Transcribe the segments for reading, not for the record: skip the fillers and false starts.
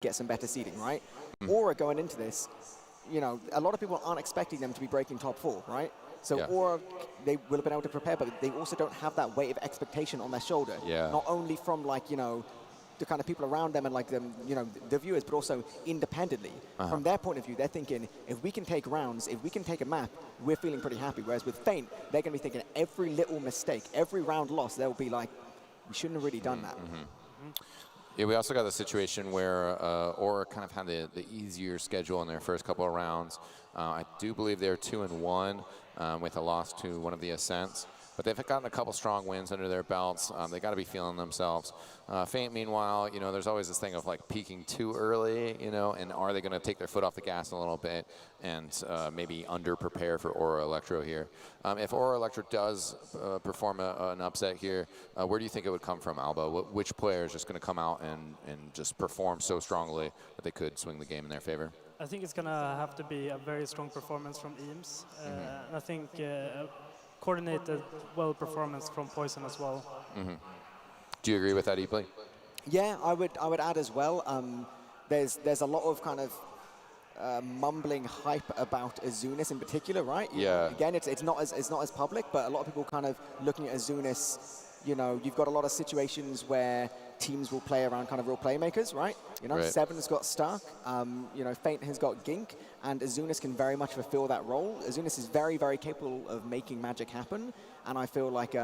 get some better seeding, right? Aura going into this, you know, a lot of people aren't expecting them to be breaking top 4, right? So Aura, they will have been able to prepare, but they also don't have that weight of expectation on their shoulder. Not only from, like, you know, the kind of people around them and, like, them, you know, the viewers, but also independently. From their point of view, they're thinking, if we can take rounds, if we can take a map, we're feeling pretty happy. Whereas with Feint, they're going to be thinking every little mistake, every round loss, they'll be like, we shouldn't have really done that. Yeah, we also got the situation where Aura kind of had the easier schedule in their first couple of rounds. I do believe they're 2-1 with a loss to one of the Ascents. But they've gotten a couple strong wins under their belts. They got to be feeling themselves. Feint, meanwhile, you know, there's always this thing of like peaking too early, you know, and are they going to take their foot off the gas a little bit and maybe under-prepare for Aura Electro here? If Aura Electro does perform an upset here, where do you think it would come from, Alba? Which player is just going to come out and just perform so strongly that they could swing the game in their favor? I think it's going to have to be a very strong performance from EAMS. I think coordinated well performance from Poison as well. Do you agree with that, Epley? Yeah, I would add as well. There's a lot of kind of mumbling hype about Azunis in particular, right? Again, it's not as public, but a lot of people kind of looking at Azunis. You know, you've got a lot of situations where teams will play around kind of real playmakers, right? You know, Seven's got Stark, you know, Feint has got Gink, and Azunis can very much fulfill that role. Azunis is very, very capable of making magic happen, and I feel like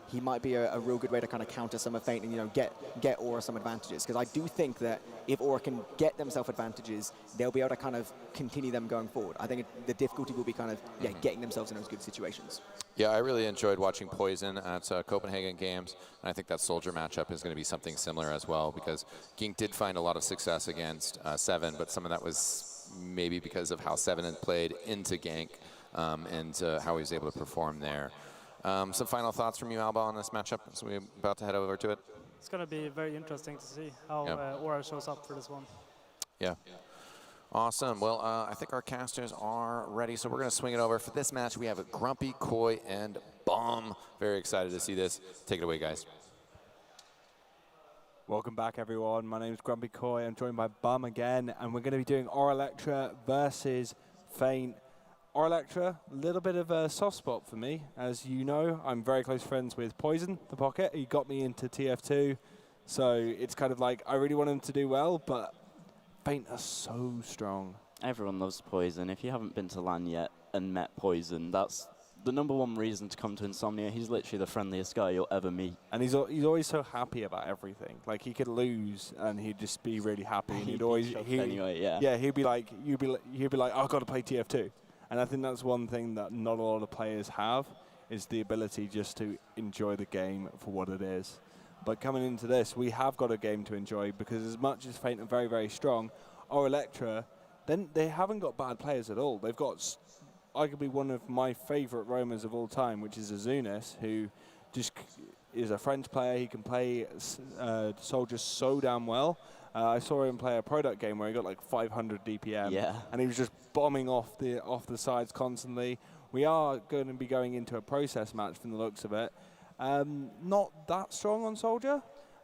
he might be a real good way to kind of counter some of Feint and, you know, get Aura some advantages. Because I do think that if Aura can get themselves advantages, they'll be able to kind of continue them going forward. I think the difficulty will be kind of, getting themselves in those good situations. Yeah, I really enjoyed watching Poison at Copenhagen Games, and I think that Soldier matchup is going to be something similar as well, because Gink did find a lot of success against Seven, but some of that was maybe because of how Seven had played into Gank and how he was able to perform there. Some final thoughts from you, Alba, on this matchup as we're about to head over to it? It's going to be very interesting to see how Aura shows up for this one. Yeah. Awesome. Well, I think our casters are ready, so we're going to swing it over. For this match, we have Grumpy, Koi, and Bum. Very excited to see this. Take it away, guys. Welcome back, everyone. My name is Grumpy Koi. I'm joined by Bum again, and we're going to be doing Aura Electra versus Feint. Aura Electra, a little bit of a soft spot for me. As you know, I'm very close friends with Poison, the Pocket. He got me into TF2, so it's kind of like I really want him to do well, but Feint are so strong. Everyone loves Poison. If you haven't been to LAN yet and met Poison, that's the #1 reason to come to Insomnia. He's literally the friendliest guy you'll ever meet. And he's always so happy about everything. Like, he could lose and he'd just be really happy. And he'd always anyway, yeah, he'd be like, he'd be like, I've got to play TF2. And I think that's one thing that not a lot of players have, is the ability just to enjoy the game for what it is. But coming into this, we have got a game to enjoy, because as much as Feint are very, very strong, or Electra, then they haven't got bad players at all. They've got arguably one of my favorite roamers of all time, which is Azunis, who just is a French player. He can play soldiers so damn well. I saw him play a product game where he got like 500 DPM, and he was just bombing off the sides constantly. We are going to be going into a process match from the looks of it. Not that strong on Soldier,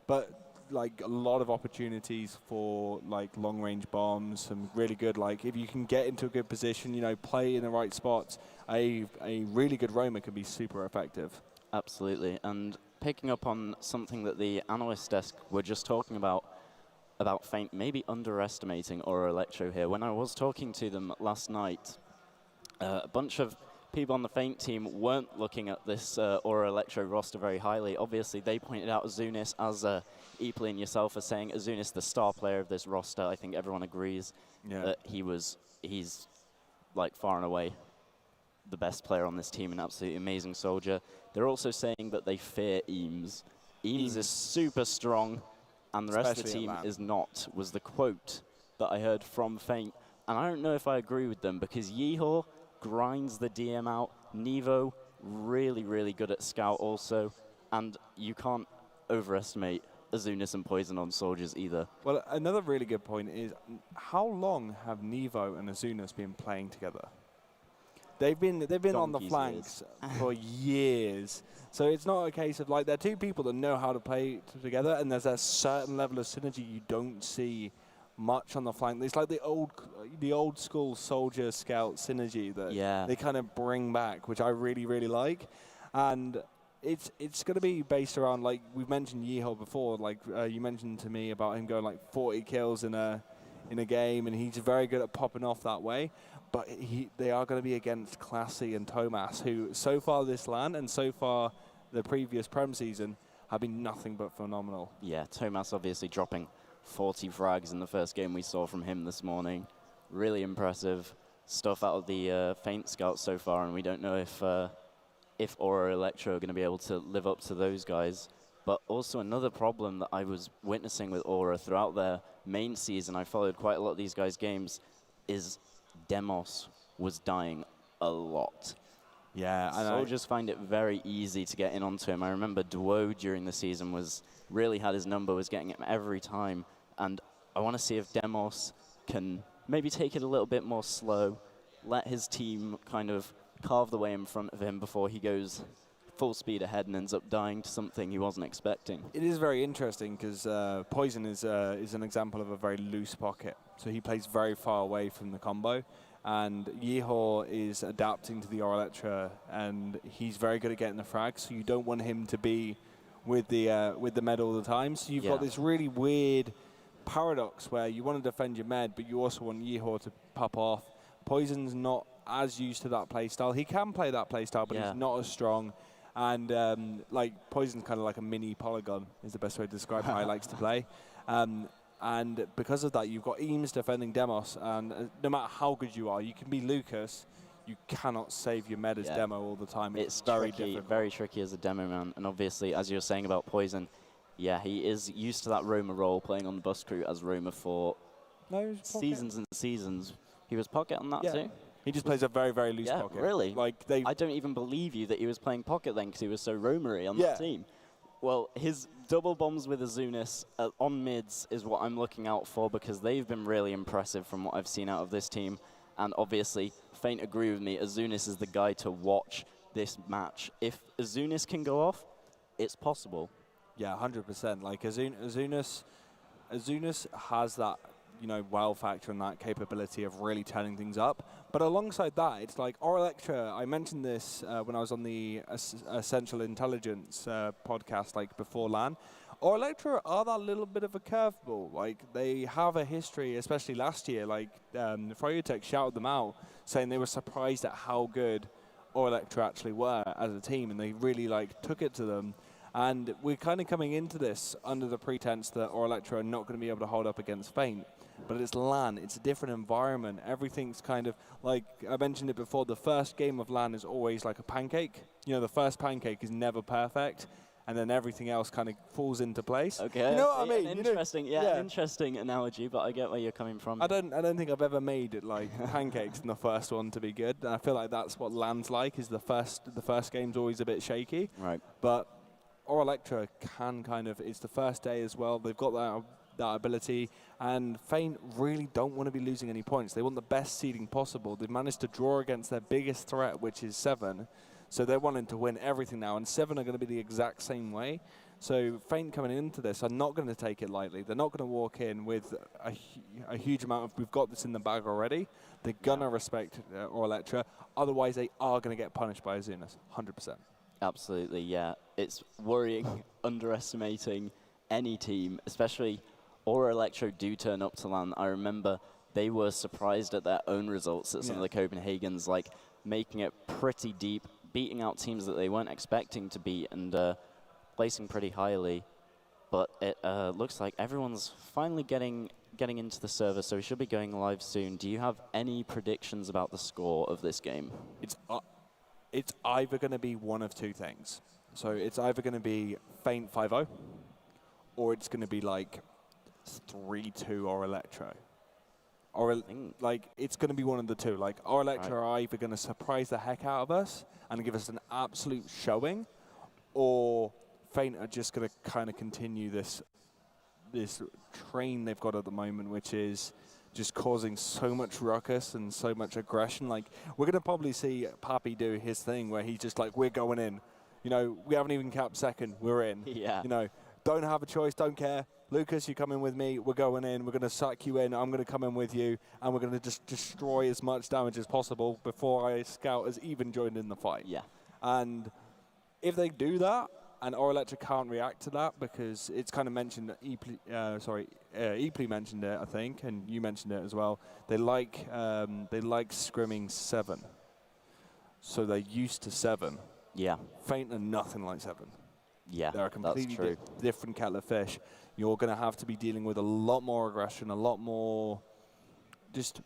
but like a lot of opportunities for like long range bombs, some really good, like if you can get into a good position, you know, play in the right spots, a really good roamer can be super effective. Absolutely. And picking up on something that the analyst desk were just talking about Feint maybe underestimating Aura Electro here. When I was talking to them last night, a bunch of people on the Feint team weren't looking at this Aura Electro roster very highly. Obviously, they pointed out Azunis, as Epley and yourself are saying, Azunis, the star player of this roster. I think everyone agrees that he's like far and away the best player on this team, an absolutely amazing soldier. They're also saying that they fear EAMS. EAMS is super strong, and the rest of the team is not, was the quote that I heard from Feint. And I don't know if I agree with them, because Yeehaw grinds the DM out. Nevo, really, really good at Scout also. And you can't overestimate Azunis and Poison on soldiers either. Well, another really good point is, how long have Nevo and Azunis been playing together? They've been on the flanks for years. So it's not a case of, like, they're two people that know how to play together, and there's a certain level of synergy you don't see much on the flank. It's like the old school soldier scout synergy that they kind of bring back, which I really, really like. And it's going to be based around, like we've mentioned Yeehaw before, like you mentioned to me about him going like 40 kills in a game, and he's very good at popping off that way. But they are going to be against Classy and Tomas, who so far this LAN and so far the previous Prem season have been nothing but phenomenal. Yeah, Tomas obviously dropping 40 frags in the first game we saw from him this morning. Really impressive stuff out of the Feint scouts so far, and we don't know if Aura or Electro are going to be able to live up to those guys. But also another problem that I was witnessing with Aura throughout their main season, I followed quite a lot of these guys' games, is Demos was dying a lot. Yeah, and Soldiers find it very easy to get in onto him. I remember Duo during the season really had his number, was getting him every time. And I want to see if Demos can maybe take it a little bit more slow, let his team kind of carve the way in front of him before he goes full speed ahead and ends up dying to something he wasn't expecting. It is very interesting because Poison is an example of a very loose pocket. So he plays very far away from the combo. And Yeehaw is adapting to the Electra, and he's very good at getting the frags. So you don't want him to be with the med all the time. So you've got this really weird paradox where you want to defend your med, but you also want Yeehaw to pop off. Poison's not as used to that playstyle. He can play that playstyle, but he's not as strong. And like Poison's kind of like a mini Polygon is the best way to describe how he likes to play. And because of that, you've got Eames defending Demos, and no matter how good you are, you can be Lucas, you cannot save your med as Demo all the time. It's very tricky as a Demo man, and obviously, as you were saying about Poison, he is used to that Roamer role, playing on the bus crew as Roamer for seasons and seasons. He was Pocket on that too? He just plays a very, very loose pocket. Really? Like I don't even believe you that he was playing Pocket then, because he was so roamery on the team. Well, his double bombs with Azunis on mids is what I'm looking out for, because they've been really impressive from what I've seen out of this team. And obviously, Feint agree with me, Azunis is the guy to watch this match. If Azunis can go off, it's possible. Yeah, 100%. Like Azunis has that, wow factor and that capability of really turning things up. But alongside that, it's like Electra. I mentioned this when I was on the Essential Intelligence podcast, like before LAN. Electra are that little bit of a curveball. Like they have a history, especially last year. Like Fryotech shouted them out, saying they were surprised at how good Electra actually were as a team, and they really took it to them. And we're kind of coming into this under the pretense that Electra are not going to be able to hold up against Feint. But it's LAN, it's a different environment. Everything's kind of, like I mentioned it before, the first game of LAN is always like a pancake. The first pancake is never perfect, and then everything else kind of falls into place. Okay. You know what I mean? Interesting, interesting analogy, but I get where you're coming from. I don't think I've ever made it like pancakes in the first one to be good. And I feel like that's what LAN's like, is the first game's always a bit shaky. Right. But Electra can it's the first day as well. They've got that ability, and Feint really don't want to be losing any points. They want the best seeding possible. They've managed to draw against their biggest threat, which is 7. So they're wanting to win everything now, and 7 are going to be the exact same way. So Feint coming into this are not going to take it lightly. They're not going to walk in with a huge amount of, we've got this in the bag already. They're going to respect Electra. Otherwise, they are going to get punished by Azunis, 100%. Absolutely, yeah. It's worrying, underestimating any team, especially Electro do turn up to LAN. I remember they were surprised at their own results at some of the Copenhagens, making it pretty deep, beating out teams that they weren't expecting to beat, and placing pretty highly. But it looks like everyone's finally getting into the server, so we should be going live soon. Do you have any predictions about the score of this game? It's either going to be one of two things. So it's either going to be Feint 5-0, or it's going to be 3-2 or Electro. Or it's going to be one of the two. Electro are either going to surprise the heck out of us and give us an absolute showing, or Feint are just going to kind of continue this train they've got at the moment, which is just causing so much ruckus and so much aggression. We're going to probably see Papi do his thing where he's just we're going in. We haven't even capped second, we're in. Yeah. Don't have a choice, don't care. Lucas, you come in with me, we're going in, we're going to suck you in, I'm going to come in with you, and we're going to just destroy as much damage as possible before our scout has even joined in the fight. Yeah. And if they do that, and Electra can't react to that, because it's kind of mentioned, Epley mentioned it, I think, and you mentioned it as well. They like scrimming 7. So they're used to 7. Yeah. Feint are nothing like 7. Yeah, They're a completely different kettle of fish. You're going to have to be dealing with a lot more aggression, a lot more just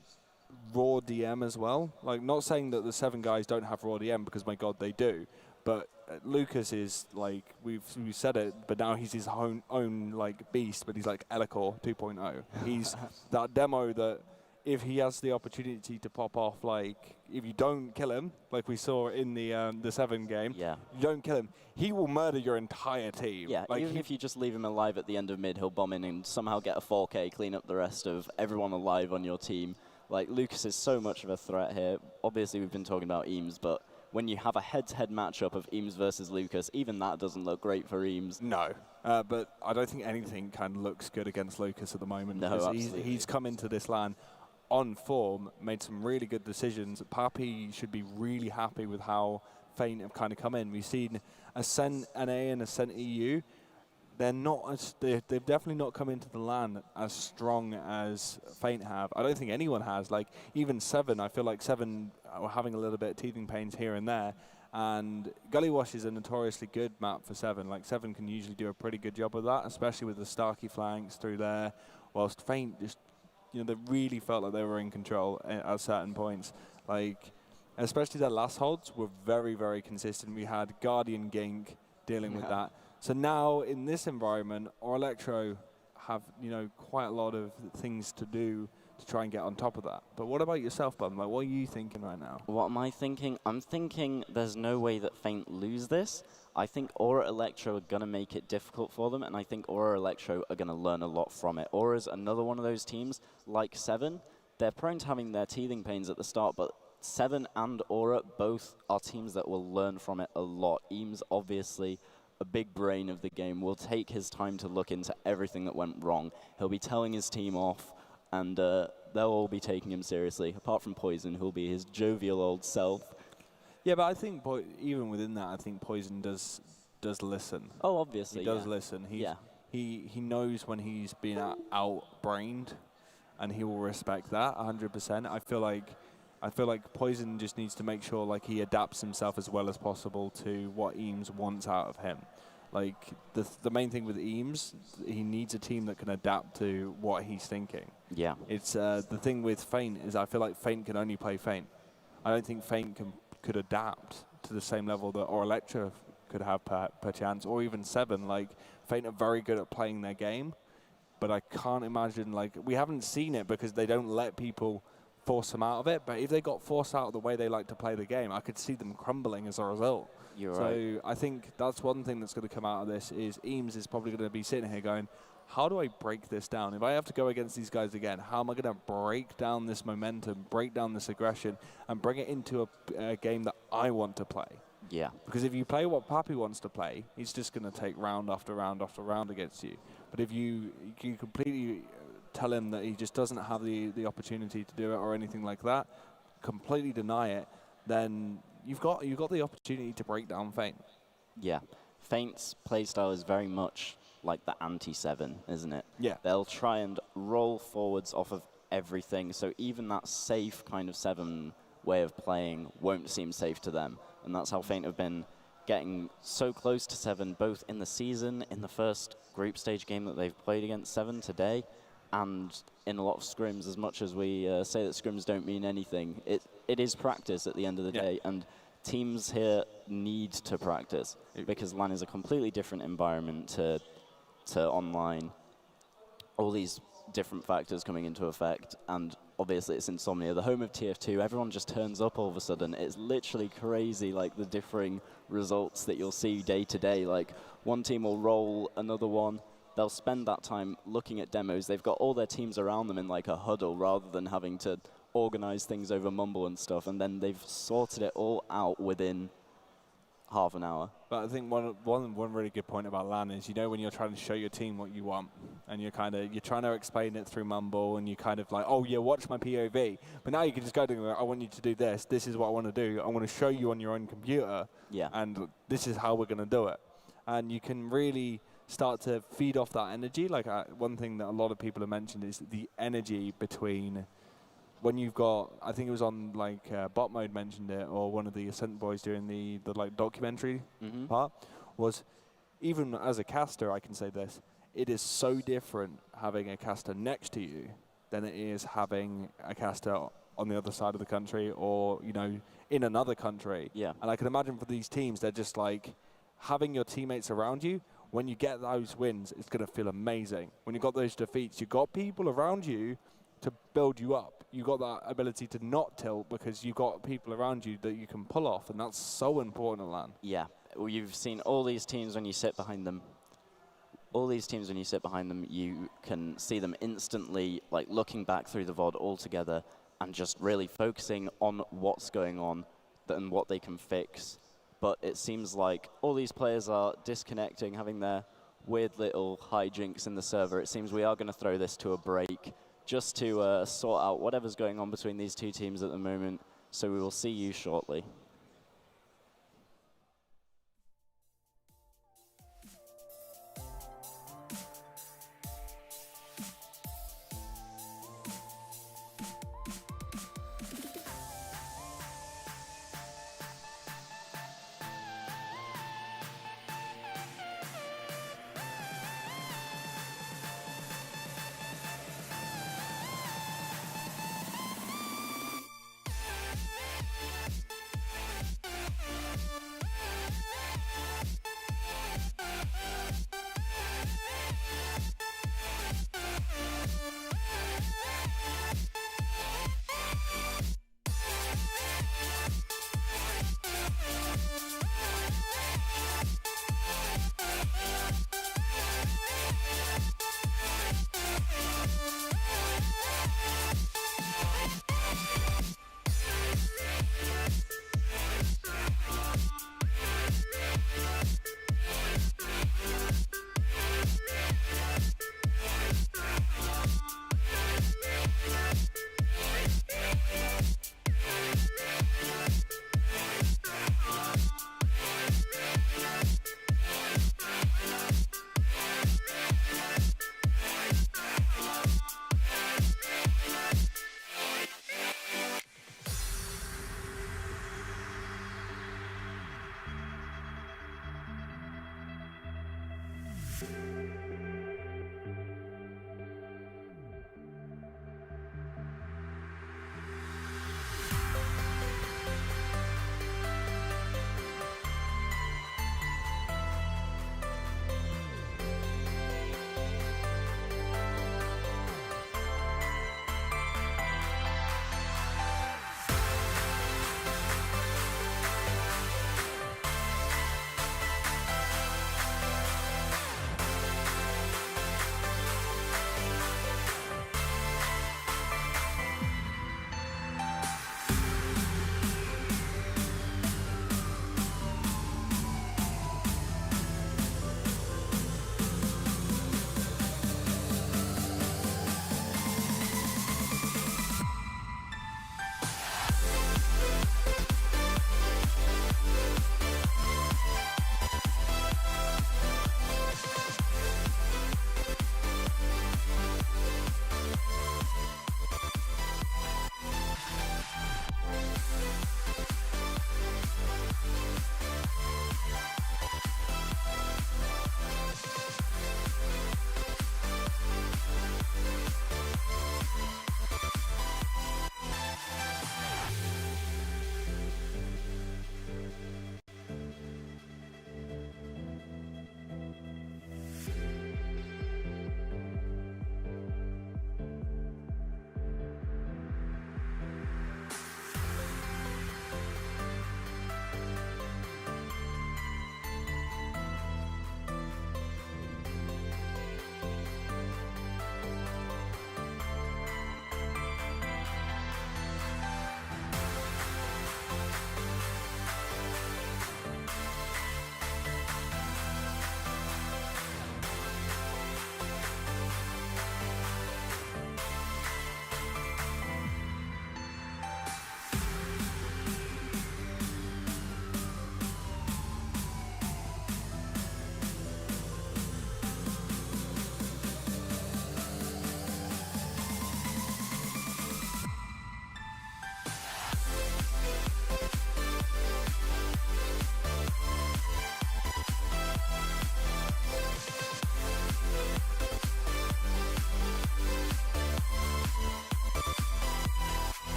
raw DM as well. Like, not saying that the 7 guys don't have raw DM, because my God, they do. But Lucas is like, we've said it, but now he's his own like beast, but he's like Elikor 2.0. He's that demo that if he has the opportunity to pop off, like if you don't kill him, like we saw in the 7 game, you don't kill him, he will murder your entire team. Yeah, like even if you just leave him alive at the end of mid, he'll bomb in and somehow get a 4K, clean up the rest of everyone alive on your team. Like, Lucas is so much of a threat here. Obviously, we've been talking about Eames, but when you have a head-to-head matchup of Eames versus Lucas, even that doesn't look great for Eames. No, but I don't think anything kind of looks good against Lucas at the moment. No, absolutely. He's come into this LAN on form, made some really good decisions. Papi should be really happy with how Feint have kind of come in. We've seen Ascent NA and Ascent EU. They're not as they've definitely not come into the LAN as strong as Feint have. I don't think anyone has. Like, even 7, I feel like 7 are having a little bit of teething pains here and there. And Gully Wash is a notoriously good map for 7. Like, 7 can usually do a pretty good job of that, especially with the Starky flanks through there. Whilst Feint just, you know, they really felt like they were in control at certain points. Like, especially their last holds were very, very consistent. We had Guardian Gink dealing with that. So now in this environment, Electro have, you know, quite a lot of things to do to try and get on top of that. But what about yourself, Bud? Like, what are you thinking right now? What am I thinking? I'm thinking there's no way that Feint lose this. I think Aura Electro are going to make it difficult for them, and I think Aura Electro are going to learn a lot from it. Aura's another one of those teams, like 7. They're prone to having their teething pains at the start, but 7 and Aura both are teams that will learn from it a lot. Eames, obviously, a big brain of the game, will take his time to look into everything that went wrong. He'll be telling his team off, and they'll all be taking him seriously, apart from Poison, who'll be his jovial old self. Yeah, but I think even within that, I think Poison does listen. Oh, obviously, he does listen. He knows when he's been outbrained, and he will respect that 100%. I feel like Poison just needs to make sure like he adapts himself as well as possible to what Eames wants out of him. Like, the main thing with Eames, he needs a team that can adapt to what he's thinking. Yeah. It's the thing with Feint is I feel like Feint can only play Feint. I don't think Feint could adapt to the same level that Electra could have per chance, or even 7. Like, Feint are very good at playing their game, but I can't imagine, like, we haven't seen it because they don't let people force them out of it, but if they got forced out of the way they like to play the game, I could see them crumbling as a result. You're right. I think that's one thing that's going to come out of this is Eames is probably going to be sitting here going, how do I break this down? If I have to go against these guys again, how am I going to break down this momentum, break down this aggression, and bring it into a game that I want to play? Yeah. Because if you play what Papi wants to play, he's just going to take round after round after round against you. But if you completely tell him that he just doesn't have the opportunity to do it or anything like that, completely deny it, then you've got the opportunity to break down Feint. Yeah. Feint's playstyle is very much like the anti-7, isn't it? Yeah. They'll try and roll forwards off of everything, so even that safe kind of 7 way of playing won't seem safe to them. And that's how Feint have been getting so close to 7, both in the season, in the first group stage game that they've played against 7 today, and in a lot of scrims. As much as we say that scrims don't mean anything, it is practice at the end of the day, and teams here need to practice because LAN is a completely different environment to online. All these different factors coming into effect, and obviously it's Insomnia, the home of TF2. Everyone just turns up all of a sudden. It's literally crazy, like the differing results that you'll see day to day. Like, one team will roll another one. They'll spend that time looking at demos. They've got all their teams around them in like a huddle rather than having to organize things over Mumble and stuff. And then they've sorted it all out within half an hour. But I think one really good point about LAN is, when you're trying to show your team what you want, and you're trying to explain it through mumble, and you kind of like, oh yeah, watch my POV. But now you can just go to them, I want you to do this. This is what I want to do. I want to show you on your own computer. Yeah. And this is how we're going to do it. And you can really start to feed off that energy. Like one thing that a lot of people have mentioned is the energy between when you've got, I think it was on like Bot Mode mentioned it, or one of the Ascent boys doing the like documentary part, was even as a caster, I can say this, it is so different having a caster next to you than it is having a caster on the other side of the country, or in another country. Yeah. And I can imagine for these teams, they're just like having your teammates around you. When you get those wins, it's going to feel amazing. When you got those defeats, you got people around you to build you up. You got that ability to not tilt because you got people around you that you can pull off, and that's so important, LAN. Yeah, well, you've seen all these teams when you sit behind them. All these teams when you sit behind them, you can see them instantly, like looking back through the VOD all together and just really focusing on what's going on and what they can fix. But it seems like all these players are disconnecting, having their weird little hijinks in the server. It seems we are going to throw this to a break just to sort out whatever's going on between these two teams at the moment. So we will see you shortly.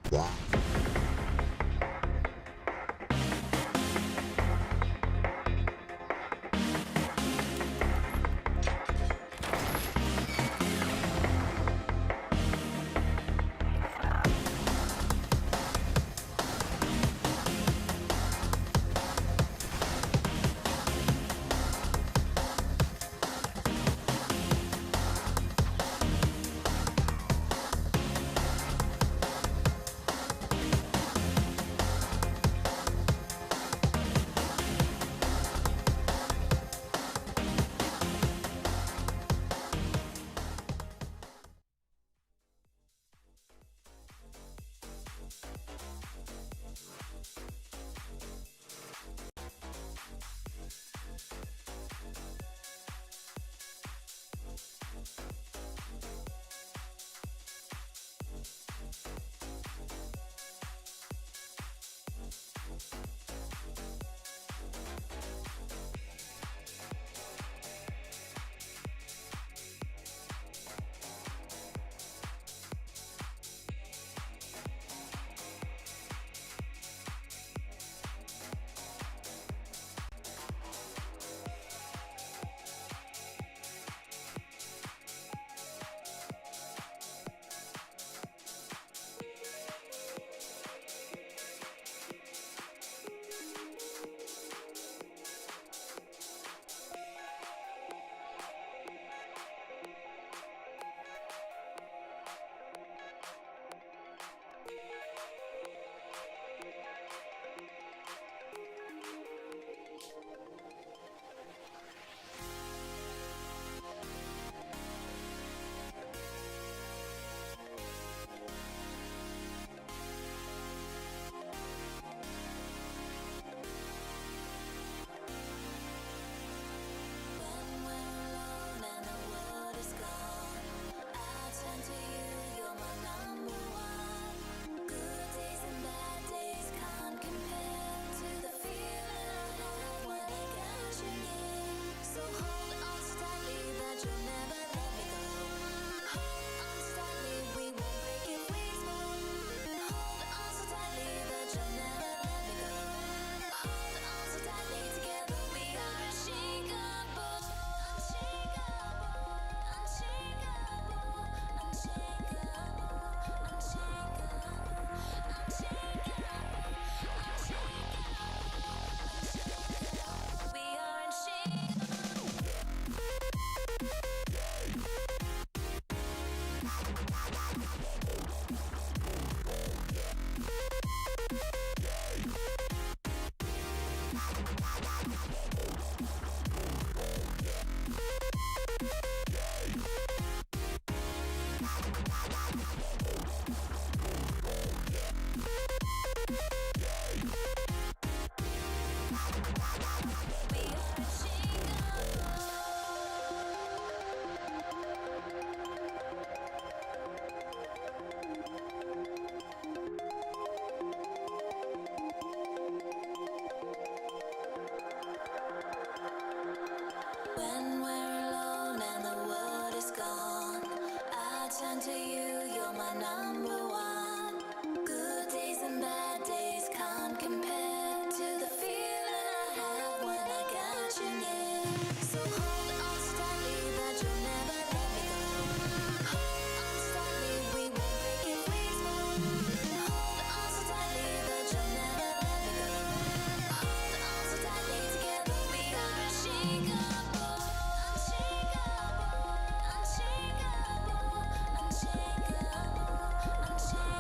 Unshakable, unshakable, unshakable.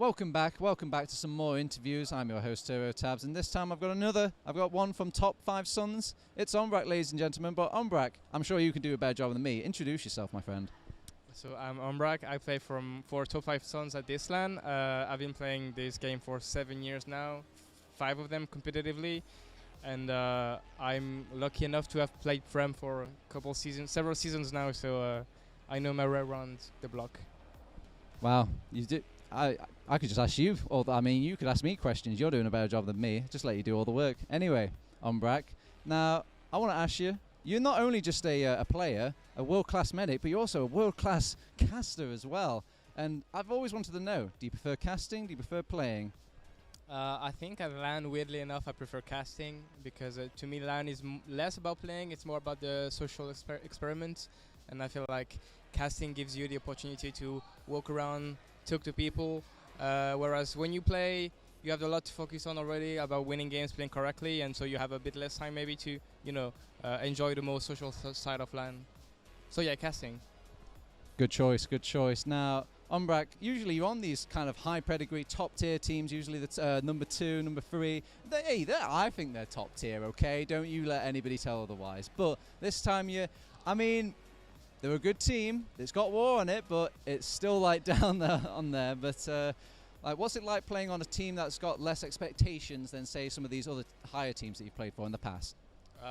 Welcome back to some more interviews. I'm your host, Turo Tabs, and this time I've got one from Top 5 Sons. It's Ombrak, ladies and gentlemen, but Ombrak, I'm sure you can do a better job than me. Introduce yourself, my friend. So I'm Ombrak. I play for Top 5 Sons at this LAN. I've been playing this game for 7 years now, 5 of them competitively, and I'm lucky enough to have played Prem for several seasons now, so I know my way around the block. Wow, you do. I could just ask you, you could ask me questions. You're doing a better job than me. Just let you do all the work. Anyway, Ombrak, now I want to ask you, you're not only just a player, a world-class medic, but you're also a world-class caster as well. And I've always wanted to know, do you prefer casting, do you prefer playing? I think at LAN, weirdly enough, I prefer casting, because to me LAN is less about playing, it's more about the social experiment. And I feel like casting gives you the opportunity to walk around, talk to people, whereas when you play, you have a lot to focus on already about winning games, playing correctly, and so you have a bit less time maybe to, enjoy the more social side of LAN. So yeah, casting. Good choice, good choice. Now, Ombrak, usually you're on these kind of high pedigree, top tier teams, usually that's number 2, number 3. I think they're top tier, okay? Don't you let anybody tell otherwise. But this time they're a good team. It's got war on it, but it's still like down there on there. But what's it like playing on a team that's got less expectations than, say, some of these other higher teams that you've played for in the past?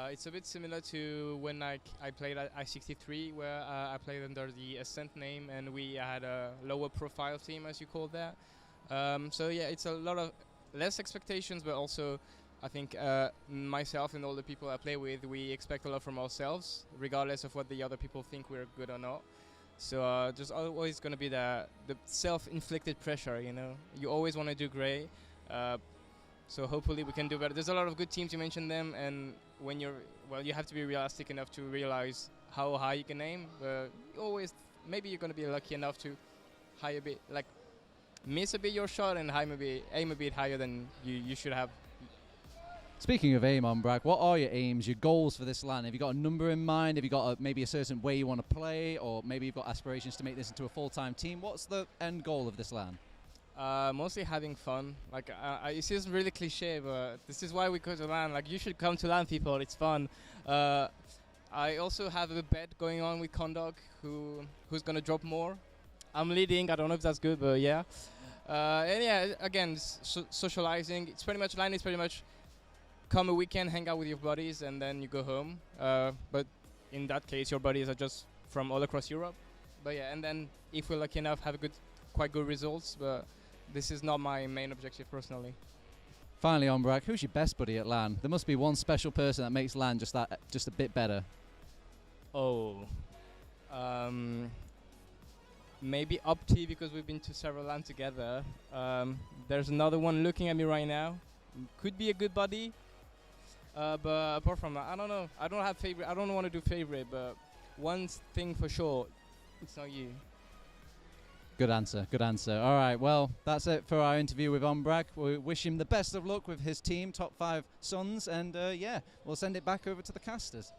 It's a bit similar to when I played at I63, where I played under the Ascent name, and we had a lower profile team, as you call that. So yeah, it's a lot of less expectations, but also I think myself and all the people I play with, we expect a lot from ourselves, regardless of what the other people think we're good or not. So there's always going to be the self-inflicted pressure, You always want to do great. So hopefully we can do better. There's a lot of good teams, you mentioned them, and when you have to be realistic enough to realize how high you can aim. Maybe you're going to be lucky enough to miss a bit your shot and aim a bit higher than you should have. Speaking of aim, Ombrak, what are your aims, your goals for this LAN? Have you got a number in mind? Have you got maybe a certain way you want to play? Or maybe you've got aspirations to make this into a full-time team? What's the end goal of this LAN? Mostly having fun. It seems really cliche, but this is why we go to LAN. You should come to LAN, people. It's fun. I also have a bet going on with Condog, who's gonna drop more. I'm leading. I don't know if that's good, but yeah. And yeah, again, socializing. It's pretty much LAN is pretty much come a weekend, hang out with your buddies, and then you go home. But in that case, your buddies are just from all across Europe. But yeah, and then if we're lucky enough, have quite good results. But this is not my main objective personally. Finally, Ombrak, who's your best buddy at LAN? There must be one special person that makes LAN just a bit better. Maybe Opti, because we've been to several LAN together. There's another one looking at me right now. Could be a good buddy. But apart from that, I don't know. I don't have favorite. I don't want to do favorite, but one thing for sure, it's not you. Good answer, good answer. All right, well, that's it for our interview with Ombrak. We wish him the best of luck with his team, Top 5 Sons, and yeah, we'll send it back over to the casters.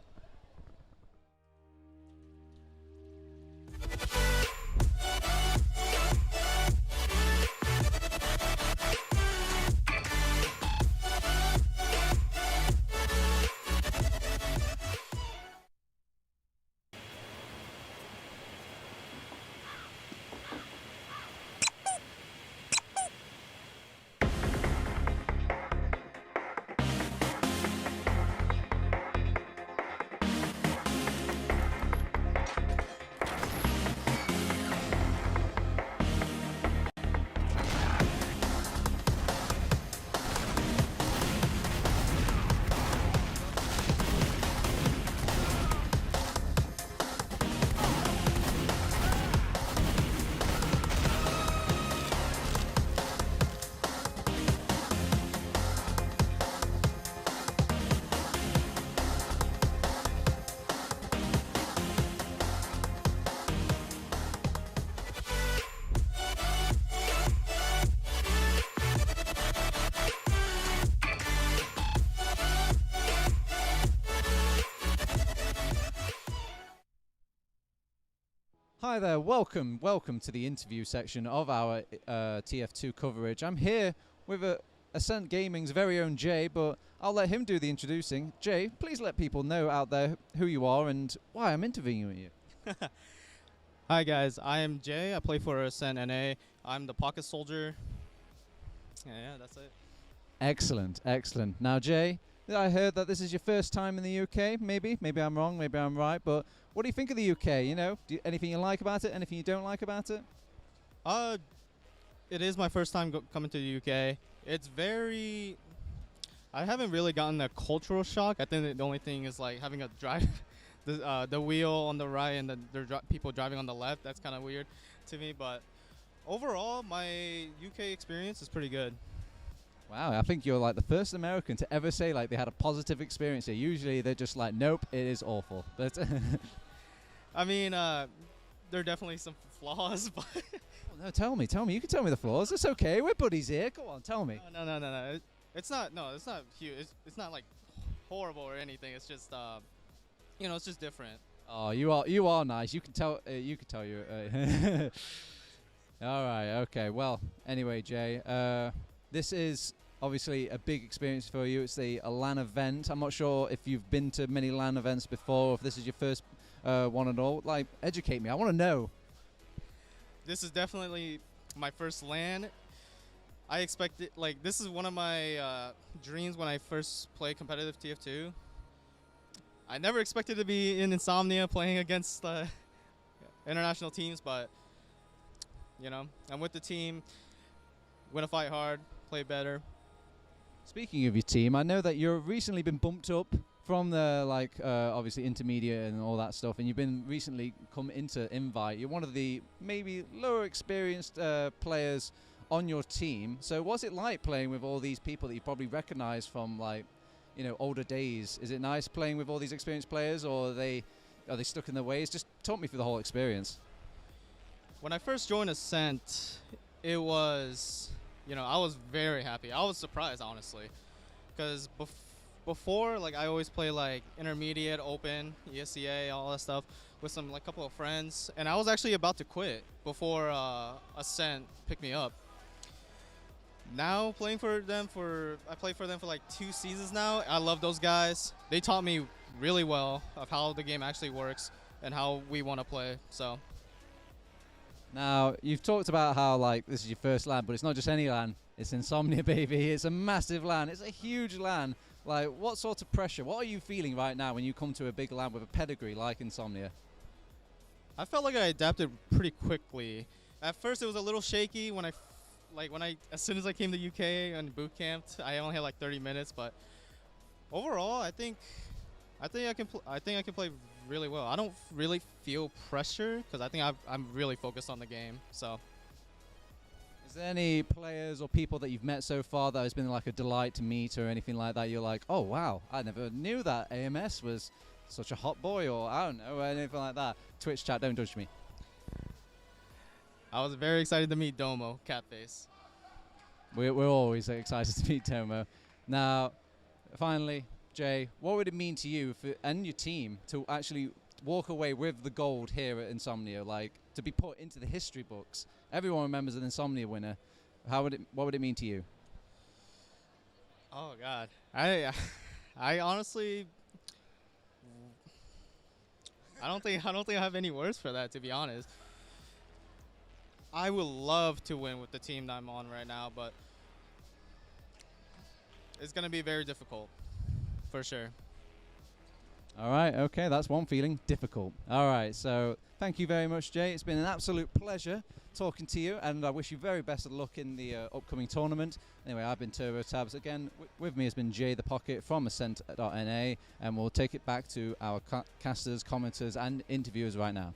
Hi there, welcome to the interview section of our TF2 coverage. I'm here with Ascent Gaming's very own Jay, but I'll let him do the introducing. Jay, please let people know out there who you are and why I'm interviewing you. Hi guys, I am Jay. I play for Ascent NA. I'm the pocket soldier. Yeah, that's it. Excellent, excellent. Now, Jay, I heard that this is your first time in the UK. Maybe I'm wrong. Maybe I'm right. But what do you think of the UK? You know, anything you like about it? Anything you don't like about it? It is my first time coming to the UK. It's very. I haven't really gotten a cultural shock. I think the only thing is like having a drive, the wheel on the right and people driving on the left. That's kind of weird to me. But overall, my UK experience is pretty good. Wow, I think you're like the first American to ever say like they had a positive experience here. Usually they're just like, nope, it is awful. But I mean, there are definitely some flaws, but well, no, tell me. You can tell me the flaws. It's okay. We're buddies here. Go on, tell me. No. It's not huge. It's not like horrible or anything. It's just, it's just different. Oh, you are nice. You can tell. You. All right. Okay. Well. Anyway, Jay. This is obviously a big experience for you. It's a LAN event. I'm not sure if you've been to many LAN events before, or if this is your first one at all. Like, educate me. I want to know. This is definitely my first LAN. I expected, like, this is one of my dreams when I first played competitive TF2. I never expected to be in Insomnia playing against international teams, but, I'm with the team, gonna fight hard, play better. Speaking of your team, I know that you've recently been bumped up from the obviously intermediate and all that stuff, and you've been recently come into Invite. You're one of the maybe lower experienced players on your team. So what's it like playing with all these people that you probably recognize from older days? Is it nice playing with all these experienced players, or are they stuck in their ways? Just talk me through the whole experience. When I first joined Ascent, it was I was very happy. I was surprised, honestly, because before, like, I always play like intermediate, open, ESCA, all that stuff with some couple of friends, and I was actually about to quit before Ascent picked me up. Now playing for them I played for them for like 2 seasons now. I love those guys. They taught me really well of how the game actually works and how we want to play. So. Now, you've talked about how, this is your first LAN, but it's not just any LAN. It's Insomnia, baby. It's a massive LAN. It's a huge LAN. Like, what sort of pressure? What are you feeling right now when you come to a big LAN with a pedigree like Insomnia? I felt like I adapted pretty quickly. At first, it was a little shaky when as soon as I came to UK and boot camped. I only had like 30 minutes, but overall, I think I can play really well. I don't really feel pressure because I think I'm really focused on the game. So, is there any players or people that you've met so far that has been like a delight to meet or anything like that? You're like, oh wow, I never knew that AMS was such a hot boy, or I don't know, anything like that. Twitch chat, don't judge me. I was very excited to meet Domo, Catface. We're always excited to meet Domo. Now, finally, Jay, what would it mean to you and your team to actually walk away with the gold here at Insomnia, like to be put into the history books? Everyone remembers an Insomnia winner. What would it mean to you? Oh God, I honestly, I don't think I have any words for that, to be honest. I would love to win with the team that I'm on right now, but it's gonna be very difficult. For sure. All right, okay, that's one feeling, difficult. All right, so thank you very much, Jay. It's been an absolute pleasure talking to you, and I wish you very best of luck in the upcoming tournament. Anyway, I've been Turbo Tabs. Again, with me has been Jay the Pocket from Ascent.NA, and we'll take it back to our casters, commenters, and interviewers right now.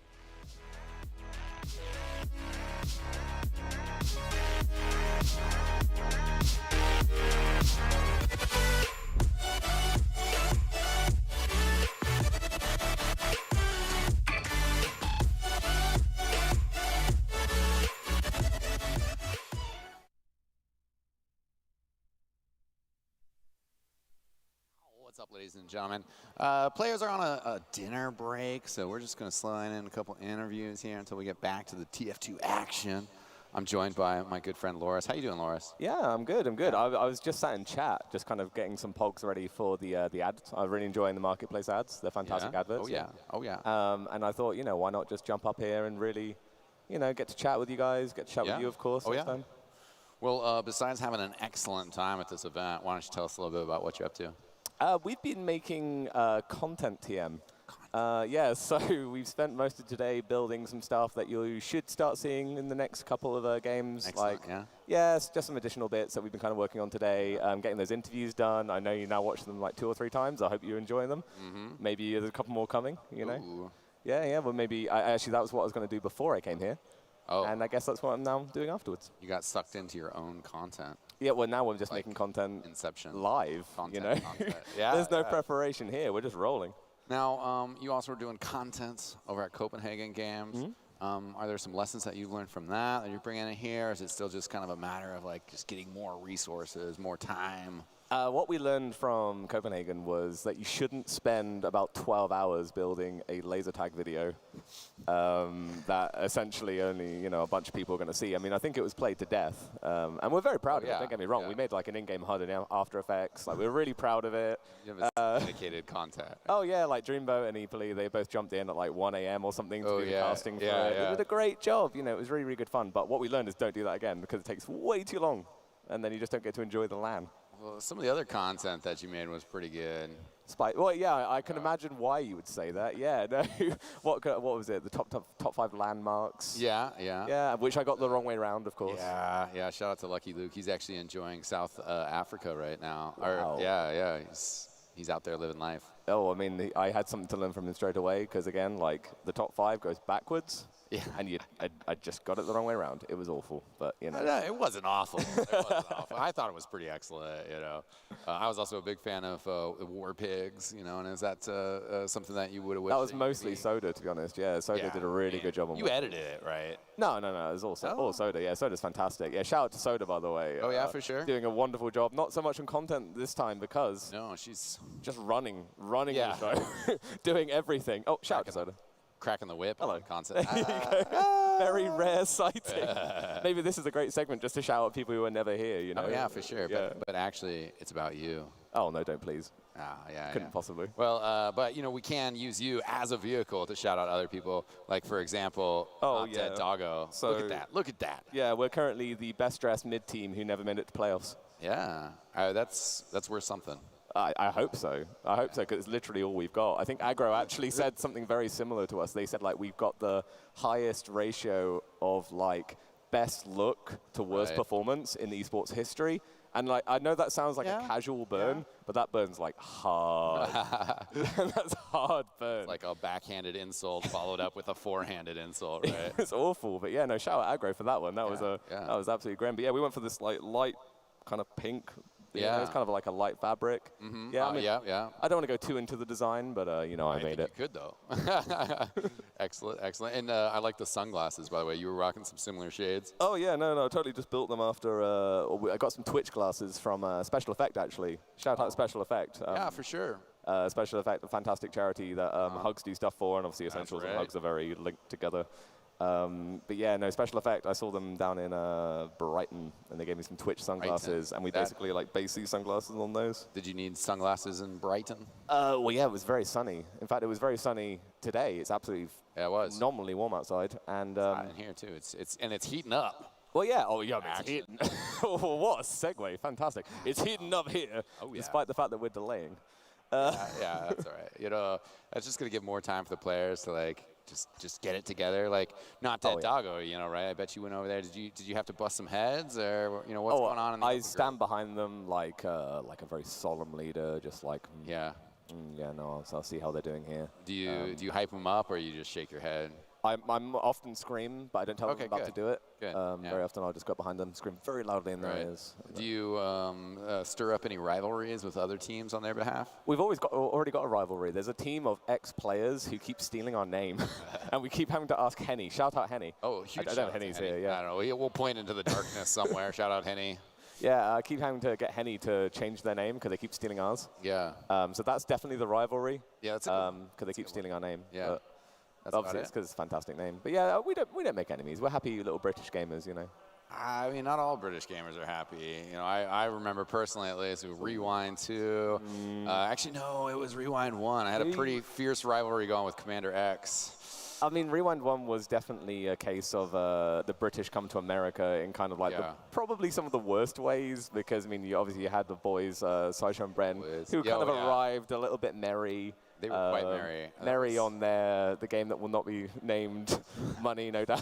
up, ladies and gentlemen? Players are on a dinner break, so we're just going to slide in a couple interviews here until we get back to the TF2 action. I'm joined by my good friend Loris. How you doing, Loris? Yeah, I'm good. I'm good. I was just sat in chat, just kind of getting some pogs ready for the ads. I'm really enjoying the marketplace ads. They're fantastic adverts. Oh yeah. Oh yeah. And I thought, why not just jump up here and really, get to chat with you guys, get to chat with you, of course. Oh yeah. Well, besides having an excellent time at this event, why don't you tell us a little bit about what you're up to? We've been making content TM. Yeah, so we've spent most of today building some stuff that you should start seeing in the next couple of games. Excellent, It's just some additional bits that we've been kind of working on today, getting those interviews done. I know you now watch them like 2 or 3 times. I hope you're enjoying them. Maybe there's a couple more coming, Ooh. Yeah, well maybe, actually that was what I was going to do before I came here. Oh. And I guess that's what I'm now doing afterwards. You got sucked into your own content. Yeah, well now we're just making content Inception. live, Content. Yeah, There's no preparation here, we're just rolling. Now, you also were doing content over at Copenhagen Games. Are there some lessons that you've learned from that you're bringing in here? Or is it still just kind of a matter of like just getting more resources, more time? What we learned from Copenhagen was that you shouldn't spend about 12 hours building a laser tag video that essentially only a bunch of people are going to see. I mean, I think it was played to death, and we're very proud of it. Don't get me wrong. We made like an in-game HUD in After Effects. Like we're really proud of it. You have dedicated content. Oh yeah, like Dreamboat and Eeply, they both jumped in at like 1 a.m. or something to do the casting for it. They did a great job. It was really, really good fun. But what we learned is don't do that again because it takes way too long, and then you just don't get to enjoy the LAN. Well, some of the other content that you made was pretty good. Well, yeah, I can imagine why you would say that. Yeah, no. What was it? The top 5 landmarks. Yeah. Yeah, which I got the wrong way around, of course. Yeah. Shout out to Lucky Luke. He's actually enjoying South Africa right now. Wow. Yeah. He's out there living life. Oh, I mean, I had something to learn from him straight away because again, like the top 5 goes backwards. Yeah. And I just got it the wrong way around. It was awful, but it wasn't awful. I thought it was pretty excellent. I was also a big fan of War Pigs. And is that something that you would have wished? That was mostly Soda, to be honest. Yeah, Soda did a really good job on. You edited it, right? No. It was all Soda. Yeah, Soda's fantastic. Yeah, shout out to Soda, by the way. Oh yeah, for sure. Doing a wonderful job. Not so much on content this time because she's just running the show, doing everything. Oh, shout out to Soda. Cracking the whip. Hello. Concept. Very rare sighting. Maybe this is a great segment just to shout at people who are never here. Oh yeah, for sure. Yeah. But actually, it's about you. Oh no, don't please. Yeah. Couldn't possibly. Well, but we can use you as a vehicle to shout out other people. Like for example, Dead Doggo. So Look at that. Yeah, we're currently the best dressed mid team who never made it to playoffs. Yeah, that's worth something. I hope so. I hope so, because it's literally all we've got. I think Aggro actually said something very similar to us. They said, like, we've got the highest ratio of, like, best look to worst performance in esports history. And, like, I know that sounds like a casual burn, but that burns, like, hard. That's hard burn. It's like a backhanded insult followed up with a forehanded insult, right? It's awful. But, yeah, no, shout out Aggro for that one. That was absolutely grim. But, yeah, we went for this, like, light kind of pink. It's kind of like a light fabric. Yeah, I mean, I don't want to go too into the design, but I made it. You could though. Excellent. And I like the sunglasses, by the way. You were rocking some similar shades. Oh yeah, no, I totally just built them after. I got some Twitch glasses from Special Effect actually. Shout out Special Effect. Yeah, for sure. Special Effect, a fantastic charity that Hugs do stuff for, and obviously Essentials and Hugs are very linked together. But yeah, no, Special Effect, I saw them down in Brighton, and they gave me some Twitch sunglasses, and we basically like based these sunglasses on those. Did you need sunglasses in Brighton? Well, yeah, it was very sunny. In fact, it was very sunny today. It's absolutely nominally warm outside. And it's hot in here too. It's heating up. Well, yeah. Oh, yeah, it's heating. What a segue. Fantastic. It's heating up here, despite the fact that we're delaying. Yeah, that's all right. That's just going to give more time for the players to, like, just get it together. Like, not Dead Doggo, right? I bet you went over there. Did you have to bust some heads, or what's going on in the I stand behind them like a very solemn leader, just like I'll see how they're doing here. Do you hype them up, or you just shake your head? I'm often scream, but I don't tell them about to do it. Good. Very often I'll just go behind them, scream very loudly in their ears. Do you stir up any rivalries with other teams on their behalf? We've already got a rivalry. There's a team of ex-players who keep stealing our name, and we keep having to ask Henny. Shout out Henny. Oh, huge I don't know Henny's here. Yeah. I don't know. We'll point into the darkness somewhere. Shout out Henny. Yeah, I keep having to get Henny to change their name because they keep stealing ours. Yeah. So that's definitely the rivalry. Yeah, that's because they keep stealing our name. Yeah. But obviously, it's because it's a fantastic name. But yeah, we don't make enemies. We're happy little British gamers, you know. I mean, not all British gamers are happy. You know, I remember personally, at least, Rewind 2. Actually, no, it was Rewind 1. I had a pretty fierce rivalry going with Commander X. I mean, Rewind 1 was definitely a case of the British come to America in kind of like probably some of the worst ways, because, I mean, you obviously had the boys, Sideshow and Bren, who kind of arrived a little bit merry. They were quite merry. Merry on the game that will not be named Money, no doubt.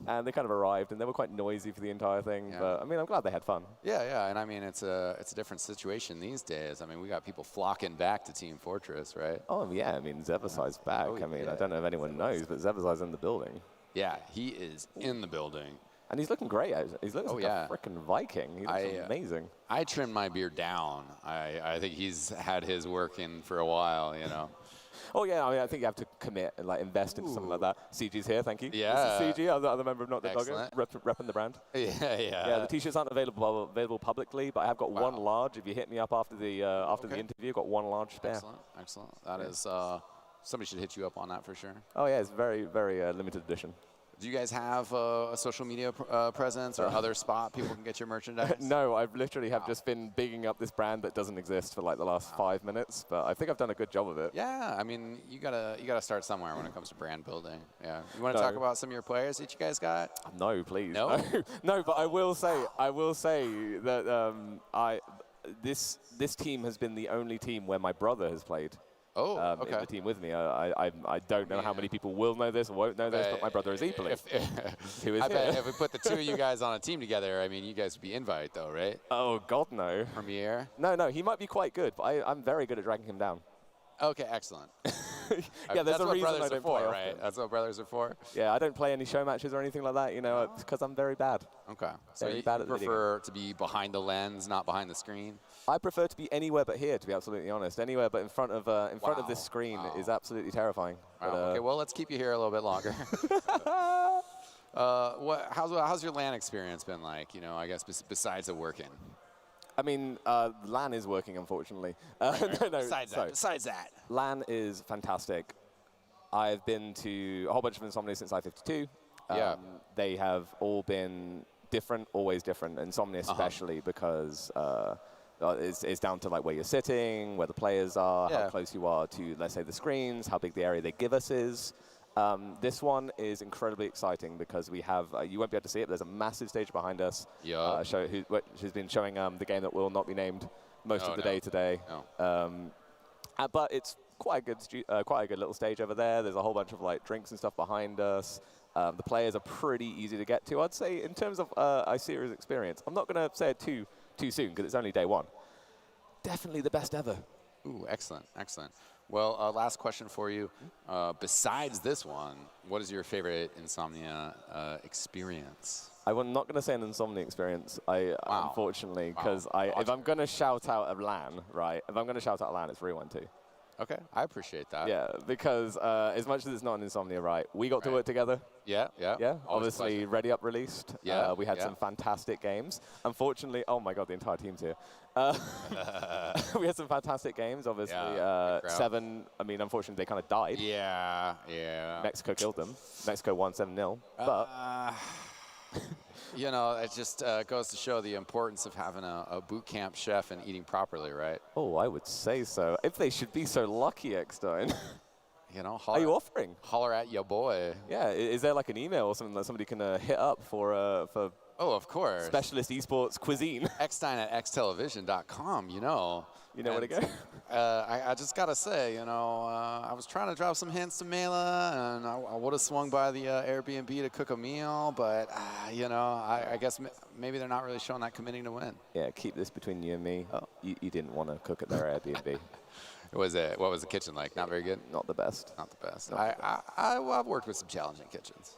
And they kind of arrived, and they were quite noisy for the entire thing. Yeah. But, I mean, I'm glad they had fun. Yeah, and I mean, it's a different situation these days. I mean, we got people flocking back to Team Fortress, right? Oh, yeah, I mean, Zeverside's back. I mean, I don't know if anyone knows, but Zeverside's in the building. Yeah, he is in the building. And he's looking great. He's looking like a freaking Viking. He looks amazing. I trimmed my beard down. I think he's had his work in for a while, you know. Oh, yeah, I mean, I think you have to commit and, like, invest into something like that. CG's here, thank you. Yeah. This is CG, other member of Not the Doggo, repping the brand. Yeah, the T-shirts aren't available publicly, but I have got one large. If you hit me up after the interview, I've got one large spare. Excellent. That is, somebody should hit you up on that for sure. Oh, yeah, it's very, very limited edition. Do you guys have a social media presence or other spot people can get your merchandise? No, I've literally just been bigging up this brand that doesn't exist for like the last 5 minutes, but I think I've done a good job of it. Yeah, I mean, you gotta start somewhere when it comes to brand building. Yeah, you want to talk about some of your players that you guys got? No, please. No, no. But I will say that this team has been the only team where my brother has played. Oh, okay. In the team with me. I don't know how many people will know this or won't know this, but my brother is equally. I bet if we put the two of you guys on a team together, I mean, you guys would be invite though, right? Oh, God, no. Premier? No, he might be quite good, but I'm very good at dragging him down. Okay, excellent. Yeah, there's a reason I don't play right? That's what brothers are for? Yeah, I don't play any show matches or anything like that, you know, because I'm very bad. Okay. So you prefer to be behind the lens, not behind the screen? I prefer to be anywhere but here, to be absolutely honest. Anywhere but in front of this screen is absolutely terrifying. Wow. But, okay, well, let's keep you here a little bit longer. How's your LAN experience been like, you know, I guess besides the working? I mean, LAN is working, unfortunately. Besides that. LAN is fantastic. I've been to a whole bunch of Insomnia since I-52. They have all been different, always different. Insomnia especially because it's down to like where you're sitting, where the players are, how close you are to, let's say, the screens, how big the area they give us is. This one is incredibly exciting because we have, you won't be able to see it, but there's a massive stage behind us who's been showing the game that will not be named most of the day today. But it's quite a good little stage over there. There's a whole bunch of like drinks and stuff behind us. The players are pretty easy to get to. I'd say in terms of iSerious experience, I'm not going to say it too soon because it's only day one. Definitely the best ever. Ooh, excellent. Well, last question for you. Besides this one, what is your favorite Insomnia experience? I'm not going to say an Insomnia experience, unfortunately, because if I'm going to shout out a LAN, it's Rewind 2. Okay, I appreciate that. Yeah, because as much as it's not an Insomnia, we got to work together. Yeah. Obviously, Ready Up released. We had some fantastic games. Unfortunately, oh my God, the entire team's here. We had some fantastic games. Obviously, 7. I mean, unfortunately, they kind of died. Yeah. Mexico killed them. Mexico won 7-0. But you know, it just goes to show the importance of having a boot camp chef and eating properly, right? Oh, I would say so. If they should be so lucky, Eckstein. You know, are you offering? Holler at your boy. Yeah, is there like an email or something that somebody can hit up for? Oh, of course. Specialist esports cuisine. Eckstein at xtelevision.com, you know. You know where to go? I just got to say, you know, I was trying to drop some hints to Mela, and I would have swung by the Airbnb to cook a meal, but, you know, I guess maybe they're not really showing that committing to win. Yeah, keep this between you and me. Oh. You didn't want to cook at their Airbnb. What was the kitchen like? Not very good? Not the best. Not the best. I've worked with some challenging kitchens.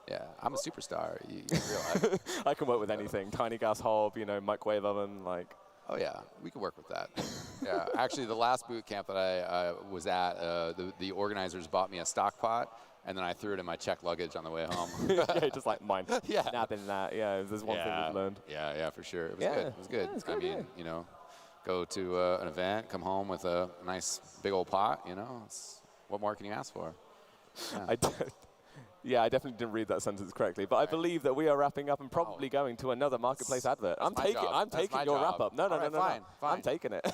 Yeah, I'm a superstar. You realize. I can work with anything. Tiny gas hob, you know, microwave oven, like. Oh yeah, we can work with that. Yeah, actually, the last boot camp that I was at, the organizers bought me a stock pot and then I threw it in my checked luggage on the way home. Yeah, just like mine. Yeah. Nabbing that. Yeah, there's one thing we've learned. Yeah, for sure. It was good. It was good. Yeah, I mean, you know, go to an event, come home with a nice big old pot. You know, what more can you ask for? Yeah. I definitely didn't read that sentence correctly, but I believe that we are wrapping up and probably going to another marketplace advert. I'm taking your wrap up. No. Fine. I'm taking it.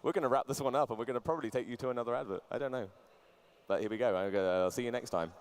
We're going to wrap this one up, and we're going to probably take you to another advert. I don't know, but here we go. I'll see you next time.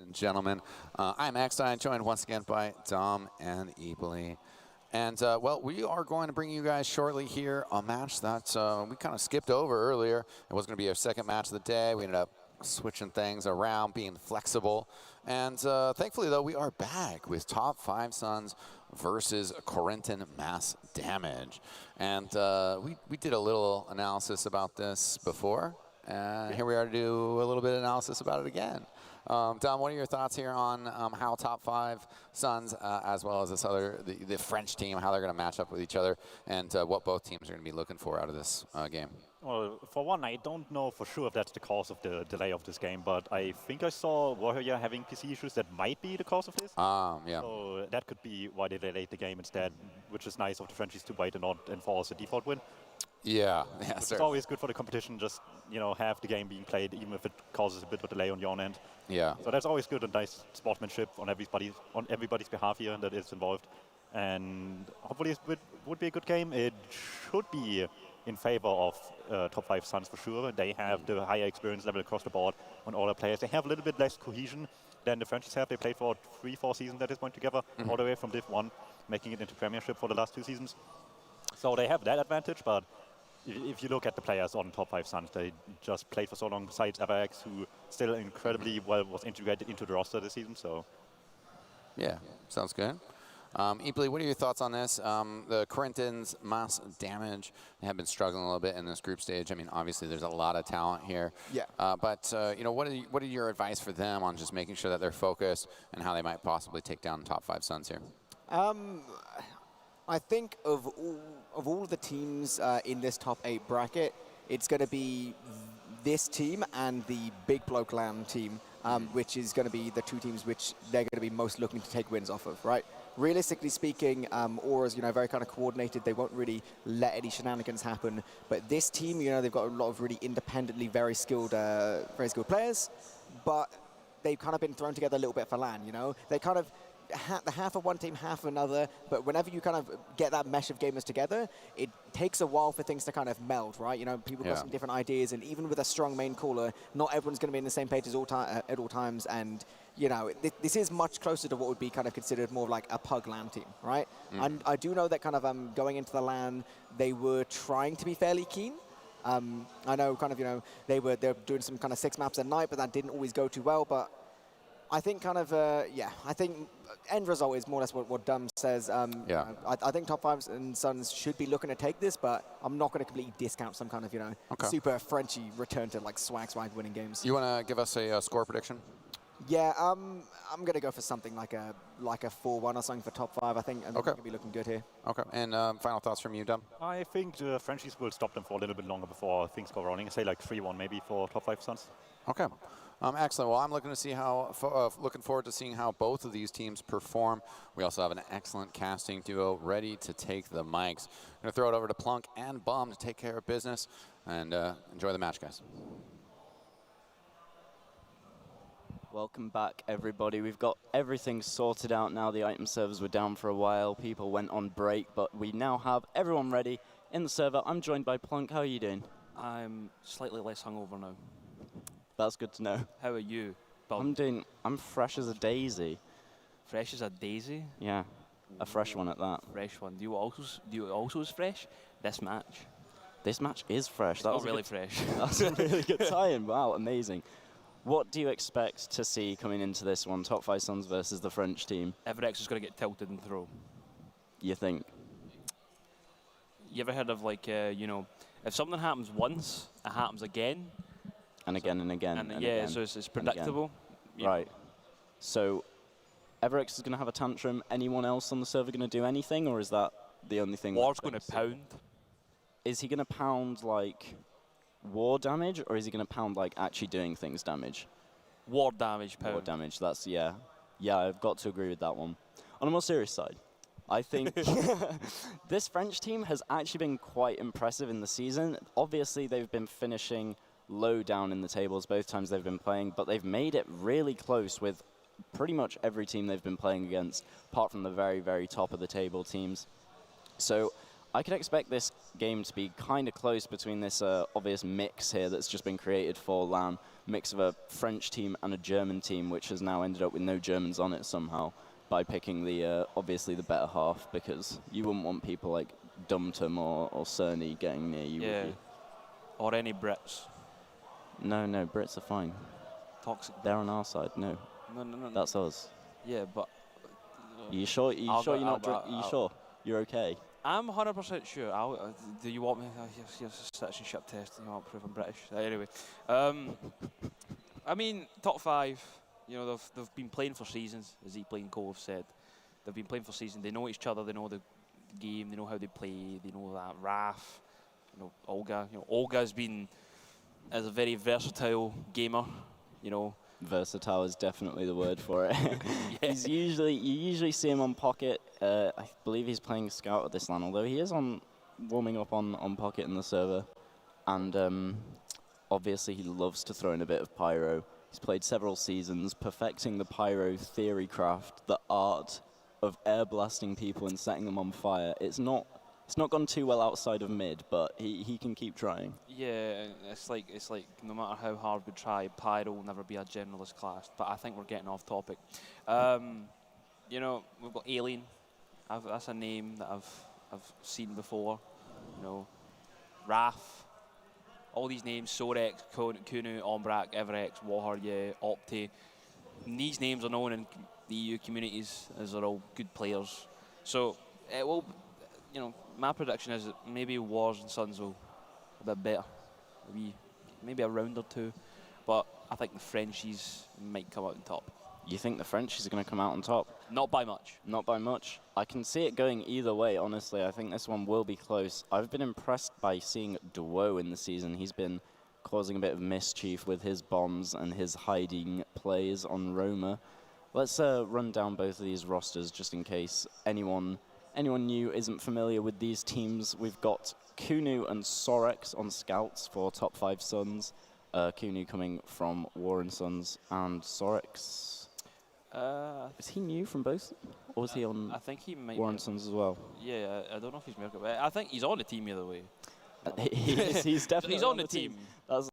and gentlemen. I'm Eckstein, joined once again by Dom and Eebly. And, well, we are going to bring you guys shortly here a match that we kind of skipped over earlier. It was going to be our second match of the day. We ended up switching things around, being flexible. And thankfully, though, we are back with Top 5 Sons versus Corinthian Mass Damage. And we did a little analysis about this before. And here we are to do a little bit of analysis about it again. Dom, what are your thoughts here on how Top 5 Sons, as well as this other, the French team, how they're going to match up with each other, and what both teams are going to be looking for out of this game? Well, for one, I don't know for sure if that's the cause of the delay of this game, but I think I saw Warrior having PC issues that might be the cause of this. Yeah. So that could be why they delayed the game instead, which is nice of the Frenchies to wait and not enforce a default win. Yeah, It's always good for the competition, just have the game being played, even if it causes a bit of a delay on your own end. Yeah. So that's always good and nice sportsmanship on everybody's behalf here that is involved. And hopefully it would be a good game. It should be in favor of Top 5 Sons for sure. They have the higher experience level across the board on all the players. They have a little bit less cohesion than the Frenchies have. They played for 3-4 seasons at this point together, all the way from Div 1, making it into Premiership for the last 2 seasons. So they have that advantage, but if you look at the players on Top 5 Sons, they just played for so long, besides Everx, who still incredibly well was integrated into the roster this season. So, yeah, sounds good. Eeply, what are your thoughts on this? The Corinthians Mass Damage have been struggling a little bit in this group stage. I mean, obviously there's a lot of talent here. Yeah. But what are your advice for them on just making sure that they're focused and how they might possibly take down Top 5 Sons here? I think of all the teams in this top 8 bracket, it's going to be this team and the Big Bloke Lamb team, which is going to be the 2 teams which they're going to be most looking to take wins off of, right? Realistically speaking, Aura's, very kind of coordinated. They won't really let any shenanigans happen. But this team, they've got a lot of really independently very skilled players, but they've kind of been thrown together a little bit for LAN, They kind of half of one team, half of another, but whenever you kind of get that mesh of gamers together, it takes a while for things to kind of meld, right? People got some different ideas, and even with a strong main caller, not everyone's going to be in the same page at all times, and this is much closer to what would be kind of considered more like a pug LAN team, right? And I do know that kind of going into the LAN, they were trying to be fairly keen. I know kind of, they're doing some kind of 6 maps a night, but that didn't always go too well, but I think kind of, I think end result is more or less what Dum says. I think Top 5 and Sons should be looking to take this, but I'm not going to completely discount some kind of, super Frenchy return to like swag winning games. You want to give us a score prediction? Yeah, I'm going to go for something like a 4-1 or something for Top 5. I think I'm going to be looking good here. Okay, and final thoughts from you, Dum? I think the Frenchies will stop them for a little bit longer before things go running. Say like 3-1 maybe for Top 5 Sons. Okay. Excellent. Well, I'm looking to see looking forward to seeing how both of these teams perform. We also have an excellent casting duo ready to take the mics. I'm going to throw it over to Plunk and Bum to take care of business, and enjoy the match, guys. Welcome back, everybody. We've got everything sorted out now. The item servers were down for a while. People went on break, but we now have everyone ready in the server. I'm joined by Plunk. How are you doing? I'm slightly less hungover now. That's good to know. How are you, Bob? I'm fresh as a daisy. Fresh as a daisy? Yeah, a fresh one at that. Fresh one. Do you also is fresh? This match? This match is fresh. That was really fresh. That's a really good tie-in. Wow, amazing. What do you expect to see coming into this one? Top 5 Sons versus the French team. Everex is going to get tilted and throw. You think? You ever heard of if something happens once, it happens again? And again and again. And yeah, again, so it's predictable. Right. So Everex is going to have a tantrum. Anyone else on the server going to do anything, or is that the only thing? War's going to pound. Is he going to pound like war damage, or is he going to pound like actually doing things damage? War damage, pound. War damage. That's yeah. I've got to agree with that one. On a more serious side, I think this French team has actually been quite impressive in the season. Obviously, they've been finishing low down in the tables both times they've been playing, but they've made it really close with pretty much every team they've been playing against, apart from the very, very top of the table teams. So I could expect this game to be kind of close between this obvious mix here that's just been created for LAN, mix of a French team and a German team, which has now ended up with no Germans on it somehow by picking the obviously the better half, because you wouldn't want people like Dumtum or Cerny getting near you, would you? Or any Brits. No, Brits are fine. Toxic. They're on our side. No. No. That's us. Yeah, but... You sure? You sure you're not? You sure? You're okay? I'm 100% sure. Do you want me? Here's a citizenship test. You want to prove I'm British? Anyway, I mean, top 5. You know, they've been playing for seasons, as Epley and Co have said. They've been playing for seasons. They know each other. They know the game. They know how they play. They know that Raf, you know, Olga. You know, Olga's been as a very versatile gamer. You know. Versatile is definitely the word for it. Yeah. You usually see him on Pocket. I believe he's playing Scout at this LAN, although he is warming up on Pocket in the server. And obviously he loves to throw in a bit of Pyro. He's played several seasons, perfecting the Pyro theory craft, the art of air blasting people and setting them on fire. It's not gone too well outside of mid, but he can keep trying. Yeah, it's like no matter how hard we try, Pyro will never be a generalist class. But I think we're getting off topic. You know, we've got Alien. That's a name that I've seen before. You know, Raf. All these names: Sorex, Kunu, Ombrak, Everex, Warrior, Opti. And these names are known in the EU communities as they're all good players. So it will, you know, my prediction is that maybe Wars and Suns will a bit better. Maybe a round or two. But I think the Frenchies might come out on top. You think the Frenchies are going to come out on top? Not by much. Not by much. I can see it going either way, honestly. I think this one will be close. I've been impressed by seeing Duo in the season. He's been causing a bit of mischief with his bombs and his hiding plays on Roma. Let's run down both of these rosters just in case anyone new isn't familiar with these teams. We've got Kunu and Sorex on Scouts for top 5 Suns. Kunu coming from War and Sons, and Sorex. Is he new from both, or was he on I think he might War and Sons as well? Yeah, I don't know if he's American, but I think he's on the team either way. he's definitely he's on the team. That's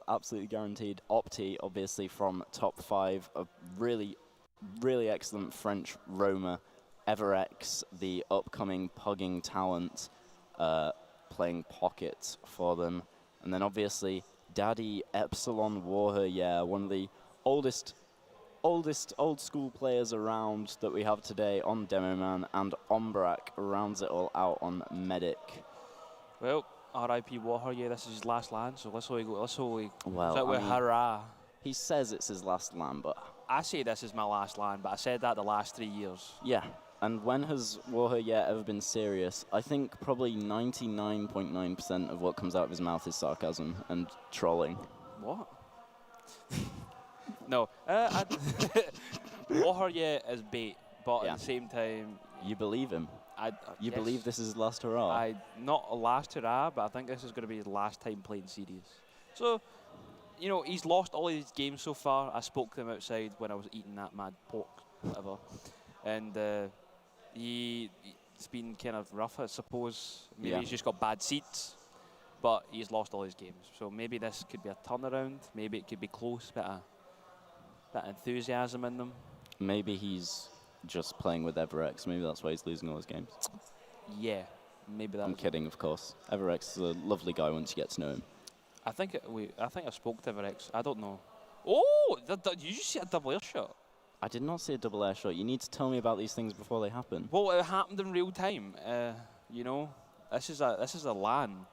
absolutely guaranteed. Opti, obviously from top 5, a really excellent French Roma. Everex, the upcoming pugging talent, playing Pocket for them. And then obviously Daddy Epsilon Warrior, one of the old school players around that we have today on Demo Man, and Ombrak rounds it all out on Medic. Well, R.I.P. Warrior, this is his last LAN, so let's hope we well, with hurrah. He says it's his last LAN, but I say this is my last LAN, but I said that the last 3 years. Yeah. And when has Warrior ever been serious? I think probably 99.9% of what comes out of his mouth is sarcasm and trolling. What? No. Warrior is bait, but at the same time... You believe him? You yes. believe this is his last hurrah? Not a last hurrah, but I think this is going to be his last time playing serious. So, you know, he's lost all of his games so far. I spoke to him outside when I was eating that mad pork, whatever. And... it's been kind of rough, I suppose. Maybe he's just got bad seats, but he's lost all his games. So maybe this could be a turnaround. Maybe it could be close, bit of enthusiasm in them. Maybe he's just playing with Everex. Maybe that's why he's losing all his games. Yeah, maybe that. I'm kidding, of course. Everex is a lovely guy once you get to know him. I think I spoke to Everex. I don't know. Oh, did you just see a double air shot? I did not see a double air shot. You need to tell me about these things before they happen. Well, it happened in real time. You know, this is a LAN.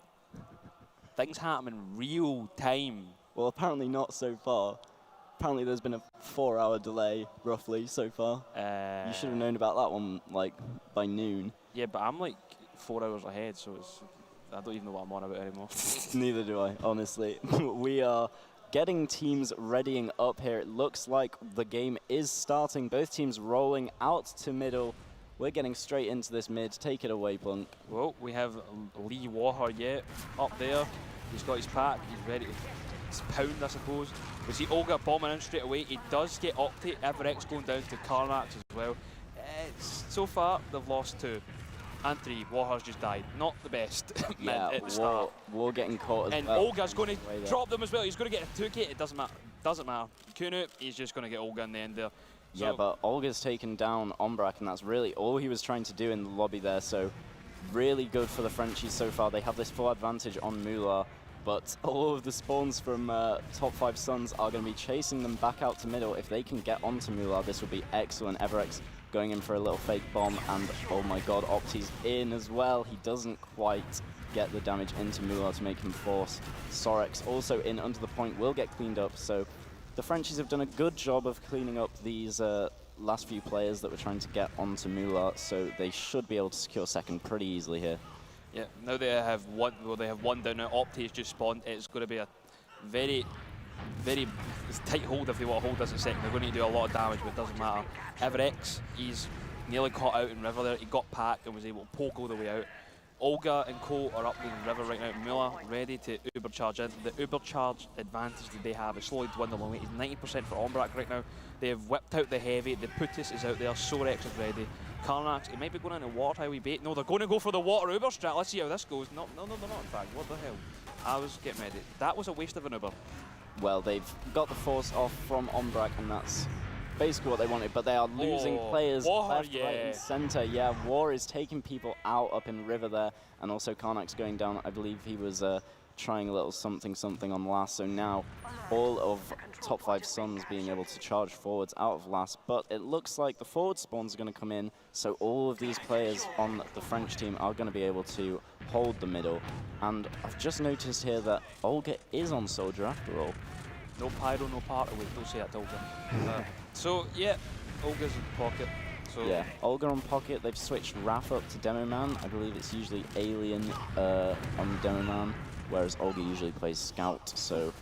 Things happen in real time. Well, apparently not so far. Apparently there's been a 4-hour delay, roughly, so far. You should have known about that one, like, by noon. Yeah, but I'm like 4 hours ahead, so I don't even know what I'm on about anymore. Neither do I, honestly. We are getting teams readying up here. It looks like the game is starting. Both teams rolling out to middle. We're getting straight into this mid. Take it away, Plunk. Well, we have Lee Warrior up there. He's got his pack. He's ready to pound, I suppose. We see Olga bombing in straight away. He does get Opti. Everex going down to Karnax as well. So far, they've lost 2. and 3. Warhar's just died. Not the best. Yeah, at the start. War getting caught as and well. Olga's going to drop them as well. He's going to get a 2K. It doesn't matter. Doesn't matter. Kunu, he's just going to get Olga in the end there. So Yeah, but Olga's taken down Ombrak, and that's really all he was trying to do in the lobby there. So really good for the Frenchies so far. They have this full advantage on Mular, but all of the spawns from top 5 Suns are going to be chasing them back out to middle. If they can get onto Mular, this will be excellent. Everex going in for a little fake bomb, and oh my god, Opti's in as well. He doesn't quite get the damage into Mular to make him force. Sorex also in under the point, will get cleaned up, so the Frenchies have done a good job of cleaning up these last few players that were trying to get onto Mular, so they should be able to secure second pretty easily here. yeah, now they have one. Well, they have one down now. Opti has just spawned. It's going to be a very tight hold if they want to hold us in second. They're going to do a lot of damage, but it doesn't matter. Everex, he's nearly caught out in River there. He got packed and was able to poke all the way out. Olga and Co are up in River right now. Muller ready to uber charge in. The uber charge advantage that they have is slowly dwindling away. It's 90% for Ombrak right now. They have whipped out the heavy. The Putis is out there. Sorex is ready. Karnax, it might be going into water highway bait. No, they're going to go for the water uber strat. Let's see how this goes. No, they're not in fact. What the hell? I was getting ready. That was a waste of an uber. Well, they've got the force off from Ombrak, and that's basically what they wanted, but they are losing players left, right, and center. Yeah, War is taking people out up in River there, and also Karnax going down. I believe he was trying a little something on last, so now all of top 5 Suns being able to charge forwards out of last, but it looks like the forward spawns are going to come in, so all of these players on the French team are going to be able to hold the middle, and I've just noticed here that Olga is on Soldier after all. No pyro, no party. Wait, don't say that to Olga. So, yeah, Olga's in pocket. So yeah, Olga on pocket. They've switched Raph up to Demo Man. I believe it's usually Alien on Demo Man, whereas Olga usually plays Scout. So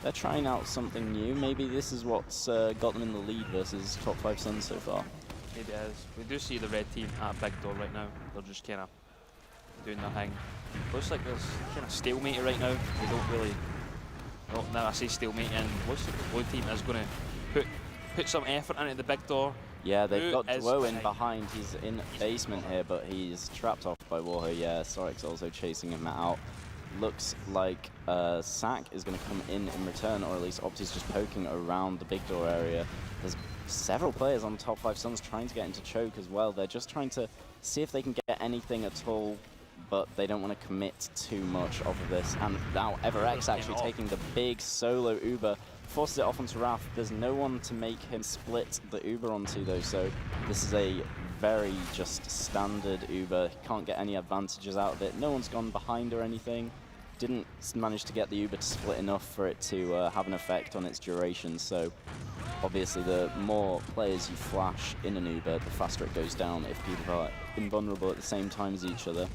they're trying out something new. Maybe this is what's got them in the lead versus top 5 Suns so far. Maybe it is. We do see the red team at Big Door right now. They're just kind of doing their thing. Looks like there's kind of stalemate right now. They don't really... Oh, now I say stalemate, and looks like the blue team is going to put some effort into the Big Door. Yeah, they've got Duo in behind. He's in basement here, but he's trapped off by Warho. Yeah, Sorex also chasing him out. Looks like Sack is going to come in return, or at least Opti's just poking around the Big Door area. There's several players on top 5 Suns trying to get into choke as well. They're just trying to see if they can get anything at all, but they don't want to commit too much of this. And now Everex actually taking the big solo Uber, forces it off onto Raph. There's no one to make him split the Uber onto though, so this is a very just standard Uber. He can't get any advantages out of it. No one's gone behind or anything. Didn't manage to get the Uber to split enough for it to have an effect on its duration, so obviously the more players you flash in an Uber, the faster it goes down if people are invulnerable at the same time as each other.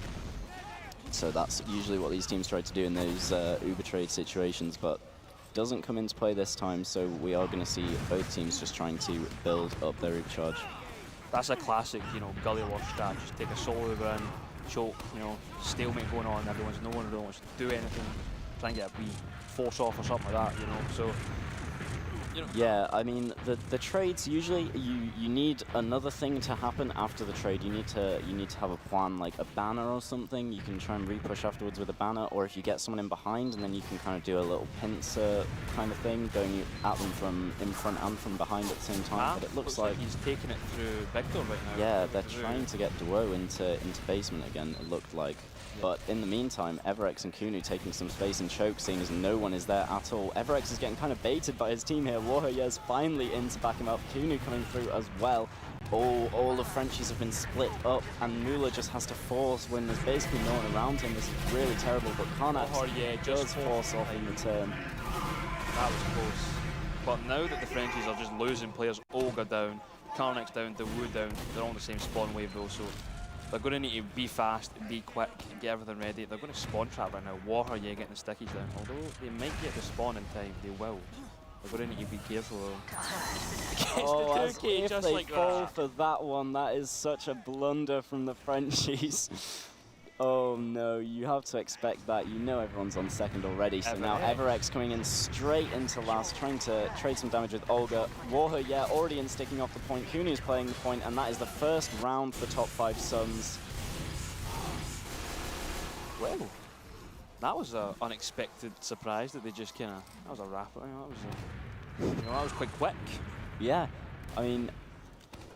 So that's usually what these teams try to do in those Uber trade situations, but doesn't come into play this time, so we are going to see both teams just trying to build up their Uber charge. That's a classic, you know, gully war strat. Just take a solo Uber and choke, you know, stalemate going on. No one really wants to do anything. Try and get a wee force off or something like that, you know. So, you know. Yeah, I mean, the trades usually you need another thing to happen after the trade. You need to have a plan, like a banner or something. You can try and re-push afterwards with a banner, or if you get someone in behind, and then you can kind of do a little pincer kind of thing, going at them from in front and from behind at the same time. But it looks like he's taking it through Big Door right now. Yeah, they're trying to get Duo into basement again, it looked like. But in the meantime, Everex and Kunu taking some space in choke, seeing as no one is there at all. Everex is getting kind of baited by his team here. Warhoyez finally in to back him up. Kunu coming through as well. All the Frenchies have been split up, and Mula just has to force when there's basically no one around him. This is really terrible, but Karnax does force off in return. That was close. But now that the Frenchies are just losing players, Olga down, Karnax down, Dawood down, they're all in the same spawn wave though, so they're going to need to be fast, be quick, and get everything ready. They're going to spawn trap right now. Warrior getting the stickies down. Although they might get the spawn in time, they will. They're going to need to be careful though. Oh, as if just they like fall that. For that one. That is such a blunder from the Frenchies. Oh no, you have to expect that. You know everyone's on second already, so now Everex coming in straight into last, trying to trade some damage with Olga. Warho, yeah, already in sticking off the point. Kunu's playing the point, and that is the first round for top 5 Suns. Well, that was an unexpected surprise that they just kind of, that was a wrap. That was quite quick. Yeah, I mean,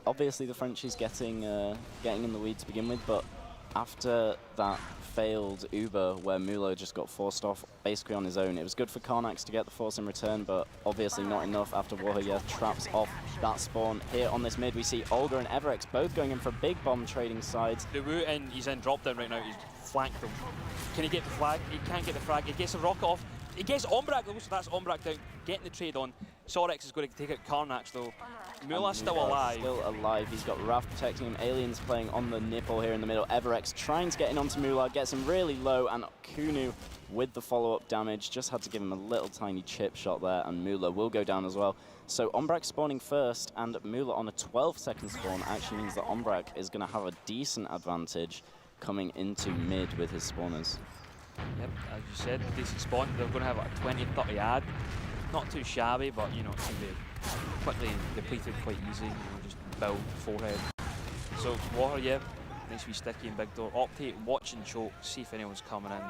obviously the Frenchie's getting in the lead to begin with, but after that failed Uber where Mulo just got forced off basically on his own, it was good for Karnax to get the force in return, but obviously not enough after Warrior traps off that spawn. Here on this mid, we see Olga and Everex both going in for big bomb trading sides. He's in drop down right now. He's flanked them. Can he get the flag? He can't get the flag. He gets the rocket off. He gets Ombrak though, so that's Ombrak down, getting the trade on. Sorex is going to take out Karnax though. Mula's still alive. Still alive. He's got Raph protecting him. Aliens playing on the nipple here in the middle. Everex trying to get in onto Mula, gets him really low, and Kunu with the follow-up damage. Just had to give him a little tiny chip shot there, and Mula will go down as well. So Ombrak spawning first, and Mula on a 12-second spawn actually means that Ombrak is going to have a decent advantage coming into mid with his spawners. Yep, as you said, decent spawn. They're going to have like a 20-30 ad. Not too shabby, but you know, it's going to be quickly depleted quite easy. You know, just build forehead. So Water, yeah, nice wee sticky and big door. Optate, watch and choke, see if anyone's coming in.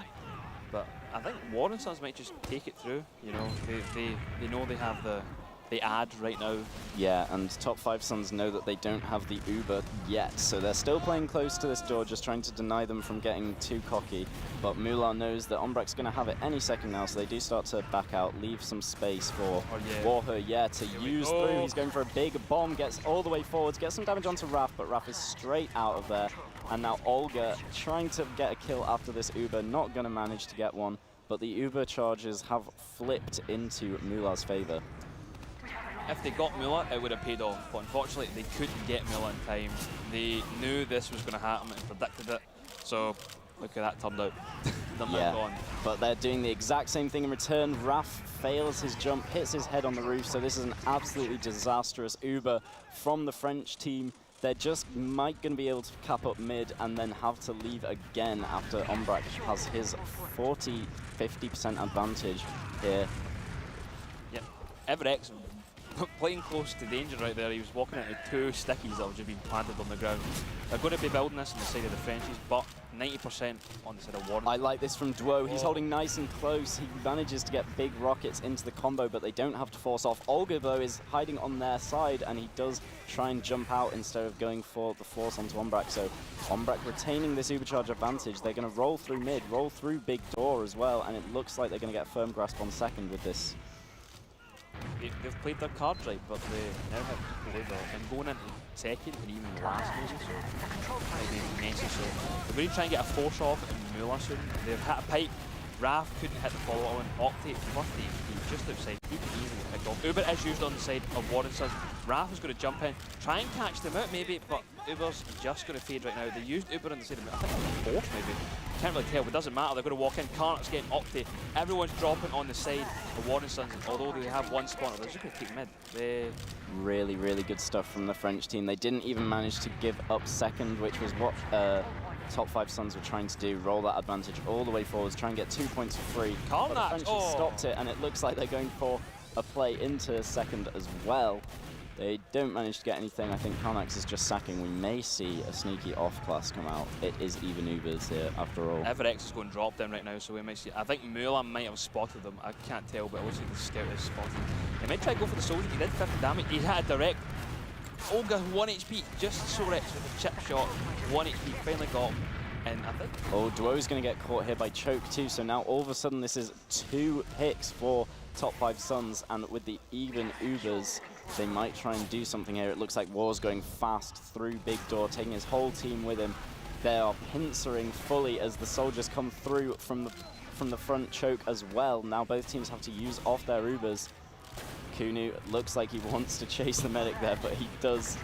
But I think Warren Sons might just take it through. You know, they know they have the ad right now. Yeah, and Top 5 Suns know that they don't have the Uber yet, so they're still playing close to this door, just trying to deny them from getting too cocky. But Mulan knows that Ombrak's going to have it any second now, so they do start to back out, leave some space for Warher, to use through. He's going for a big bomb, gets all the way forwards, gets some damage onto Raph, but Raph is straight out of there. And now Olga trying to get a kill after this Uber, not going to manage to get one, but the Uber charges have flipped into Mula's favor. If they got Mula, it would have paid off, but unfortunately they couldn't get Mula in time. They knew this was going to happen and predicted it, so look how that turned out. Gone. But they're doing the exact same thing in return. Raph fails his jump, hits his head on the roof, so this is an absolutely disastrous Uber from the French team. They're just might going to be able to cap up mid and then have to leave again after Ombrak has his 40-50% advantage here. Yep, Everex playing close to danger right there. He was walking into 2 stickies that have just been planted on the ground. They're going to be building this on the side of the Frenchies, but 90% on the side of Warren. I like this from Duo. He's holding nice and close. He manages to get big rockets into the combo, but they don't have to force off. Olga, though, is hiding on their side, and he does try and jump out instead of going for the force onto Ombrak. So Ombrak retaining this Ubercharge advantage. They're going to roll through mid, roll through big door as well, and it looks like they're going to get a firm grasp on second with this. They've played their cards right, but they now have to play and going into second and even last maybe, so maybe necessary. They're going to try and get a force off in Mula soon. They've hit a pipe. Raph couldn't hit the follow-on. Optate, first he's just outside. He can easily get picked off. Uber is used on the side of Warren Sons. Raph is going to jump in, try and catch them out maybe, but Uber's just going to fade right now. They used Uber on the side of I think it's fourth maybe. Can't really tell, but it doesn't matter. They're going to walk in. Karnak's getting Optate. Everyone's dropping on the side of Warren Sons, although they have one spawner. They're just going to take mid. Really, really good stuff from the French team. They didn't even manage to give up second, which was what Top 5 Suns were trying to do. Roll that advantage all the way forwards, try and get 2 points for free. Karnak, but the French stopped it, and it looks like they're going for a play into second as well. They don't manage to get anything. I think Karnax is just sacking. We may see a sneaky off-class come out. It is even Ubers here, after all. Everex is going drop down right now, so we might see. I think Mula might have spotted them. I can't tell, but it looks like the scout is spotted. He might try to go for the soldier. He did 50 damage. He had a direct. Olga, 1 HP. Just Sorex with a chip shot. 1 HP. Finally got him. And I think. Oh, Duo's going to get caught here by Choke too. So now all of a sudden this is 2 picks for Top 5 Suns, and with the even Ubers, they might try and do something here. It looks like War's going fast through big door, taking his whole team with him. They are pincering fully as the soldiers come through from the front choke as well. Now both teams have to use off their Ubers. Kunu looks like he wants to chase the medic there, but he does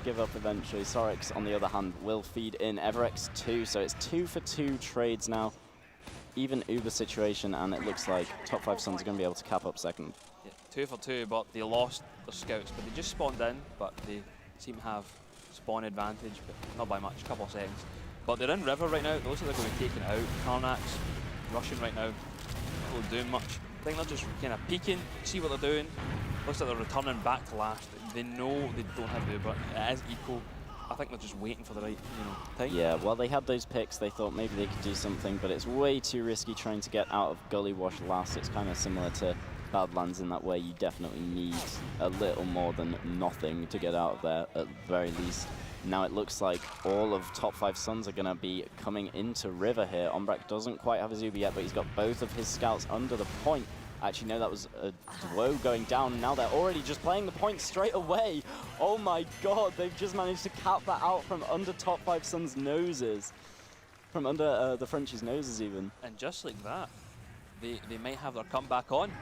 give up eventually. Sorex, on the other hand, will feed in. Everex 2, so it's 2 for 2 trades now. Even Uber situation, and it looks like Top 5 Suns are going to be able to cap up second. Yeah, 2 for 2, but they lost their scouts, but they just spawned in, but they seem to have spawn advantage, but not by much, a couple of seconds. But they're in river right now. It looks like they're going to be taken out. Karnax rushing right now, not really doing much. I think they're just kind of peeking, see what they're doing. Looks like they're returning back to last. They know they don't have Uber. It is equal. I think they're just waiting for the right, thing. Yeah, well, they had those picks. They thought maybe they could do something, but it's way too risky trying to get out of Gully Wash last. It's kind of similar to Badlands in that way. You definitely need a little more than nothing to get out of there, at the very least. Now it looks like all of top 5 Suns are going to be coming into River here. Ombrak doesn't quite have his Uber yet, but he's got both of his scouts under the point. Actually, no, that was a Duo going down. Now they're already just playing the point straight away. Oh my god, they've just managed to cap that out from under top 5 Suns' noses. From under the Frenchies' noses, even. And just like that, they might have their comeback on.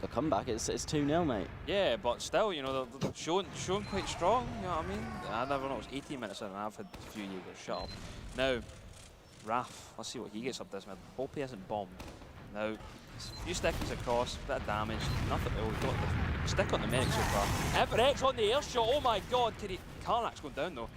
The comeback, it's 2-0, mate. Yeah, but still, they're showing quite strong, you know what I mean? I never know, it's 18 minutes in and I've had a few Jaegers, shut up. Now, Raf, let's see what he gets up this mid. Volpe hasn't bombed. Now, a few stickies across, bit of damage, nothing. Oh, we've got the stick on the medic so far. Everex on the air shot, oh my god, Karnak's going down though.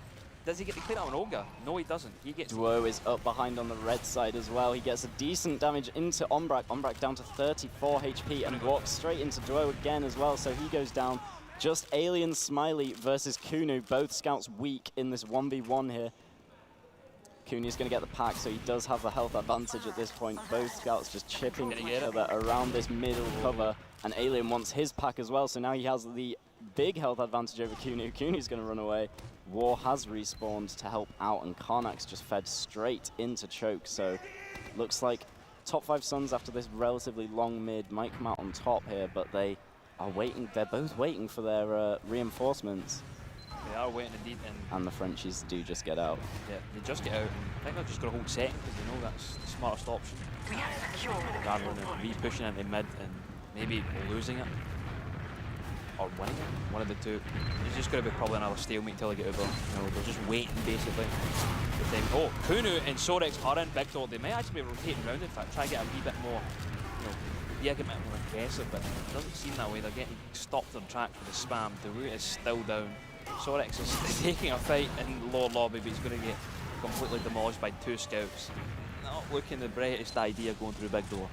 Does he get to clear out on Olga? No, he doesn't. He gets. Duo is up behind on the red side as well. He gets a decent damage into Ombrak. Ombrak down to 34 HP and walks straight into Duo again as well, so he goes down. Just Alien Smiley versus Kunu, both scouts weak in this 1v1 here. Kunu's going to get the pack, so he does have the health advantage at this point. Both scouts just chipping each other around this middle cover, and Alien wants his pack as well, so now he has the big health advantage over Kunu. Kunu's going to run away. War has respawned to help out, and Karnak's just fed straight into choke, so looks like top 5 Suns after this relatively long mid might come out on top here, but they are waiting. They're both waiting for their reinforcements. They are waiting indeed. And the Frenchies do just get out. Yeah, they just get out. I think they're just going to hold second because they know that's the smartest option. Rather than re-pushing into mid and maybe losing it. Or winning it, one of the two. It's just going to be probably another stalemate until they get over. They're just waiting basically. Oh, Kunu and Sorex are in big dog. They might actually be rotating around in fact, try to get a wee bit more, be a bit more aggressive, but it doesn't seem that way. They're getting stopped on track for the spam. The route is still down. Sorex is taking a fight in lower lobby, but he's going to get completely demolished by 2 scouts. Not looking the brightest idea going through big door.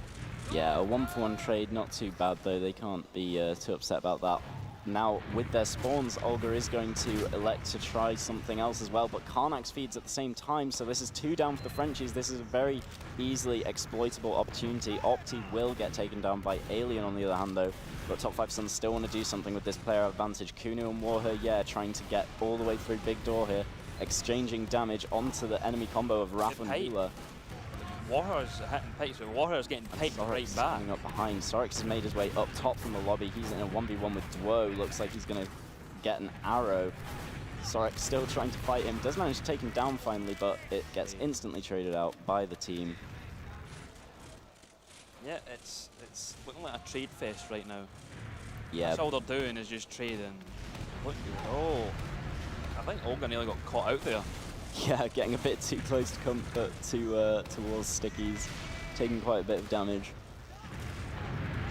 Yeah, a 1-for-1 trade, not too bad though. They can't be too upset about that. Now, with their spawns, Olga is going to elect to try something else as well, but Karnax feeds at the same time, so this is 2 down for the Frenchies. This is a very easily exploitable opportunity. Opti will get taken down by Alien on the other hand though, but top 5 Suns still want to do something with this player advantage. Kunu and Warher, yeah, trying to get all the way through big door here, exchanging damage onto the enemy combo of Raf and Mula. Warher's hitting pipes, but Warher's getting piped right back. Coming up behind. Sorix has made his way up top from the lobby. He's in a 1v1 with Duo. Looks like he's going to get an arrow. Sorix still trying to fight him. Does manage to take him down finally, but it gets instantly traded out by the team. Yeah, it's looking like a trade fest right now. Yeah. That's all they're doing is just trading. Oh, I think Olga nearly got caught out there. Yeah, getting a bit too close to comfort towards Stickies, taking quite a bit of damage.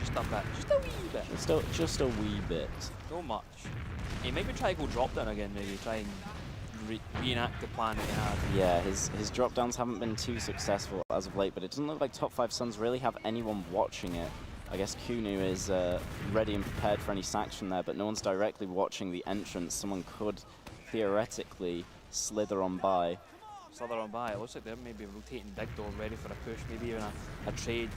Just a bit, just a wee bit. Just a wee bit. Not much. He maybe try to go drop down again, maybe try and reenact the plan that he had. Yeah, his drop downs haven't been too successful as of late, but it doesn't look like top 5 Suns really have anyone watching it. I guess Kunu is ready and prepared for any sacks from there, but no one's directly watching the entrance. Someone could theoretically slither on by. It looks like they're maybe rotating big door, ready for a push, maybe even a trade.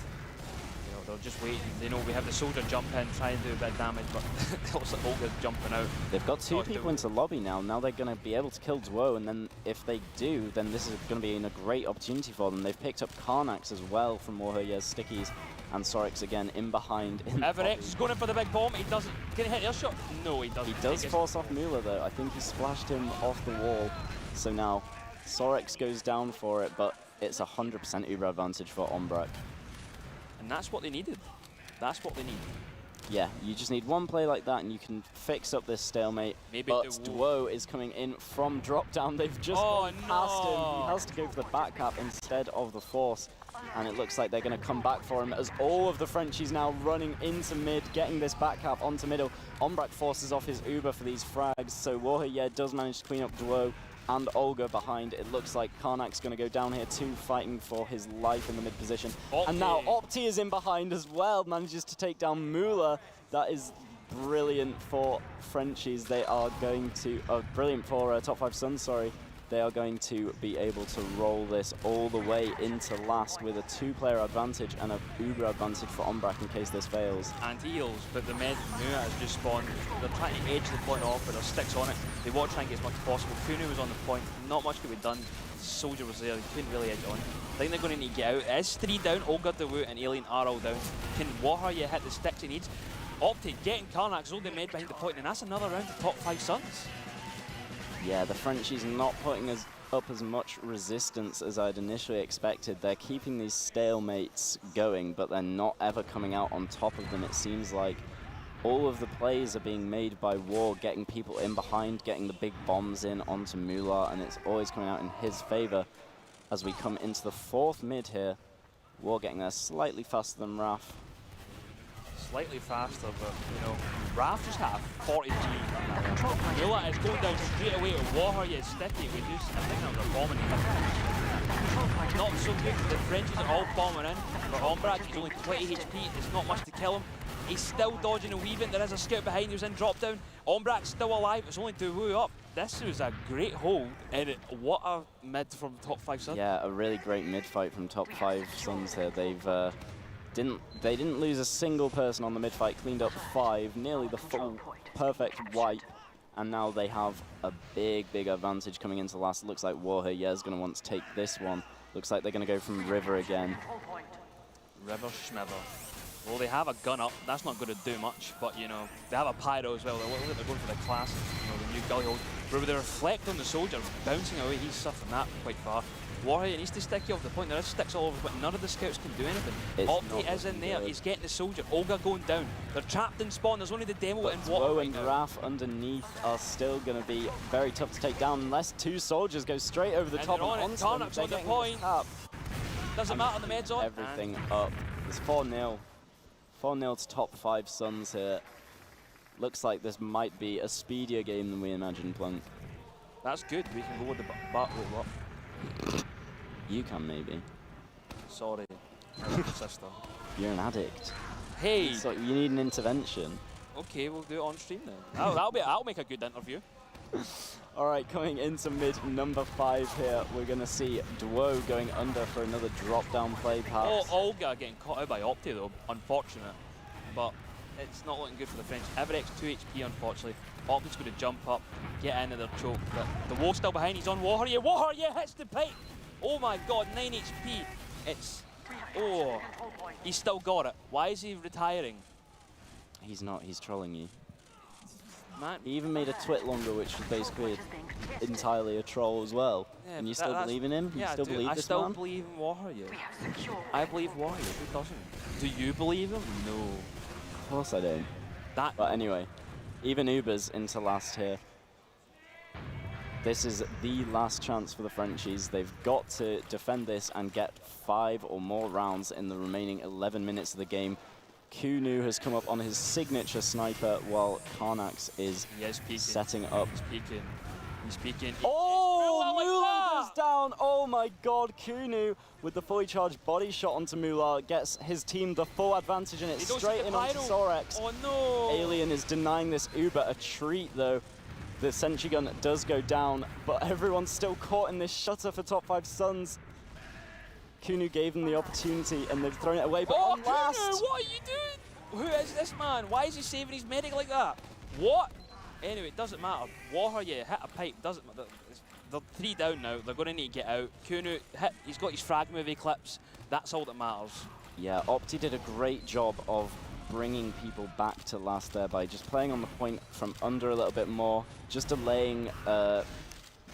They're just waiting. They know we have the soldier jump in, try and do a bit of damage, but it looks like Olga's jumping out. They've got 2 people into lobby now. Now they're going to be able to kill Duo, and then if they do, then this is going to be a great opportunity for them. They've picked up Karnax as well from Warher's Stickies, and Sorix again in behind. Everex is going in for the big bomb. He doesn't. Can he hit air shot? No, he doesn't. He does force off Mula though. I think he splashed him off the wall. So now Sorix goes down for it, but it's 100% Uber advantage for Ombrak. And that's what they needed. That's what they need. Yeah, you just need one play like that and you can fix up this stalemate. Maybe but Duo is coming in from drop down. They've just gone past him. He has to go for the back cap instead of the force. And it looks like they're going to come back for him as all of the Frenchies now running into mid, getting this back cap onto middle. Ombrak forces off his Uber for these frags, so Warher, yeah, does manage to clean up Duo and Olga behind. It looks like Karnak's going to go down here too, fighting for his life in the mid position. And now Opti is in behind as well, manages to take down Mula. That is brilliant for Frenchies. They are going to, brilliant for Top 5 Suns, sorry. They are going to be able to roll this all the way into last with a 2-player advantage and a Uber advantage for Ombrak in case this fails. Anti-heals, but the med Nua has just spawned. They're trying to edge the point off, but there's sticks on it. They want to try and get as much as possible. Kunu was on the point, not much could be done. Soldier was there, he couldn't really edge on. I think they're going to need to get out. It is 3 down, Olga, Dawu and Alien are all down. Can Warrior hit the sticks he needs? Opti getting Karnak, holding the med behind the point, and that's another round of Top 5 Suns. Yeah, the Frenchies not putting up as much resistance as I'd initially expected. They're keeping these stalemates going, but they're not ever coming out on top of them. It seems like all of the plays are being made by War, getting people in behind, getting the big bombs in onto Mular, and it's always coming out in his favor as we come into the 4th mid here. War getting there slightly faster than Raf. Slightly faster, but you know, Raf just had a 40G. Mular is going down straight away to Warrior, is sticky. We just, I think that was a bombing. Not so good. The Frenchies are all bombing in. For Ombrak, he's only 20 HP. It's not much to kill him. He's still dodging and weaving. There is a scout behind. He was in drop down. Ombrak's still alive. It's only Dawu up. This was a great hold, and what a mid from Top 5 Suns. Yeah, a really great mid fight from Top 5 Suns here. They didn't lose a single person on the mid fight. Cleaned up 5, nearly the full perfect wipe, and now they have a big advantage coming into last. It looks like Warher is going to want to take this one. Looks like they're going to go from River again. River Schmither. Well, they have a gun up. That's not going to do much, but you know, they have a pyro as well. They're going for the classic, you know, the new gully hold. Where they reflect on the soldier, bouncing away. He's suffering that quite far. Warrior needs to stick you off the point. There is sticks all over, but none of the scouts can do anything. Opti is in there. He's getting the soldier. Olga going down. They're trapped in spawn. There's only the demo and water right and now. Raf underneath are still going to be very tough to take down unless 2 soldiers go straight over the top and onto them. Karnak's on the point. Doesn't matter, the med's on. Everything up. It's 4-0. 4-0 to Top 5 Suns here. Looks like this might be a speedier game than we imagined, Plunk. That's good. We can go with the what? You can, maybe. Sorry, sister. You're an addict. Hey! So you need an intervention. Okay, we'll do it on stream then. That'll make a good interview. All right, coming into mid number 5 here, we're going to see Duo going under for another drop-down play pass. Oh, Olga getting caught out by Opti though, unfortunate. But it's not looking good for the French. Everex 2 HP, unfortunately. Opti's going to jump up, get into their choke. But the Woe's still behind, he's on Warrior. Warrior hits the pipe! Oh my god, 9 HP. It's, oh, he's still got it. Why is he retiring? He's not, he's trolling you. Man. He even made a twit longer, which was basically entirely a troll as well. Yeah, and you still believe in him? Yeah, you still believe this man? I still believe in Warrior. I believe Warrior, who doesn't? Do you believe him? No. Of course I don't. That but anyway, even Uber's into last here. This is the last chance for the Frenchies. They've got to defend this and get 5 or more rounds in the remaining 11 minutes of the game. Kunu has come up on his signature sniper while Karnax is setting up. He's peeking. Oh, Mular goes down. Oh my god, Kunu with the fully charged body shot onto Mular gets his team the full advantage and it's straight in onto Sorex. Oh no! Alien is denying this Uber a treat though. The sentry gun does go down, but everyone's still caught in this shutter for Top 5 Suns. Kunu gave them the opportunity and they've thrown it away, but on last. Kunu, what are you doing? Who is this man? Why is he saving his medic like that? What? Anyway, it doesn't matter. Warrior hit a pipe, doesn't matter. They're 3 down now, they're going to need to get out. Kunu hit, he's got his frag movie clips, that's all that matters. Yeah, Opti did a great job of bringing people back to last there by just playing on the point from under a little bit more, just delaying the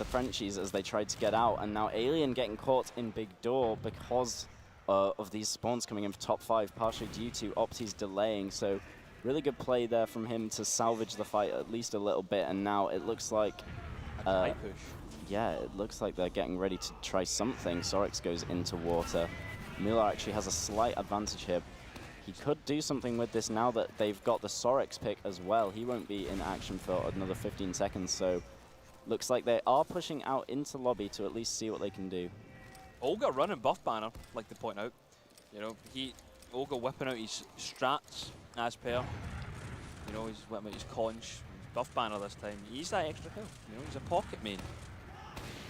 Frenchies as they tried to get out, and now Alien getting caught in big door because of these spawns coming in for Top 5, partially due to Opti's delaying, so really good play there from him to salvage the fight at least a little bit, and now it looks like push. Yeah, it looks like they're getting ready to try something. Sorex goes into water. Mular actually has a slight advantage here. He could do something with this now that they've got the Sorex pick as well. He won't be in action for another 15 seconds, so looks like they are pushing out into lobby to at least see what they can do. Olga running buff banner, like to point out. You know, Olga whipping out his strats as per. You know, he's what about his conch, buff banner this time. He's that extra health. You know, he's a pocket main.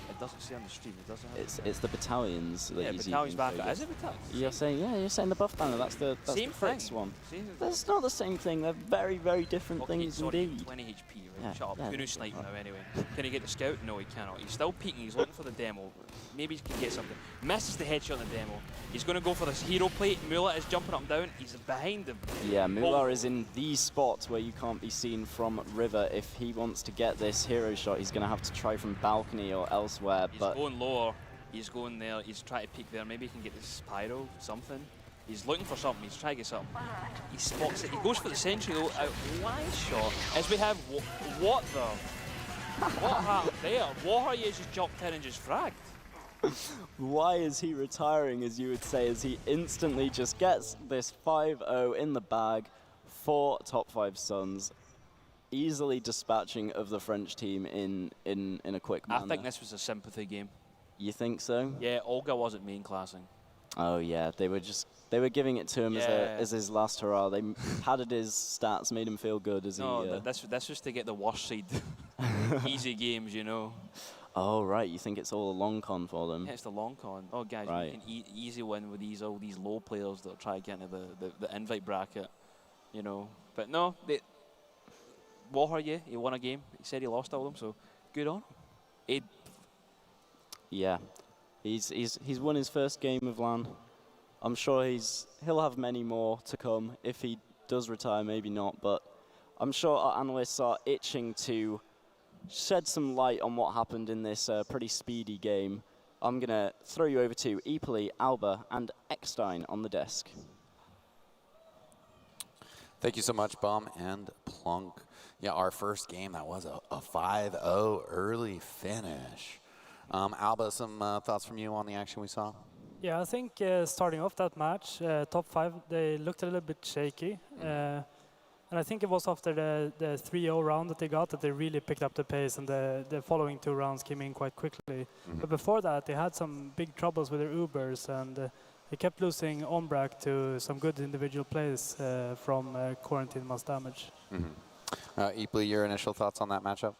It doesn't say on the stream. It doesn't. It's the battalions that he's battalions using. back. Is it battalions? You're saying the buff banner. That's the same Fritz thing. one. Same That's not the same thing. They're very, very different things sorry, indeed. 20 HP, right? Yeah, Shut up. yeah, Kuno snipe now anyway. Can he get the scout? No, he cannot. He's still peeking. He's looking for the demo. Maybe he can get something. Misses the headshot in the demo. He's going to go for this hero plate. Mula is jumping up and down. He's behind him. Yeah, Mula is in the spot where you can't be seen from River. If he wants to get this hero shot, he's going to have to try from balcony or elsewhere. He's going lower. He's going there. He's trying to peek there. Maybe he can get this pyro, something. He's looking for something. He's trying to get something. He spots it. He goes for the sentry though. Wide shot. As we have what the? What happened there? Warrior just jumped in and just fragged. Why is he retiring, as you would say, as he instantly just gets this 5-0 in the bag for top 5 Suns, easily dispatching of the French team in a quick manner. I think this was a sympathy game. You think so? Yeah, Olga wasn't main classing. Oh yeah, they were giving it to him as his last hurrah. They padded his stats, made him feel good as he. This was to get the worst seed. Easy games, you know. Oh right, you think it's all a long con for them? Yeah, it's the long con. Oh guys, right. You can easy win with all these low players that try to get into the invite bracket, you know. But no, Warrior, he won a game. He said he lost all of them, so good on him. Yeah, he's won his first game of LAN. I'm sure he'll have many more to come. If he does retire, maybe not, but I'm sure our analysts are itching to shed some light on what happened in this pretty speedy game. I'm going to throw you over to Epoli, Alba, and Eckstein on the desk. Thank you so much, Bum and Plunk. Yeah, our first game, that was a 5-0 early finish. Alba, some thoughts from you on the action we saw? Yeah, I think starting off that match, top 5, they looked a little bit shaky. And I think it was after the 3-0 round that they got that they really picked up the pace, and the following 2 rounds came in quite quickly. But before that, they had some big troubles with their Ubers, and they kept losing Ombrak to some good individual plays from Quarantine Mass Damage. Epoli, your initial thoughts on that matchup?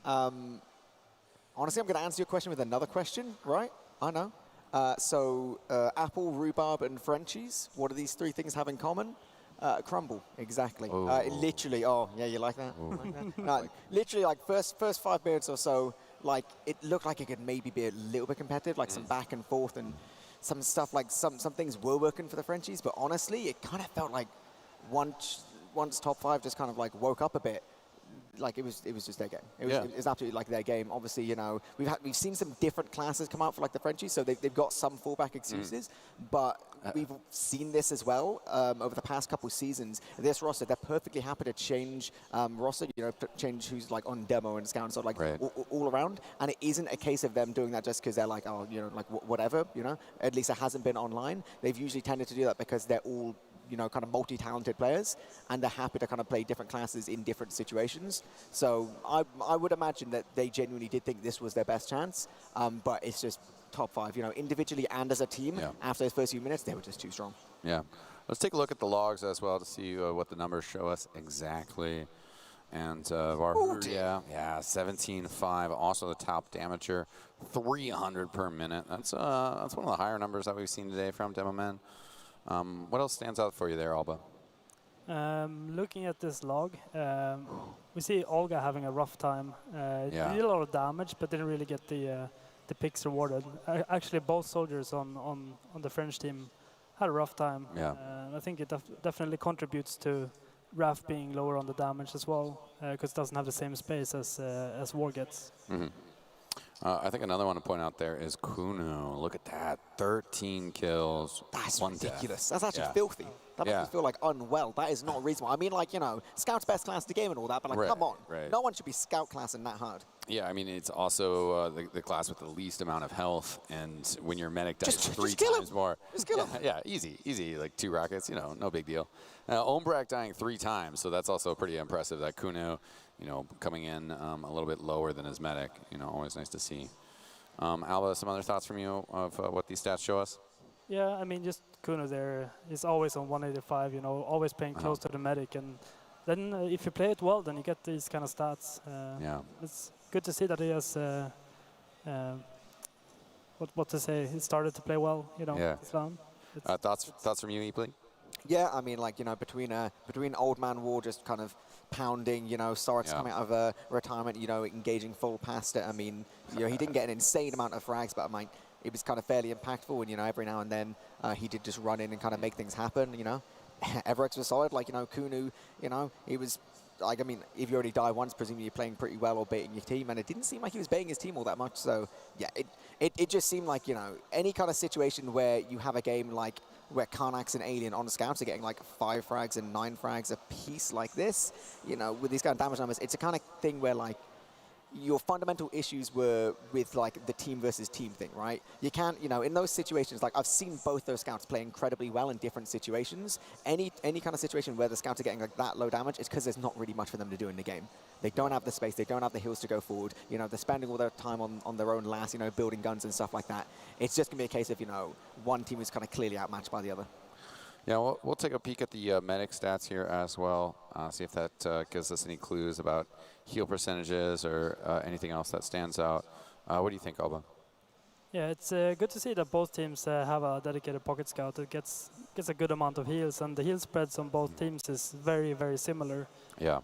Honestly, I'm going to answer your question with another question, right? I know. So Apple, Rhubarb, and Frenchies, what do these 3 things have in common? Crumble, exactly. Literally, oh, yeah, you like that? Literally, like, first 5 minutes or so, like, it looked like it could maybe be a little bit competitive, like some back and forth and some stuff, like some things were working for the Frenchies, but honestly, it kind of felt like once top 5 just kind of, like, woke up a bit, like it was just their game. It was absolutely like their game. Obviously, you know, we've seen some different classes come out for like the Frenchies, so they've got some fallback excuses. But we've seen this as well over the past couple of seasons. This roster, they're perfectly happy to change roster. You know, change who's like on demo and scout and sort of like all around. And it isn't a case of them doing that just because they're like, oh, you know, like whatever. You know, at least it hasn't been online. They've usually tended to do that because they're all, you know, kind of multi-talented players, and they're happy to kind of play different classes in different situations. So I would imagine that they genuinely did think this was their best chance, but it's just top 5, you know, individually and as a team. After those first few minutes, they were just too strong. Yeah. Let's take a look at the logs as well to see what the numbers show us exactly. And yeah, 17-5, also the top damager, 300 per minute. That's one of the higher numbers that we've seen today from Demo Men. What else stands out for you there, Alba? Looking at this log, we see Olga having a rough time. Did a lot of damage, but didn't really get the picks rewarded. Actually, both soldiers on the French team had a rough time. I think it definitely contributes to Raf being lower on the damage as well, because it doesn't have the same space as War gets. I think another one to point out there is Kuno. Look at that, 13 kills. That's 1 ridiculous. death. That's actually filthy. That makes me feel like unwell. That is not reasonable. I mean, like, you know, Scout's best class in the game and all that, but like, come on. No one should be Scout classing that hard. Yeah, I mean, it's also the class with the least amount of health, and when your medic dies three kill times him. more. Just kill him. Yeah, easy, like 2 rockets, you know, no big deal. Ombrak dying 3 times, so that's also pretty impressive. That Kuno, you know, coming in a little bit lower than his medic, you know, always nice to see. Alba, some other thoughts from you of what these stats show us? Yeah, I mean, just Kuno there is always on 185, you know, always paying close to the medic, and then if you play it well, then you get these kind of stats. Yeah. It's good to see that he has, what to say, he started to play well, you know, Yeah. Islam. Thoughts from you, Epley? Yeah, I mean, like, you know, between Old Man War just kind of pounding, you know, Sorik's coming out of retirement, you know, engaging full past it. I mean, you know, he didn't get an insane amount of frags, but I mean, it was kind of fairly impactful. And, you know, every now and then he did just run in and kind of make things happen, you know. Everex was solid, like, you know, Kunu, you know, he was, like, I mean, if you already die once, presumably you're playing pretty well or baiting your team, and it didn't seem like he was baiting his team all that much. So, yeah, it just seemed like, you know, any kind of situation where you have a game like where Karnax and Alien on scouts are getting like 5 frags and 9 frags a piece like this, you know, with these kind of damage numbers, it's a kind of thing where, like, your fundamental issues were with, like, the team versus team thing, right? You can't, you know, in those situations, like, I've seen both those scouts play incredibly well in different situations. Any kind of situation where the scouts are getting, like, that low damage, it's because there's not really much for them to do in the game. They don't have the space, they don't have the heals to go forward, you know, they're spending all their time on their own last, you know, building guns and stuff like that. It's just going to be a case of, you know, one team is kind of clearly outmatched by the other. Yeah, we'll take a peek at the medic stats here as well, see if that gives us any clues about heal percentages or anything else that stands out. What do you think, Alba? Yeah, it's good to see that both teams have a dedicated pocket scout that gets a good amount of heals, and the heal spreads on both teams is very, very similar. Yeah.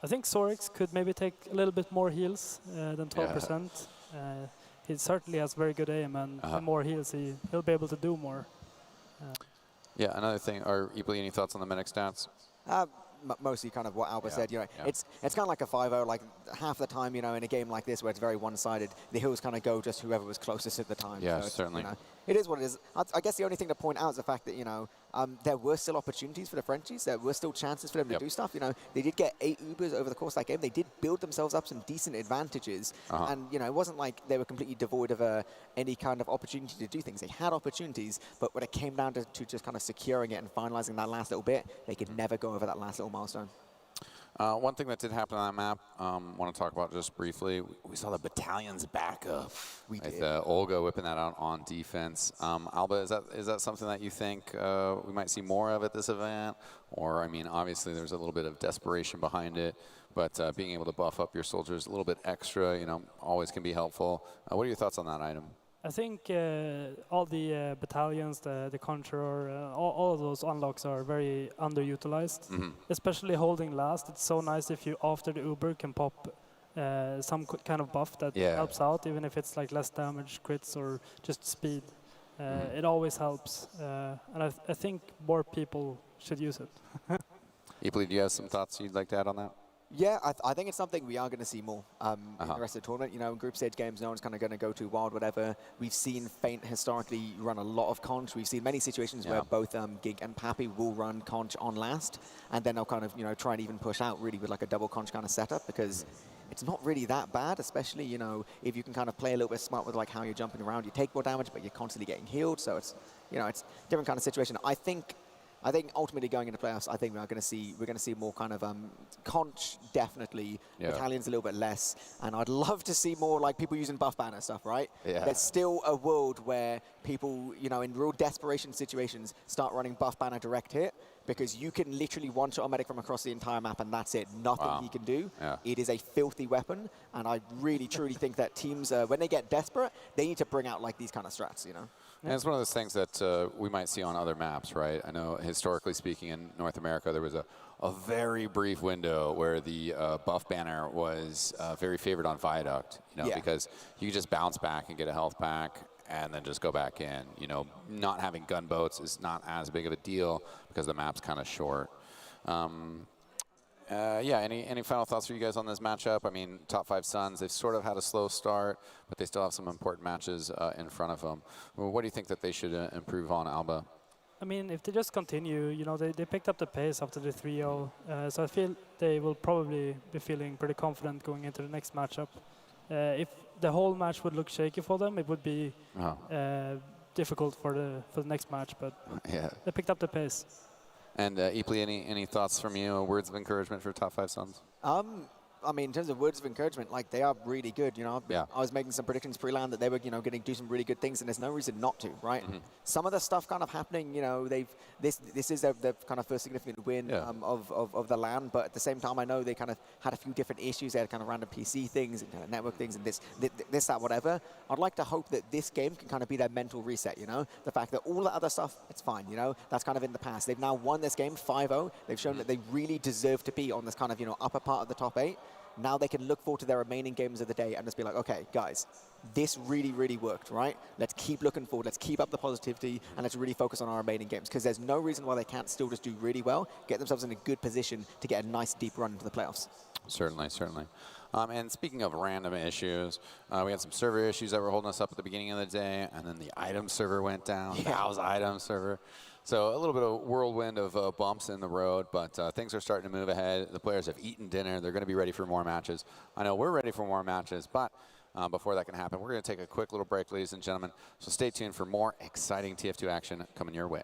I think Sorix could maybe take a little bit more heals than 12%. He certainly has very good aim, and the more heals, he'll be able to do more. Yeah, another thing, are Epley, any thoughts on the medic stats? Mostly kind of what Alba said, you know, it's kind of like a 5-0, like half the time, you know, in a game like this where it's very one-sided, the heals kind of go just whoever was closest at the time. Yeah, so certainly. You know, it is what it is. I guess the only thing to point out is the fact that, you know, there were still opportunities for the Frenchies. There were still chances for them to do stuff. You know, they did get 8 Ubers over the course of that game. They did build themselves up some decent advantages. And, you know, it wasn't like they were completely devoid of any kind of opportunity to do things. They had opportunities, but when it came down to just kind of securing it and finalizing that last little bit, they could never go over that last little milestone. One thing that did happen on that map, want to talk about just briefly, we saw the battalions back up. We did. With Olga whipping that out on defense. Alba, is that something that you think we might see more of at this event? Or, I mean, obviously there's a little bit of desperation behind it, but being able to buff up your soldiers a little bit extra, you know, always can be helpful. What are your thoughts on that item? I think all the battalions, the Conjurer, all of those unlocks are very underutilized. Especially holding last. It's so nice if you, after the Uber, can pop some kind of buff that helps out, even if it's like less damage, crits, or just speed. It always helps. And I think more people should use it. Epley, do you have some thoughts you'd like to add on that? Yeah, I think it's something we are going to see more in the rest of the tournament. You know, in group stage games, no one's kind of going to go too wild, whatever. We've seen Feint historically run a lot of conch. We've seen many situations where both Gig and Pappy will run conch on last, and then they'll kind of, you know, try and even push out really with like a double conch kind of setup, because it's not really that bad, especially, you know, if you can kind of play a little bit smart with like how you're jumping around. You take more damage, but you're constantly getting healed, so it's, you know, it's a different kind of situation. I think ultimately going into playoffs, I think we're going to see more kind of conch, definitely, battalions a little bit less, and I'd love to see more like people using buff banner stuff, right? Yeah. There's still a world where people, you know, in real desperation situations, start running buff banner direct hit, because you can literally one-shot a medic from across the entire map and that's it. Nothing he can do. Yeah. It is a filthy weapon, and I really, truly think that teams, when they get desperate, they need to bring out like these kind of strats, you know? And it's one of those things that we might see on other maps, right? I know historically speaking in North America, there was a very brief window where the buff banner was very favored on Viaduct, you know, because you could just bounce back and get a health pack and then just go back in. You know, not having gunboats is not as big of a deal because the map's kind of short. Yeah, any final thoughts for you guys on this matchup? I mean, top 5 Suns, they've sort of had a slow start, but they still have some important matches in front of them. Well, what do you think that they should improve on, Alba? I mean, if they just continue, you know, they picked up the pace after the 3-0, so I feel they will probably be feeling pretty confident going into the next matchup. If the whole match would look shaky for them, it would be difficult for the next match, but they picked up the pace. And Epley, any thoughts from you, words of encouragement for top 5 Suns? I mean, in terms of words of encouragement, like they are really good. You know, I was making some predictions pre-land that they were, going to do some really good things, and there's no reason not to, right? Some of the stuff kind of happening, this is their kind of first significant win of the LAN, but at the same time, I know they kind of had a few different issues. They had kind of random PC things and kind of network things and this, that, whatever. I'd like to hope that this game can kind of be their mental reset. The fact that all the other stuff, it's fine. That's kind of in the past. They've now won this game 5-0. They've shown that they really deserve to be on this kind of upper part of the top 8. Now they can look forward to their remaining games of the day and just be like, okay, guys, this really, really worked, right? Let's keep looking forward. Let's keep up the positivity, and let's really focus on our remaining games, because there's no reason why they can't still just do really well, get themselves in a good position to get a nice, deep run into the playoffs. Certainly, certainly. And speaking of random issues, we had some server issues that were holding us up at the beginning of the day, and then the item server went down, the house item server. So a little bit of whirlwind of bumps in the road, but things are starting to move ahead. The players have eaten dinner. They're going to be ready for more matches. I know we're ready for more matches, but before that can happen, we're going to take a quick little break, ladies and gentlemen. So stay tuned for more exciting TF2 action coming your way.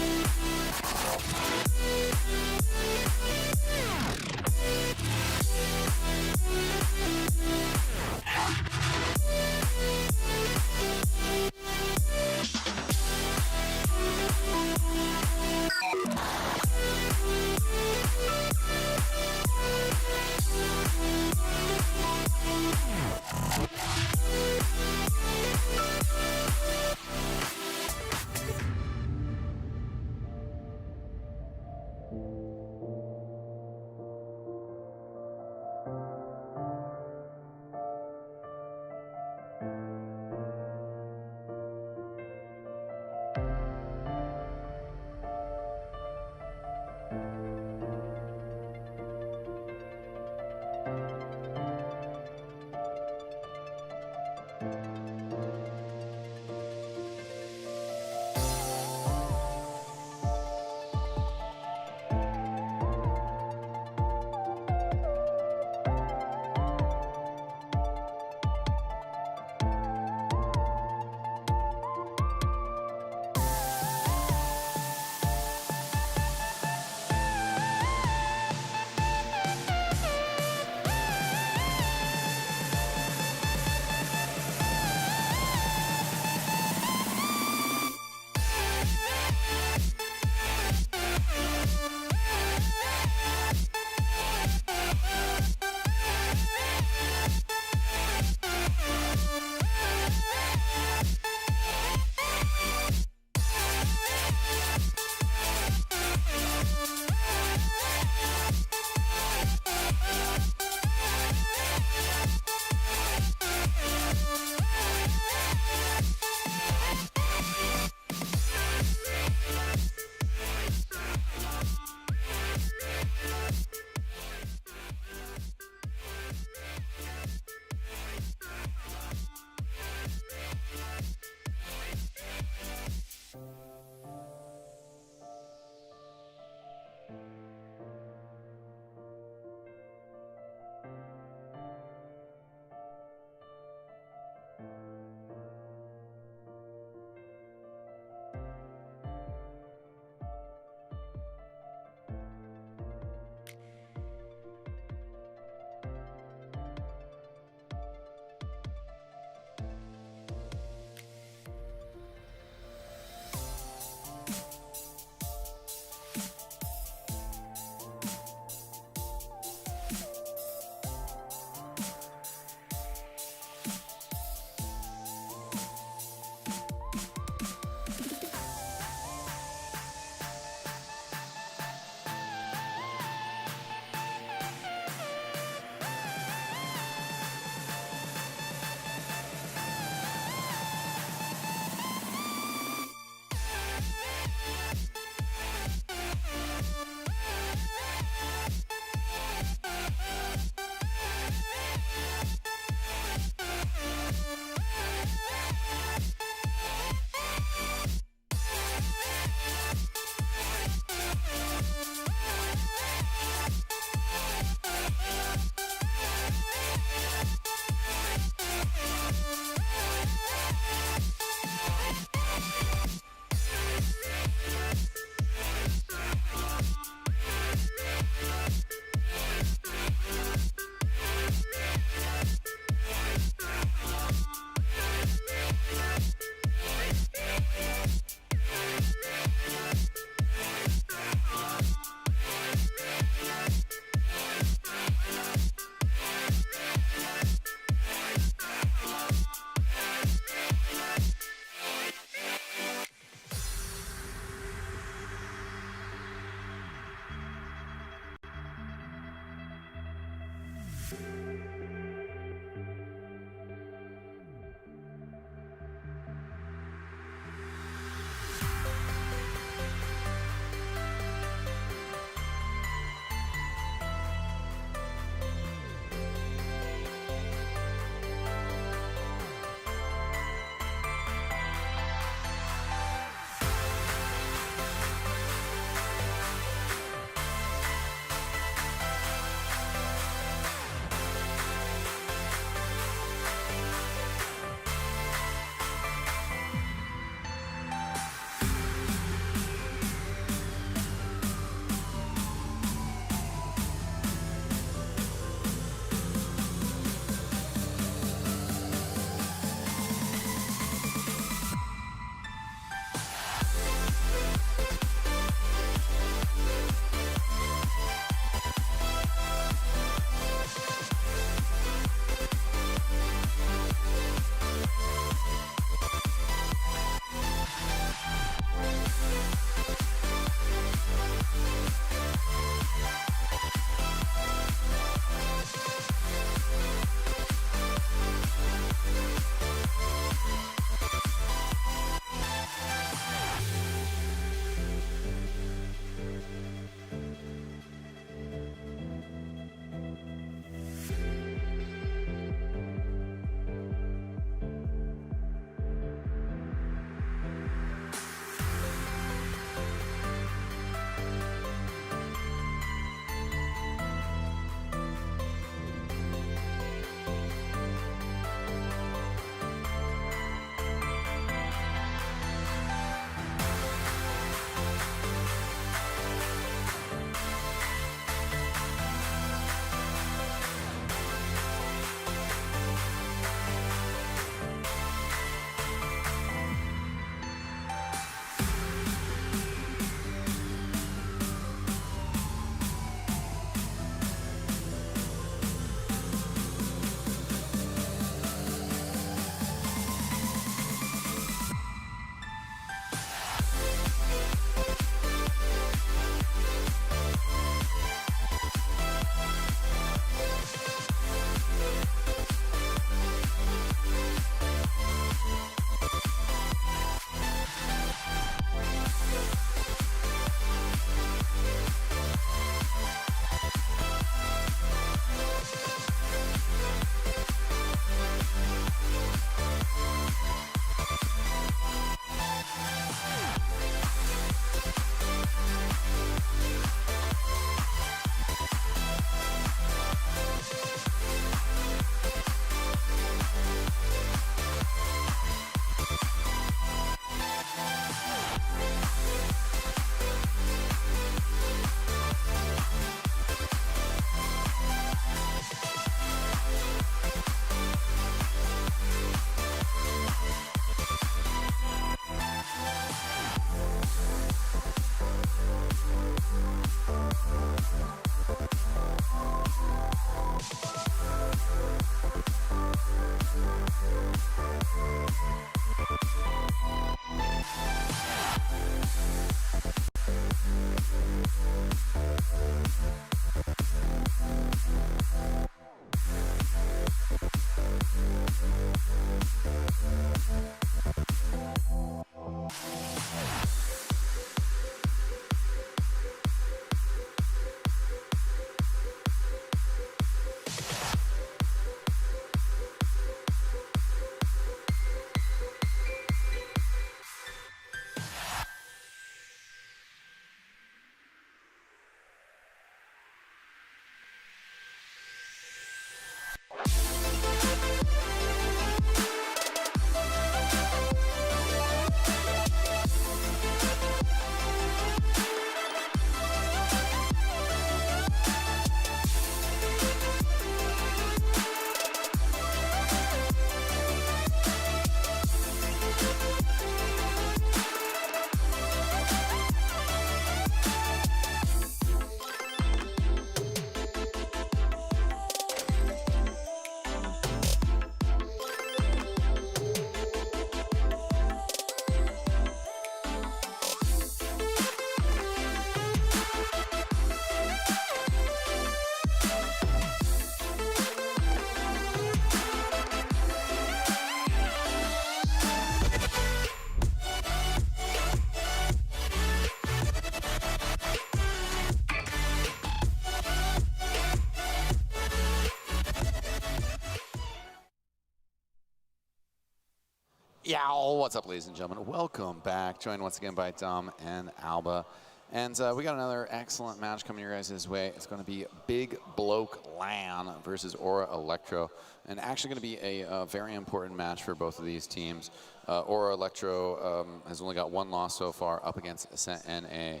Yow! What's up, ladies and gentlemen? Welcome back. Joined once again by Dom and Alba. And we got another excellent match coming your guys' way. It's going to be Big Bloke LAN versus Aura Electro. And actually going to be a very important match for both of these teams. Aura Electro has only got one loss so far up against Ascent NA.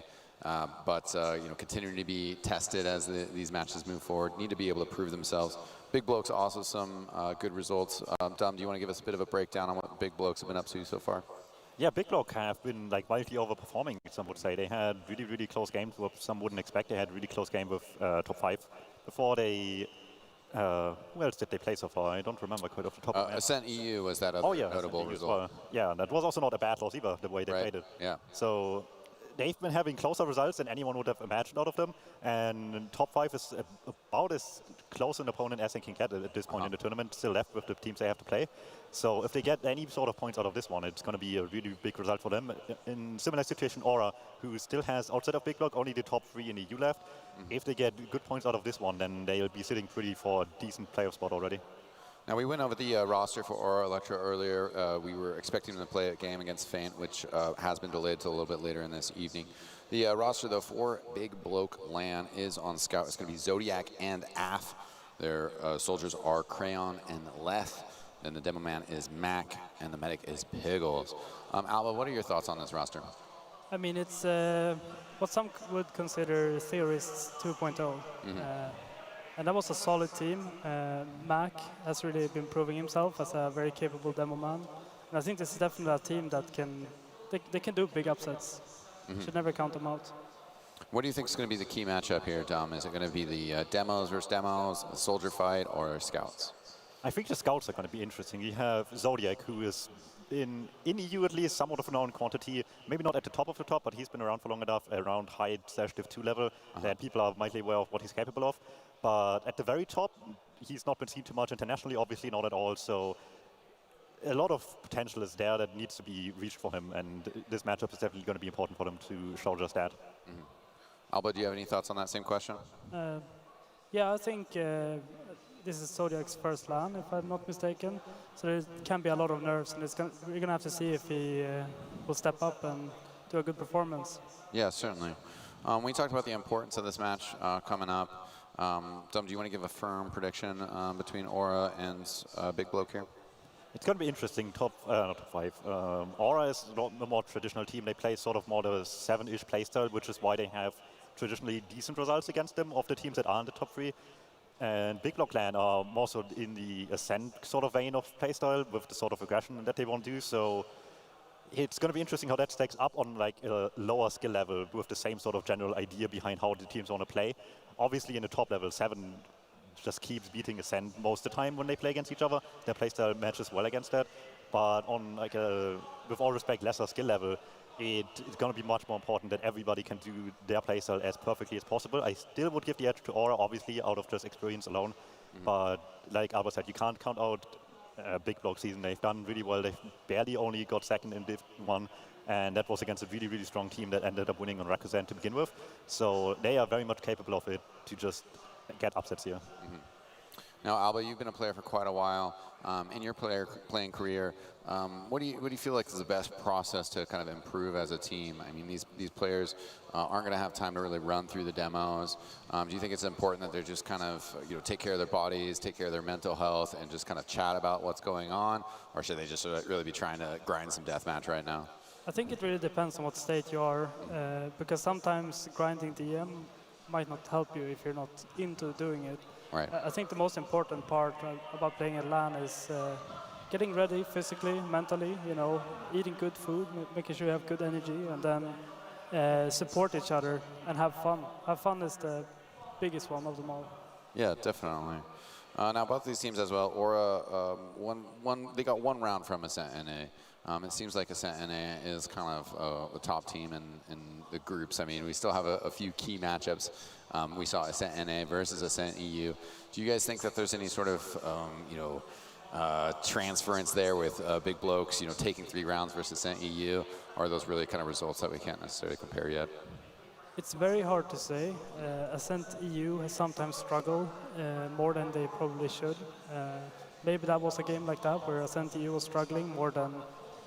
But you know, continuing to be tested as these matches move forward, need to be able to prove themselves. Big Blokes also some good results. Dom, do you want to give us a bit of a breakdown on what Big Blokes have been up to so far? Yeah, Big Block have been like wildly overperforming, some would say. They had really, really close games, what some wouldn't expect. They had a really close game with top 5 before they. Who else did they play so far? I don't remember quite off the top of my head. Ascent EU was that a notable result. Well. Yeah, that was also not a bad loss either, the way they played it. Yeah. So they've been having closer results than anyone would have imagined out of them. And top 5 is about as close an opponent as they can get at this point in the tournament, still left with the teams they have to play. So if they get any sort of points out of this one, it's going to be a really big result for them. In similar situation, Aura, who still has, outside of Big Block, only the top 3 in the EU left. If they get good points out of this one, then they'll be sitting pretty for a decent playoff spot already. Now, we went over the roster for Aura Electro earlier. We were expecting them to play a game against Feint, which has been delayed to a little bit later in this evening. The roster, though, for Big Bloke LAN is on Scout. It's going to be Zodiac and AF. Their soldiers are Crayon and Leth. And the demo man is Mac, and the medic is Piggles. Alba, what are your thoughts on this roster? I mean, it's what some would consider Theorists 2.0. And that was a solid team. Mac has really been proving himself as a very capable demo man. And I think this is definitely a team that can do big upsets. Should never count them out. What do you think is going to be the key matchup here, Dom? Is it going to be the demos versus demos, a soldier fight, or scouts? I think the scouts are going to be interesting. You have Zodiac, who is in EU at least somewhat of a known quantity. Maybe not at the top of the top, but he's been around for long enough, around high/Div 2 level, that people are mildly aware of what he's capable of. But at the very top, he's not been seen too much internationally, obviously not at all. So a lot of potential is there that needs to be reached for him, and this matchup is definitely going to be important for them to show just that. Alba, do you have any thoughts on that same question? Yeah, I think this is Zodiac's first LAN, if I'm not mistaken. So there can be a lot of nerves, and we're going to have to see if he will step up and do a good performance. Yeah, certainly. We talked about the importance of this match coming up. Dom, do you want to give a firm prediction between Aura and Big Bloke here? It's going to be interesting. Not top 5. Aura is a more traditional team. They play sort of more the 7-ish playstyle, which is why they have traditionally decent results against them of the teams that are in the top 3. And Big Block LAN are more so in the Ascent sort of vein of playstyle with the sort of aggression that they want to do. So it's going to be interesting how that stacks up on like a lower skill level with the same sort of general idea behind how the teams want to play. Obviously in the top level, 7 just keeps beating Ascent most of the time when they play against each other. Their playstyle matches well against that. But on like a, with all respect, lesser skill level, it's going to be much more important that everybody can do their playstyle as perfectly as possible. I still would give the edge to Aura, obviously, out of just experience alone. But like Albert said, you can't count out Big Block season. They've done really well. They've barely only got second in Div 1. And that was against a really, really strong team that ended up winning on Rakuten to begin with. So they are very much capable of it to just get upsets here. Now, Alba, you've been a player for quite a while. In your playing career, what do you feel like is the best process to kind of improve as a team? I mean, these players aren't going to have time to really run through the demos. Do you think it's important that they're just kind of take care of their bodies, take care of their mental health, and just kind of chat about what's going on, or should they just really be trying to grind some deathmatch right now? I think it really depends on what state you are, because sometimes grinding DM might not help you if you're not into doing it. Right. I think the most important part about playing at LAN is getting ready physically, mentally, eating good food, making sure you have good energy, and then support each other and have fun. Have fun is the biggest one of them all. Yeah, definitely. Now, both these teams as well, Aura, they got one round from Ascent NA. It seems like Ascent NA is kind of the top team in the groups. I mean, we still have a few key matchups. We saw Ascent NA versus Ascent EU. Do you guys think that there's any sort of, transference there with Big Blokes, taking 3 rounds versus Ascent EU? Or are those really kind of results that we can't necessarily compare yet? It's very hard to say. Ascent EU has sometimes struggled more than they probably should. Maybe that was a game like that where Ascent EU was struggling more than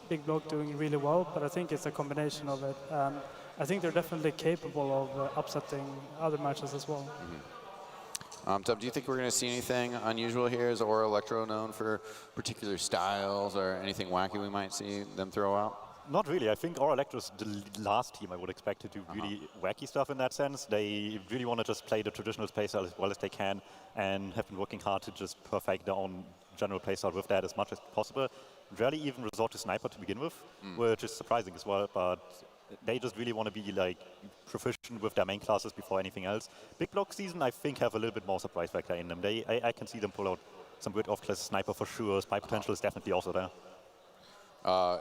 Big Block doing really well, but I think it's a combination of it. And I think they're definitely capable of upsetting other matches as well. Dub, do you think we're going to see anything unusual here? Is Aura Electro known for particular styles or anything wacky we might see them throw out? Not really. I think Aura Electro's the last team I would expect to do really wacky stuff in that sense. They really want to just play the traditional playstyle as well as they can and have been working hard to just perfect their own general playstyle with that as much as possible. Rarely even resort to Sniper to begin with, which is surprising as well, but they just really want to be like proficient with their main classes before anything else. Big Block season, I think, have a little bit more surprise factor in them. I can see them pull out some good off-class Sniper for sure. Spy potential is definitely also there.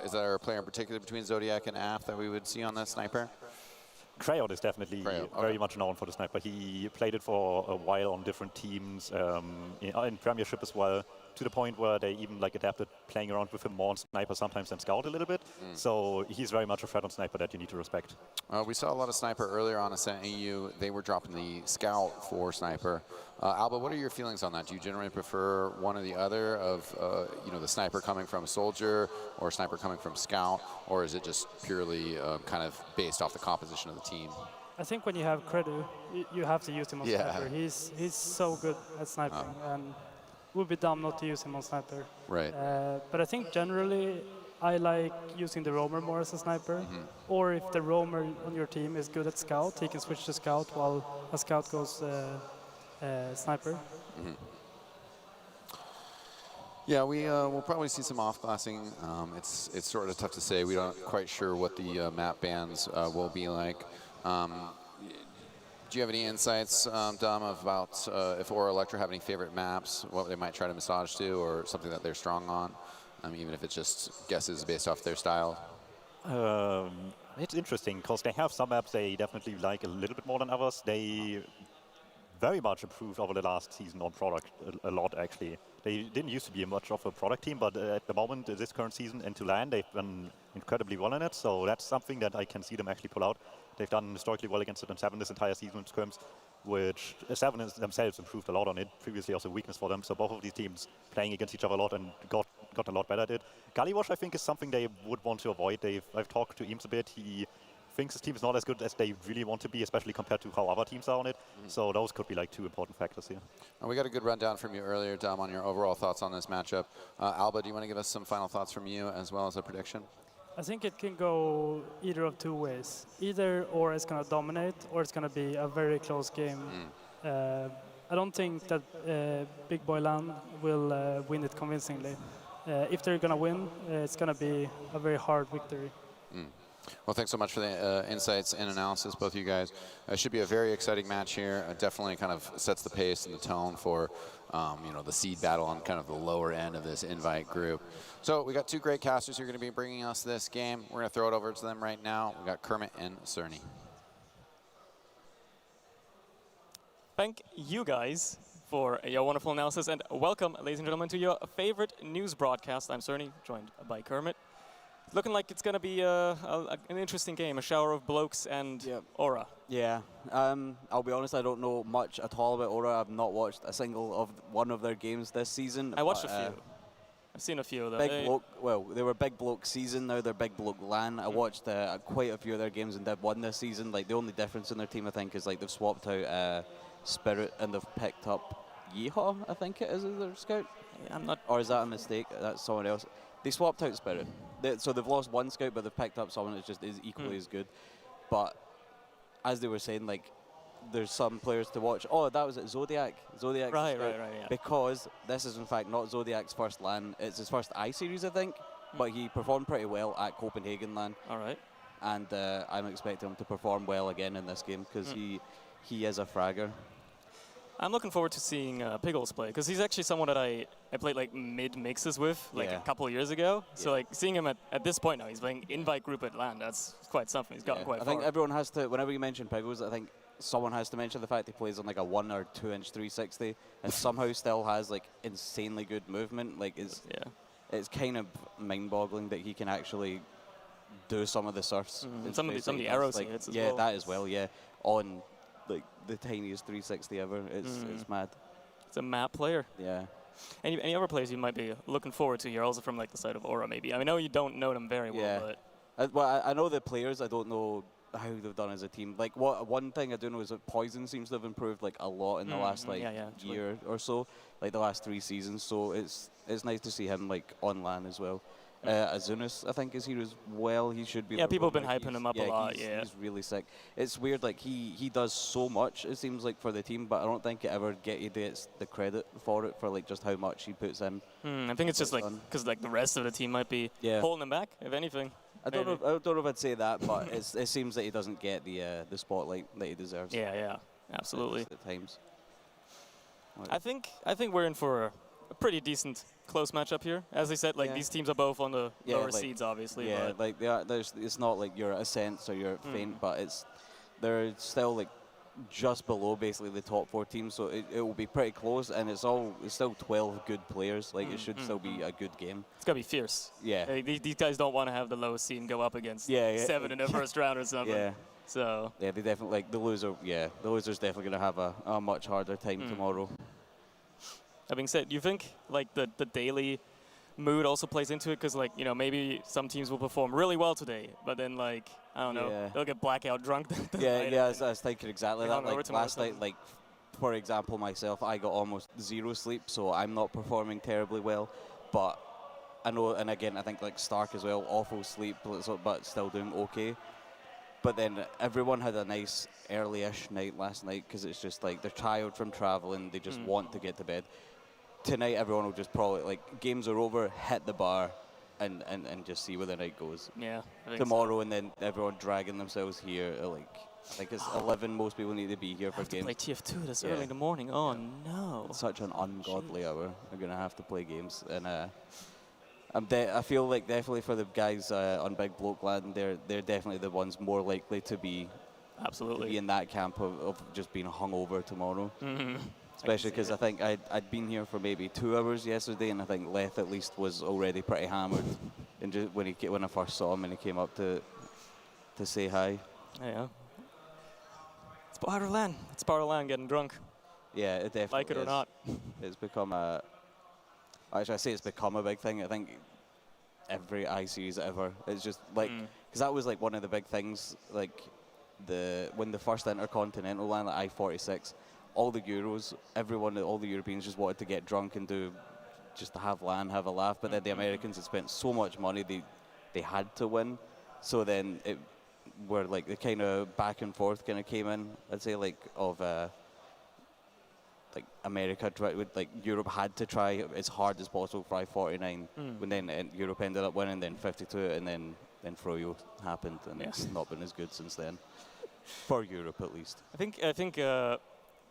Is there a player in particular between Zodiac and Af that we would see on that Sniper? Crayon is definitely very much known for the Sniper. He played it for a while on different teams, in Premiership as well, to the point where they even like adapted playing around with him more on Sniper sometimes than Scout a little bit. So he's very much a threat on Sniper that you need to respect. We saw a lot of Sniper earlier on Ascent EU. They were dropping the Scout for Sniper. Alba, what are your feelings on that? Do you generally prefer one or the other of the Sniper coming from Soldier or Sniper coming from Scout, or is it just purely kind of based off the composition of the team? I think when you have Credu, you have to use him on Sniper. He's so good at sniping, and it would be dumb not to use him on Sniper. Right. But I think generally I like using the Roamer more as a Sniper. Or if the Roamer on your team is good at Scout, he can switch to Scout while a Scout goes Sniper. Yeah, we'll probably see some off-classing. It's sort of tough to say. We don't quite sure what the map bans will be like. Do you have any insights, Dom, about if Aura Electro have any favorite maps, what they might try to massage to, or something that they're strong on, even if it's just guesses based off their style? It's interesting, because they have some maps they definitely like a little bit more than others. They very much improved over the last season on product a lot, actually. They didn't used to be much of a product team, but at the moment, this current season, into LAN, they've done incredibly well in it, so that's something that I can see them actually pull out. They've done historically well against it in 7 this entire season in scrims, which 7 themselves improved a lot on it. Previously also a weakness for them, so both of these teams playing against each other a lot and got a lot better at it. Gullywash, I think, is something they would want to avoid. I've talked to Eames a bit. He thinks his team is not as good as they really want to be, especially compared to how other teams are on it. So those could be like 2 important factors here. And we got a good rundown from you earlier, Dom, on your overall thoughts on this matchup. Alba, do you want to give us some final thoughts from you as well as a prediction? I think it can go either of 2 ways. Either or it's going to dominate, or it's going to be a very close game. I don't think that Big Boy LAN will win it convincingly. If they're going to win, it's going to be a very hard victory. Well, thanks so much for the insights and analysis, both of you guys. It should be a very exciting match here. It definitely kind of sets the pace and the tone for the seed battle on kind of the lower end of this invite group. So we got 2 great casters who are going to be bringing us this game. We're going to throw it over to them right now. We got Kermit and Cerny. Thank you guys for your wonderful analysis, and welcome, ladies and gentlemen, to your favorite news broadcast. I'm Cerny, joined by Kermit. Looking like it's going to be an interesting game, a shower of blokes and Aura. Yeah, I'll be honest, I don't know much at all about Aura. I've not watched a single of one of their games this season. I watched a few. I've seen a few of them. They were Big Bloke season, now they're Big Bloke LAN. I watched quite a few of their games and did one this season. Like, the only difference in their team, I think, is like they've swapped out Spirit and they've picked up Yeehaw, I think it is their scout. Yeah, I'm not. Or is that a mistake? That's someone else. They swapped out Spirit. So they've lost one scout, but they've picked up someone that just is equally as good. But as they were saying, like, there's some players to watch. Oh, that was it, Zodiac. Zodiac's right, yeah. Because this is, in fact, not Zodiac's first LAN. It's his first I-Series, I think. But he performed pretty well at Copenhagen LAN. All right. And I'm expecting him to perform well again in this game, because he is a fragger. I'm looking forward to seeing Piggles play, because he's actually someone that I played like mid-mixes with a couple of years ago. So like seeing him at this point now, he's playing invite group at LAN. That's quite something. He's gotten quite far. I think everyone has to, whenever you mention Piggles, I think someone has to mention the fact he plays on like a 1 or 2 inch 360 and somehow still has like insanely good movement. Like it's kind of mind-boggling that he can actually do some of the surfs. Some of the arrows he hits as well. Yeah, that as well, on like the tiniest 360 ever. It's mad. It's a map player. Yeah. Any other players you might be looking forward to here, also from like the side of Aura, maybe? I know you don't know them very well, but well, I know the players. I don't know how they've done as a team. Like one thing I do know is that Poison seems to have improved like a lot in the last like year or so, like the last 3 seasons. So it's nice to see him like on LAN as well. Azunis, I think, is here as well. He should be. Yeah, people have been hyping him up a lot. He's really sick. It's weird, like he does so much. It seems like for the team, but I don't think he gets the credit for it for like just how much he puts in. I think it's just like because like the rest of the team might be holding him back, if anything. I don't know if I'd say that, but it seems that he doesn't get the spotlight that he deserves. Yeah, absolutely. At times. I think we're in for a pretty decent close matchup here. As I said, like these teams are both on the lower seeds, obviously. Yeah, but like it's not like your Ascents or your Faint, but they're still like just below basically the top 4 teams, so it will be pretty close, and it's still 12 good players. Like it should still be a good game. It's gonna be fierce. Yeah. These guys don't want to have the lowest seed and go up against 7 in the first round or something. Yeah. So. Yeah, they definitely like the loser. Yeah, the loser's definitely gonna have a much harder time tomorrow. That being said, you think like the daily mood also plays into it? Because like, you know, maybe some teams will perform really well today, but then like, I don't know, they'll get blackout drunk. I was thinking exactly that. Like last night, like for example, myself, I got almost 0 sleep, so I'm not performing terribly well. But I know, and again, I think like Stark as well, awful sleep, but still doing okay. But then everyone had a nice early-ish night last night because it's just like they're tired from traveling, they just want to get to bed. Tonight, everyone will just probably, like, games are over, hit the bar, and just see where the night goes. Yeah. Tomorrow, and then everyone dragging themselves here. Like, I think it's 11 most people need to be here for games. Play TF2 this early in the morning. Oh, no. It's such an ungodly hour. We're going to have to play games. And I feel like definitely for the guys on Big Bloke Land, they're definitely the ones more likely to be in that camp of just being hungover tomorrow. Especially because I think I'd been here for maybe 2 hours yesterday, and I think Leth at least was already pretty hammered. And just when I first saw him and he came up to say hi. Yeah. It's part of LAN. It's part of LAN getting drunk. Yeah, it definitely like it or is. not. It's become actually, I say it's become a big thing. I think every I-Series ever. It's just like, because that was like one of the big things, like when the first Intercontinental LAN, like I-46, all the Euros, all the Europeans just wanted to get drunk and just to have LAN, have a laugh. But then the Americans had spent so much money, they had to win. So then where like the kind of back and forth kind of came in, I'd say, like of like America like Europe had to try as hard as possible for I-49. When then Europe ended up winning, then 52, and then Froyo happened, and it's not been as good since then. For Europe, at least. I think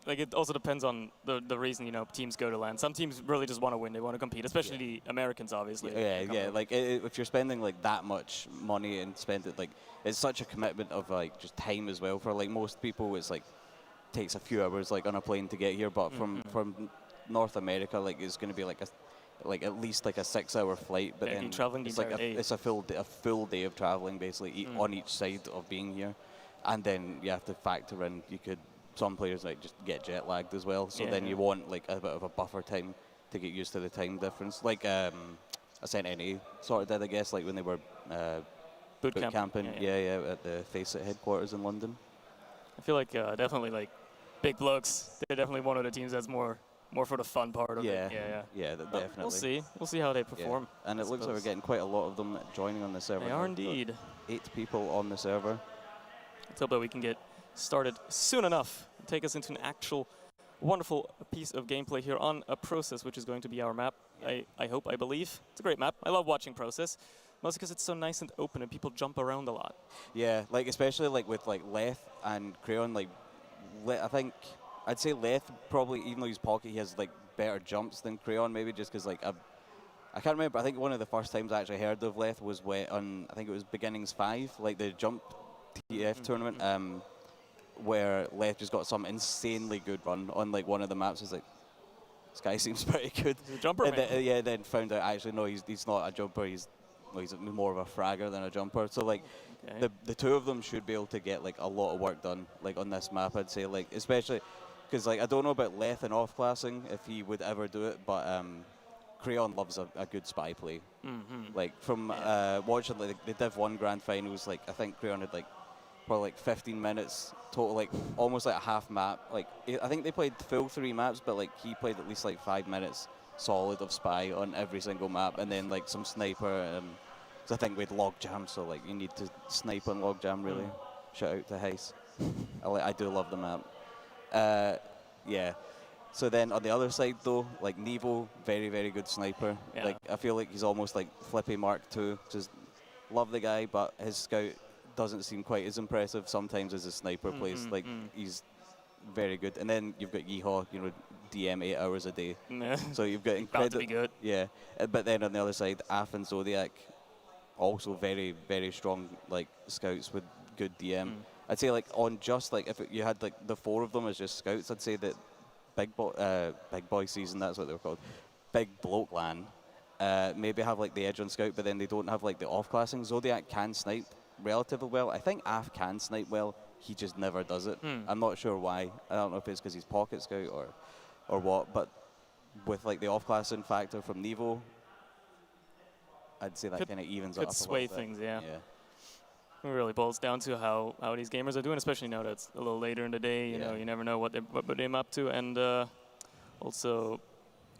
like it also depends on the reason, you know, teams go to LAN. Some teams really just want to win, they want to compete, especially the Americans, obviously. Yeah, like if you're spending like that much money and spend it, like it's such a commitment of like just time as well. For like most people, it's like takes a few hours like on a plane to get here, but from North America, like it's going to be like at least like a 6-hour flight. But then it's like it's a full day of traveling basically on each side of being here, and then you have to factor in some players like just get jet lagged as well. So then you want like a bit of a buffer time to get used to the time difference. Like Ascent NA sort of did, I guess, like when they were boot camping. At the Face It headquarters in London. I feel like definitely like Big Blokes. They're definitely one of the teams that's more for the fun part of it. Yeah, definitely. We'll see how they perform. Yeah. And it looks like we're getting quite a lot of them joining on the server. They are indeed. 8 people on the server. Let's hope that we can get started soon enough and take us into an actual wonderful piece of gameplay here on a Process, which is going to be our map. I believe. It's a great map. I love watching Process, mostly because it's so nice and open and people jump around a lot. Yeah, like especially like with like Leth and Crayon, like I think I'd say Leth probably, even though he's pocket, he has like better jumps than Crayon, maybe just because like I can't remember. I think one of the first times I actually heard of Leth was on, I think it was Beginnings 5, like the jump TF tournament. Where Leth just got some insanely good run on like one of the maps. It's like, this guy seems pretty good. He's a jumper, man. Then found out actually no, he's not a jumper. He's more of a fragger than a jumper. So like the 2 of them should be able to get like a lot of work done like on this map. I'd say, like especially because like I don't know about Leth and off-classing if he would ever do it, but Crayon loves a good spy play. Like from watching like the Div 1 Grand Finals, like I think Crayon had like probably like 15 minutes total, like almost like a half map. Like I think they played full 3 maps, but like he played at least like 5 minutes solid of spy on every single map, and then like some sniper. Because I think we had logjam, so like you need to snipe on logjam really. Shout out to Heis. I do love the map. Yeah. So then on the other side though, like Nevo, very, very good sniper. Yeah. Like I feel like he's almost like Flippy Mark II. Just love the guy, but his scout doesn't seem quite as impressive sometimes as his sniper plays. Like he's very good. And then you've got Yeehaw, you know, DM 8 hours a day. So you've got incredible. good. Yeah. But then on the other side, Af and Zodiac, also very, very strong like scouts with good DM. I'd say like on just like if you had like the 4 of them as just scouts, I'd say that Big Boy season, that's what they were called. Big Bloke Lan. Maybe have like the edge on scout, but then they don't have like the off-classing. Zodiac can snipe relatively well. I think Af can snipe well. He just never does it. I'm not sure why. I don't know if it's because he's pocket scout or what. But with like the off-classing factor from Nevo, I'd say that kind of evens up. Could sway things, yeah. It really boils down to how these gamers are doing, especially now that it's a little later in the day. You know, you never know what they're up to, and also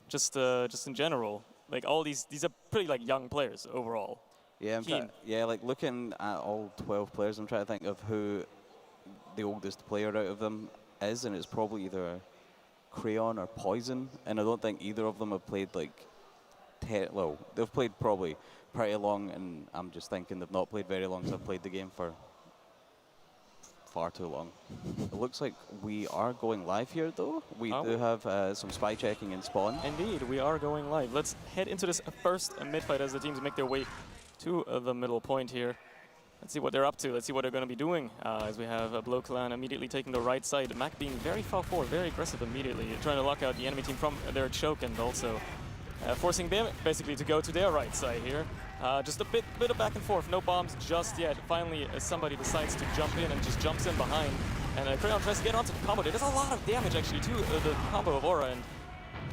just in general, like all these are pretty like young players overall. Yeah, like looking at all 12 players, I'm trying to think of who the oldest player out of them is, and it's probably either Crayon or Poison, and I don't think either of them have played like well, they've played probably pretty long, and I'm just thinking they've not played very long, so I've played the game for far too long. It looks like we are going live here, though. We do have some spy checking in spawn. Indeed, we are going live. Let's head into this first mid-fight as the teams make their way to the middle point here. Let's see what they're up to. Let's see what they're going to be doing as we have Bloklan immediately taking the right side. Mac being very far forward, very aggressive immediately, trying to lock out the enemy team from their choke, and also forcing them basically to go to their right side here. Just a bit of back and forth, no bombs just yet. Finally, somebody decides to jump in and just jumps in behind. And Crayon tries to get onto the combo. There's a lot of damage actually to the combo of Aura, and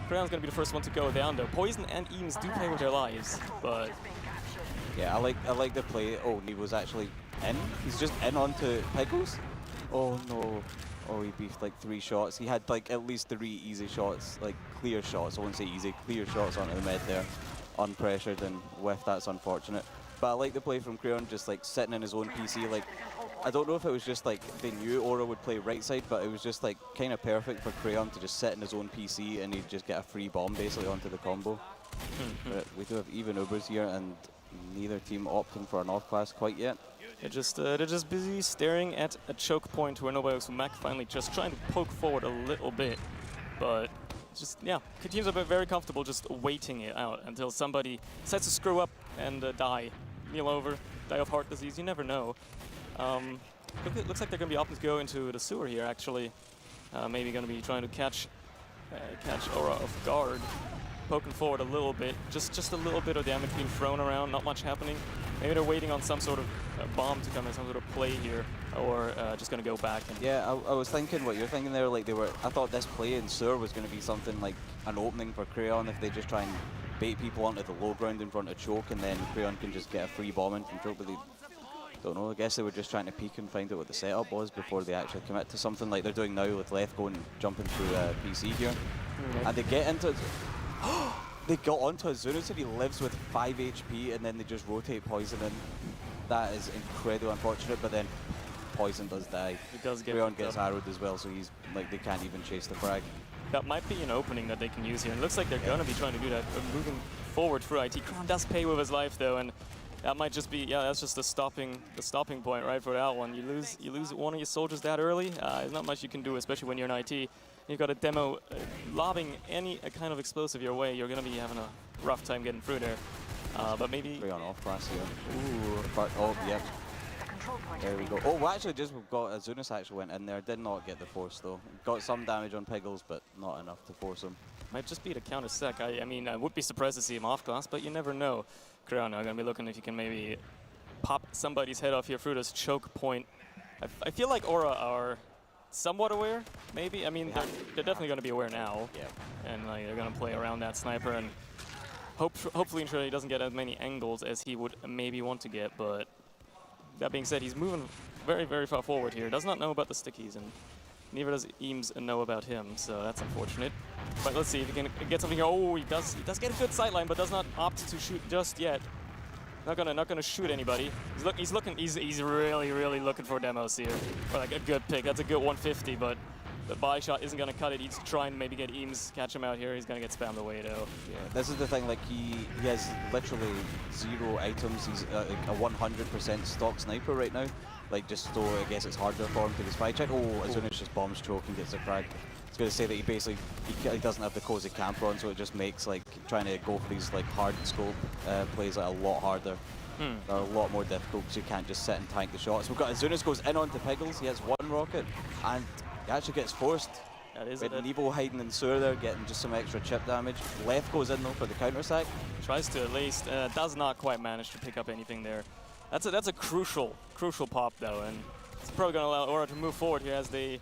Crayon's going to be the first one to go down though. Poison and Eames do play with their lives, but... Yeah, I like the play. Oh, he was actually in. He's just in onto Pickles. Oh no. Oh, he beefed like 3 shots. He had like at least 3 easy shots, like clear shots. I wouldn't say easy, clear shots onto the mid there, unpressured, and whiff. That's unfortunate. But I like the play from Crayon, just like sitting in his own PC. Like, I don't know if it was just like they knew Aura would play right side, but it was just like kind of perfect for Crayon to just sit in his own PC and he'd just get a free bomb basically onto the combo. But we do have even Ubers here, and neither team opting for an off-class quite yet. They're just busy staring at a choke point where nobody else. Mac finally just trying to poke forward a little bit, but just teams are very comfortable just waiting it out until somebody decides to screw up and die, kneel over, die of heart disease. You never know. It looks like they're going to be opting to go into the sewer here. Actually, maybe going to be trying to catch Aura off guard. Poking forward a little bit, just a little bit of damage being thrown around, not much happening. Maybe they're waiting on some sort of bomb to come in, some sort of play here, or just going to go back. And yeah, I was thinking what you're thinking there. Like I thought this play in sewer was going to be something like an opening for Crayon if they just try and bait people onto the low ground in front of choke, and then Crayon can just get a free bomb in from choke. But they don't know. I guess they were just trying to peek and find out what the setup was before they actually commit to something like they're doing now with Leth going jumping through PC here, and they get into. They got onto Azunus and he lives with 5 HP, and then they just rotate Poison in. That is incredibly unfortunate, but then Poison does die. He does get Crayon gets arrowed as well, so he's like they can't even chase the frag. That might be an opening that they can use here. It looks like they're going to be trying to do that, moving forward through IT. Crayon does pay with his life though, and that might just be that's just the stopping point right for that one. You lose one of your soldiers that early. There's not much you can do, especially when you're in IT. You've got a demo lobbing any kind of explosive your way. You're going to be having a rough time getting through there. But maybe... Crayon off class here. Ooh. Oh, yeah. There we go. Oh, well, actually, we've got Azunus actually went in there. Did not get the force, though. Got some damage on Piggles, but not enough to force him. Might just be the counter sec. I mean, I would be surprised to see him off class, but you never know. Crayon are going to be looking if you can maybe pop somebody's head off here through this choke point. I feel like Aura are somewhat aware, maybe. I mean, they're definitely going to be aware now. Yeah. And like, they're going to play around that sniper and hopefully ensure he doesn't get as many angles as he would maybe want to get. But that being said, he's moving very, very far forward here. Does not know about the stickies, and neither does Eames know about him, so that's unfortunate. But let's see if he can get something here. Oh, he does get a good sightline, but does not opt to shoot just yet. Not gonna shoot anybody. He's really looking for demos here. Or like a good pick. That's a good 150, but the body shot isn't gonna cut it. He's trying to maybe get Eames, catch him out here. He's gonna get spammed away though. Yeah, this is the thing. Like he has literally 0 items. He's like a 100% stock sniper right now. Like just so I guess it's harder for him to get spy check. Oh, as soon as just bombs choke and gets a frag. It's going to say that he basically he doesn't have the cozy camper on, so it just makes like trying to go for these like hard scope plays like a lot harder. They're a lot more difficult because you can't just sit and tank the shots. We've got Azunas goes in onto Piggles. He has 1 rocket and he actually gets forced. That is with Nevo hiding in sewer there, getting just some extra chip damage. Left goes in though for the counter sack. Tries to at least, does not quite manage to pick up anything there. That's a crucial pop though, and it's probably going to allow Aura to move forward here as they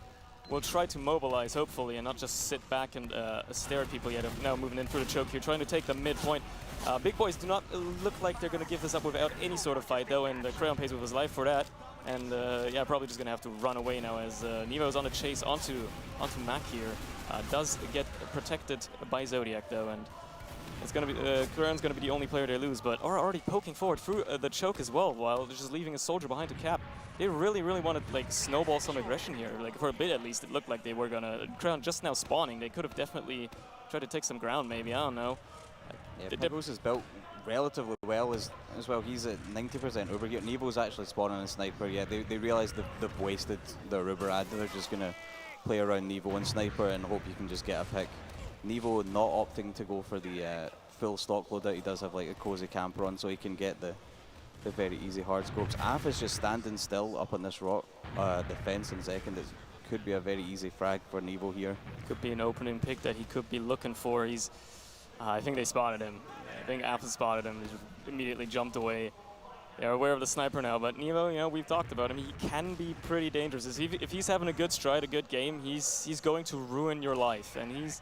will try to mobilize hopefully and not just sit back and stare at people yet. Now moving in through the choke here, trying to take the midpoint. Big boys do not look like they're going to give this up without any sort of fight though, and Crayon pays with his life for that. And yeah, probably just going to have to run away now as Nevo's on a chase onto Mac here. Does get protected by Zodiac though, and it's going to be Crayon's going to be the only player they lose, but Aura already poking forward through the choke as well, while just leaving a soldier behind to cap. They really want to like snowball some aggression here. Like for a bit at least, it looked like they were gonna. Crayon just now spawning. They could have definitely tried to take some ground. Maybe, I don't know. Yeah, Piggles is built relatively well as well. He's at 90% Uber gear. Nevo's actually spawning a sniper. Yeah, they realize they've wasted their Uber ad. They're just gonna play around Nevo and sniper and hope you can just get a pick. Nevo not opting to go for the full stock loadout. He does have like a cozy camper on, so he can get the very easy hard scopes. Af is just standing still up on this rock, the fence in second. It could be a very easy frag for Nevo here. Could be an opening pick that he could be looking for. He's, I think they spotted him. I think Af spotted him. He immediately jumped away. They're aware of the sniper now, but Nevo, you know, we've talked about him. He can be pretty dangerous. If he's having a good stride, a good game, he's going to ruin your life. And he's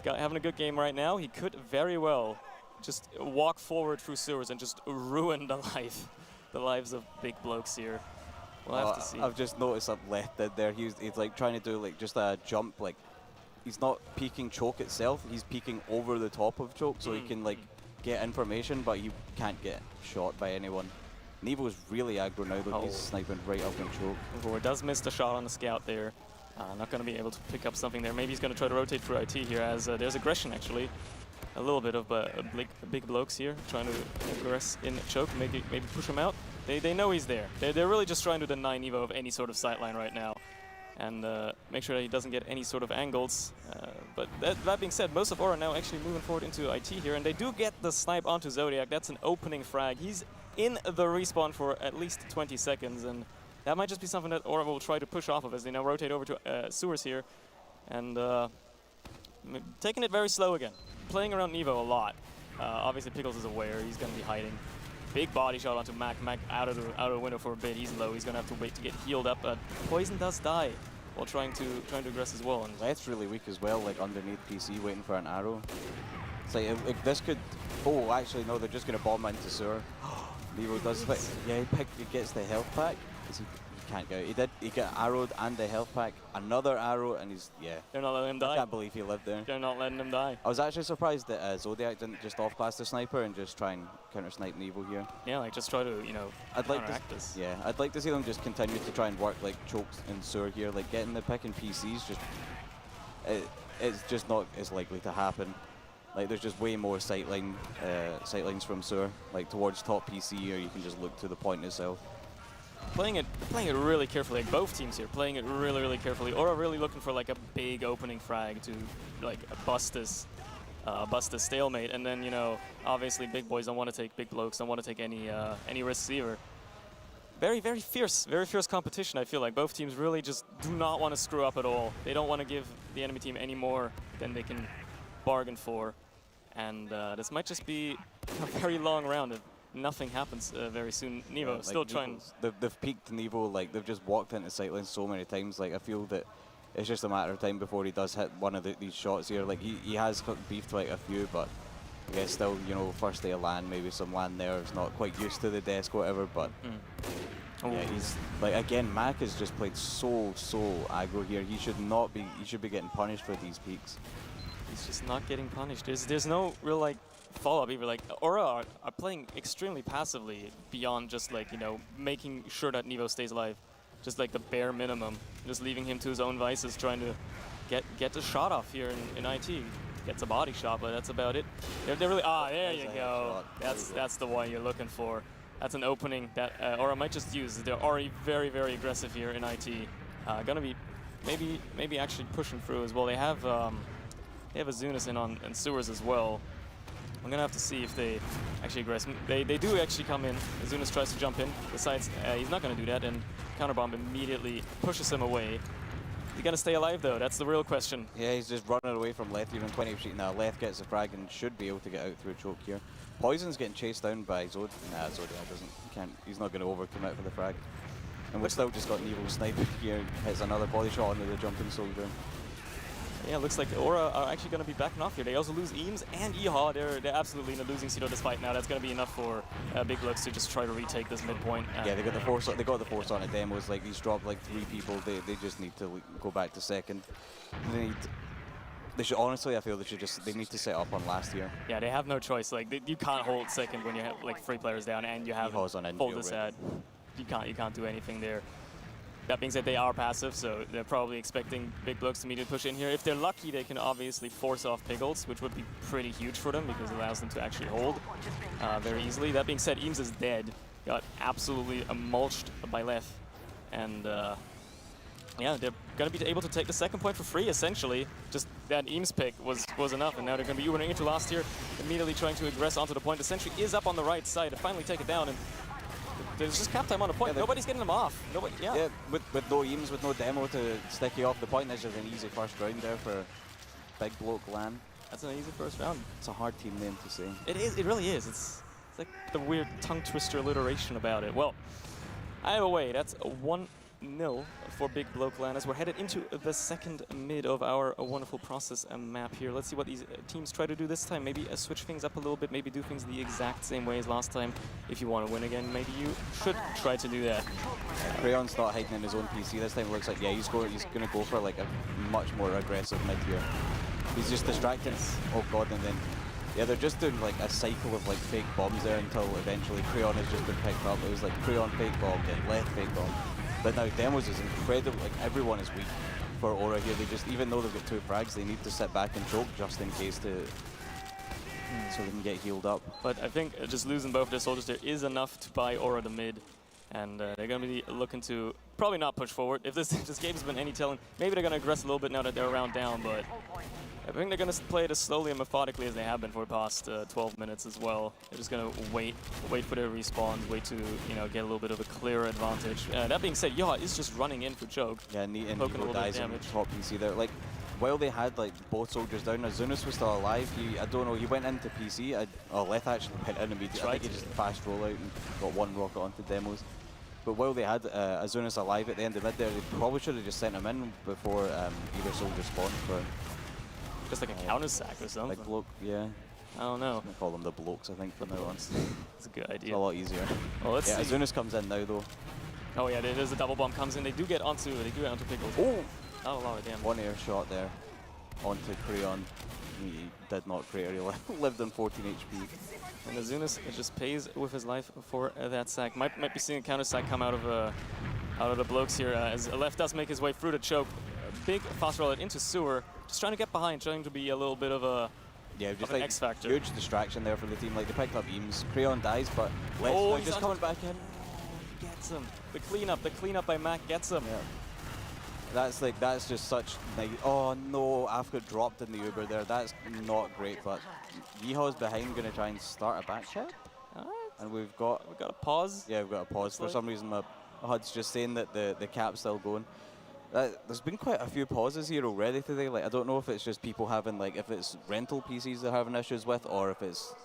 having a good game right now. He could very well just walk forward through sewers and just ruin the lives of big blokes here. We'll have to see. I've just noticed up left there. He's like trying to do like just a jump. Like he's not peeking choke itself. He's peeking over the top of choke, so he can like get information, but he can't get shot by anyone. Nevo's really aggro now though. He's sniping right up in choke. Vor does miss the shot on the scout there. Not going to be able to pick up something there. Maybe he's going to try to rotate through IT here as there's aggression actually. A little bit of big blokes here trying to aggress in choke, maybe push him out. They know he's there. They're really just trying to deny Nevo of any sort of sightline right now and make sure that he doesn't get any sort of angles. But that being said, most of Aura now actually moving forward into IT here, and they do get the snipe onto Zodiac. That's an opening frag. He's in the respawn for at least 20 seconds, and that might just be something that Aura will try to push off of as they now rotate over to sewers here. And taking it very slow again. Playing around Nevo a lot. Obviously Piggles is aware, he's going to be hiding. Big body shot onto Mac. Mac out of the window for a bit. He's low. He's going to have to wait to get healed up. Poison does die while trying to aggress as well. And Left's really weak as well, like underneath PC waiting for an arrow. It's like if this could. Oh, actually no, they're just going to bomb into sewer. Nevo does. Yeah, he gets the health pack. He can't go. He got arrowed and the health pack. Another arrow, and he's They're not letting him die. I can't believe he lived there. They're not letting him die. I was actually surprised that Zodiac didn't just off-class the sniper and just try and counter-snipe Nevo here. Yeah, like just try to counteract this. Yeah, I'd like to see them just continue to try and work like chokes in sewer here, like getting the pick in PCs. It's just not as likely to happen. Like there's just way more sightlines from sewer, like towards top PC, or you can just look to the point itself. Playing it really carefully, like both teams here, playing it really carefully, or really looking for like a big opening frag to like bust this stalemate, and then obviously big boys don't want to take big blokes, don't want to take any risks either. Very fierce competition. I feel like both teams really just do not want to screw up at all. They don't want to give the enemy team any more than they can bargain for, and this might just be a very long round. nothing happens very soon. Nevo like still trying. They've peaked Nevo, like they've just walked into sightlines so many times. Like I feel that it's just a matter of time before he does hit one of these shots here. Like he has beefed like a few, but I guess still, you know, first day of LAN, maybe some LAN there is not quite used to the desk, whatever. But yeah, he's like again, Mac has just played so aggro here. He should not be. He should be getting punished for these peaks. He's just not getting punished. There's no real like follow-up either. Like Aura are playing extremely passively beyond just like, you know, making sure that Nevo stays alive. Just like the bare minimum. Just leaving him to his own vices, trying to get the shot off here in IT. Gets a body shot, but that's about it. They're really there you go. That's the one you're looking for. That's an opening that Aura might just use. They're already very aggressive here in IT. Gonna be maybe actually pushing through as well. They have Azunis in on and Sewers as well. I'm gonna have to see if they actually aggress. They do actually come in. Azunis tries to jump in. Besides, he's not gonna do that, and Counterbomb immediately pushes him away. He's gonna stay alive though. That's the real question. Yeah, he's just running away from Leth here on 20th now. Leth gets the frag and should be able to get out through a choke here. Poison's getting chased down by Zod. Nah, Zodiac doesn't. He's not gonna overcommit for the frag. And we've still just got Nevo sniping here. Hits another body shot onto the jumping soldier. Yeah, looks like Aura are actually going to be backing off here. They also lose Eames and Yeehaw. They're absolutely in a losing seat of this fight now. That's going to be enough for Big Lux to just try to retake this midpoint. Yeah, they got the force. They got the force on at demos. Like he's dropped like 3 people. They just need to go back to second. They should honestly. I feel they need to set up on last year. Yeah, they have no choice. Like you can't hold second when you have like 3 players down and you have hold this ad. You can't do anything there. That being said, they are passive, so they're probably expecting Big Blokes to immediately push in here. If they're lucky, they can obviously force off Piggles, which would be pretty huge for them because it allows them to actually hold very easily. That being said, Eames is dead. Got absolutely mulched by Leth. And yeah, they're going to be able to take the second point for free, essentially. Just that Eames pick was enough, and now they're going to be Ubering into last year, immediately trying to aggress onto the point. The sentry is up on the right side to finally take it down. And there's just cap time on the point. Yeah, nobody's getting them off. Nobody, yeah, with no Eames, with no demo to stick you off the point, that's just an easy first round there for Big Bloke LAN. That's an easy first round. It's a hard team name to say. It is. It really is. It's like the weird tongue twister alliteration about it. Well, either way, that's a 1-0 for Big Bloke LAN as we're headed into the second mid of our wonderful process map here. Let's see what these teams try to do this time. Maybe switch things up a little bit, maybe do things the exact same way as last time. If you want to win again, maybe you should try to do that. Crayon's not hiding in his own PC this time. It looks like, yeah, he's going to go for like a much more aggressive mid here. He's just distracted. Oh god, and then yeah, they're just doing like a cycle of like fake bombs there until eventually Crayon has just been picked up. It was like Crayon fake bomb, then Leth fake bomb. But now Demos is incredible. Like everyone is weak for Aura here. They just, even though they've got 2 frags, they need to sit back and choke just in case so they can get healed up. But I think just losing both their soldiers there is enough to buy Aura the mid. And they're going to be looking to probably not push forward. If this game's been any telling, maybe they're going to aggress a little bit now that they're around down, but I think they're going to play it as slowly and methodically as they have been for the past 12 minutes as well. They're just going to wait for their respawns, wait to get a little bit of a clearer advantage. That being said, Yeehaw is just running in for choke. Yeah, and Nico dies on top PC there. Like, while they had like both soldiers down, Azunis was still alive. I don't know, he went into PC. Leth actually went in immediately. I think he just fast roll out and got 1 rocket onto Demos. But while they had Azunis alive at the end of mid there, they probably should have just sent him in before either soldier spawned for... Just like a counter sack or something. Like bloke, yeah. I don't know. I'm gonna call them the blokes, I think, from now on. It's a good idea. It's a lot easier. Well, let's see. Azunis comes in now though. Oh yeah, there's a double bomb comes in. They do get onto Pickles. Oh! Not a lot of damage. 1 air shot there onto Crayon. He did not crater, he lived on 14 HP. And Azunis just pays with his life for that sack. Might be seeing a counter sack come out of the blokes here as Left does make his way through the choke. Big fast roll into Sewer. Just trying to get behind, trying to be a little bit of a just like X factor. Huge distraction there for the team. Like they picked up Eames. Crayon dies, but Left's just coming back in. He gets him. The cleanup by Mac gets him. Yeah. That's just such nice. Oh no, I've got dropped in the Uber there. That's not great, but Yeehaw's behind, gonna try and start a back check. And we've got a pause. Yeah, we've got a pause. For some reason my HUD's just saying that the cap's still going. There's been quite a few pauses here already today. Like I don't know if it's just people having if it's rental PCs they're having issues with, or if it's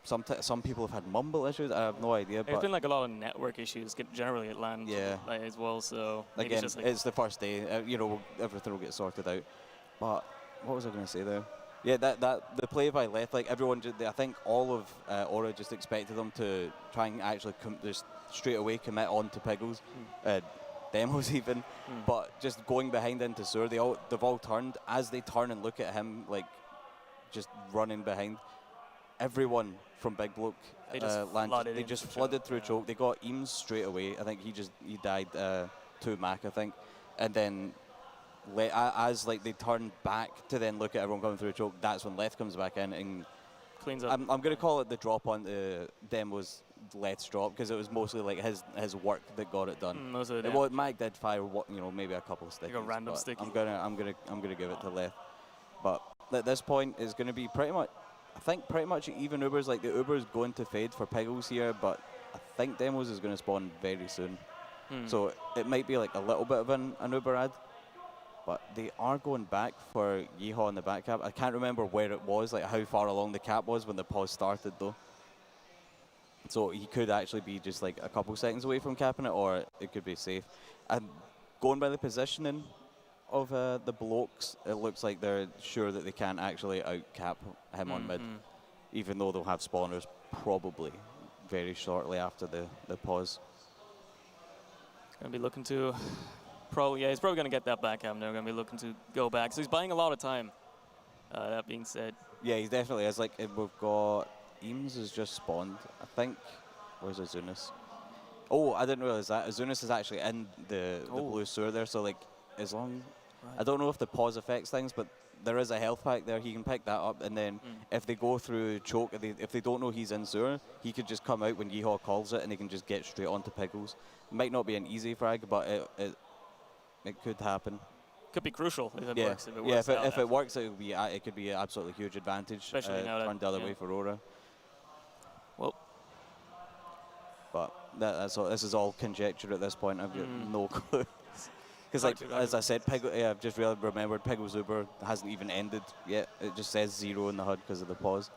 some people have had mumble issues. I have no idea. There's But been like a lot of network issues generally at LAN as well. So maybe again, it's, just, like it's the first day. You know, everything will get sorted out. But what was I going to say there? Yeah, that the play by Leth, like everyone, I think all of Aura just expected them to try and actually just straight away commit on to Piggles, demos even. But just going behind into Sur, they've all turned. As they turn and look at him, like just running behind, everyone from Big Bloke they just flooded through choke. They got Eames straight away. I think he died to Mac, I think, and then. As like they turn back to then look at everyone coming through a choke, that's when Leth comes back in and cleans up. I'm going to call it the drop on the demos Leth's drop because it was mostly like his work that got it done. Most of the well, Mike did fire maybe a couple of stickies. Like a random sticky. I'm gonna give it to Leth. But at this point it's going to be pretty much even Ubers. Like the Ubers going to fade for Piggles here, but I think demos is going to spawn very soon. So it might be like a little bit of an Uber ad. But they are going back for Yeehaw in the back cap. I can't remember where it was, like how far along the cap was when the pause started though. So he could actually be just like a couple seconds away from capping it, or it could be safe. And going by the positioning of the blokes, it looks like they're sure that they can't actually out-cap him on mid, even though they'll have spawners probably very shortly after the pause. Gonna be looking to... he's probably going to get that back out. They're going to be looking to go back. So he's buying a lot of time, that being said. Yeah, he definitely is. Like, we've got... Eames has just spawned, I think. Where's Azunis? Oh, I didn't realize that. Azunis is actually in the blue sewer there, so, like, as long... Right. I don't know if the pause affects things, but there is a health pack there. He can pick that up, and then if they go through choke, if they don't know he's in sewer, he could just come out when Yeehaw calls it, and he can just get straight onto Piggles. Might not be an easy frag, but it could happen. Could be crucial if it works. If it works, it could be an absolutely huge advantage. Especially now turned the other way for Aura. Well, but that's all. This is all conjecture at this point. I've got no clue. Because, like, as I said, I've just really remembered Piggles Uber hasn't even ended yet. It just says 0 in the HUD because of the pause.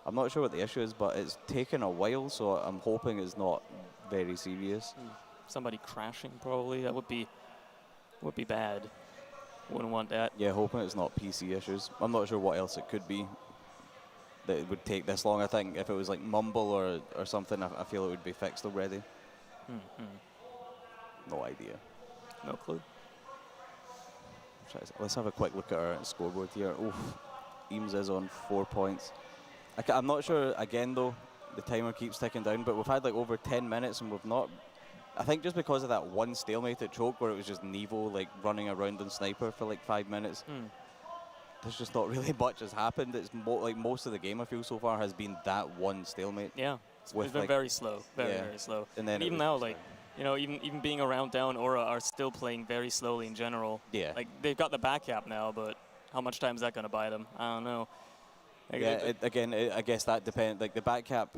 I'm not sure what the issue is, but it's taken a while, so I'm hoping it's not very serious. Somebody crashing probably. That would be bad. Wouldn't want that. Yeah, hoping it's not PC issues. I'm not sure what else it could be that it would take this long. I think if it was like mumble or something, I feel it would be fixed already. No idea. No clue. Let's have a quick look at our scoreboard here. Oof, Eames is on 4 points. I'm not sure, again though, the timer keeps ticking down, but we've had like over 10 minutes and we've not... I think just because of that one stalemate at choke where it was just Nevo like running around on sniper for like 5 minutes, there's just not really much has happened. It's like most of the game I feel so far has been that one stalemate. Yeah, it's been very slow, very slow. And then even now, like, you know, even being around down, Aura are still playing very slowly in general. Yeah. Like they've got the back cap now, but how much time is that going to buy them? I don't know. I guess that depends. Like the back cap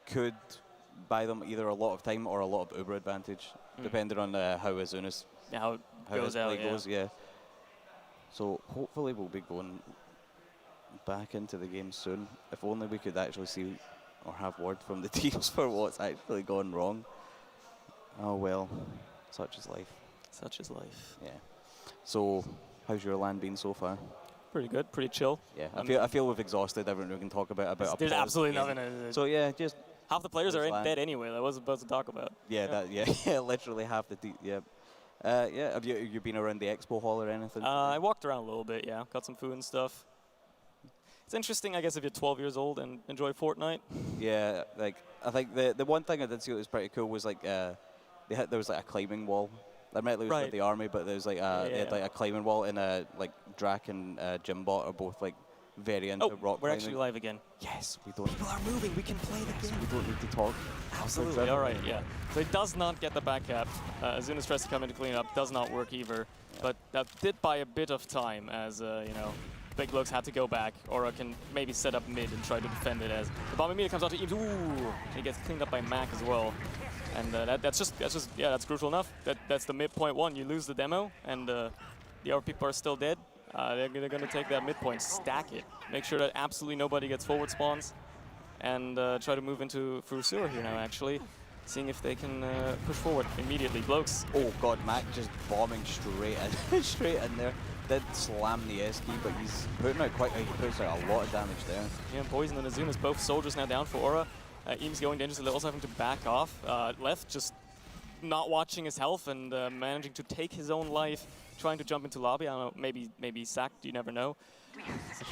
could buy them either a lot of time or a lot of Uber advantage, depending on how Azunis how it goes out. Yeah. So hopefully we'll be going back into the game soon. If only we could actually see or have word from the teams for what's actually gone wrong. Oh well, such is life. Such is life. Yeah. So, how's your LAN been so far? Pretty good, pretty chill. Yeah, I feel we've exhausted everything we can talk about. There's absolutely nothing. So yeah, just half the players are dead anyway. That wasn't supposed to talk about. Yeah, literally half the yeah. Have you been around the expo hall or anything? I walked around a little bit. Yeah, got some food and stuff. It's interesting, I guess, if you're 12 years old and enjoy Fortnite. Yeah, like I think the one thing I did see that was pretty cool was like there was like a climbing wall. I might lose with the army, but there was like they had like a climbing wall, and like Drac and Jimbot are both like very into rock climbing. We're actually live again. Yes, we don't. People are moving. We can play the game. We don't need to talk. Absolutely. All right. Yeah. So it does not get the back cap. Azunis tries to come in to clean up. Does not work either. Yeah. But that did buy a bit of time, as you know, Big Looks had to go back. Aura can maybe set up mid and try to defend it as the bomb immediately comes out to Eames. Ooh, he gets cleaned up by Mac as well. And that's crucial enough. That's the midpoint one. You lose the demo, and the other people are still dead. They're going to take that midpoint, stack it, make sure that absolutely nobody gets forward spawns. and try to move into Furusura here now, actually. Seeing if they can push forward immediately. Blokes. Oh god, Mac just bombing straight in, straight in there. Did slam the S key, but he's putting out he puts out a lot of damage there. Yeah, Poison and Azunas, both soldiers now down for Aura. Eames going dangerously, also having to back off. Left just not watching his health and managing to take his own life, trying to jump into lobby. I don't know, maybe sacked, you never know.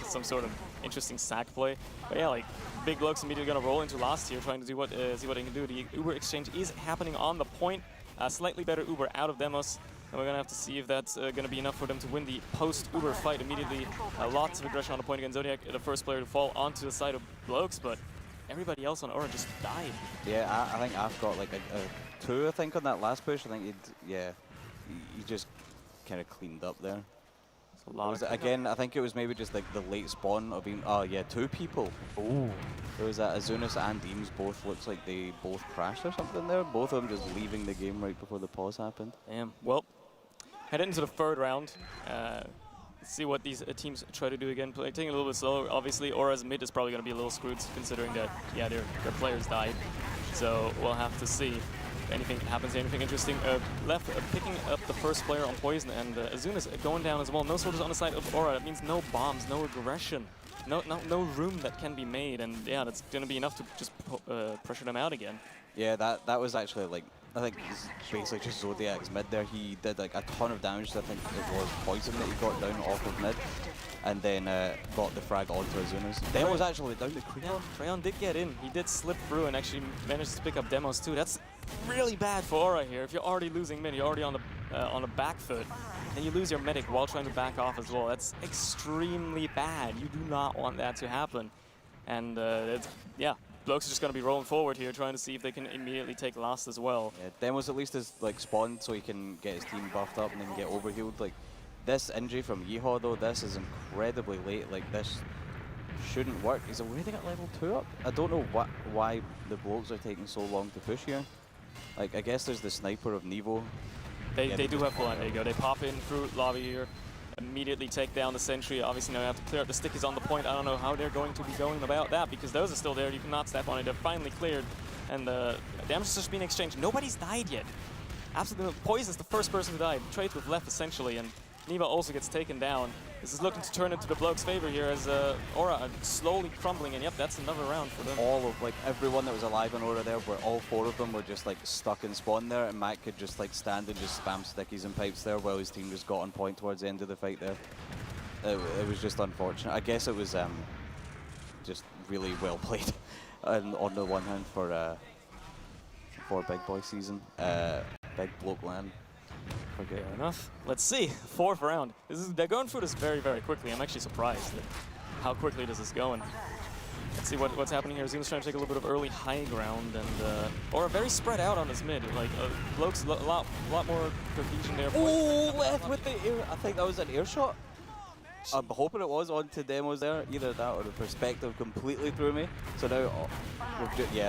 Some sort of interesting sack play. But yeah, like, big blokes immediately gonna roll into last here, trying to do see what they can do. The Uber exchange is happening on the point. Slightly better Uber out of Demos. And we're gonna have to see if that's gonna be enough for them to win the post-Uber fight immediately. Lots of aggression on the point against Zodiac, the first player to fall onto the side of blokes, but everybody else on Aura just died. Yeah, I think I've got like a 2, I think, on that last push. I think he just kind of cleaned up there. Again, I think it was maybe just like the late spawn of him. Oh yeah, 2 people. Oh, there was that Azunas and Eames both looks like they both crashed or something there. Both of them just leaving the game right before the pause happened. Damn. Well, head into the 3rd round. See what these teams try to do again. Taking a little bit slower. Obviously, Aura's mid is probably going to be a little screwed, considering that their players died. So we'll have to see. Anything happens, anything interesting. Left picking up the first player on Poison, and Azunas going down as well. No soldiers on the side of Aura. That means no bombs, no aggression, no room that can be made, and yeah, that's going to be enough to just pressure them out again. Yeah, that was actually like, I think it's basically just Zodiac's mid there. He did like a ton of damage. I think it was Poison that he got down off of mid, and then got the frag onto Azunas. Then was actually down to Creon. Creon did get in. He did slip through and actually managed to pick up Demos too. That's really bad for Aura here. If you're already losing mid, you're already on the back foot, and you lose your medic while trying to back off as well. That's extremely bad. You do not want that to happen. And blokes are just going to be rolling forward here, trying to see if they can immediately take last as well. Yeah, Demos at least is like spawned so he can get his team buffed up and then get overhealed. Like this injury from Yeehaw though, this is incredibly late. Like this shouldn't work. He's already got level 2 up. I don't know why the blokes are taking so long to push here. Like I guess there's the sniper of Nevo. They do have full on. There you go. They pop in through lobby here. Immediately take down the sentry. Obviously now you have to clear up the stickies on the point. I don't know how they're going to be going about that because those are still there. You cannot step on it. They're finally cleared. And the damage is just being exchanged. Nobody's died yet. Absolutely. Poison's the first person to die. Trades with left essentially. And Neva also gets taken down. This is looking to turn into the blokes' favor here as Aura are slowly crumbling. And yep, that's another round for them. All of like everyone that was alive on Aura there, where all 4 of them were just like stuck in spawn there, and Mac could just like stand and just spam stickies and pipes there while his team just got on point towards the end of the fight there. It was just unfortunate. I guess it was just really well played on the one hand for Big Boy season, Big Bloke Land. Fair enough. Let's see. 4th round. They're going through this very, very quickly. I'm actually surprised at how quickly this is going. Let's see what's happening here. Zuma's trying to take a little bit of early high ground, and Aura very spread out on this mid. Like blokes, a lot more cohesion there. Oh, left with the air. I think that was an air shot. I'm hoping it was onto Demos there. Either that or the perspective completely threw me. So now,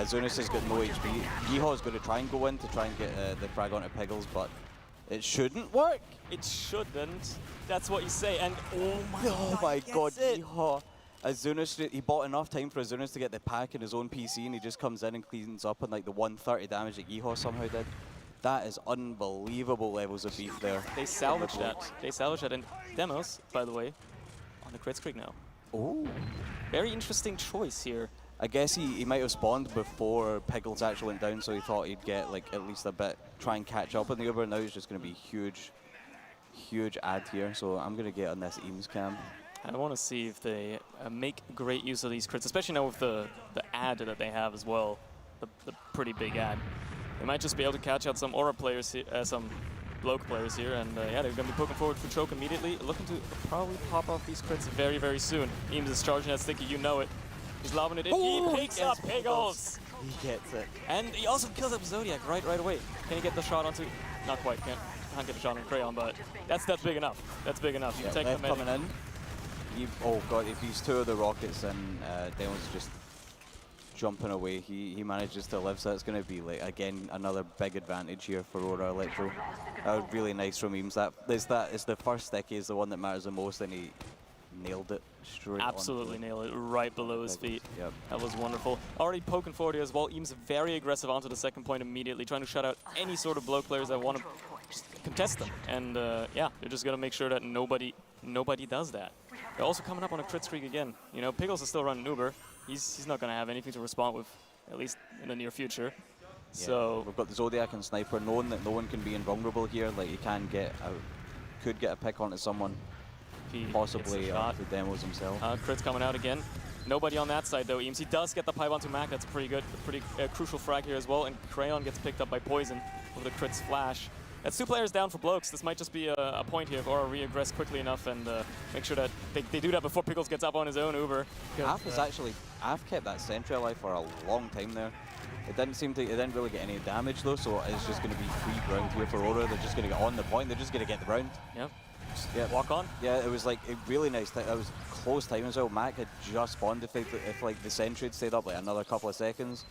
Zunas has got no HP. Yeehaw's going to try and go in to try and get the frag onto Piggles, but it shouldn't work. It shouldn't. That's what you say. And oh my god, Yeehaw. Azunas, he bought enough time for Azunas to get the pack in his own PC, and he just comes in and cleans up on like the 130 damage that Yeehaw somehow did. That is unbelievable levels of beef there. They salvaged that. They salvaged that. And Demos, by the way, on the crit streak now. Oh. Very interesting choice here. I guess he might have spawned before Piggles actually went down, so he thought he'd get like at least a bit, try and catch up on the Uber. Now it's just going to be huge ad here. So I'm going to get on this Eames cam. I want to see if they make great use of these crits, especially now with the ad that they have as well, the pretty big ad. They might just be able to catch out some Aura players, some bloke players here, and yeah, they're going to be poking forward for choke immediately, looking to probably pop off these crits very, very soon. Eames is charging that sticky, you know it. He's lobbing it in. Oh, he picks up Piggles. He gets it. And he also kills up Zodiac right away. Can he get the shot onto? Not quite. Can't get the shot on Crayon, but that's big enough. That's big enough. You take them coming in. Oh god, if he's 2 of the rockets and Demon's just jumping away, he manages to live, so that's going to be like again another big advantage here for Aura Electro. That was really nice from Eames. It's the first sticky is the one that matters the most, and he nailed it straight. Absolutely nailed it right below his feet. Yep. That was wonderful. Already poking forward here as well. Eames very aggressive onto the second point immediately, trying to shut out any sort of blow players that want to just contest them. And yeah, they're just going to make sure that nobody does that. They're also coming up on a crit streak again. You know, Pickles is still running Uber. He's not going to have anything to respond with, at least in the near future. Yeah. So we've got the Zodiac and Sniper, knowing that no one can be invulnerable here. Like you can could get a pick onto someone, possibly the demos himself. Crit's coming out again. Nobody on that side though. Eames, he does get the pipe onto Mac. That's pretty good, pretty crucial frag here as well. And Crayon gets picked up by Poison with the crit's flash. That's 2 players down for Blokes. This might just be a point here if Aura re-aggress quickly enough and make sure that they do that before Pickles gets up on his own Uber. Af kept that sentry alive for a long time there. It didn't really get any damage though, so it's just going to be free ground here for Aura. They're just going to get on the point. They're just going to get the round. Yep. Yeah. Walk on. Yeah, it was like a really nice. That was close time as well. Mac had just spawned. If like the sentry had stayed up like another couple of seconds,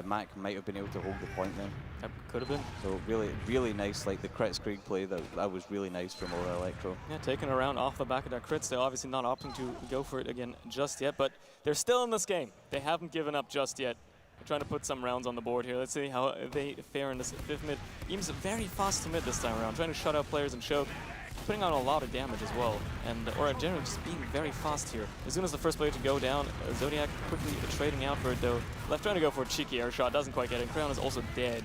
Mac might have been able to hold the point then. Yep, could have been. So really nice. Like the crit Krieg play, that was really nice from Aura Electro. Yeah, taking a round off the back of their crits. They're obviously not opting to go for it again just yet, but they're still in this game. They haven't given up just yet. They're trying to put some rounds on the board here. Let's see how they fare in this 5th mid. Eames very fast to mid this time around, trying to shut out players and choke, putting out a lot of damage as well. And Aura generally just being very fast here. As soon as the first player to go down, Zodiac quickly trading out for it though. Left trying to go for a cheeky air shot, doesn't quite get it. Crayon is also dead.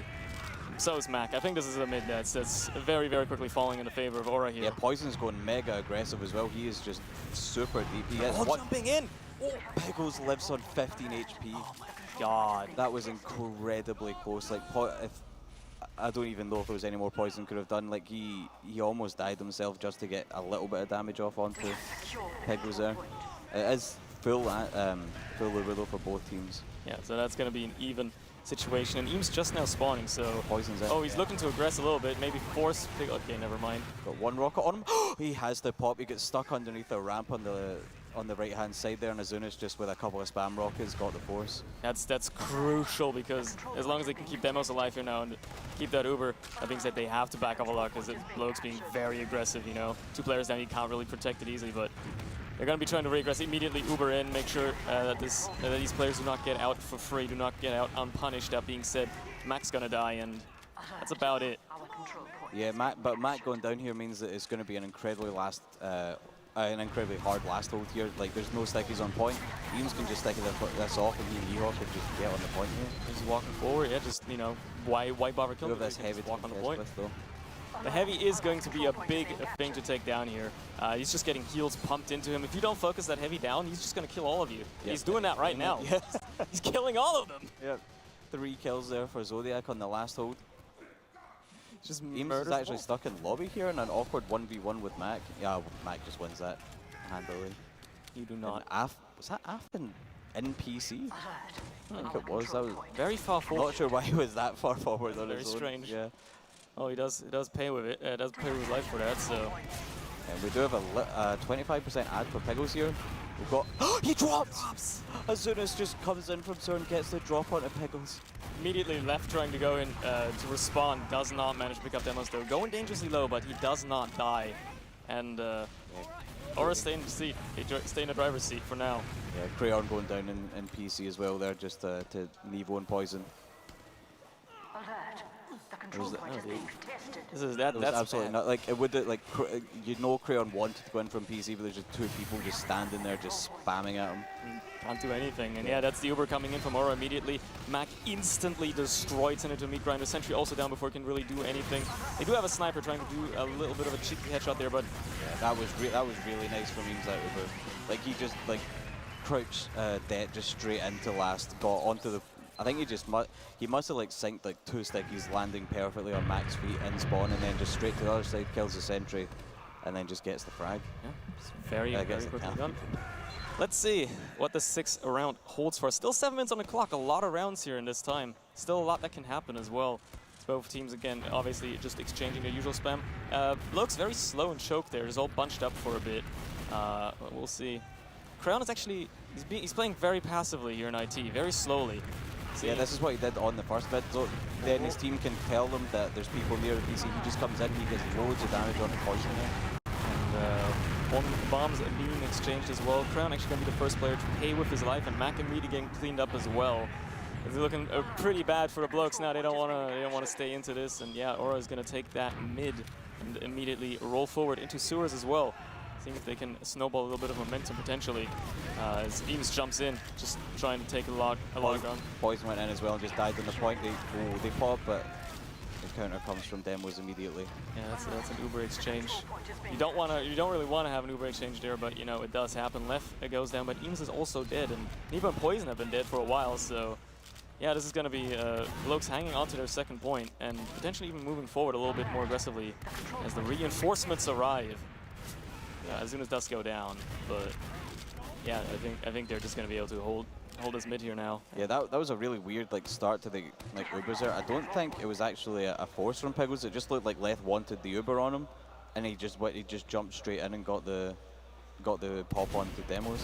So is Mac. I think this is a mid that's very, very quickly falling in the favor of Aura here. Yeah, Poison's going mega aggressive as well. He is just super deep. He is jumping in! Oh, Pickles lives on 15 HP. Oh my god. That was incredibly close. Like, I don't even know if there was any more Poison could have done. Like, he almost died himself just to get a little bit of damage off onto Pickles there. It is full Uber though for both teams. Yeah, so that's going to be an even situation. And Eames just now spawning, so... Poison's in. Oh, he's looking to aggress a little bit, maybe force... Okay, never mind. Got one rocket on him. He has the pop. He gets stuck underneath a ramp on the right-hand side there, and Azunis just with a couple of spam rockets got the force. That's crucial, because as long as they can keep Demos alive here now and keep that Uber, that being said, they have to back up a lot, because Bloke's being very aggressive, you know. 2 players down, you can't really protect it easily, but they're going to be trying to re-aggress immediately, Uber in, make sure that these players do not get out for free, do not get out unpunished. That being said, Mac's going to die, and that's about it. Yeah, Mac going down here means that it's going to be an incredibly hard last hold here. Like, there's no stickies on point. Eames can just stick this off, and he and Ehawk can just get on the point here. Just walking forward, yeah, just, you know, why bother killing him? This heavy walk on the point. With, though. The heavy is going to be a big thing to take down here. He's just getting heals pumped into him. If you don't focus that heavy down, he's just going to kill all of you. Yeah. He's doing that right now. Yeah. He's killing all of them. Yeah. 3 kills there for Zodiac on the last hold. Just Eames is actually stuck in lobby here in an awkward 1v1 with Mac. Yeah, Mac just wins that handily. You do not. Was that Af in PC? I think it was. That was very far forward. Not sure why he was that far forward on very his own. Strange. Yeah. Oh, he does pay with it. Does pay with his life for that. So. And we do have a 25% ad for Pickles here. We've got. He drops! Azunis just comes in from Zone, gets the drop onto Pickles. Immediately left trying to go in to respond. Does not manage to pick up Demos though. Going dangerously low, but he does not die. And Aura stay in the seat. Stay in the driver's seat for now. Yeah, Crayon going down in PC as well there, just to Nevo and Poison. That's absolutely not like it would like you know Crayon wanted to go in from PC, but there's just 2 people just standing there just spamming at him. Can't do anything, and yeah, that's the Uber coming in from Aura immediately. Mac instantly destroyed Senator Meat Grinder. Sentry also down before he can really do anything. They do have a sniper trying to do a little bit of a cheeky headshot there, but yeah, that was really nice from Eames that Uber. Like he just like crouched dead just straight into last, got onto the. I think he must have like synced like 2 stickies landing perfectly on Mac's feet in spawn, and then just straight to the other side, kills the sentry, and then just gets the frag. Yeah, it's very quickly done. Let's see what the 6th round holds for us. Still 7 minutes on the clock, a lot of rounds here in this time. Still a lot that can happen as well. Both teams again, obviously just exchanging their usual spam. Looks very slow and choked there. He's all bunched up for a bit. We'll see. Crayon is actually he's playing very passively here in IT, very slowly. Yeah, this is what he did on the first bit. So then his team can tell them that there's people near the PC. He just comes in, he gets loads of damage on the Poison there. And bombs being exchanged as well. Crown actually going to be the first player to pay with his life, and Mac and Meaty getting cleaned up as well. They're looking pretty bad for the blokes now. They don't want to stay into this, and yeah, Aura is going to take that mid and immediately roll forward into sewers as well. Seeing if they can snowball a little bit of momentum potentially. As Eames jumps in, just trying to take a lot of ground. Poison went in as well and just died on the point. They pop, but the counter comes from Demos immediately. Yeah, that's an Uber exchange. You don't really want to have an Uber exchange there, but you know it does happen. Left goes down, but Eames is also dead, and Neva and Poison have been dead for a while, so. Yeah, this is going to be blokes hanging on to their second point and potentially even moving forward a little bit more aggressively as the reinforcements arrive. Yeah, as soon as does go down, but yeah, I think they're just going to be able to hold this mid here now. Yeah, that was a really weird start to the Ubers there. I don't think it was actually a force from Piggles. It just looked like Leth wanted the Uber on him, and he just jumped straight in and got the pop onto Demos.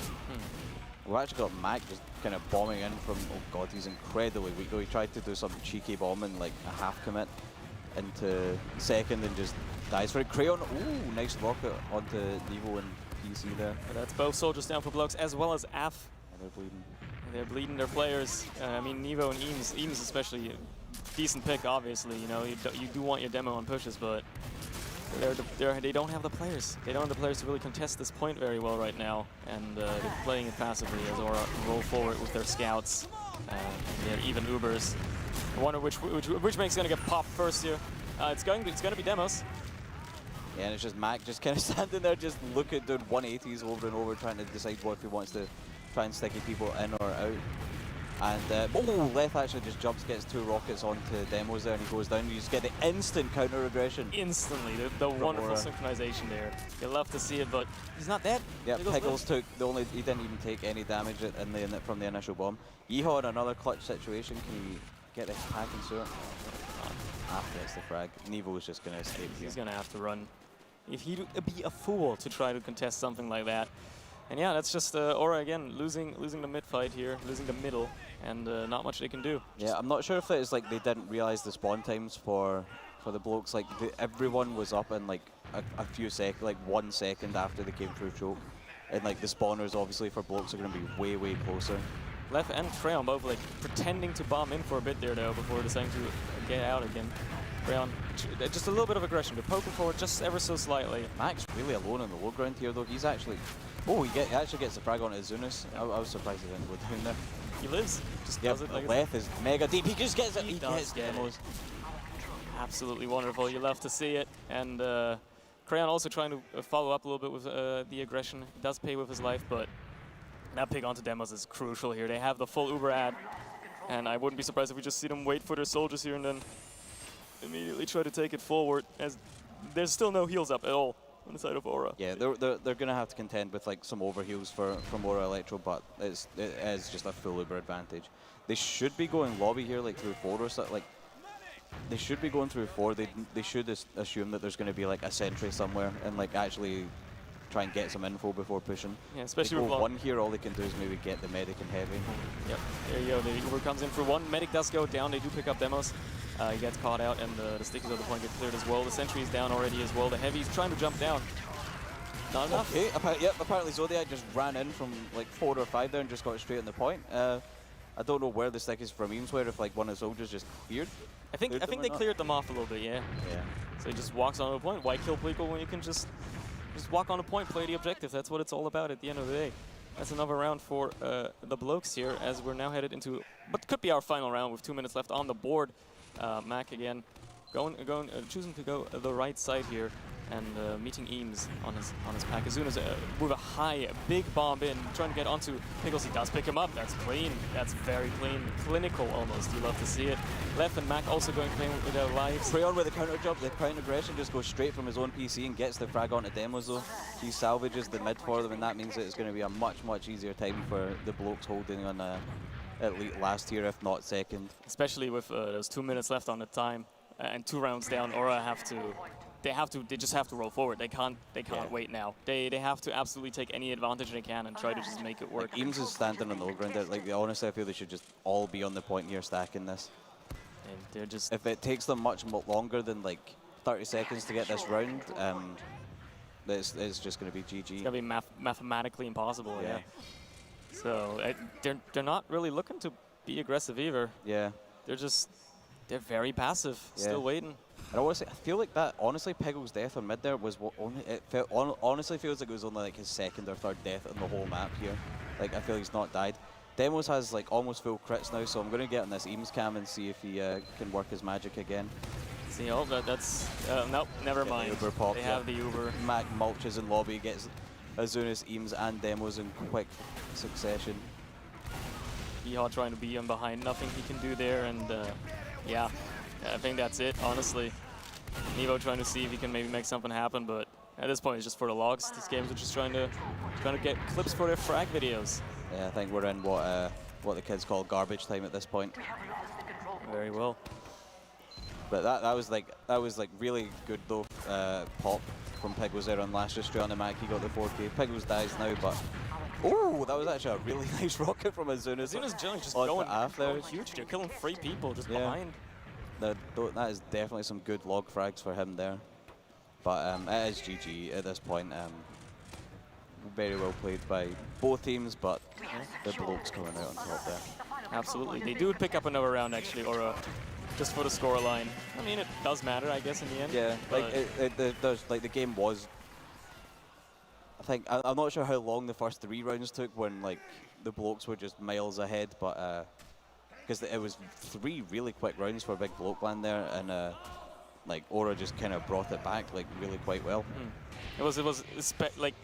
We've actually got Mac just kind of bombing in from, oh god, he's incredibly weak though. He tried to do some cheeky bombing, like a half commit into second and just dies for it. Crayon, ooh, nice rocket onto Nevo and PC there. That's both soldiers down for blokes as well as AF. And they're bleeding. They're bleeding their players. I mean, Nevo and Eames especially, decent pick obviously. You know, you do want your demo on pushes, but they don't have the players. They don't have the players to really contest this point very well right now, and they're playing it passively as Aura roll forward with their scouts. They're even Ubers. I wonder which Make's gonna get popped first here. It's gonna be Demos. Yeah, and it's just Mac just kind of standing there, just doing 180s over and over, trying to decide if he wants to try and sticky people in or out. And Leth actually just jumps, gets 2 rockets onto Demos there, and he goes down. You just get the instant counter aggression. Instantly, the wonderful synchronization there. You love to see it, but he's not dead. Yeah, Pickles took he didn't even take any damage from the initial bomb. Yeehaw in another clutch situation. Can he get the hack and sewer? After it's the frag, Nevo is just going to escape here. He's going to have to run. If he'd be a fool to try to contest something like that. And yeah, that's just Aura again losing the mid fight here, losing the middle, and not much they can do. Yeah, I'm not sure if it's like they didn't realize the spawn times for the blokes. Like everyone was up in like a few seconds, like 1 second after they came through choke, and like the spawners obviously for blokes are going to be way closer. Left and Crayon both like pretending to bomb in for a bit there though before deciding to get out again. Crayon, just a little bit of aggression, but poking forward just ever so slightly. Mac's really alone on the low ground here though. He's actually, he actually gets the frag onto Zunis. I was surprised he didn't go down there. He lives, just does it like Leth is mega deep. He just gets it. He does get it. Absolutely wonderful. You love to see it. And Crayon also trying to follow up a little bit with the aggression. He does pay with his life, but that pick onto Demos is crucial here. They have the full Uber ad, and I wouldn't be surprised if we just see them wait for their soldiers here and then immediately try to take it forward, as there's still no heals up at all on the side of Aura. Yeah, they're going to have to contend with like some overheals from Aura Electro, but it is just a full Uber advantage. They should be going lobby here like through 4 or something. Like they should be going through 4. They should assume that there's going to be like a sentry somewhere and like actually try and get some info before pushing. Yeah, especially with with 1 here, all they can do is maybe get the medic and heavy. Yep, there you go. The Uber comes in for 1. Medic does go down. They do pick up Demos. He gets caught out, and the stickies of the point get cleared as well. The sentry is down already as well. The heavy's trying to jump down. Not enough. Okay, apparently Zodiac just ran in from like 4 or 5 there and just got straight on the point. I don't know where the stickies from Eames were, if like one of the soldiers just cleared. I think they cleared them off a little bit, yeah. Yeah. So he just walks on the point. Why kill people when you can just walk on the point, play the objective? That's what it's all about at the end of the day. That's another round for the blokes here, as we're now headed into what could be our final round with 2 minutes left on the board. Mac again, choosing to go the right side here, and meeting Eames on his pack. As soon as with a high, big bomb in, trying to get onto Pickles, he does pick him up. That's clean. That's very clean. Clinical almost. You love to see it. Left and Mac also going playing with their lives. Crayon with the counter jump, the counter aggression just goes straight from his own PC and gets the frag onto Demos though. He salvages the mid for them, and that means that it's going to be a much easier time for the blokes holding on at least last tier, if not second. Especially with those 2 minutes left on the time and 2 rounds down, Aura they just have to roll forward. They can't wait now. They have to absolutely take any advantage they can and try to just make it work. Like Eames is standing on the low ground there. Like honestly, I feel they should just all be on the point here stacking this. And they're just, if it takes them much longer than like 30 seconds to get this round, it's just going to be GG. It's going to be mathematically impossible, yeah. So they're not really looking to be aggressive either. Yeah. They're very passive, still waiting. And I feel like that, honestly, Piggle's death on mid there was what only, honestly feels like it was only like his second or third death on the whole map here. Like, I feel he's not died. Demos has like almost full crits now, so I'm going to get on this Eames cam and see if he can work his magic again. See, oh, that's, nope, never mind. The Uber pop, they have the Uber. Mac mulches in lobby, gets Azunis, Eames and Demos in quick succession. Yeehaw trying to be on behind, nothing he can do there, and yeah, I think that's it, honestly. Nevo trying to see if he can maybe make something happen, but at this point it's just for the logs. These games are just trying to get clips for their frag videos. Yeah, I think we're in what the kids call garbage time at this point. Very well. But that was like really good though. Pop from Piggles there on last history on the Mac. He got the 4K. Piggles dies now, but oh, that was actually a really nice rocket from Azunis. Azunis just going there. Huge. They're killing 3 people just behind. That is definitely some good log frags for him there. But it is GG at this point. Very well played by both teams, but the blokes coming out on top there. Absolutely. They do pick up another round actually, or just for the scoreline. I mean, it does matter, I guess, in the end. Yeah, like it does. Like the game was. I think I'm not sure how long the first 3 rounds took when like the blokes were just miles ahead, but because it was 3 really quick rounds for Big Bloke Land there, and like Aura just kind of brought it back like really quite well. It was like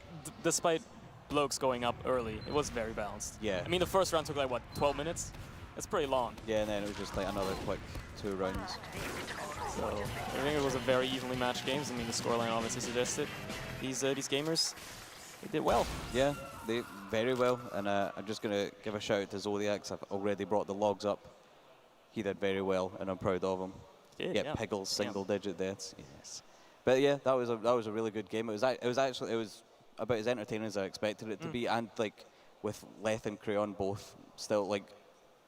despite blokes going up early, it was very balanced. Yeah. I mean, the first round took like what, 12 minutes? That's pretty long. Yeah, and then it was just like another quick 2 rounds. So I think it was a very evenly matched games. I mean, the scoreline obviously suggested these gamers, they did well. Yeah, they very well. And I'm just gonna give a shout out to Zodiacs. I've already brought the logs up. He did very well, and I'm proud of him. Yeah, Piggles single-digit deaths. Yes. But yeah, that was a really good game. It was about as entertaining as I expected it to be, and like with Leth and Crayon both still like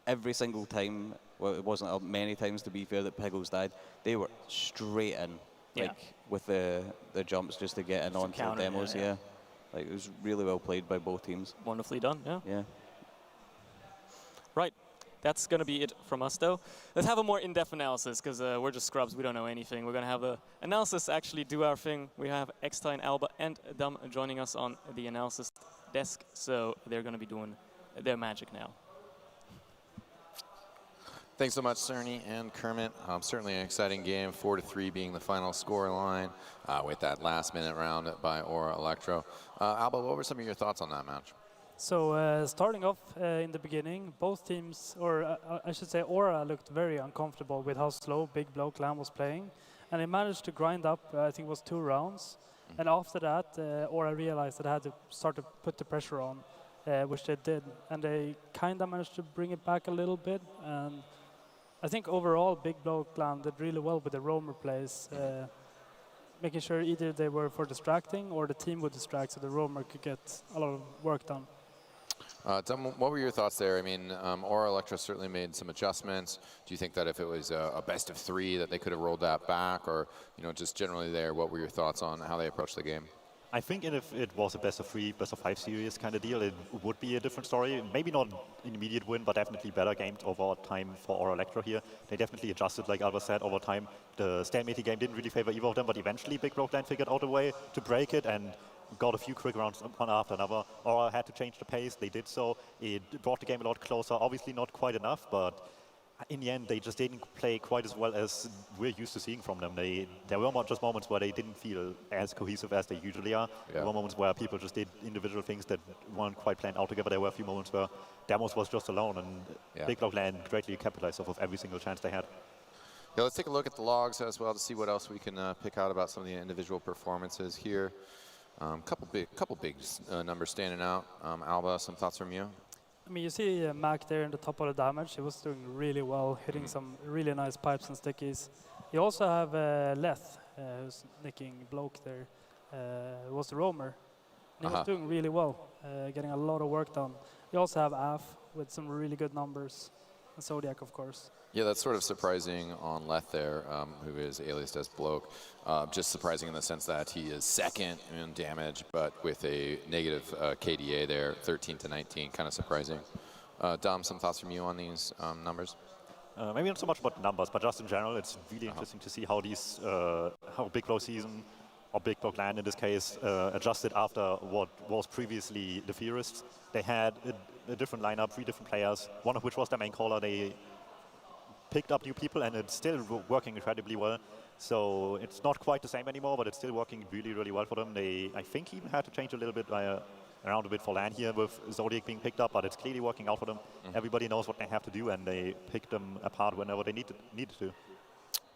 every single time. Well, it wasn't many times to be fair that Piggles died. They were straight in, like with the jumps just to get in onto the demos. Yeah, like it was really well played by both teams. Wonderfully done. Yeah. Yeah. Right. That's going to be it from us, though. Let's have a more in-depth analysis, because we're just scrubs. We don't know anything. We're going to have the analysis actually do our thing. We have Xtine, Alba, and Dum joining us on the analysis desk, so they're going to be doing their magic now. Thanks so much, Cerny and Kermit. Certainly an exciting game, 4-3 being the final score line with that last-minute round by Aura Electro. Alba, what were some of your thoughts on that match? So starting off in the beginning, both teams, or I should say Aura, looked very uncomfortable with how slow Big Bloke Land was playing. And they managed to grind up, I think it was 2 rounds. And after that, Aura realized that they had to start to put the pressure on, which they did. And they kind of managed to bring it back a little bit. And I think overall, Big Bloke Land did really well with the roamer plays, making sure either they were for distracting or the team would distract so the roamer could get a lot of work done. Dum, what were your thoughts there? I mean, Aura Electro certainly made some adjustments. Do you think that if it was a best of 3 that they could have rolled that back, or just generally there, what were your thoughts on how they approached the game? I think if it was a best of 3, best of 5 series kind of deal, it would be a different story. Maybe not an immediate win, but definitely better games over time for Aura Electro here. They definitely adjusted, like Alba said, over time. The stalemate game didn't really favor either of them, but eventually Big Bloke Land figured out a way to break it and got a few quick rounds one after another. Aura had to change the pace. They did so. It brought the game a lot closer. Obviously not quite enough, but in the end, they just didn't play quite as well as we're used to seeing from them. There were just moments where they didn't feel as cohesive as they usually are. Yeah. There were moments where people just did individual things that weren't quite planned out together. There were a few moments where Demos was just alone, and Big Bloke Land greatly capitalized off of every single chance they had. Yeah, let's take a look at the logs as well to see what else we can pick out about some of the individual performances here. Couple big numbers standing out. Alba, some thoughts from you? I mean, you see Mac there in the top of the damage. He was doing really well, hitting some really nice pipes and stickies. You also have Leth, who's nicking Bloke there, who was the roamer. And he was doing really well, getting a lot of work done. You also have Af with some really good numbers, and Zodiac, of course. Yeah, that's sort of surprising on Leth there, who is aliased as Bloke. Just surprising in the sense that he is second in damage, but with a negative KDA there, 13 to 19, kind of surprising. Dom, some thoughts from you on these numbers? Maybe not so much about numbers, but just in general, it's really interesting to see how these, how Big Block season, or Big Block LAN in this case, adjusted after what was previously the Theorists. They had a different lineup, 3 different players, one of which was their main caller. They picked up new people, and it's still working incredibly well. So it's not quite the same anymore, but it's still working really, really well for them. They, I think, even had to change a little bit around a bit for LAN here with Zodiac being picked up, but it's clearly working out for them. Everybody knows what they have to do, and they pick them apart whenever they needed to.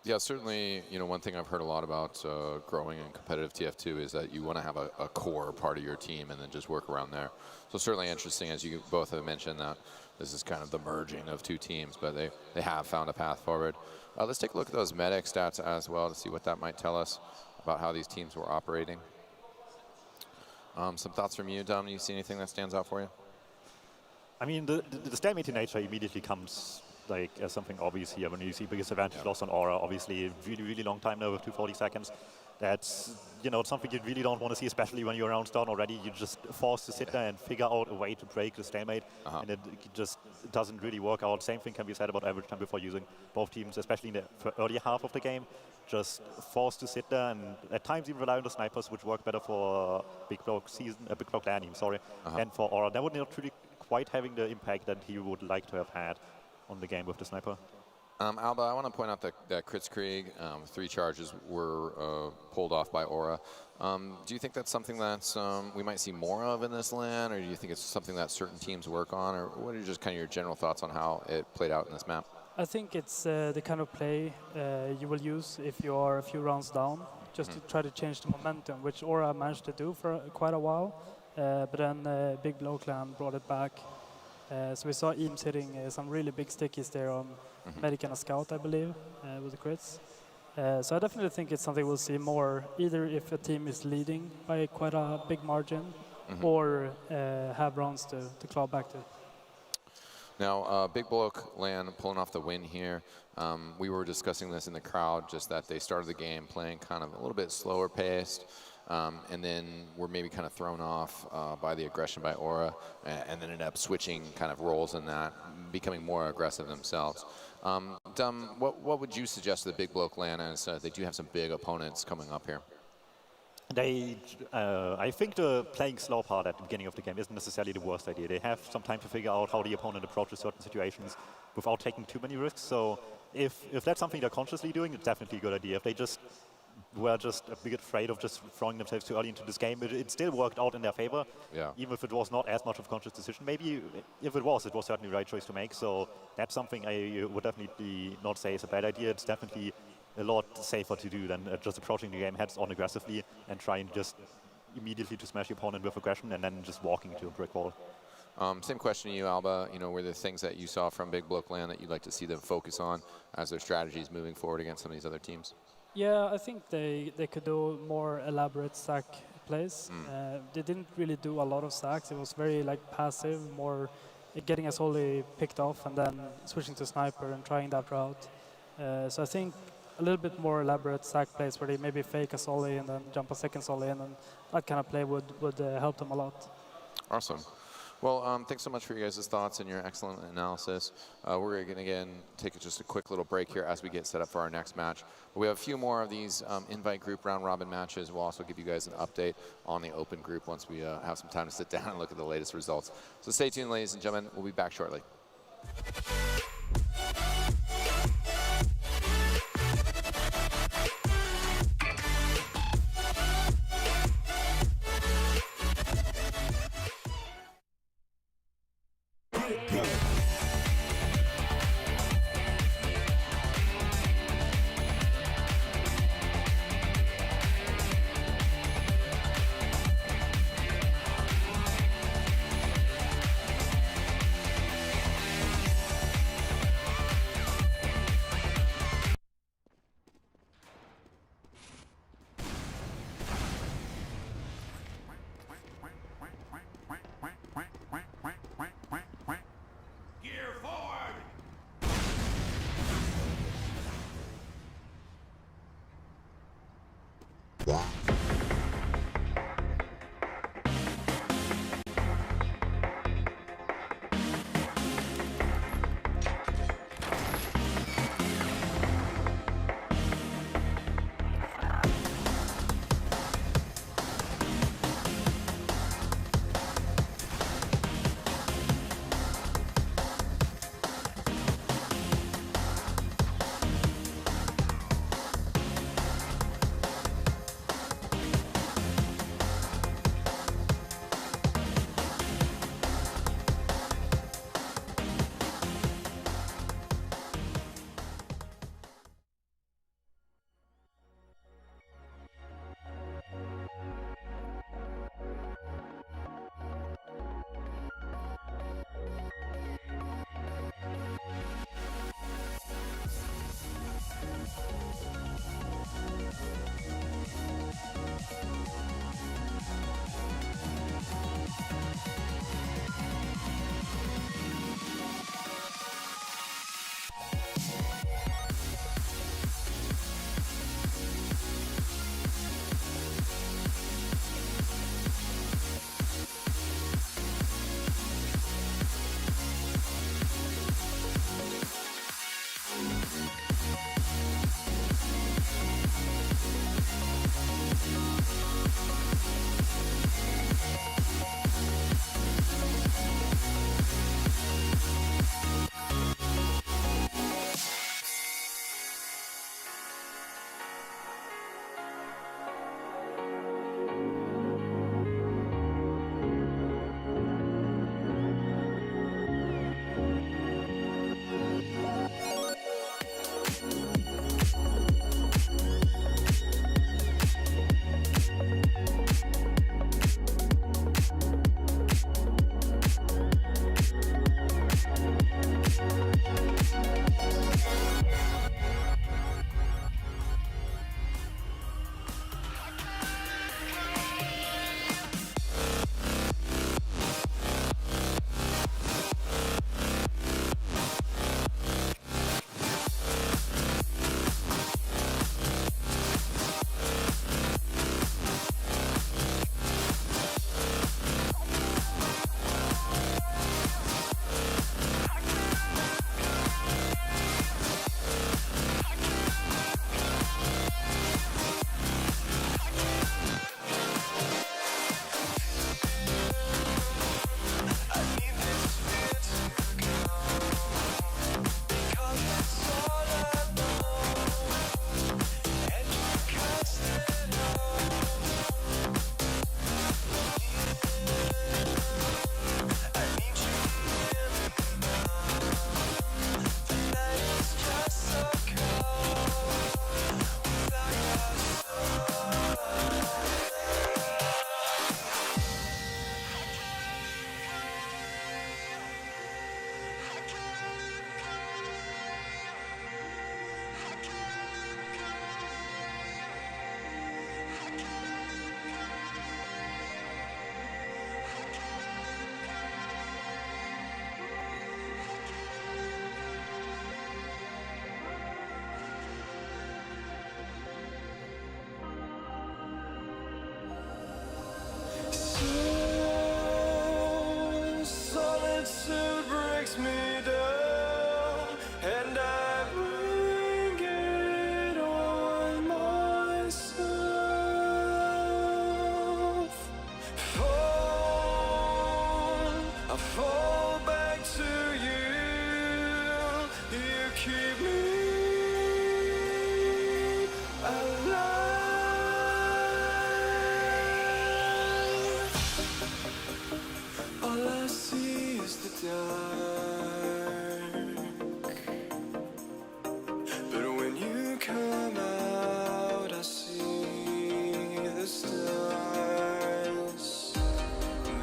Yeah, certainly, you know, one thing I've heard a lot about growing in competitive TF2 is that you want to have a core part of your team and then just work around there. So certainly interesting, as you both have mentioned, that this is kind of the merging of 2 teams, but they have found a path forward. Let's take a look at those medic stats as well to see what that might tell us about how these teams were operating. Some thoughts from you, Dom? Do you see anything that stands out for you? I mean, the stalemate nature immediately comes like as something obvious here when you see biggest advantage lost on Aura. Obviously, really, really long time now with 240 seconds. That's, you know, something you really don't want to see, especially when you're rounds down already. You're just forced to sit there and figure out a way to break the stalemate, and it just doesn't really work out. Same thing can be said about average time before using. Both teams, especially in the early half of the game, just forced to sit there and at times even rely on the snipers, which work better for Big Block season, Big Block LAN team, sorry, and for Aura. That would not really quite having the impact that he would like to have had on the game with the sniper. Alba, I want to point out that Kritzkrieg, 3 charges were pulled off by Aura. Do you think that's something that we might see more of in this LAN, or do you think it's something that certain teams work on, or what are just kind of your general thoughts on how it played out in this map? I think it's the kind of play you will use if you are a few rounds down, just to try to change the momentum, which Aura managed to do for quite a while, but then Big Block LAN brought it back. So we saw Eames hitting some really big stickies there on Medic and a Scout, I believe, with the crits. So I definitely think it's something we'll see more, either if a team is leading by quite a big margin, or have rounds to claw back to. Now, Big Block LAN pulling off the win here. We were discussing this in the crowd, just that they started the game playing kind of a little bit slower paced. And then were maybe kind of thrown off by the aggression by Aura, and then ended up switching kind of roles in that, becoming more aggressive themselves. Dom, what would you suggest to the Big Block LAN, as they do have some big opponents coming up here? I think the playing slow part at the beginning of the game isn't necessarily the worst idea. They have some time to figure out how the opponent approaches certain situations without taking too many risks. So if that's something they're consciously doing, it's definitely a good idea. If they just were just a bit afraid of just throwing themselves too early into this game, it still worked out in their favor, even if it was not as much of a conscious decision. Maybe if it was certainly the right choice to make. So that's something I would definitely not say is a bad idea. It's definitely a lot safer to do than just approaching the game heads on aggressively and trying just immediately to smash the opponent with aggression and then just walking into a brick wall. Same question to you, Alba. You know, were there things that you saw from Big Block LAN that you'd like to see them focus on as their strategies moving forward against some of these other teams? Yeah, I think they could do more elaborate stack plays. They didn't really do a lot of stacks. It was very like passive, more getting a solely picked off and then switching to sniper and trying that route. So I think a little bit more elaborate stack plays where they maybe fake a solly and then jump a second solly in, and that kind of play would help them a lot. Awesome. Well, thanks so much for your guys' thoughts and your excellent analysis. We're going to, again, take just a quick little break here as we get set up for our next match. But we have a few more of these invite group round-robin matches. We'll also give you guys an update on the open group once we have some time to sit down and look at the latest results. So stay tuned, ladies and gentlemen. We'll be back shortly.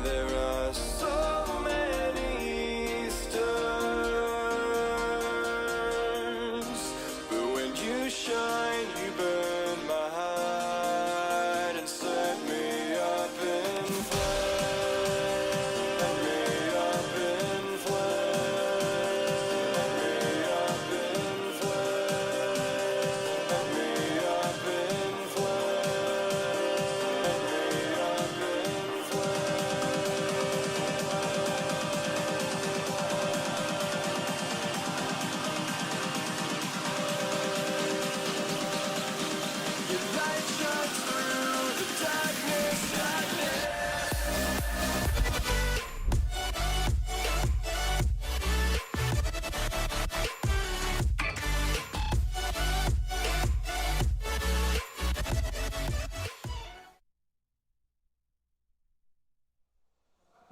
There are so many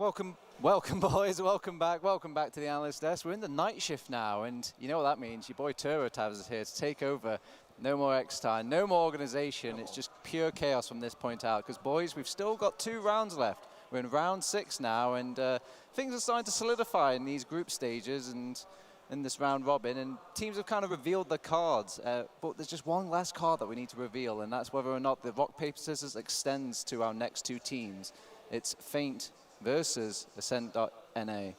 Welcome, boys. Welcome back to the analyst desk. We're in the night shift now, and you know what that means. Your boy Turbo Tabs is here to take over. No more X-Time, no more organization. It's just pure chaos from this point out. Because, boys, we've still got 2 rounds left. We're in round 6 now, and things are starting to solidify in these group stages and in this round robin. And teams have kind of revealed their cards, but there's just one last card that we need to reveal, and that's whether or not the rock, paper, scissors extends to our next 2 teams. It's Feint versus Ascent.NA.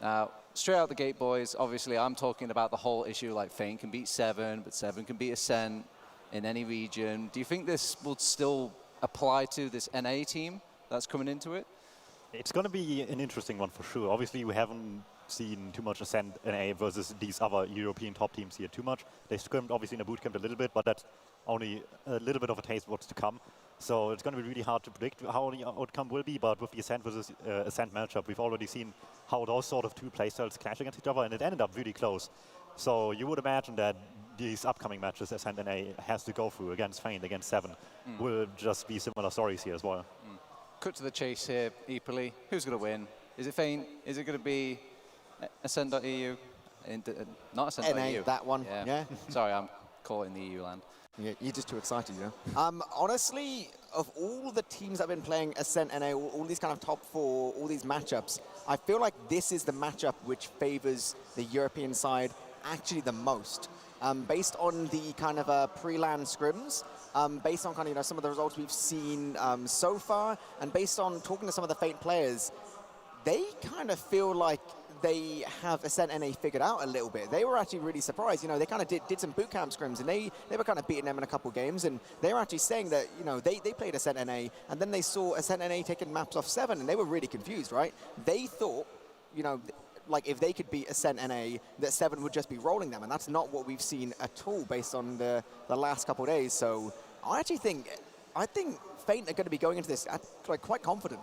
Now, straight out the gate, boys, obviously I'm talking about the whole issue, like Feint can beat 7, but 7 can beat Ascent in any region. Do you think this will still apply to this NA team that's coming into it? It's going to be an interesting one for sure. Obviously, we haven't seen too much Ascent NA versus these other European top teams here too much. They scrimmed obviously in the bootcamp a little bit, but that's only a little bit of a taste of what's to come. So it's going to be really hard to predict how the outcome will be, but with the Ascent versus Ascent matchup, we've already seen how those sort of 2 playstyles clash against each other, and it ended up really close. So you would imagine that these upcoming matches Ascent NA has to go through against Feint, against 7, will just be similar stories here as well. Cut to the chase here, Eepily. Who's going to win? Is it Feint? Is it going to be Ascent.eu? Not Ascent.eu. NA, that one, yeah. Sorry, I'm caught in the EU land. Yeah, you're just too excited, you know. Honestly, of all the teams that have been playing Ascent NA, all these kind of top 4, all these matchups, I feel like this is the matchup which favors the European side actually the most. Based on the kind of pre-LAN scrims, based on kind of some of the results we've seen so far, and based on talking to some of the Feint players, they kind of feel like they have Ascent NA figured out a little bit. They were actually really surprised. They kind of did some bootcamp scrims, and they were kind of beating them in a couple games, and they were actually saying that, they played Ascent NA, and then they saw Ascent NA taking maps off 7, and they were really confused, right? They thought, like if they could beat Ascent NA, that 7 would just be rolling them, and that's not what we've seen at all based on the last couple of days. So I think Feint are going to be going into this quite confident.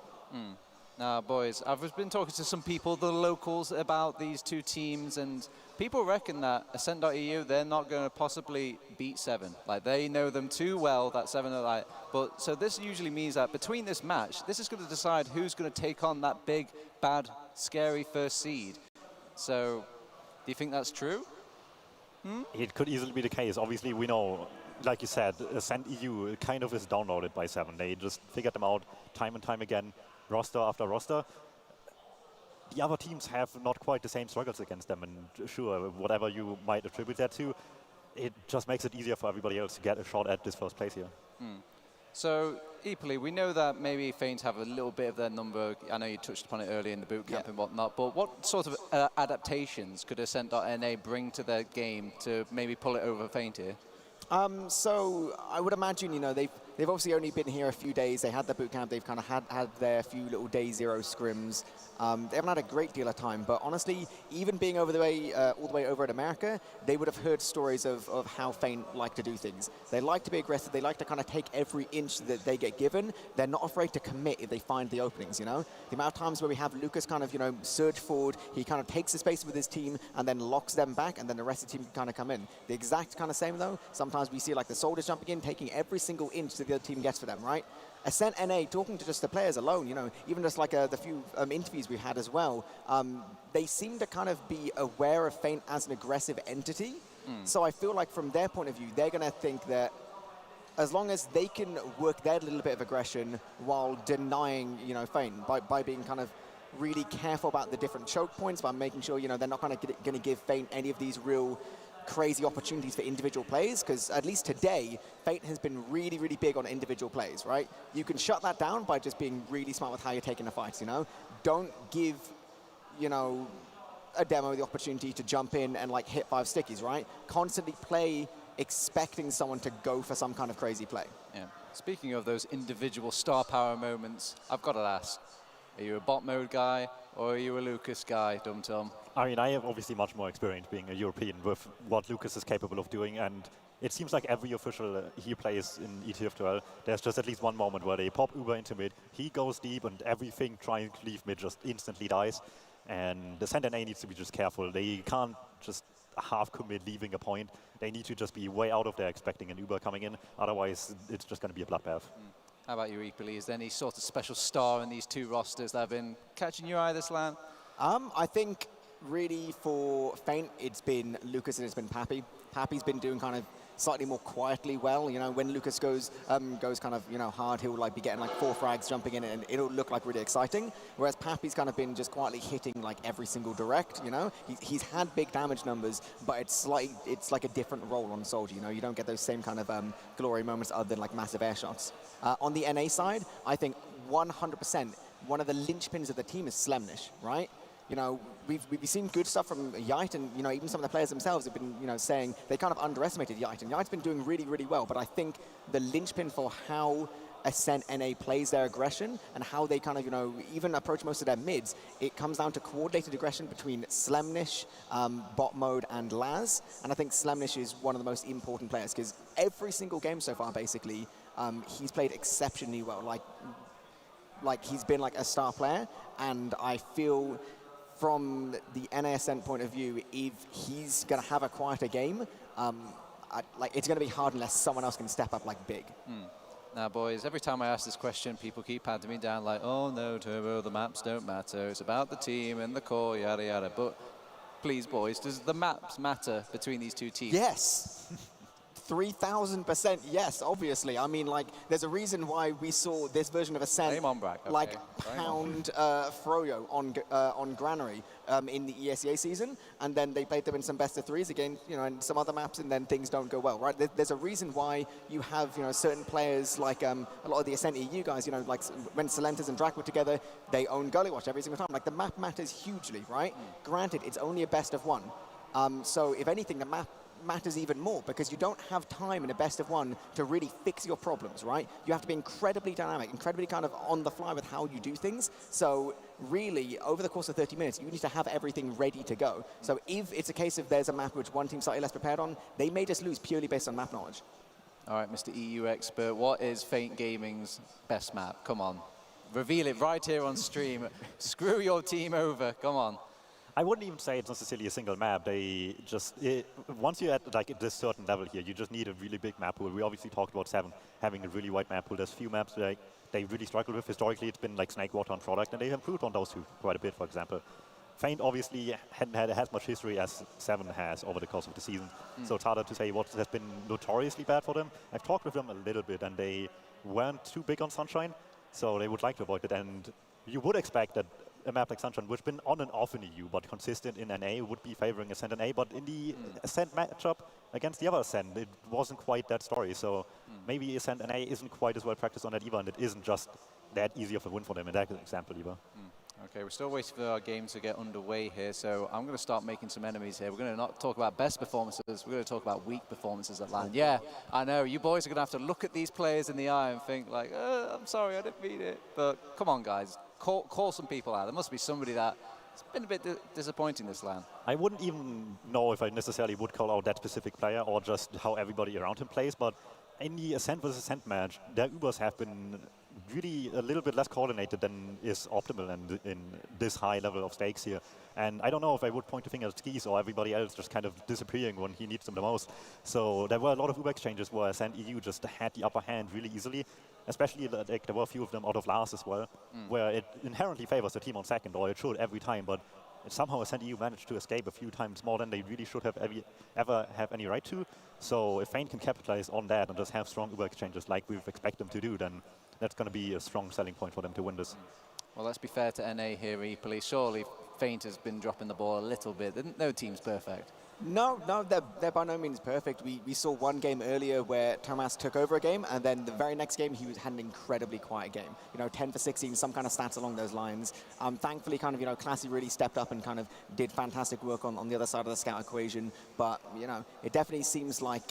Now, boys, I've been talking to some people, the locals, about these 2 teams, and people reckon that Ascent.eu, they're not going to possibly beat 7. Like, they know them too well, that 7 are like, but so this usually means that between this match, this is going to decide who's going to take on that big, bad, scary first seed. So, do you think that's true? It could easily be the case. Obviously, we know, like you said, Ascent EU kind of is downloaded by 7. They just figured them out time and time again, roster after roster. The other teams have not quite the same struggles against them, and sure, whatever you might attribute that to, it just makes it easier for everybody else to get a shot at this first place here. So, equally, we know that maybe Feint have a little bit of their number. I know you touched upon it earlier in the boot camp and whatnot, but what sort of adaptations could Ascent.NA bring to their game to maybe pull it over Feint here? So I would imagine, they've obviously only been here a few days. They had the boot camp. They've kind of had their few little day 0 scrims. They haven't had a great deal of time, but honestly, even being all the way over in America, they would have heard stories of how Feint like to do things. They like to be aggressive. They like to kind of take every inch that they get given. They're not afraid to commit if they find the openings, The amount of times where we have Lucas kind of, surge forward, he kind of takes the space with his team and then locks them back, and then the rest of the team can kind of come in. The exact kind of same, though, sometimes we see like the soldiers jumping in, taking every single inch that the other team gets for them, right? Ascent NA, talking to just the players alone, even just like the few interviews we've had as well, they seem to kind of be aware of Feint as an aggressive entity. So I feel like from their point of view, they're going to think that as long as they can work their little bit of aggression while denying, Feint, by being kind of really careful about the different choke points, by making sure, they're not going to give Feint any of these real crazy opportunities for individual plays, because at least today, Feint has been really, really big on individual plays, right? You can shut that down by just being really smart with how you're taking the fights, Don't give, a demo the opportunity to jump in and like hit 5 stickies, right? Constantly play expecting someone to go for some kind of crazy play. Yeah. Speaking of those individual star power moments, I've got to ask, are you a bot mode guy or are you a Lucas guy, Dum Tum? I mean, I have obviously much more experience being a European with what Lucas is capable of doing, and it seems like every official he plays in TF2, there's just at least one moment where they pop Uber into mid, he goes deep, and everything trying to leave mid just instantly dies. And the Ascent NA needs to be just careful. They can't just half commit leaving a point. They need to just be way out of there expecting an Uber coming in, otherwise it's just going to be a bloodbath. How about you, Eepily? Is there any sort of special star in these two rosters that have been catching your eye this LAN? I think really for Feint, it's been Lucas and it's been Pappy. Pappy's been doing kind of slightly more quietly well. You know, when Lucas goes kind of, you know, hard, he'll like be getting like 4 frags jumping in and it'll look like really exciting. Whereas Pappy's kind of been just quietly hitting like every single direct, you know. He's had big damage numbers, but it's like a different role on Soldier, you know. You don't get those same kind of glory moments other than like massive air shots. On the NA side, I think 100% one of the linchpins of the team is Slemnish, right? You know, we've seen good stuff from Yite, and, you know, even some of the players themselves have been, you know, saying they kind of underestimated Yite, and Yite's been doing really, really well. But I think the linchpin for how Ascent NA plays their aggression and how they kind of, you know, even approach most of their mids, it comes down to coordinated aggression between Slemnish, bot mode, and Laz. And I think Slemnish is one of the most important players because every single game so far, basically, he's played exceptionally well. Like he's been like a star player, and I feel from the NA Ascent point of view, if he's going to have a quieter game, it's going to be hard unless someone else can step up like big. Now, boys, every time I ask this question, people keep patting me down like, oh no, Turbo, the maps don't matter. It's about the team and the core, yada yada. But please, boys, does the maps matter between these two teams? Yes. 3,000% yes, obviously. I mean, like, there's a reason why we saw this version of Ascent like pound Froyo on Granary in the ESEA season, and then they played them in some best of threes again, you know, and some other maps, and then things don't go well, right? There's a reason why you have, you know, certain players like a lot of the Ascent EU guys, you know, like when Salentas and Drac were together, they own Gully Watch every single time. Like, the map matters hugely, right? Granted, it's only a best of one. So if anything, the map matters even more because you don't have time in a best of one to really fix your problems, right? You have to be incredibly dynamic, incredibly kind of on the fly with how you do things. So really, over the course of 30 minutes, you need to have everything ready to go. So if it's a case of there's a map which one team's slightly less prepared on, they may just lose purely based on map knowledge. All right, Mr. EU expert, what is Feint Gaming's best map? Come on. Reveal it right here on stream. Screw your team over. Come on. I wouldn't even say it's necessarily a single map. They just, once you're at like this certain level here, you just need a really big map pool. We obviously talked about 7 having a really wide map pool. There's few maps like they really struggle with. Historically, it's been like Snakewater and Product, and they've improved on those two quite a bit, for example. Feint obviously hadn't had as much history as 7 has over the course of the season, so it's harder to say what has been notoriously bad for them. I've talked with them a little bit, and they weren't too big on Sunshine, so they would like to avoid it. And you would expect that a map like Sunshine, which has been on and off in EU, but consistent in NA, would be favoring Ascent NA. But in the Ascent matchup against the other Ascent, it wasn't quite that story. So maybe Ascent NA isn't quite as well practiced on that either, and it isn't just that easy of a win for them in that example either. Okay, we're still waiting for our game to get underway here, so I'm going to start making some enemies here. We're going to not talk about best performances, we're going to talk about weak performances at LAN. Yeah, I know, you boys are going to have to look at these players in the eye and think like, I'm sorry, I didn't mean it. But come on, guys, call some people out. There must be somebody that's been a bit disappointing this LAN. I wouldn't even know if I necessarily would call out that specific player or just how everybody around him plays, but in the Ascent versus Ascent match, their Ubers have been really a little bit less coordinated than is optimal in this high level of stakes here. And I don't know if I would point the finger at Skis or everybody else just kind of disappearing when he needs them the most. So there were a lot of Uber exchanges where Ascent EU just had the upper hand really easily, especially like there were a few of them out of last as well, where it inherently favors the team on second, or it should every time, but somehow Ascent EU managed to escape a few times more than they really should have ever have any right to. So if Feint can capitalize on that and just have strong Uber exchanges like we expect them to do, then that's going to be a strong selling point for them to win this. Well, let's be fair to NA here, Eepily. Surely Feint has been dropping the ball a little bit. No team's perfect. No, they're by no means perfect. We saw one game earlier where Thomas took over a game, and then the very next game he had an incredibly quiet game. You know, 10 for 16, some kind of stats along those lines. Thankfully, kind of, you know, Classy really stepped up and kind of did fantastic work on the other side of the scout equation. But, you know, it definitely seems like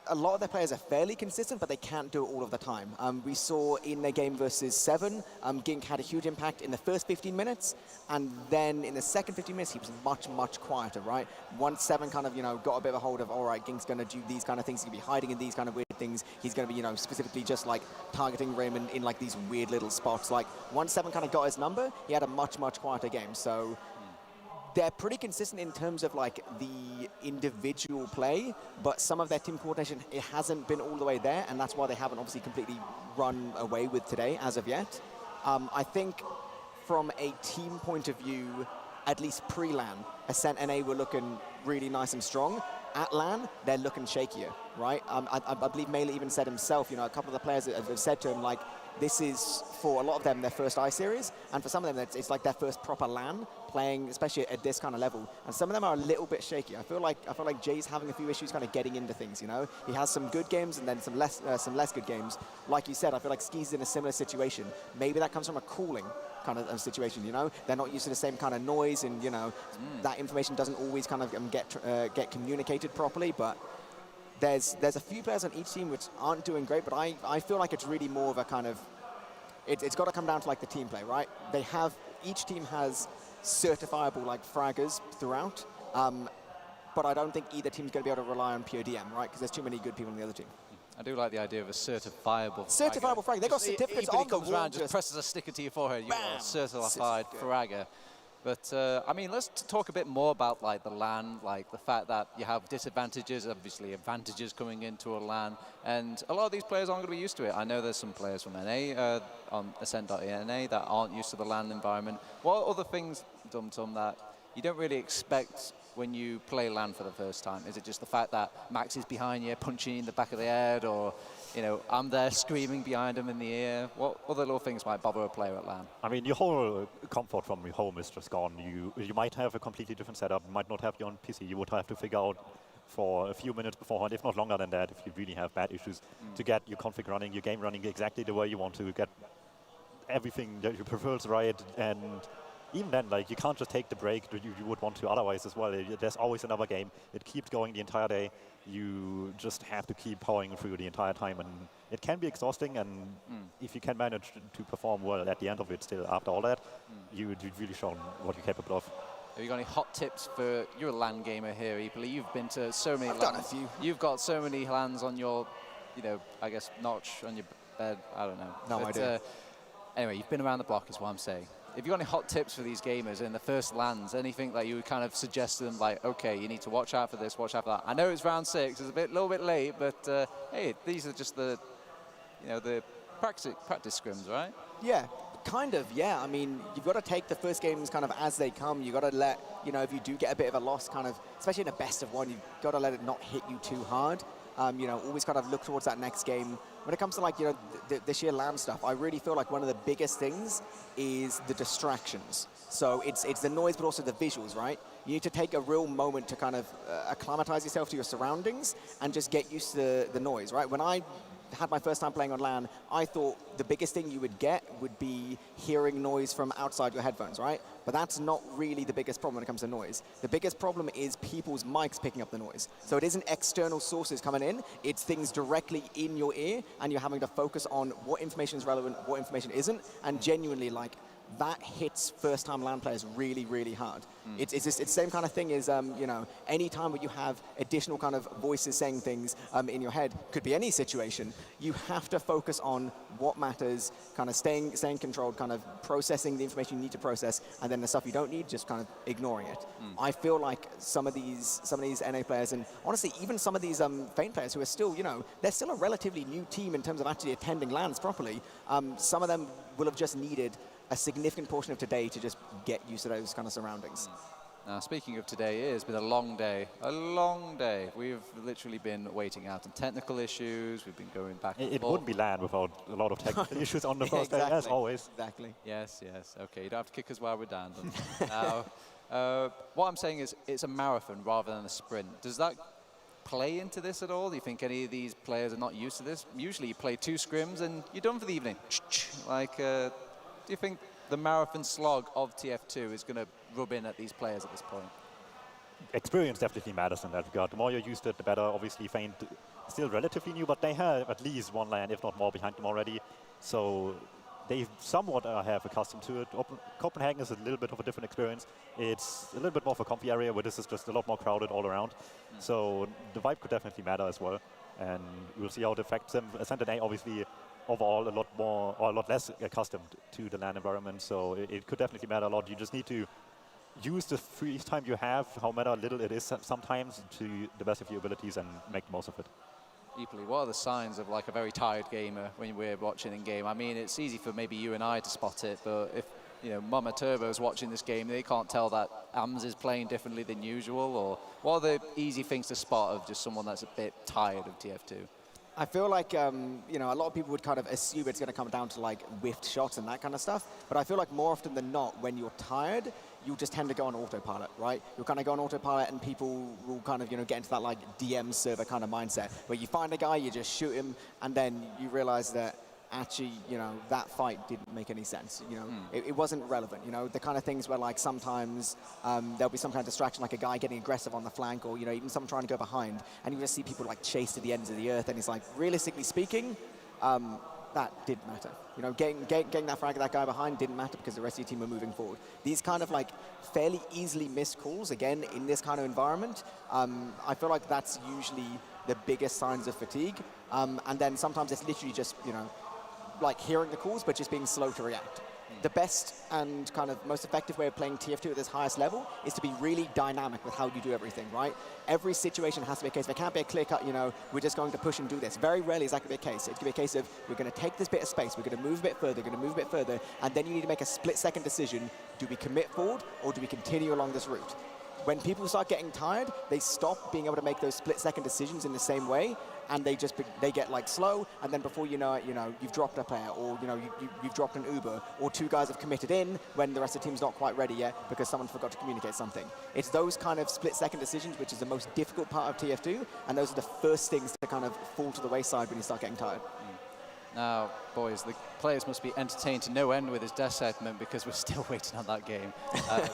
a lot of their players are fairly consistent, but they can't do it all of the time. We saw in their game versus 7, Gink had a huge impact in the first 15 minutes, and then in the second 15 minutes, he was much, much quieter, right? Once 7 kind of, you know, got a bit of a hold of, all right, Gink's going to do these kind of things, he's going to be hiding in these kind of weird things, he's going to be, you know, specifically just like targeting Raymond in like these weird little spots. Like, once 7 kind of got his number, he had a much, much quieter game. So they're pretty consistent in terms of like the individual play, but some of their team coordination, it hasn't been all the way there, and that's why they haven't obviously completely run away with today as of yet. I think from a team point of view, at least pre-LAN, Ascent NA were looking really nice and strong. At LAN, they're looking shakier, right? I believe Melee even said himself, you know, a couple of the players have said to him, like, this is, for a lot of them, their first I-Series, and for some of them, it's like their first proper LAN, playing, especially at this kind of level. And some of them are a little bit shaky. I feel like Jay's having a few issues kind of getting into things, you know? He has some good games and then some less good games. Like you said, I feel like Ski's in a similar situation. Maybe that comes from a cooling kind of situation, you know? They're not used to the same kind of noise, and, you know, that information doesn't always kind of get communicated properly, but there's a few players on each team which aren't doing great, but I feel like it's really more of a kind of, it's got to come down to like the team play, right? Each team has certifiable like fraggers throughout, but I don't think either team's going to be able to rely on pure DM, right? Because there's too many good people on the other team. I do like the idea of a certifiable fragger. They got certificates on the comes wall. around, just presses a sticker to your forehead, you're a certified fragger. But I mean, let's talk a bit more about like the LAN, like the fact that you have disadvantages, obviously advantages coming into a LAN, and a lot of these players aren't going to be used to it. I know there's some players from NA on Ascent.NA that aren't used to the LAN environment. What other things, Dum Tum, that you don't really expect when you play LAN for the first time? Is it just the fact that Max is behind you, punching you in the back of the head, or, you know, I'm there screaming behind him in the ear? What other little things might bother a player at LAN? I mean, your whole comfort from your home is just gone. You might have a completely different setup, you might not have your own PC. You would have to figure out for a few minutes beforehand, if not longer than that, if you really have bad issues, to get your config running, your game running exactly the way you want to, get everything that you prefer is right. And even then, like, you can't just take the break that you would want to otherwise as well. There's always another game. It keeps going the entire day. You just have to keep powering through the entire time, and it can be exhausting. And if you can manage to perform well at the end of it still after all that, you've really shown what you're capable of. Have you got any hot tips for, you're a LAN gamer here, Eeply. You've been to so many LANs. I've done a few. You've got so many LANs on your, you know, I guess notch on your bed. I don't know. No idea. Anyway, you've been around the block is what I'm saying. If you've got any hot tips for these gamers in the first LANs, anything that you would kind of suggest to them, like, okay, you need to watch out for this, watch out for that. I know it's round 6, it's a little bit late, but hey, these are just the, you know, the practice scrims, right? Yeah, kind of, yeah. I mean, you've got to take the first games kind of as they come. You've got to let, you know, if you do get a bit of a loss, kind of, especially in a best of one, you've got to let it not hit you too hard. You know, always kind of look towards that next game. When it comes to, like, you know, the sheer LAN stuff, I really feel like one of the biggest things is the distractions. So it's the noise, but also the visuals, right? You need to take a real moment to kind of acclimatize yourself to your surroundings and just get used to the noise, right? When I had my first time playing on LAN, I thought the biggest thing you would get would be hearing noise from outside your headphones, right? But that's not really the biggest problem when it comes to noise. The biggest problem is people's mics picking up the noise. So it isn't external sources coming in, it's things directly in your ear, and you're having to focus on what information is relevant, what information isn't, and genuinely, like, that hits first-time LAN players really, really hard. It's the same kind of thing as, you know, any time where you have additional kind of voices saying things in your head, could be any situation, you have to focus on what matters, kind of staying controlled, kind of processing the information you need to process, and then the stuff you don't need, just kind of ignoring it. I feel like some of these NA players, and honestly, even some of these Feint players who are still, you know, they're still a relatively new team in terms of actually attending LANs properly. Some of them will have just needed a significant portion of today to just get used to those kind of surroundings. Now, speaking of today, it has been a long day. A long day. We've literally been waiting out on technical issues. We've been going back and forth. It wouldn't be LAN without a lot of technical issues on the first day, as always. Exactly. Yes, yes. Okay, you don't have to kick us while we're down. Now, what I'm saying is it's a marathon rather than a sprint. Does that play into this at all? Do you think any of these players are not used to this? Usually you play 2 scrims and you're done for the evening. Like, do you think the marathon slog of TF2 is going to rub in at these players at this point? Experience definitely matters in that regard. The more you're used to it, the better. Obviously, Feint still relatively new, but they have at least one LAN, if not more, behind them already. So they somewhat have accustomed to it. Copenhagen is a little bit of a different experience. It's a little bit more of a comfy area where this is just a lot more crowded all around. So the vibe could definitely matter as well. And we'll see how it affects them. Ascent NA obviously overall a lot more or a lot less accustomed to the LAN environment, so it could definitely matter a lot. You just need to use the free time you have, how matter little it is sometimes, to the best of your abilities and make the most of it. Equally, what are the signs of like a very tired gamer when we're watching in game? I mean, it's easy for maybe you and I to spot it, but if Mama Turbo's watching this game, they can't tell that AMS is playing differently than usual, or what are the easy things to spot of just someone that's a bit tired of TF2? I feel like, a lot of people would kind of assume it's going to come down to like whiffed shots and that kind of stuff. But I feel like more often than not, when you're tired, you just tend to go on autopilot, right? You'll kind of go on autopilot and people will kind of, get into that like DM server kind of mindset where you find a guy, you just shoot him, and then you realize that actually, that fight didn't make any sense. It wasn't relevant. The kind of things where like sometimes there'll be some kind of distraction, like a guy getting aggressive on the flank, or even someone trying to go behind, and you just see people like chase to the ends of the earth, and it's like, realistically speaking, that didn't matter. Getting that frag of that guy behind didn't matter because the rest of your team were moving forward. These kind of like fairly easily missed calls, again, in this kind of environment, I feel like that's usually the biggest signs of fatigue. And then sometimes it's literally just, like hearing the calls, but just being slow to react. The best and kind of most effective way of playing TF2 at this highest level is to be really dynamic with how you do everything, right? Every situation has to be a case. There can't be a clear cut, we're just going to push and do this. Very rarely is that going to be a case. It's going to be a case of, we're going to take this bit of space, we're going to move a bit further, and then you need to make a split-second decision. Do we commit forward, or do we continue along this route? When people start getting tired, they stop being able to make those split-second decisions in the same way, and they get like slow, and then before you know it, you've dropped a player, or you've dropped an Uber, or two guys have committed in when the rest of the team's not quite ready yet because someone forgot to communicate something. It's those kind of split-second decisions which is the most difficult part of TF2, and those are the first things to kind of fall to the wayside when you start getting tired. Now, boys, the players must be entertained to no end with this death segment because we're still waiting on that game.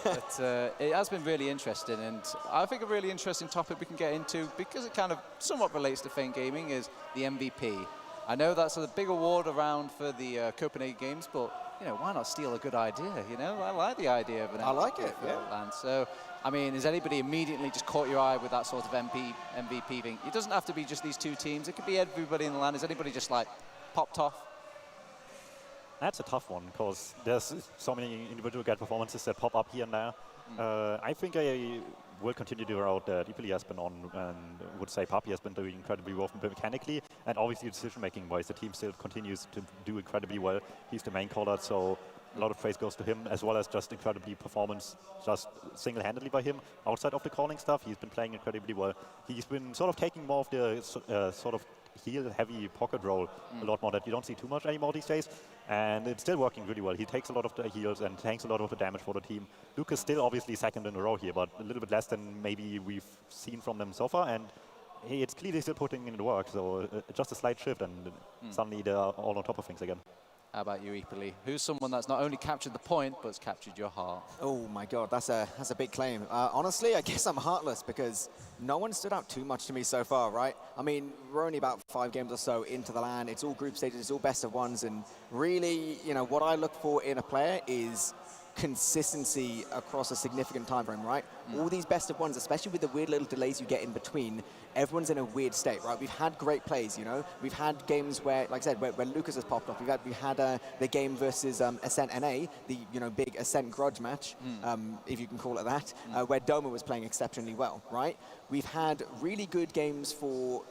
But it has been really interesting, and I think a really interesting topic we can get into, because it kind of somewhat relates to Feint Gaming, is the MVP. I know that's a big award around for the Copenhagen Games, but why not steal a good idea? I like the idea of an MVP. I like it, yeah. And so, I mean, has anybody immediately just caught your eye with that sort of MVP thing? It doesn't have to be just these two teams. It could be everybody in the LAN. Is anybody just like popped off? That's a tough one, because there's so many individual great performances that pop up here and there. I think I will continue to route that Ipali has been on, and would say Papi has been doing incredibly well mechanically, and obviously decision-making wise, the team still continues to do incredibly well. He's the main caller, so a lot of praise goes to him, as well as just incredibly performance just single-handedly by him. Outside of the calling stuff, he's been playing incredibly well. He's been sort of taking more of the sort of heal-heavy pocket role a lot more that you don't see too much anymore these days, and it's still working really well. He takes a lot of the heals and tanks a lot of the damage for the team. Luke is still obviously second in a row here, but a little bit less than maybe we've seen from them so far, and it's clearly still putting in the work, so just a slight shift, and suddenly they're all on top of things again. How about you, Ipali? Who's someone that's not only captured the point, but has captured your heart? Oh my God, that's a big claim. Honestly, I guess I'm heartless because no one stood out too much to me so far, right? I mean, we're only about 5 games or so into the LAN. It's all group stages, it's all best of ones, and really, what I look for in a player is consistency across a significant time frame, right? All these best of ones, especially with the weird little delays you get in between, everyone's in a weird state, right? We've had great plays, We've had games where, like I said, where Lucas has popped off. We had the game versus Ascent NA, the big Ascent grudge match, if you can call it that, where Doma was playing exceptionally well, right? We've had really good games for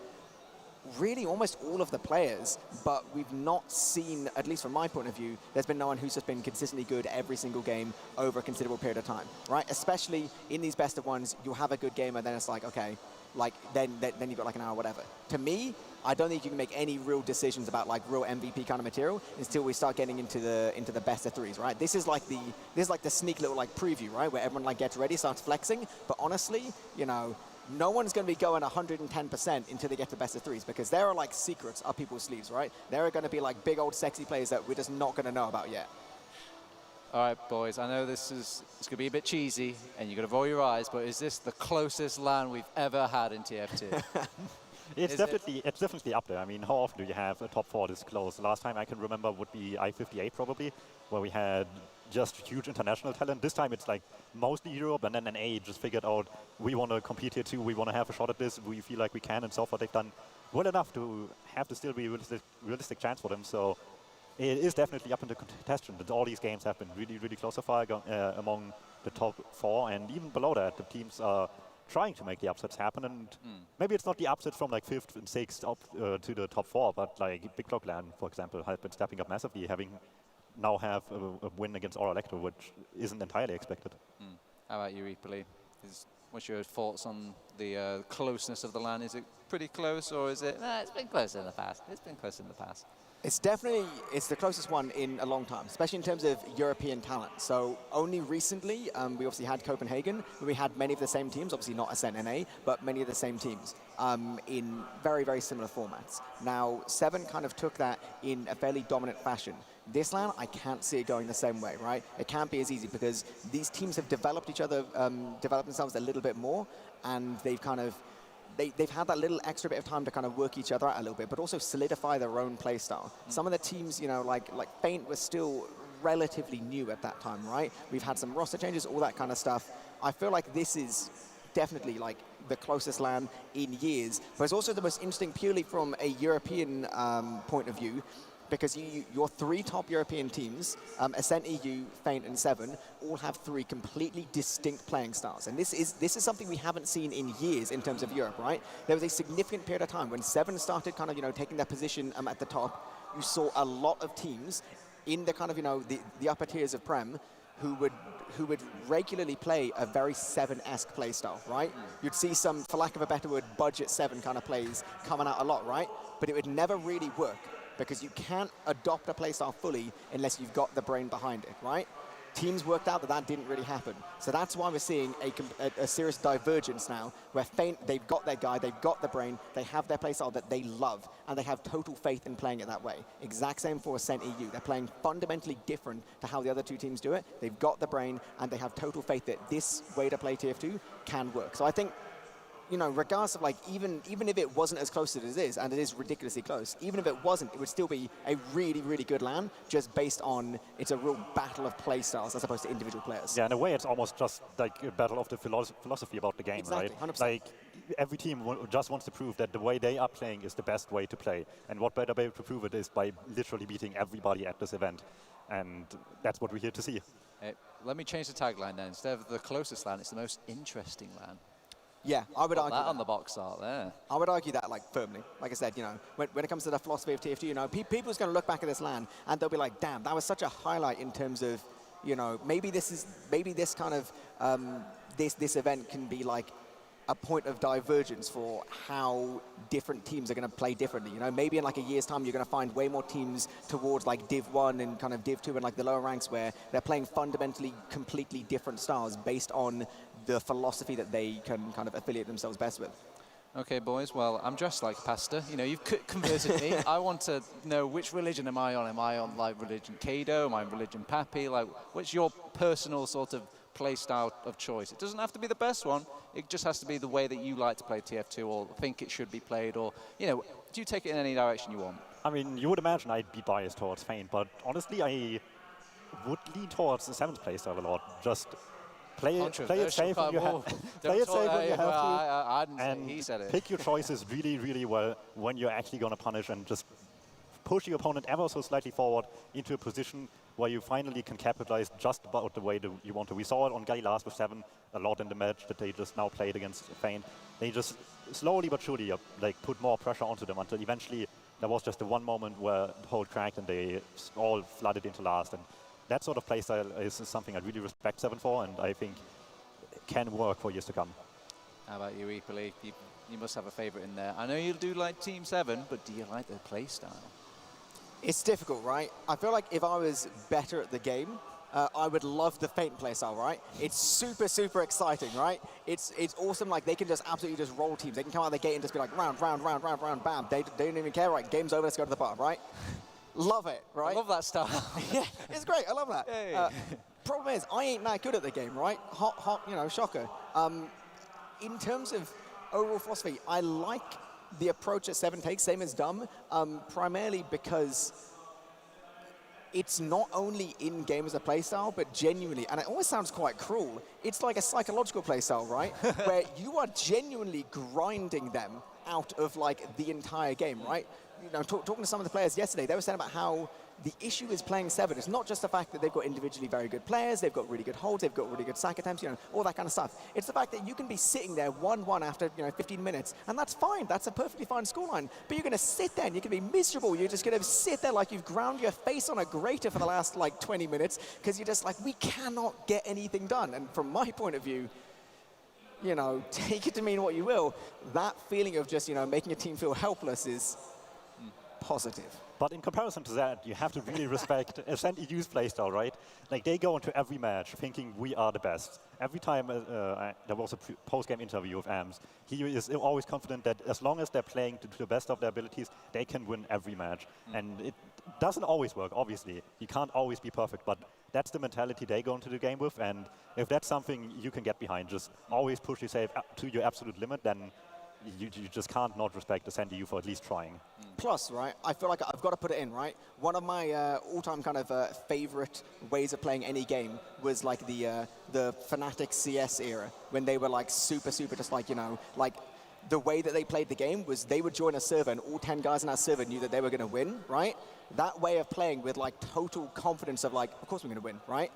really almost all of the players, but we've not seen, at least from my point of view, there's been no one who's just been consistently good every single game over a considerable period of time, right? Especially in these best of ones, you'll have a good game and then it's like, okay, like then you've got like an hour or whatever. To me, I don't think you can make any real decisions about like real MVP kind of material until we start getting into the best of threes, right? This is like the sneak little like preview, right? Where everyone like gets ready, starts flexing, but honestly, no one's going to be going 110% until they get to best of threes, because there are like secrets up people's sleeves, right? There are going to be like big old sexy players that we're just not going to know about yet. All right, boys, I know it's going to be a bit cheesy and you're going to roll your eyes, but is this the closest LAN we've ever had in TF2? It's definitely up there. I mean, how often do you have a top 4 this close? The last time I can remember would be I-58 probably, where we had just huge international talent. This time it's like mostly Europe, and then NA just figured out, we want to compete here too, we want to have a shot at this, we feel like we can, and so far they've done well enough to have to still be a realistic chance for them. So it is definitely up in the contention. That all these games have been really, really close so far among the top 4, and even below that, the teams are trying to make the upsets happen. And maybe it's not the upsets from like 5th and 6th up to the top 4, but like Big Clock Land, for example, has been stepping up massively, having now have a win against Aura Electro, which isn't entirely expected. How about you, Ipoli? What's your thoughts on the closeness of the LAN? Is it pretty close, or is it? It's been close in the past. It's been close in the past. It's definitely, it's the closest one in a long time, especially in terms of European talent. So only recently, we obviously had Copenhagen, where we had many of the same teams, obviously not Ascent NA, but many of the same teams in very, very similar formats. Now, Seven kind of took that in a fairly dominant fashion. This LAN, I can't see it going the same way, right? It can't be as easy because these teams have developed each other, developed themselves a little bit more, and they've kind of, they've had that little extra bit of time to kind of work each other out a little bit, but also solidify their own play style. Some of the teams, you know, like Feint was still relatively new at that time, right? We've had some roster changes, all that kind of stuff. I feel like this is definitely like the closest LAN in years, but it's also the most interesting purely from a European point of view, because your 3 top European teams, Ascent EU, Feint, and Seven, all have 3 completely distinct playing styles. And this is something we haven't seen in years in terms of Europe, right? There was a significant period of time when Seven started kind of, you know, taking their position at the top. You saw a lot of teams in the kind of, you know, the upper tiers of Prem who would regularly play a very Seven-esque play style, right? You'd see some, for lack of a better word, budget Seven kind of plays coming out a lot, right? But it would never really work, because you can't adopt a playstyle fully unless you've got the brain behind it, right? Teams worked out that that didn't really happen. So that's why we're seeing a serious divergence now, where Feint, they've got their guy, they've got the brain, they have their playstyle that they love, and they have total faith in playing it that way. Exact same for Ascent EU. They're playing fundamentally different to how the other 2 teams do it. They've got the brain, and they have total faith that this way to play TF2 can work. So I think, you know, regardless of like, even if it wasn't as close as it is, and it is ridiculously close, even if it wasn't, it would still be a really, really good LAN, just based on it's a real battle of play styles as opposed to individual players. Yeah, in a way, it's almost just like a battle of the philosophy about the game, exactly, right? 100%. Like, every team just wants to prove that the way they are playing is the best way to play. And what better way to prove it is by literally beating everybody at this event. And that's what we're here to see. Let me change the tagline then. Instead of the closest LAN, it's the most interesting LAN. Yeah, I would argue that on the box art there. I would argue that like firmly. Like I said, you know, when it comes to the philosophy of TF2, you know, people's going to look back at this LAN and they'll be like, damn, that was such a highlight in terms of, you know, maybe this kind of this event can be like a point of divergence for how different teams are going to play differently. You know, maybe in like a year's time, you're going to find way more teams towards like Div 1 and kind of Div 2 and like the lower ranks where they're playing fundamentally completely different styles based on the philosophy that they can kind of affiliate themselves best with. Okay, boys, well, I'm dressed like pasta. You know, you've converted me. I want to know, which religion am I on? Am I on like religion Kado? Am I on religion Pappy? Like, what's your personal sort of play style of choice? It doesn't have to be the best one. It just has to be the way that you like to play TF2 or think it should be played, or, you know, do you take it in any direction you want? I mean, you would imagine I'd be biased towards Feint, but honestly, I would lean towards the 7th playstyle a lot. Just play it safe when you have to, and pick your choices really, really well when you're actually going to punish, and just push your opponent ever so slightly forward into a position where you finally can capitalize just about the way that you want to. We saw it on Gali last with 7 a lot in the match that they just now played against Feint. They just slowly but surely like put more pressure onto them until eventually there was just the one moment where the hole cracked and they all flooded into last. And that sort of playstyle is something I really respect 7 for, and I think can work for years to come. How about you, Ipoli? You must have a favorite in there. I know you do like Team 7, but do you like their playstyle? It's difficult, right? I feel like if I was better at the game, I would love the Feint playstyle, right? It's super, super exciting, right? It's awesome. Like, they can just absolutely just roll teams. They can come out of the gate and just be like, round, round, round, round, round, bam. They don't even care, right? Game's over, let's go to the bar, right? Love it, right? I love that style. Yeah, it's great. I love that. Hey. Problem is, I ain't that good at the game, right? Hot, you know, shocker. In terms of overall philosophy, I like the approach that 7 takes, same as Dumb, primarily because it's not only in-game as a playstyle, but genuinely, and it always sounds quite cruel, it's like a psychological playstyle, right? Where you are genuinely grinding them out of like the entire game, right? You know, talking to some of the players yesterday, they were saying about how The issue is playing 7. It's not just the fact that they've got individually very good players, they've got really good holds, they've got really good sack attempts, you know, all that kind of stuff. It's the fact that you can be sitting there 1-1 after, you know, 15 minutes, and that's fine. That's a perfectly fine scoreline. But you're going to sit there and you're going to be miserable. You're just going to sit there like you've ground your face on a grater for the last, like, 20 minutes, because you're just like, we cannot get anything done. And from my point of view, you know, take it to mean what you will, that feeling of just, you know, making a team feel helpless is positive. But in comparison to that, you have to really respect Ascent EU's playstyle, right? Like, they go into every match thinking we are the best. Every time there was a post-game interview with AMS, he is always confident that as long as they're playing to the best of their abilities, they can win every match. And it doesn't always work, obviously. You can't always be perfect, but that's the mentality they go into the game with. And if that's something you can get behind, just always push yourself to your absolute limit, then you just can't not respect Ascent EU for at least trying. Plus, right, I feel like I've got to put it in, right? One of my all-time kind of favorite ways of playing any game was like the Fnatic CS era, when they were like super just like, you know, like the way that they played the game was they would join a server and all 10 guys in that server knew that they were going to win, right? That way of playing with like total confidence of like, of course we're going to win, right?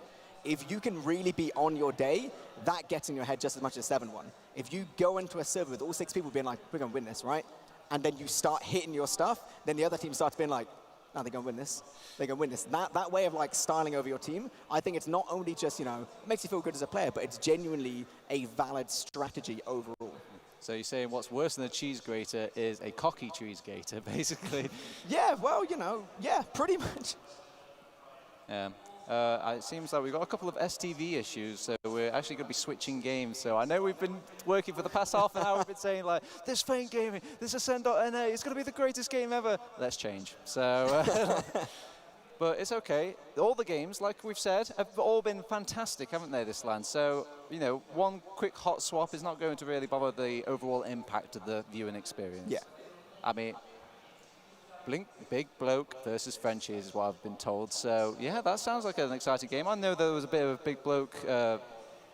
If you can really be on your day, that gets in your head just as much as 7-1. If you go into a server with all 6 people being like, we're going to win this, right? And then you start hitting your stuff, then the other team starts being like, no, they're going to win this. They're going to win this. That way of like styling over your team, I think it's not only just, you know, it makes you feel good as a player, but it's genuinely a valid strategy overall. So you're saying what's worse than a cheese grater is a cocky cheese grater, basically. Yeah, well, you know, yeah, pretty much. It seems like we've got a couple of STV issues, so we're actually going to be switching games. So I know we've been working for the past half an hour, we've been saying like, this Feint Gaming, this Ascend.NA, it's going to be the greatest game ever. Let's change. So, but it's okay. All the games, like we've said, have all been fantastic, haven't they, this LAN? So, you know, one quick hot swap is not going to really bother the overall impact of the viewing experience. Yeah. I mean, Blink, Big Bloke versus Frenchie is what I've been told. So, yeah, that sounds like an exciting game. I know there was a bit of a Big Bloke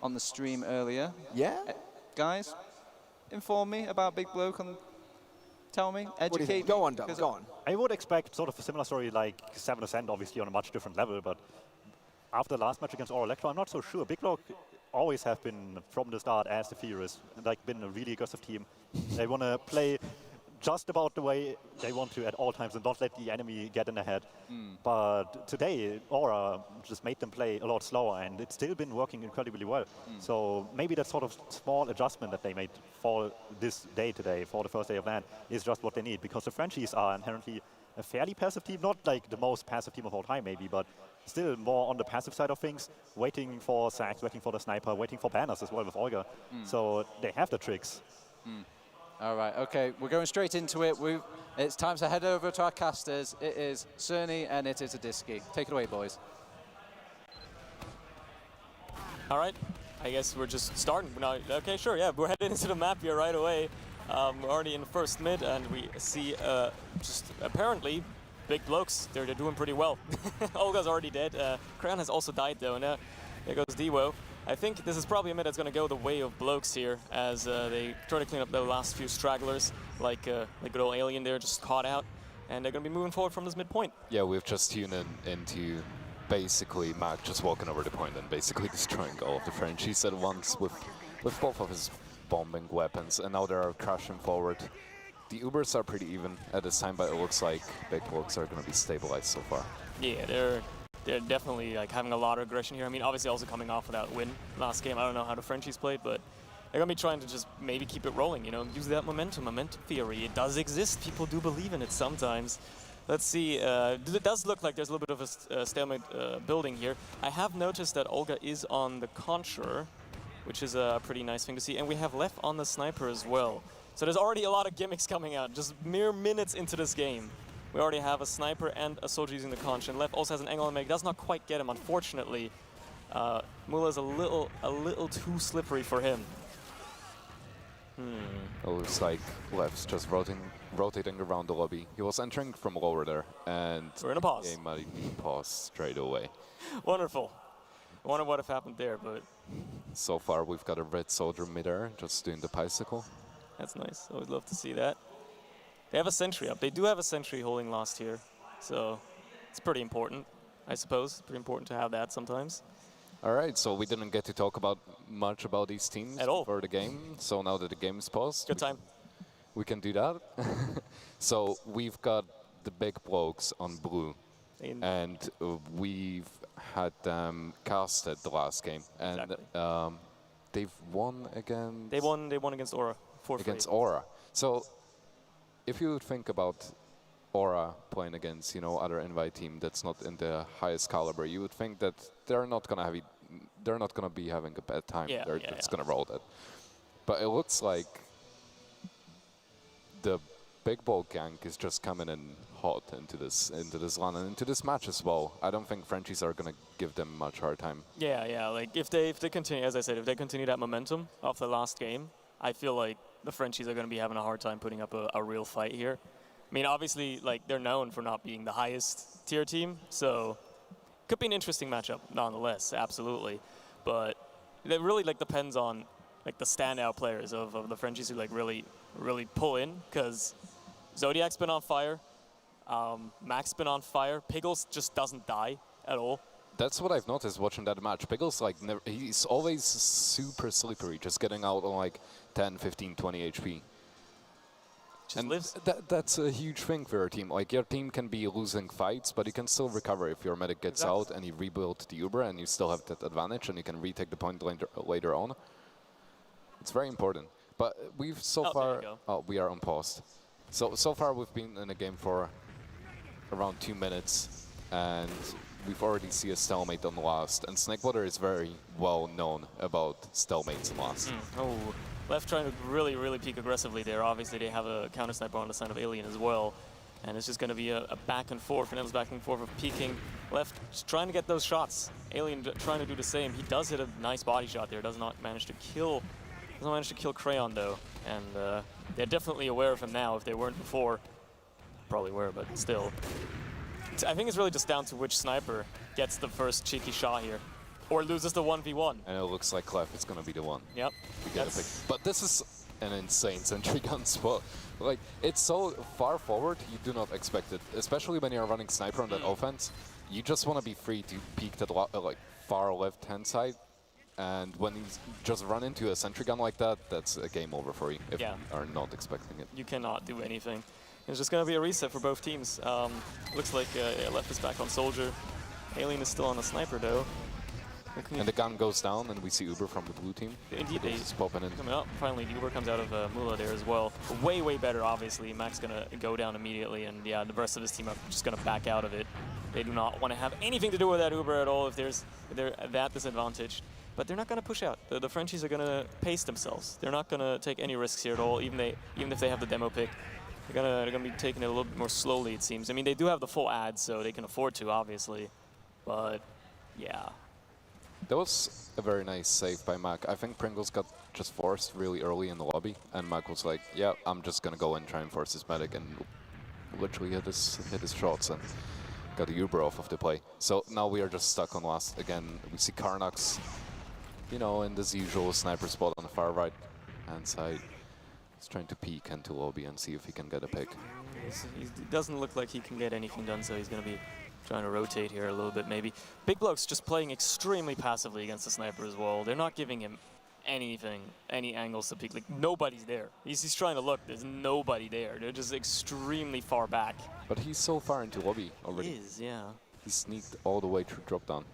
on the stream earlier. Yeah? Guys, inform me about Big Bloke and tell me, educate me. Go on, Dom, go on. I would expect sort of a similar story like 7 Ascent, obviously on a much different level, but after the last match against Aura Electro, I'm not so sure. Big Bloke always have been, from the start, as the theorist, like been a really aggressive team. They want to play just about the way they want to at all times and not let the enemy get in ahead. But today, Aura just made them play a lot slower, and it's still been working incredibly well. So maybe that sort of small adjustment that they made for this day today, for the first day of LAN, is just what they need, because the Frenchies are inherently a fairly passive team, not like the most passive team of all time maybe, but still more on the passive side of things, waiting for sacks, waiting for the sniper, waiting for banners as well with Olga. So they have the tricks. All right, okay, we're going straight into it. It's time to head over to our casters. It is Cerny and it is Adiski. Take it away, boys. All right, I guess we're just starting. Now, okay, sure, yeah, we're heading into the map here right away. We're already in the first mid, and we see just apparently Big Blokes. They're doing pretty well. Olga's already dead. Crayon has also died, though, and there goes Dewo. I think this is probably a mid that's going to go the way of Blokes here, as they try to clean up the last few stragglers, like good old Alien there, just caught out, and they're going to be moving forward from this midpoint. Yeah, we've just tuned into basically Mac just walking over the point and basically destroying all of the Frenchies at once with both of his bombing weapons, and now they're crashing forward. The Ubers are pretty even at this time, but it looks like Big Blokes are going to be stabilized so far. Yeah, they're definitely like having a lot of aggression here. I mean, obviously also coming off of that win last game. I don't know how the Frenchies played, but they're going to be trying to just maybe keep it rolling, you know, use that momentum theory. It does exist. People do believe in it sometimes. Let's see. It does look like there's a little bit of a stalemate building here. I have noticed that Olga is on the Conjurer, which is a pretty nice thing to see. And we have Left on the Sniper as well. So there's already a lot of gimmicks coming out, just mere minutes into this game. We already have a Sniper and a soldier using the Conch, and Left also has an angle on Meg. Does not quite get him, unfortunately. Mula's a little too slippery for him. It looks like Left's just rotating around the lobby. He was entering from lower there, and we're in a pause. The game might even pause straight away. Wonderful. I wonder what have happened there, but so far we've got a red soldier mid-air just doing the bicycle. That's nice. Always love to see that. They have a sentry up. They do have a sentry holding last here, so It's pretty important, I suppose. Pretty important to have that sometimes. All right, so we didn't get to talk about much about these teams At all for the game. So now that the game is paused, good time. We can do that. So we've got the big blokes on blue, and we've had them casted the last game, and exactly. They've won against. They won against Aura. Against Aura. So if you think about Aura playing against, you know, other invite team that's not in the highest caliber, you would think that they're not gonna be having a bad time. Yeah, They're just gonna roll that. But it looks like the big ball gang is just coming in hot into this run and into this match as well. I don't think Frenchies are gonna give them much hard time. Yeah. Like if they continue, as I said, if they continue that momentum off the last game, I feel like the Frenchies are gonna be having a hard time putting up a real fight here. I mean, obviously, like they're known for not being the highest tier team, so could be an interesting matchup nonetheless, absolutely. But it really like depends on like the standout players of the Frenchies who like really pull in, because Zodiac's been on fire, Mac's been on fire, Piggles just doesn't die at all. That's what I've noticed watching that match. Piggles, like, he's always super slippery, just getting out on like 10, 15, 20 HP. Just lives. That's a huge thing for your team. Like, your team can be losing fights, but you can still recover if your medic gets out and you rebuild the Uber and you still have that advantage and you can retake the point later on. It's very important. But we've so far... Oh, we are unpaused. So far we've been in a game for around 2 minutes and we've already seen a stalemate on last. And Snakewater is very well known about stalemates in last. Oh, Left trying to really peek aggressively there. Obviously they have a counter sniper on the side of Alien as well. And it's just going to be a back and forth, an endless back and forth of peeking. Left just trying to get those shots. Alien trying to do the same. He does hit a nice body shot there. Does not manage to kill Crayon though. And they're definitely aware of him now. If they weren't before, probably were, but still. I think it's really just down to which sniper gets the first cheeky shot here. Or loses the 1v1. And it looks like Clef is going to be the one. Yep. But this is an insane sentry gun spot. Like, it's so far forward, you do not expect it. Especially when you're running sniper on that offense. You just want to be free to peek to the like far left-hand side. And when you just run into a sentry gun like that, that's a game over for you if you are not expecting it. You cannot do anything. It's just going to be a reset for both teams. Looks like Left is back on Soldier. Alien is still on the sniper though. And the gun goes down, and we see Uber from the blue team. Indeed, he's popping in. Coming up. Finally, the Uber comes out of Mula there as well. Way better, obviously. Mac's going to go down immediately, and yeah, the rest of his team are just going to back out of it. They do not want to have anything to do with that Uber at all if they're that disadvantaged. But they're not going to push out. The Frenchies are going to pace themselves. They're not going to take any risks here at all, even if they have the demo pick. They're going to be taking it a little bit more slowly, it seems. I mean, they do have the full ad, so they can afford to, obviously. But, yeah. That was a very nice save by Mac. I think Pringles got just forced really early in the lobby, and Mac was like, yeah, I'm just going to go and try and force his medic, and literally hit his shots and got the Uber off of the play. So now we are just stuck on last. Again, we see Karnax, you know, in this usual sniper spot on the far right-hand side. He's trying to peek into lobby and see if he can get a pick. He doesn't look like he can get anything done, so he's going to be trying to rotate here a little bit maybe. Big Bloke's just playing extremely passively against the sniper as well. They're not giving him anything, any angles to peek. Like, nobody's there. He's trying to look. There's nobody there. They're just extremely far back. But he's so far into lobby already. He is, yeah. He sneaked all the way through drop down.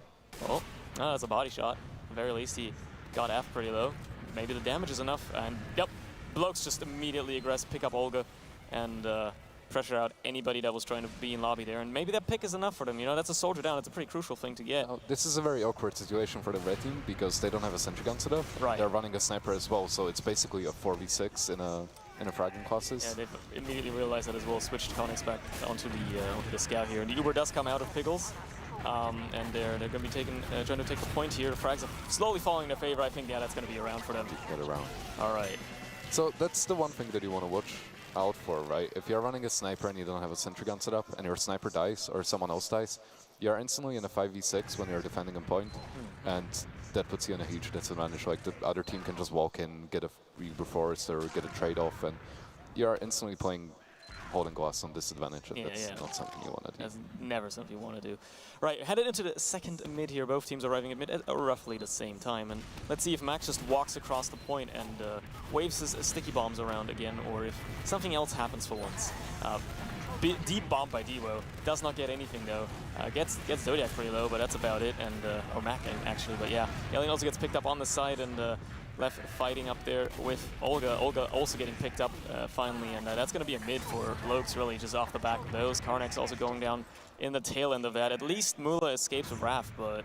Oh, no, that's a body shot. At the very least, he got F pretty low. Maybe the damage is enough. And, yep, Bloke's just immediately aggressive, pick up Olga, and pressure out anybody that was trying to be in lobby there. And maybe that pick is enough for them. You know, that's a soldier down. It's a pretty crucial thing to get. This is a very awkward situation for the red team because they don't have a sentry gun set up. Right. They're running a sniper as well, so it's basically a 4v6 in a fragging classes. Yeah, they've immediately realized that as well. Switched Connex back onto the scout here. And the Uber does come out of Piggles. And they're going to be trying to take the point here. Frags are slowly falling in their favor. I think, yeah, that's going to be around for them. Get around. All right. So that's the one thing that you want to watch out for, right? If you're running a sniper and you don't have a sentry gun set up and your sniper dies or someone else dies, you're instantly in a 5v6 when you're defending a point. And that puts you in a huge disadvantage. Like, the other team can just walk in, get a Uber force or get a trade-off, and you're instantly playing holding glass on disadvantage, and that's not something you want to do. That's never something you want to do. Right, headed into the second mid here. Both teams arriving at mid at roughly the same time. And let's see if Max just walks across the point and waves his sticky bombs around again, or if something else happens for once. Deep bomb by Dewo. Does not get anything though. Gets Zodiac pretty low, but that's about it. And or Mac actually, but yeah. Alien also gets picked up on the side and left fighting up there with Olga. Olga also getting picked up finally, and that's going to be a mid for Lokes really just off the back of those. Karnax also going down in the tail end of that. At least Mula escapes with Raph, but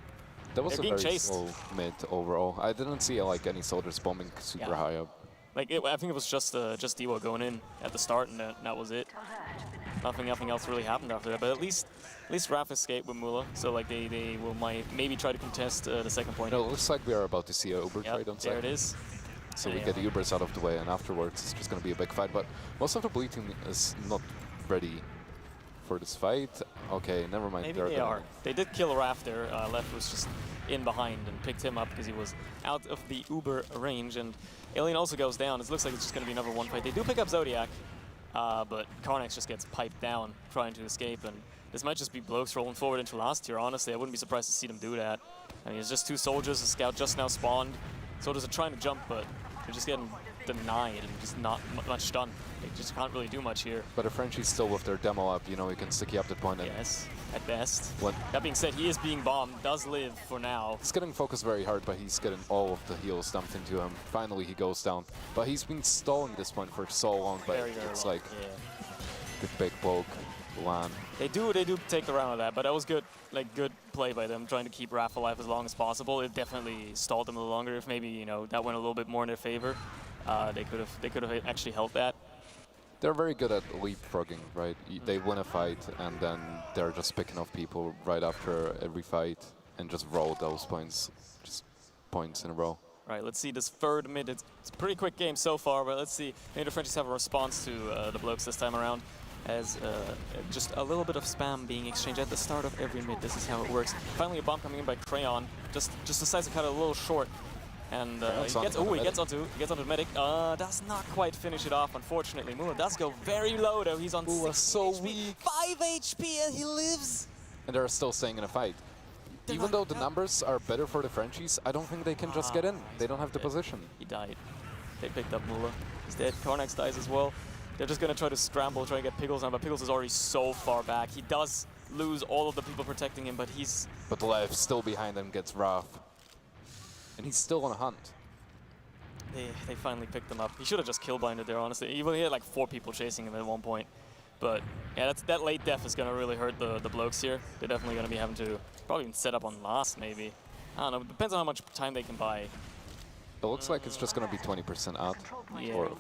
that was they're a being very chased. slow mid overall. I didn't see like any soldiers bombing super high up. Like I think it was just Dewo going in at the start, and that was it. Nothing else really happened after that. But at least Raph escaped with Mula, so like they will maybe try to contest the second point. No, it looks like we are about to see a Uber trade on site. There it is. So we get the Ubers out of the way, and afterwards it's just going to be a big fight. But most of the blue team is not ready for this fight. Okay, never mind. Maybe they are. They did kill Raph there. Left was just in behind and picked him up because he was out of the Uber range. And Alien also goes down. It looks like it's just going to be another one fight. They do pick up Zodiac, but Karnax just gets piped down trying to escape. And this might just be Blokes rolling forward into last tier. Honestly, I wouldn't be surprised to see them do that. I mean, it's just two soldiers. The scout just now spawned. Soldiers are trying to jump, but they're just getting denied and just not much done. They just can't really do much here. But the Frenchies still with their demo up, you know, you can sticky up the point. Yes, at best. That being said, he is being bombed, does live for now. He's getting focused very hard, but he's getting all of the heals dumped into him. Finally, he goes down. But he's been stalling this point for so long, but Very it's long. like the big bloke land. They do take the round of that, but that was good. Like good play by them, trying to keep Raph alive as long as possible. It definitely stalled them a little longer. If maybe that went a little bit more in their favor, they could have actually held that. They're very good at leapfrogging, right? They win a fight, and then they're just picking off people right after every fight and just roll those points, just points in a row. Right, let's see this third mid. It's a pretty quick game so far, but let's see. Maybe the Frenchies have a response to the Blokes this time around. As just a little bit of spam being exchanged at the start of every mid. This is how it works. Finally, a bomb coming in by Crayon. Just decides to cut it a little short. And he gets onto the medic. Does not quite finish it off, unfortunately. Mula does go very low, though. He's on 6 so HP. weak. 5 HP, and he lives. And they're still staying in a fight. Even though the numbers are better for the Frenchies, I don't think they can just get in. They don't have the position. He died. They picked up Mula. He's dead. Karnax dies as well. They're just going to try to scramble, try to get Pickles on, but Pickles is already so far back. He does lose all of the people protecting him, but he's... But Lev still behind him gets Raph. And he's still on a hunt. They finally picked him up. He should have just kill blinded there, honestly. He had like 4 people chasing him at one point. But yeah, that late death is going to really hurt the Blokes here. They're definitely going to be having to probably even set up on last, maybe. I don't know. Depends on how much time they can buy. It looks like it's just going to be 20% out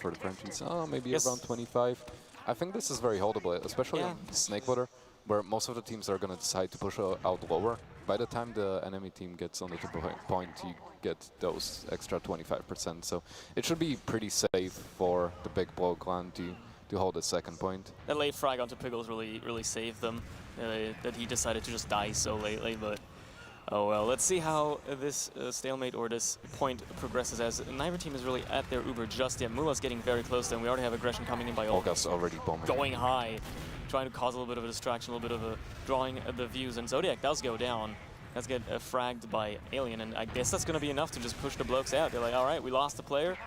for the Frenchies. Oh, maybe around 25. I think this is very holdable, especially on Snakewater, where most of the teams are going to decide to push out lower. By the time the enemy team gets on the 2 point, you get those extra 25%. So it should be pretty safe for the big blow clan to hold the second point. That late frag onto Pickles really saved them. That he decided to just die so lately, but oh well. Let's see how this stalemate or this point progresses, as neither team is really at their Uber just yet. Mula's getting very close, and we already have aggression coming in by Olga's already bombing. Going high, trying to cause a little bit of a distraction, a little bit of a drawing the views, and Zodiac does go down. Let's get fragged by Alien, and I guess that's going to be enough to just push the Blokes out. They're like, all right, we lost the player.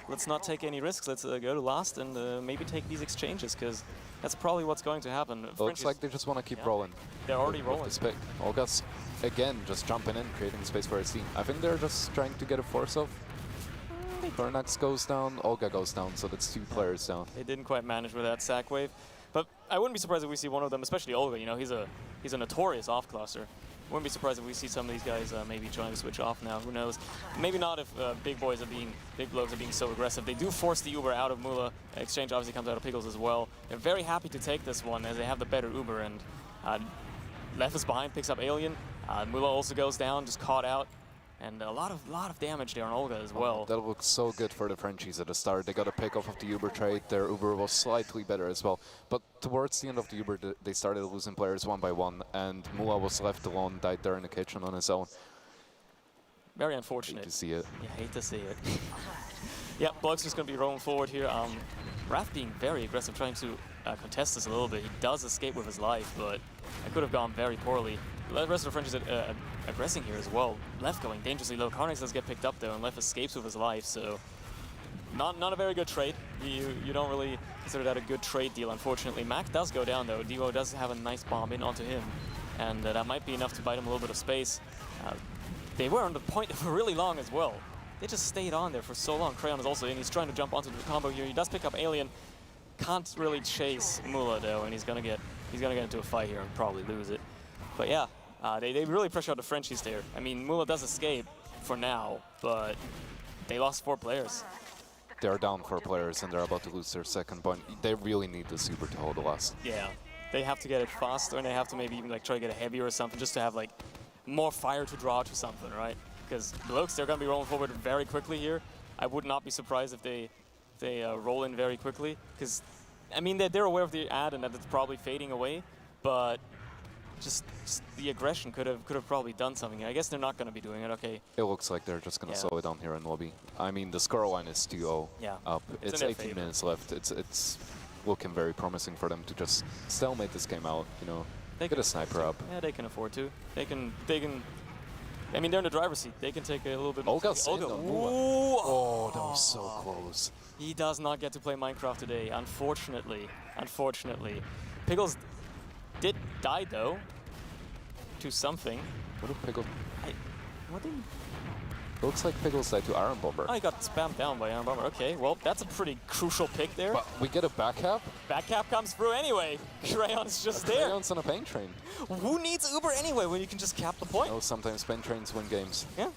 Let's not take any risks. Let's go to last and maybe take these exchanges, because that's probably what's going to happen. It looks like they just want to keep rolling. They're already rolling. This pick. Olga's, again, just jumping in, creating space for his team. I think they're just trying to get a force off. Bernax goes down, Olga goes down, so that's 2 players down. They didn't quite manage with that sack wave. But I wouldn't be surprised if we see one of them, especially Olga. He's a notorious off-classer. Wouldn't be surprised if we see some of these guys maybe trying to switch off now. Who knows? Maybe not if big Blokes are being so aggressive. They do force the Uber out of Mula. Exchange obviously comes out of Pickles as well. They're very happy to take this one as they have the better Uber. And Left is behind, picks up Alien. Mula also goes down, just caught out. And a lot of damage there on Olga as well. That looks so good for the Frenchies at the start. They got a pick off of the Uber trade. Their Uber was slightly better as well. But towards the end of the Uber, they started losing players one by one. And Mula was left alone, died there in the kitchen on his own. Very unfortunate. Hate to see it. You hate to see it. Yeah, Blokes just going to be rolling forward here. Raph being very aggressive, trying to contest this a little bit. He does escape with his life, but it could have gone very poorly. The rest of the French is aggressing here as well. Left going dangerously low. Carnix does get picked up though, and Left escapes with his life, so not a very good trade. You don't really consider that a good trade deal, unfortunately. Mac does go down though. Devo does have a nice bomb in onto him, and that might be enough to bite him a little bit of space. They were on the point for really long as well. They just stayed on there for so long. Crayon is also in. He's trying to jump onto the combo here. He does pick up Alien. Can't really chase Mula though, and he's gonna get into a fight here and probably lose it. But yeah, they really pressure out the Frenchies there. I mean, Mula does escape for now, but they lost 4 players. They're down 4 players and they're about to lose their second point. They really need the super to hold the last. Yeah, they have to get it faster, and they have to maybe even like try to get it heavier or something, just to have like more fire to draw to something, right? Because Blokes, they're gonna be rolling forward very quickly here. I would not be surprised if they roll in very quickly, because I mean they're aware of the ad and that it's probably fading away, but just the aggression could have probably done something. I guess they're not going to be doing it. Okay. It looks like they're just going to slow it down here in lobby. I mean, the scoreline is 2-0 up. It's 18 minutes left. It's looking very promising for them to just stalemate this game out. You know, they get a sniper up. Yeah, they can afford to. They can. I mean, they're in the driver's seat. They can take a little bit more. Olga. Oh, that was so close. He does not get to play Minecraft today, unfortunately. Pickles did die though to something. What did Pickles? What did? Looks like Pickles died to Iron Bomber. Oh, he got spammed down by Iron Bomber. Okay, well, that's a pretty crucial pick there. But we get a back cap? Back cap comes through anyway. Crayon's just there. Crayon's on a pain train. Who needs Uber anyway when you can just cap the point? No, sometimes pain trains win games. Yeah.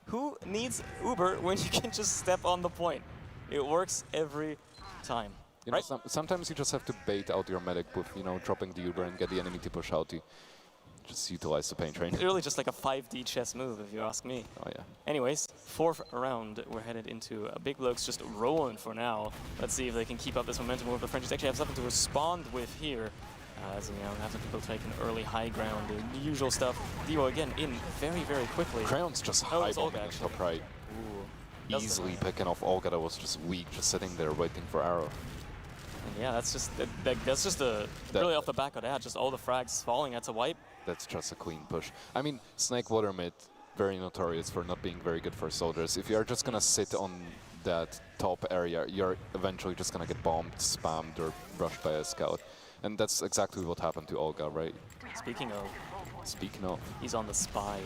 Who needs Uber when you can just step on the point? It works every time. You know, sometimes you just have to bait out your medic with, you know, dropping the Uber and get the enemy to push out. You just utilize the pain train. Really just like a 5D chess move, if you ask me. Oh, yeah. Anyways, 4th round, we're headed into Big Blokes just rolling for now. Let's see if they can keep up this momentum with the Frenchies. Actually have something to respond with here. As you know, have some people take an early high ground, the usual stuff. Devo again in very, very quickly. Crayon's just high-bombing on top right. Ooh. Easily picking off Olga that was just weak, just sitting there waiting for arrow. And yeah, that's just really off the back of that, just all the frags falling. That's a wipe. That's just a clean push. I mean, Snake Water mid, very notorious for not being very good for soldiers. If you're just gonna sit on that top area, you're eventually just gonna get bombed, spammed, or brushed by a scout. And that's exactly what happened to Olga, right? Speaking of, he's on the spy.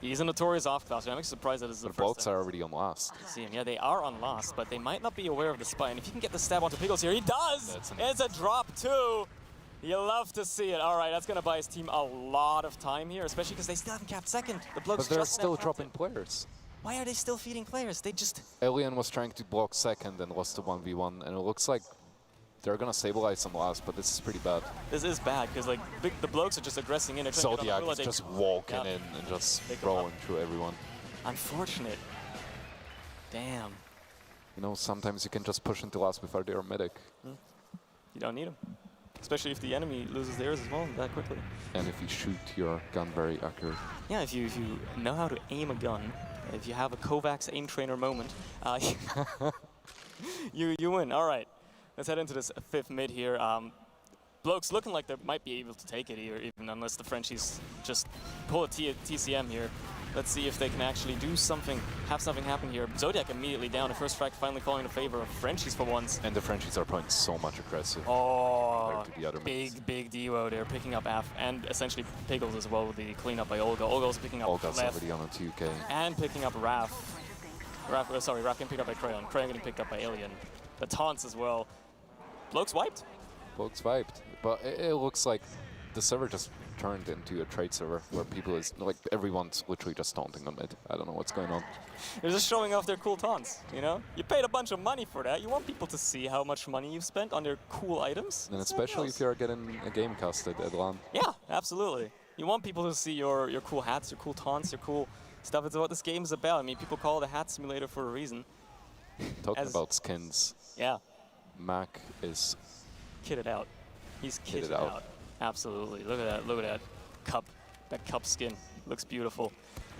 He's a notorious off-classer. I'm actually surprised that this is the first time. Blokes are already on last. See him. Yeah, they are on last, but they might not be aware of the spy. And if he can get the stab onto Pickles here, he does! It's a drop too! You love to see it. All right, that's going to buy his team a lot of time here, especially because they still haven't capped second. The Blokes but they're still dropping players. Why are they still feeding players? They just... Alien was trying to block second and lost the 1v1, and it looks like they're going to stabilize on last, but this is pretty bad. This is bad, because like the Blokes are just aggressing in. Zodiac is just walking in and just rolling through everyone. Unfortunate. Damn. You know, sometimes you can just push into last before they're medic. You don't need them. Especially if the enemy loses theirs as well that quickly. And if you shoot your gun very accurate. Yeah, if you know how to aim a gun, if you have a Kovacs aim trainer moment, you win. All right, let's head into this 5th mid here. Blokes looking like they might be able to take it here, even unless the Frenchies just pull a TCM here. Let's see if they can actually do something, have something happen here. Zodiac immediately down. The first frag finally falling in favor of Frenchies for once. And the Frenchies are playing so much aggressive. Oh, big Devo there, picking up Af and essentially Pickles as well with the cleanup by Olga. Olga's picking up Olga's Left. already on a 2K. And picking up Raph. Raph getting picked up by Crayon. Crayon getting picked up by Alien. The taunts as well. Blokes wiped? Blokes wiped. But it looks like the server just turned into a trade server where people is like everyone's literally just taunting on mid. I don't know what's going on. They're just showing off their cool taunts, you know? You paid a bunch of money for that. You want people to see how much money you've spent on their cool items. And especially if you're getting a game casted at LAN. Yeah, absolutely. You want people to see your cool hats, your cool taunts, your cool stuff. It's what this game is about. I mean, people call it a hat simulator for a reason. Talking about skins. Yeah. Mac is kitted out. He's kitted out. Absolutely. Look at that. Look at that cup. That cup skin looks beautiful.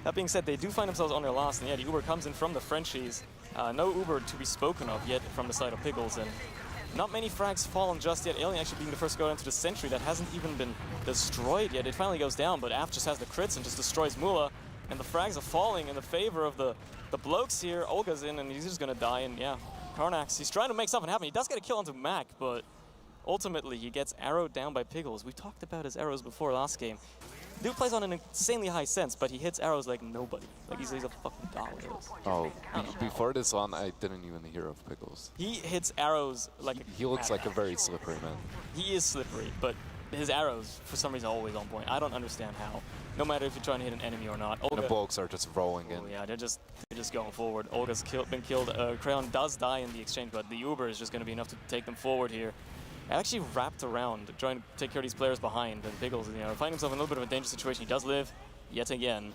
That being said, they do find themselves on their last, and yeah, the Uber comes in from the Frenchies. No Uber to be spoken of yet from the side of Pickles, and not many frags fallen just yet. Alien actually being the first to go into the sentry that hasn't even been destroyed yet. It finally goes down, but Af just has the crits and just destroys Mula, and the frags are falling in the favor of the blokes here. Olga's in, and he's just gonna die, and yeah, Karnax, he's trying to make something happen. He does get a kill onto Mac, but ultimately he gets arrowed down by Pickles. We talked about his arrows before last game. Dude plays on an insanely high sense, but he hits arrows like nobody. Like he's a fucking dollar. Oh, before this one, I didn't even hear of Pickles. He hits arrows like he looks like a very slippery man. He is slippery, but his arrows, for some reason, are always on point. I don't understand how. No matter if you're trying to hit an enemy or not. Olga, and the blokes are just rolling in. Yeah, they're just going forward. Olga's been killed. Crayon does die in the exchange, but the Uber is just going to be enough to take them forward here. Actually wrapped around, trying to take care of these players behind, and Pickles, finding himself in a little bit of a dangerous situation. He does live, yet again.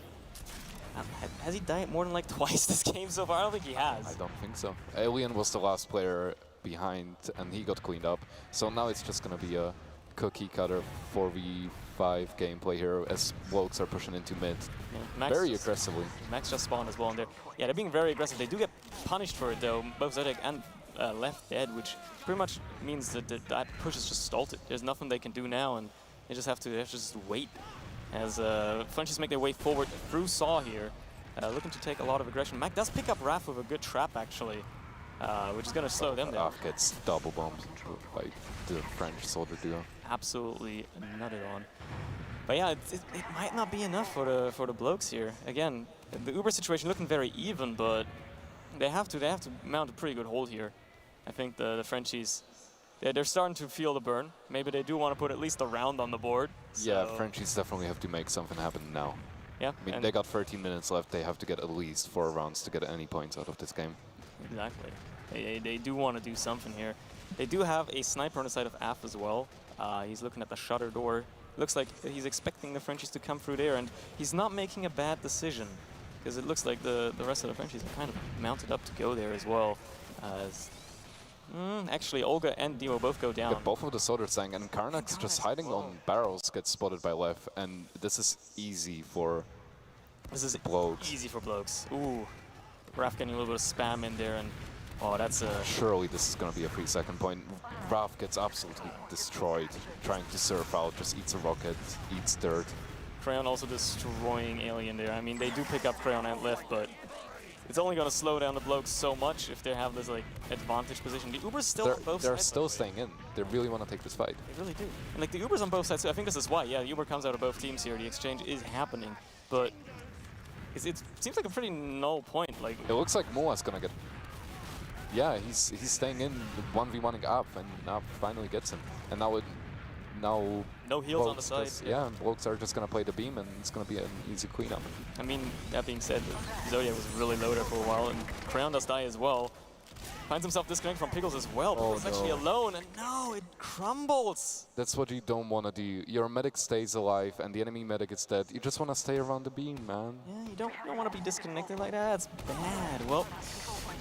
Has he died more than like twice this game so far? I don't think he has. I don't think so. Alien was the last player behind, and he got cleaned up. So now it's just going to be a cookie cutter 4v5 gameplay here as blokes are pushing into mid very aggressively. Max just spawned as well in there. Yeah, they're being very aggressive. They do get punished for it though, both Zedek and left dead, which pretty much means that that push is just stalled. There's nothing they can do now, and they just have to just wait as Frenchies make their way forward through Saw here, looking to take a lot of aggression. Mac does pick up Raph with a good trap actually, which is going to slow them down. Raph gets double bombed by the French soldier duo. Absolutely nutted on. But yeah, it might not be enough for the blokes here. Again, the Uber situation looking very even, but they have to mount a pretty good hold here. I think the Frenchies, they're starting to feel the burn. Maybe they do want to put at least a round on the board. So. Yeah, Frenchies definitely have to make something happen now. Yeah. I mean, they got 13 minutes left. They have to get at least 4 rounds to get any points out of this game. Exactly. They do want to do something here. They do have a sniper on the side of Af as well. He's looking at the shutter door. Looks like he's expecting the Frenchies to come through there, and he's not making a bad decision, because it looks like the rest of the Frenchies are kind of mounted up to go there as well. Actually, Olga and Dimo both go down. Yeah, both of the soldiers dying, and Karnax just hiding on barrels gets spotted by Lev, and this is easy for blokes. Easy for blokes. Ooh, Raph getting a little bit of spam in there, and oh, that's a... Surely this is going to be a 3-second point. Raph gets absolutely destroyed, trying to surf out, just eats a rocket, eats dirt. Crayon also destroying Alien there. I mean, they do pick up Crayon and left, but it's only going to slow down the blokes so much if they have this like advantage position. The Uber's still on both sides. They're still staying in. They really want to take this fight. They really do. And like the Uber's on both sides too. I think this is why. Yeah, the Uber comes out of both teams here. The exchange is happening, but it seems like a pretty null point. Like it looks like Moa's going to get... Yeah, he's staying in 1v1ing up, and now finally gets him. And now no heals on the side. Yeah, and blokes are just going to play the beam, and it's going to be an easy cleanup. I mean, that being said, Zodiac was really low there for a while, and Crayon does die as well. Finds himself disconnected from Pickles as well. Pickles actually alone, and no, it crumbles. That's what you don't want to do. Your medic stays alive, and the enemy medic is dead. You just want to stay around the beam, man. Yeah, you don't want to be disconnected like that. It's bad. Well,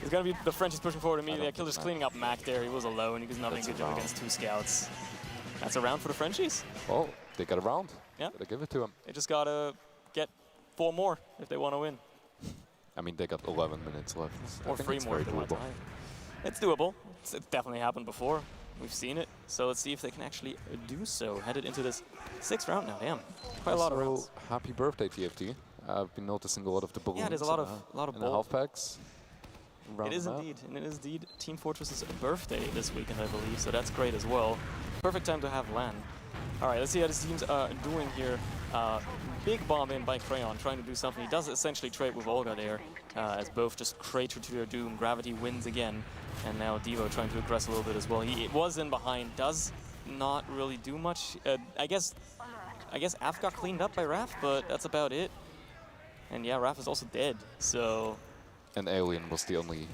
it's going to be the Frenchies pushing forward immediately. Killer's cleaning up Mac there. He was alone. He was nothing good job against 2 scouts. That's a round for the Frenchies. Well, they got a round. Yeah. Gotta give it to them. They just gotta get 4 more if they want to win. I mean, they got 11 minutes left. Or 3 more if they want to tie. It's doable. It's definitely happened before. We've seen it. So let's see if they can actually do so. Headed into this 6th round now. Damn. Quite a lot of rounds. Happy birthday, TF2. I've been noticing a lot of the balloons. Yeah, there's a lot of in the half packs. It is indeed, and it is indeed Team Fortress's birthday this weekend, I believe, so that's great as well. Perfect time to have LAN. All right, let's see how this team's doing here. Big bomb in by Crayon, trying to do something. He does essentially trade with Olga there, as both just crater to their doom. Gravity wins again, and now Devo trying to aggress a little bit as well. He was in behind, does not really do much. I guess Af got cleaned up by Raph, but that's about it. And yeah, Raph is also dead, so... And Alien was the only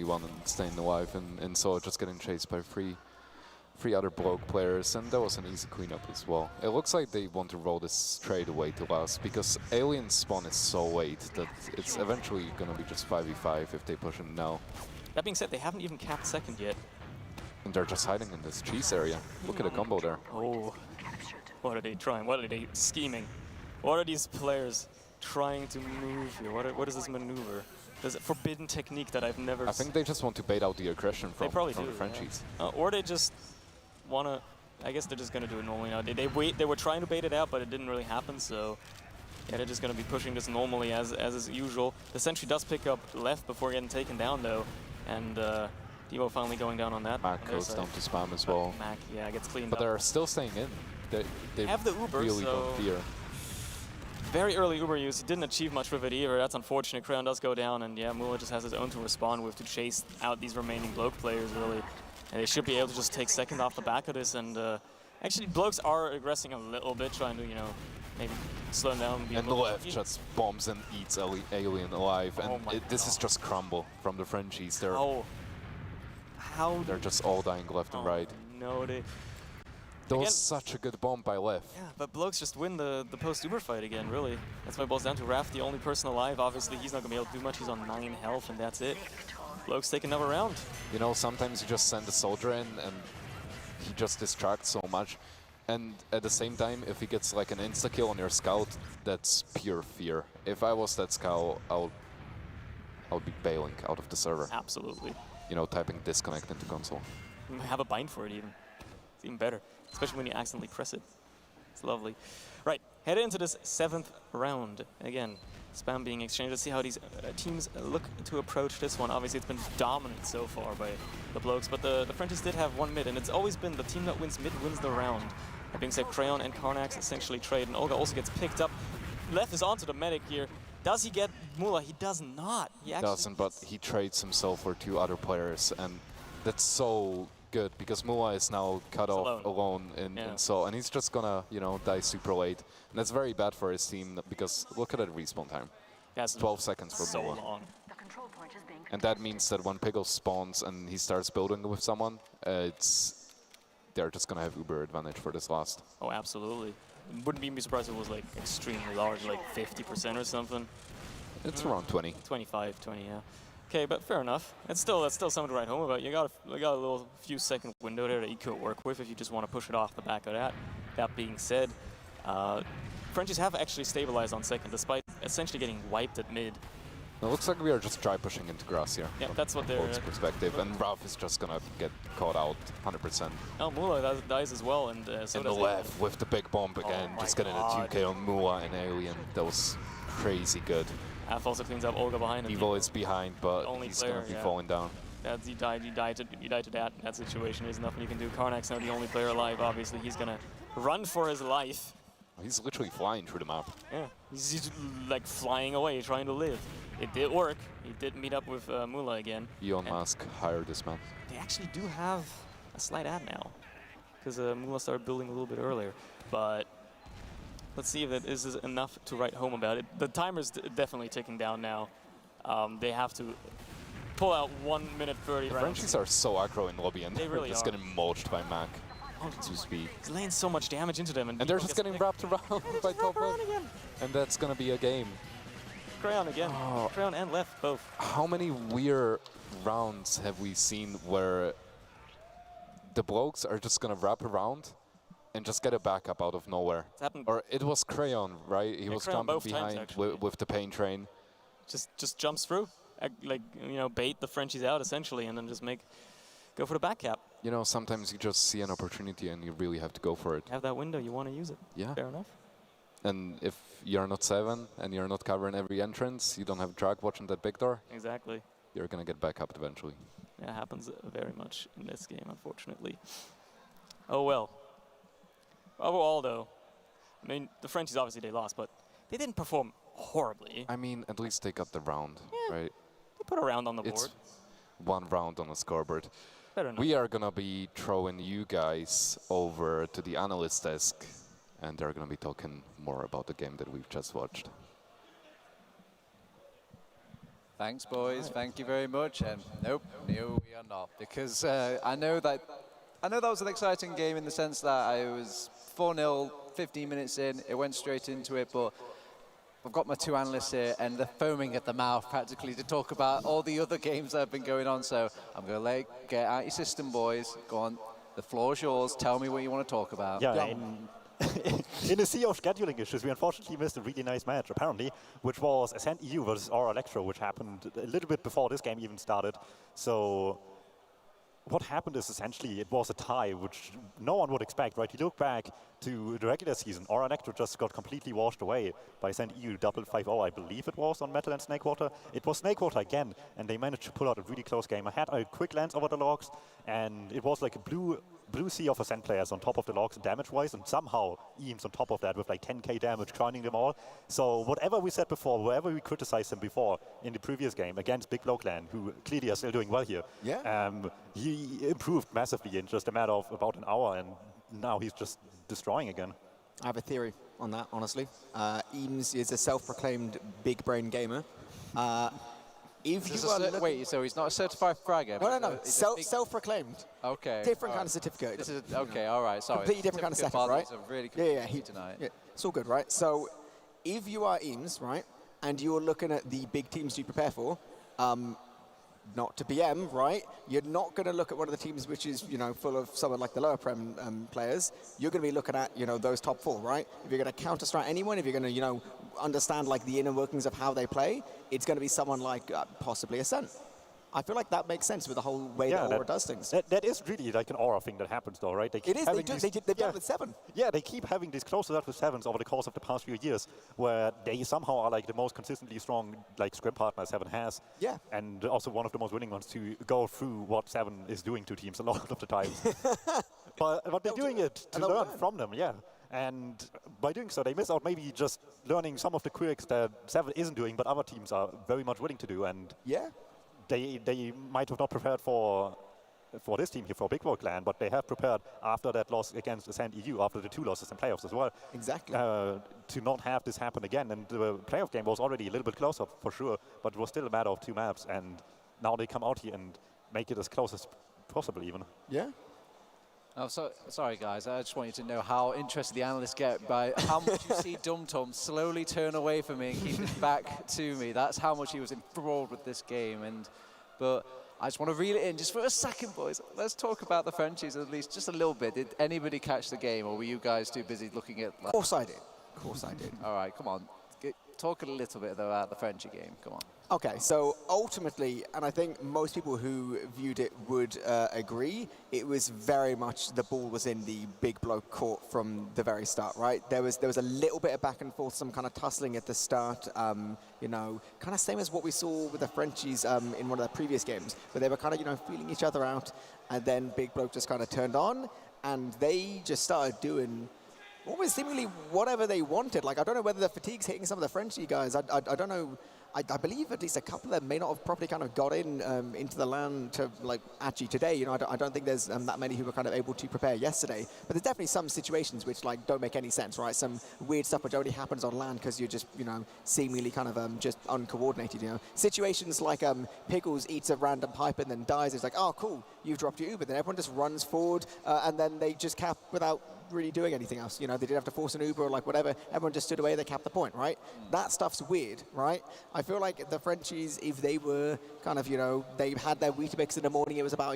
one staying alive, and so just getting chased by three other bloke players, and that was an easy cleanup as well. It looks like they want to roll this straight away to last, because Alien's spawn is so late that it's eventually going to be just 5v5 if they push him now. That being said, they haven't even capped 2nd yet. And they're just hiding in this cheese area. Look at the combo there. Oh, what are they trying? What are they scheming? What are these players trying to move here? What is this maneuver? there's a forbidden technique that I've never. I think they just want to bait out the aggression from the Frenchies. Yeah. Or they just want to. I guess they're just going to do it normally now. They were trying to bait it out, but it didn't really happen. So yeah, they're just going to be pushing this normally as is usual. The sentry does pick up left before getting taken down though, and Devo finally going down on that. Mac goes down to spam as well. Mac, yeah, gets cleaned but up. they're still staying in. They have the Uber, really so don't fear. Very early Uber use. He didn't achieve much with it either. That's unfortunate. Crayon does go down, and yeah, Mula just has his own to respond with to chase out these remaining Bloke players, really. And they should be able to just take second off the back of this. And actually, Blokes are aggressing a little bit, trying to, you know, maybe slow him down. And the left just bombs and eats Alien alive. And this is just crumble from the Frenchies. They're just all dying left and right. No, that was such a good bomb by left. Yeah, but Blokes just win the post-Uber fight again, really. That's why it boils down to Raph, the only person alive. Obviously, he's not going to be able to do much. He's on 9 health, and that's it. Blokes take another round. You know, sometimes you just send a soldier in, and he just distracts so much. And at the same time, if he gets like an insta-kill on your scout, that's pure fear. If I was that scout, I would be bailing out of the server. Absolutely. You know, typing disconnect into console. Have a bind for it even. It's even better. Especially when you accidentally press it. It's lovely. Right, head into this 7th round. Again, spam being exchanged. Let's see how these teams look to approach this one. Obviously, it's been dominant so far by the Blokes, but the Frenchies did have one mid, and it's always been the team that wins mid wins the round. That being said, Crayon and Karnax essentially trade, and Olga also gets picked up. Left is onto the medic here. Does he get Mula? He does not. He doesn't, but he trades himself for 2 other players, and that's so good because Mula is now cut off alone in Sol, and he's just gonna, you know, die super late. And that's very bad for his team because look at that respawn time. Yeah, 12 seconds for Mula. Long. And that means that when Pickle spawns and he starts building with someone, they're just gonna have Uber advantage for this last. Oh, absolutely. Wouldn't be surprised if it was like extremely large, like 50% or something. It's around 20. 25, 20, yeah. Okay, but fair enough. That's still something to write home about. You got a little few second window there that you could work with if you just want to push it off the back of that. That being said, Frenchies have actually stabilized on second, despite essentially getting wiped at mid. It looks like we are just dry pushing into grass here. Yeah, that's what they're. Perspective, and Ralph is just gonna get caught out 100%. Oh, Mula dies as well, and so and the left with the big bomb again, just getting a 2K on Mula and Alien. That was crazy good. Af also cleans up Olga behind him. Evo is behind, but he's gonna be falling down. That's, you died to that situation. There's nothing you can do. Karnax now the only player alive. Obviously, he's gonna run for his life. He's literally flying through the map. Yeah, he's like flying away, trying to live. It did work. He did meet up with Mula again. Elon Musk hired this man. They actually do have a slight ad now, because Mula started building a little bit earlier. But let's see if that is enough to write home about it. The timer's definitely ticking down now. They have to pull out 1 minute 30 the rounds. Frenchies are so aggro in lobby, and they really just getting mulched by Mac. To speed. He's laying so much damage into them, and they're just getting wrapped around by top left. And that's gonna be a game. Crayon again. Oh. Crayon and left both. How many weird rounds have we seen where the Blokes are just gonna wrap around and just get a backup out of nowhere? It's happened. Or it was Crayon, right? He was Crayon jumping behind with the pain train. Just jumps through, like, you know, bait the Frenchies out essentially, and then just go for the back cap. You know, sometimes you just see an opportunity and you really have to go for it. Have that window, you want to use it. Yeah. Fair enough. And if you're not 7 and you're not covering every entrance, you don't have Drag watching that big door. Exactly. You're going to get back up eventually. Yeah, it happens very much in this game, unfortunately. Oh well. Overall, though, I mean, the Frenchies, obviously, they lost, but they didn't perform horribly. I mean, at least they got the round, right? They put a round on the board. It's 1 round on the scoreboard. We are going to be throwing you guys over to the analyst desk, and they're going to be talking more about the game that we've just watched. Thanks, boys. Thank you very much. And nope, no, we are not, because I know that was an exciting game in the sense that I was 4-0, 15 minutes in, it went straight into it, but I've got my 2 analysts here, and they're foaming at the mouth practically to talk about all the other games that have been going on. So I'm going to get out your system, boys. Go on, the floor's yours. Tell me what you want to talk about. Yeah, in a sea of scheduling issues, we unfortunately missed a really nice match, apparently, which was Ascent EU versus Aura Electro, which happened a little bit before this game even started. So what happened is essentially it was a tie, which no one would expect, right? You look back to the regular season, Aura Electro just got completely washed away by Ascent EU double 5-0, I believe it was, on Metal and Snakewater. It was Snakewater again, and they managed to pull out a really close game. I had a quick glance over the logs, and it was like a blue sea of Ascent players on top of the logs damage-wise, and somehow Eames on top of that with like 10k damage, crowning them all. So whatever we said before, wherever we criticized him before in the previous game against Big Blow Clan, who clearly are still doing well here, he improved massively in just a matter of about an hour, and now he's just destroying again. I have a theory on that, honestly. Eames is a self-proclaimed big brain gamer. If you are wait, so he's not a certified fragger? No. Self-proclaimed. Okay. Different kind of certificate. This is okay. All right. Sorry. Completely different kind of setup, right? Really yeah. Tonight. Yeah. It's all good, right? So, if you are Eames, right, and you're looking at the big teams you prepare for, not to BM, right? You're not going to look at one of the teams which is, full of someone like the lower prem players. You're going to be looking at, those top four, right? If you're going to counter-strike anyone, if you're going to, understand like the inner workings of how they play, it's going to be someone like possibly Ascent. I feel like that makes sense with the whole way that Aura does things. That is really like an Aura thing that happens, though, right? They've done it with 7. Yeah, they keep having these close to that with 7s over the course of the past few years, where they somehow are like the most consistently strong like scrim partner 7 has. Yeah. And also one of the most winning ones to go through what 7 is doing to teams a lot of the time. but they're doing it to learn from them, yeah. And by doing so, they miss out maybe just learning some of the quirks that 7 isn't doing, but other teams are very much willing to do. And they might have not prepared for this team here, for Big Blow Clan, but they have prepared after that loss against Ascent EU, after the 2 losses in playoffs as well. Exactly. To not have this happen again. And the playoff game was already a little bit closer, for sure, but it was still a matter of 2 maps. And now they come out here and make it as close as possible, even. Yeah. Oh, sorry, guys. I just want you to know how interested the analysts get by how much you see Dum Tum slowly turn away from me and keep his back to me. That's how much he was enthralled with this game. But I just want to reel it in just for a second, boys. Let's talk about the Frenchies at least just a little bit. Did anybody catch the game, or were you guys too busy looking at? Of course I did. Of course I did. All right, come on. Talk a little bit about the Frenchie game. Come on. Okay, so ultimately, and I think most people who viewed it would agree, it was very much the ball was in the Big Blow court from the very start, right? There was a little bit of back and forth, some kind of tussling at the start, kind of same as what we saw with the Frenchies in one of the previous games, where they were kind of, feeling each other out, and then Big Blow just kind of turned on, and they just started doing almost seemingly whatever they wanted. Like, I don't know whether the fatigue's hitting some of the Frenchie guys. I don't know. I believe at least a couple of them may not have properly kind of got into the LAN to, like, actually today. I don't think there's that many who were kind of able to prepare yesterday. But there's definitely some situations which, like, don't make any sense, right? Some weird stuff which only happens on LAN because you're just, seemingly kind of just uncoordinated, Situations like Pickles eats a random pipe and then dies. It's like, oh, cool, you've dropped your Uber. Then everyone just runs forward and then they just cap without really doing anything else. They didn't have to force an Uber or like whatever. Everyone just stood away, they capped the point, right? That stuff's weird, right? I feel like the Frenchies, if they were kind of, they had their Weetabix in the morning, it was about,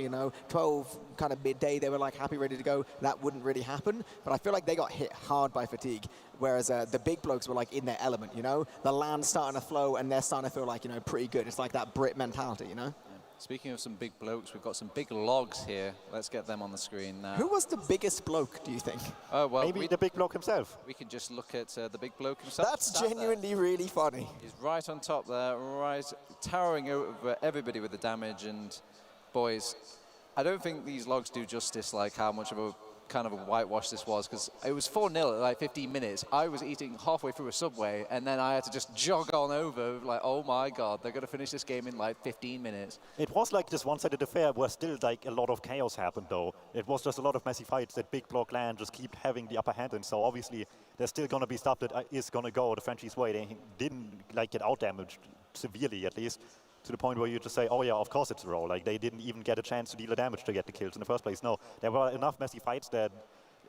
12 kind of midday, they were like happy, ready to go, that wouldn't really happen. But I feel like they got hit hard by fatigue, whereas the big blokes were like in their element, The land's starting to flow and they're starting to feel like, pretty good. It's like that Brit mentality, Speaking of some big blokes, we've got some big logs here. Let's get them on the screen now. Who was the biggest bloke, do you think? Well, maybe the big bloke himself. We can just look at the big bloke himself. That's genuinely really funny. He's right on top there, right, towering over everybody with the damage. And boys, I don't think these logs do justice, like how much of a kind of a whitewash this was, because it was 4-0 at like 15 minutes. I was eating halfway through a Subway, and then I had to just jog on over, like, oh my God, they're going to finish this game in like 15 minutes. It was like this one-sided affair where still like a lot of chaos happened, though. It was just a lot of messy fights that Big Block Clan just keep having the upper hand in, so obviously there's still going to be stuff that is going to go the Frenchies' way. They didn't like get out-damaged, severely at least, to the point where you just say, oh yeah, of course it's a roll. Like, they didn't even get a chance to deal the damage to get the kills in the first place. No, there were enough messy fights that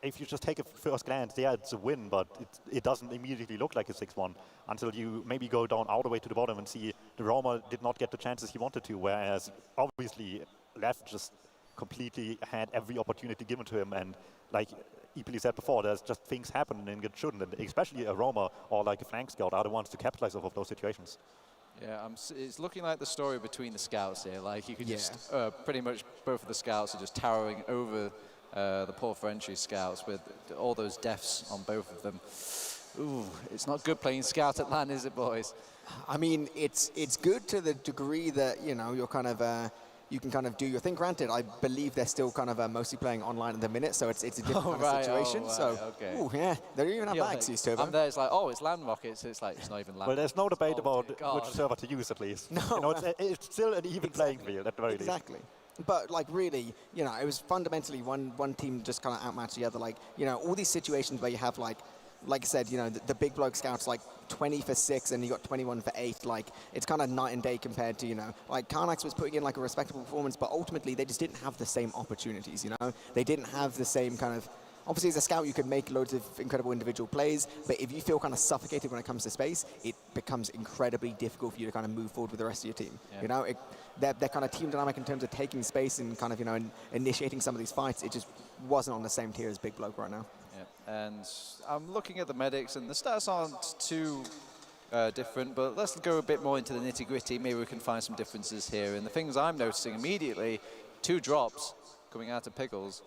if you just take a first glance, yeah, it's a win, but it doesn't immediately look like a 6-1 until you maybe go down all the way to the bottom and see the Roma did not get the chances he wanted to, whereas obviously Left just completely had every opportunity given to him, and like Epily said before, there's just things happen and it shouldn't, and especially a roamer or like a flank scout are the ones to capitalize off of those situations. Yeah, it's looking like the story between the scouts here. Like you could just pretty much both of the scouts are just towering over the poor Frenchy scouts with all those deaths on both of them. Ooh, it's not good playing scout at LAN, is it, boys? I mean, it's good to the degree that you're kind of you can kind of do your thing. Granted, I believe they're still kind of mostly playing online at the minute, so it's a different kind of situation. Okay. Yeah, they don't even have that excuse to it. I'm there, it's like, oh, it's LAN rockets. It's like, it's not even LAN. Well, there's no debate about which server to use, at least. No. It's still an even playing field at the very least. Exactly. But like really, it was fundamentally one team just kind of outmatched the other. Like, all these situations where you have like I said, the big bloke scouts like 20 for 6 and you got 21 for 8. Like, it's kind of night and day compared to, like Karnax was putting in like a respectable performance, but ultimately they just didn't have the same opportunities, They didn't have the same kind of, obviously as a scout you can make loads of incredible individual plays, but if you feel kind of suffocated when it comes to space, it becomes incredibly difficult for you to kind of move forward with the rest of your team. Yeah. Their kind of team dynamic in terms of taking space and kind of, initiating some of these fights, it just wasn't on the same tier as big bloke right now. And I'm looking at the medics, and the stats aren't too different, but let's go a bit more into the nitty-gritty. Maybe we can find some differences here. And the things I'm noticing immediately, 2 drops coming out of Pickles.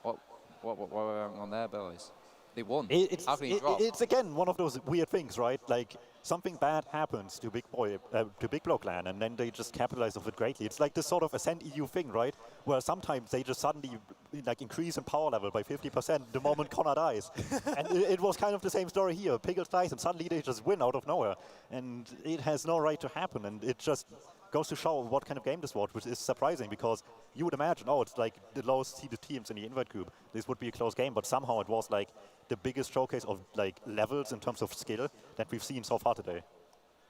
What on there, boys? They won. It's again one of those weird things, right? Like something bad happens to Big Blow Clan, and then they just capitalize off it greatly. It's like this sort of Ascent EU thing, right? Where sometimes they just suddenly like increase in power level by 50% the moment Connor dies. And it was kind of the same story here. Pickles dies, and suddenly they just win out of nowhere, and it has no right to happen. And it just goes to show what kind of game this was, which is surprising because you would imagine, oh, it's like the lowest seeded teams in the invite group. This would be a close game, but somehow it was like the biggest showcase of like levels in terms of skill that we've seen so far today.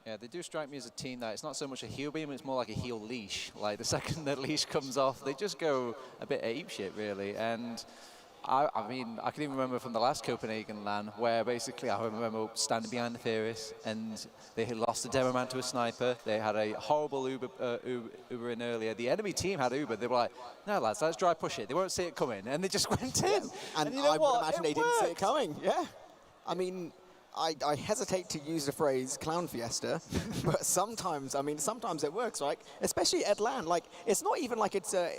Yeah, they do strike me as a team that it's not so much a heal beam, it's more like a heal leash. Like the second that leash comes off, they just go a bit apeshit, really. And I mean, I can even remember from the last Copenhagen LAN where basically I remember standing behind the Theorist and they had lost a demo man to a sniper. They had a horrible Uber in earlier. The enemy team had Uber. They were like, no, lads, let's dry push it. They won't see it coming. And they just went in. And you know I would imagine they didn't see it coming. Yeah. I mean, I hesitate to use the phrase clown fiesta, but sometimes it works, right? Especially at LAN. Like, it's not even like it's a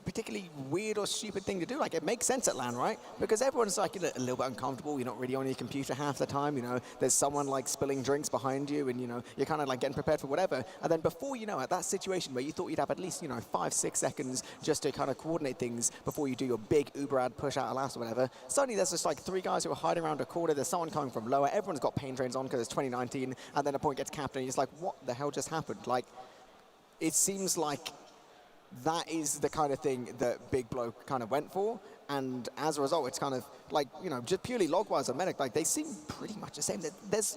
particularly weird or stupid thing to do. Like, it makes sense at LAN, right? Because everyone's like a little bit uncomfortable. You're not really on your computer half the time. There's someone like spilling drinks behind you, and you're kind of like getting prepared for whatever. And then before you know it, that situation where you thought you'd have at least 5-6 seconds just to kind of coordinate things before you do your big Uber ad push out of last or whatever. Suddenly there's just like 3 guys who are hiding around a corner. There's someone coming from lower. Everyone's got pain trains on because it's 2019, and then a point gets capped, and you're just like, what the hell just happened? Like, it seems like that is the kind of thing that Big Bloke kind of went for, and as a result, it's kind of like, just purely log-wise or medic, like they seem pretty much the same. There's,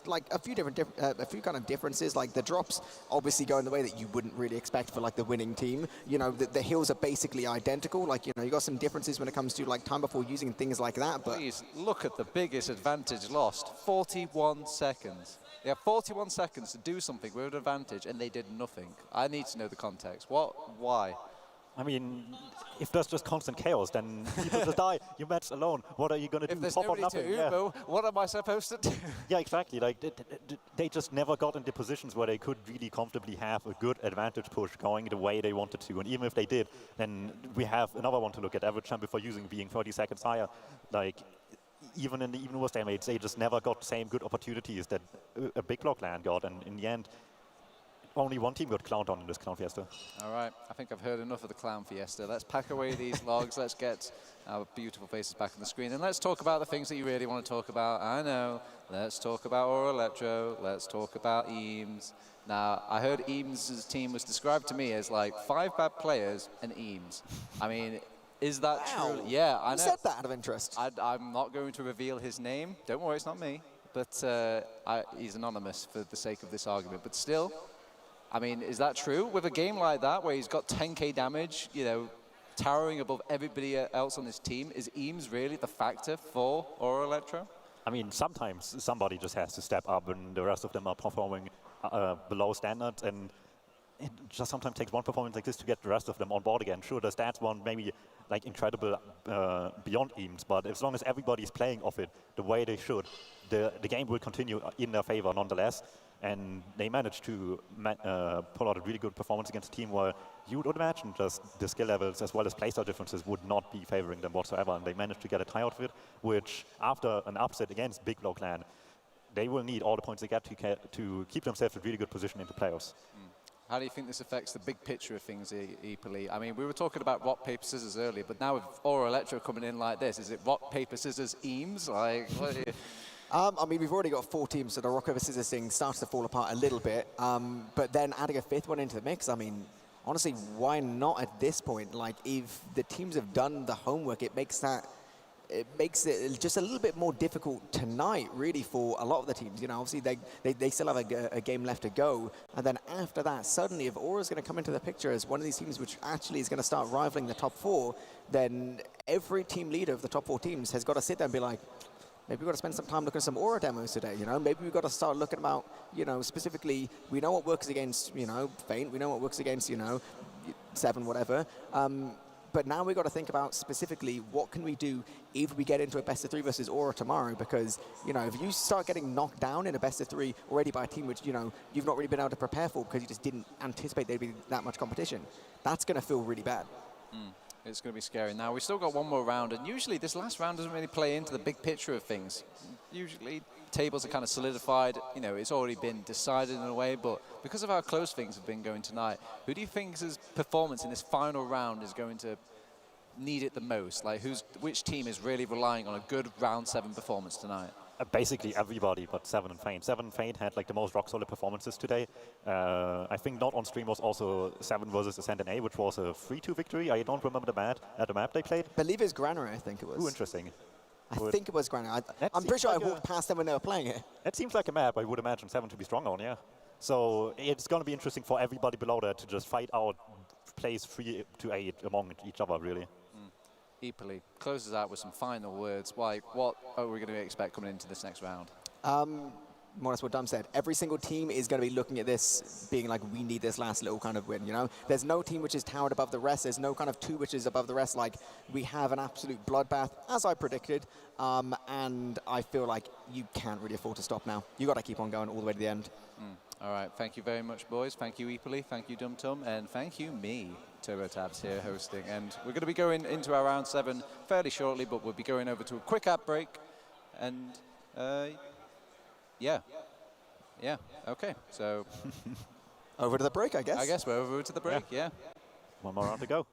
like a few kind of differences, like the drops obviously go in the way that you wouldn't really expect for like the winning team. The heals are basically identical. Like, you got some differences when it comes to like time before using things like that. But please look at the biggest advantage lost: 41 seconds. They have 41 seconds to do something with an advantage, and they did nothing. I need to know the context. Why? I mean, if there's just constant chaos, then people just die. You're matched alone. What are you going to do? If there's Pop nobody up nothing. to Ubo, what am I supposed to do? Yeah, exactly. Like they just never got into positions where they could really comfortably have a good advantage push going the way they wanted to. And even if they did, then we have another one to look at. Average time before using being 30 seconds higher. Like, even in the even worse damage, they just never got the same good opportunities that a Big Block LAN got. And in the end, only one team got clowned on in this Clown Fiesta. All right, I think I've heard enough of the Clown Fiesta. Let's pack away these logs. Let's get our beautiful faces back on the screen. And let's talk about the things that you really want to talk about. I know. Let's talk about Aura Electro. Let's talk about Eames. Now, I heard Eames' team was described to me as like 5 bad players and Eames. I mean, is that true? Yeah, I know. Who said that out of interest? I'm not going to reveal his name. Don't worry, it's not me. But he's anonymous for the sake of this argument. But still, I mean, is that true? With a game like that, where he's got 10k damage, towering above everybody else on his team, is Eames really the factor for Aura Electro? I mean, sometimes somebody just has to step up, and the rest of them are performing below standard, and it just sometimes takes one performance like this to get the rest of them on board again. Sure, the stats won't maybe like incredible beyond EAMS, but as long as everybody's playing off it the way they should, the game will continue in their favor nonetheless. And they managed to pull out a really good performance against a team where you would imagine just the skill levels as well as playstyle differences would not be favoring them whatsoever. And they managed to get a tie out of it, which after an upset against Big Blow Clan, they will need all the points they get to keep themselves in a really good position into playoffs. How do you think this affects the big picture of things, Eepily? I mean, we were talking about rock, paper, scissors earlier, but now with Aura Electro coming in like this, is it rock, paper, scissors, EAMS? Like, what I mean, we've already got 4 teams, so the rock, paper, scissors thing starts to fall apart a little bit. But then adding a 5th one into the mix, I mean, honestly, why not at this point? Like, if the teams have done the homework, it makes it just a little bit more difficult tonight, really, for a lot of the teams. You know, obviously they still have a game left to go, and then after that, suddenly, if Aura's going to come into the picture as one of these teams which actually is going to start rivaling the top 4, then every team leader of the top 4 teams has got to sit there and be like, maybe we've got to spend some time looking at some Aura demos today, you know? Maybe we've got to start looking about, you know, specifically, we know what works against, you know, Feint, we know what works against, you know, 7, whatever. But now we've got to think about specifically what can we do if we get into a best of 3 versus Aura tomorrow, because, you know, if you start getting knocked down in a best of 3 already by a team which, you know, you've not really been able to prepare for because you just didn't anticipate there'd be that much competition, that's going to feel really bad. It's going to be scary. Now, we've still got one more round, and usually this last round doesn't really play into the big picture of things. Usually tables are kind of solidified, you know, it's already been decided in a way, but because of how close things have been going tonight, who do you think's performance in this final round is going to need it the most? Like, which team is really relying on a good round 7 performance tonight? Basically everybody but 7 and Feint. 7 and Feint had like the most rock-solid performances today. I think not on stream was also 7 versus Ascent and A, which was a 3-2 victory. I don't remember the map they played. I believe it's Granary, I think it was. Ooh, interesting. I think it was Granary. I'm pretty sure I walked past them when they were playing it. That seems like a map I would imagine 7 to be strong on, yeah. So it's going to be interesting for everybody below that to just fight out plays 3 to 8 among each other, really. Eepily closes out with some final words. What are we going to expect coming into this next round? More or less what Dom said. Every single team is going to be looking at this, being like, we need this last little kind of win, you know? There's no team which is towered above the rest. There's no kind of 2 which is above the rest. Like, we have an absolute bloodbath, as I predicted. And I feel like you can't really afford to stop now. You got to keep on going all the way to the end. All right, thank you very much, boys. Thank you, Eepily. Thank you, Dum Tum. And thank you, me. Turbo Tabs here hosting, and we're going to be going into our round 7 fairly shortly, but we'll be going over to a quick ad break, and yeah, okay, so over to the break, I guess. I guess we're over to the break, yeah. One more round to go.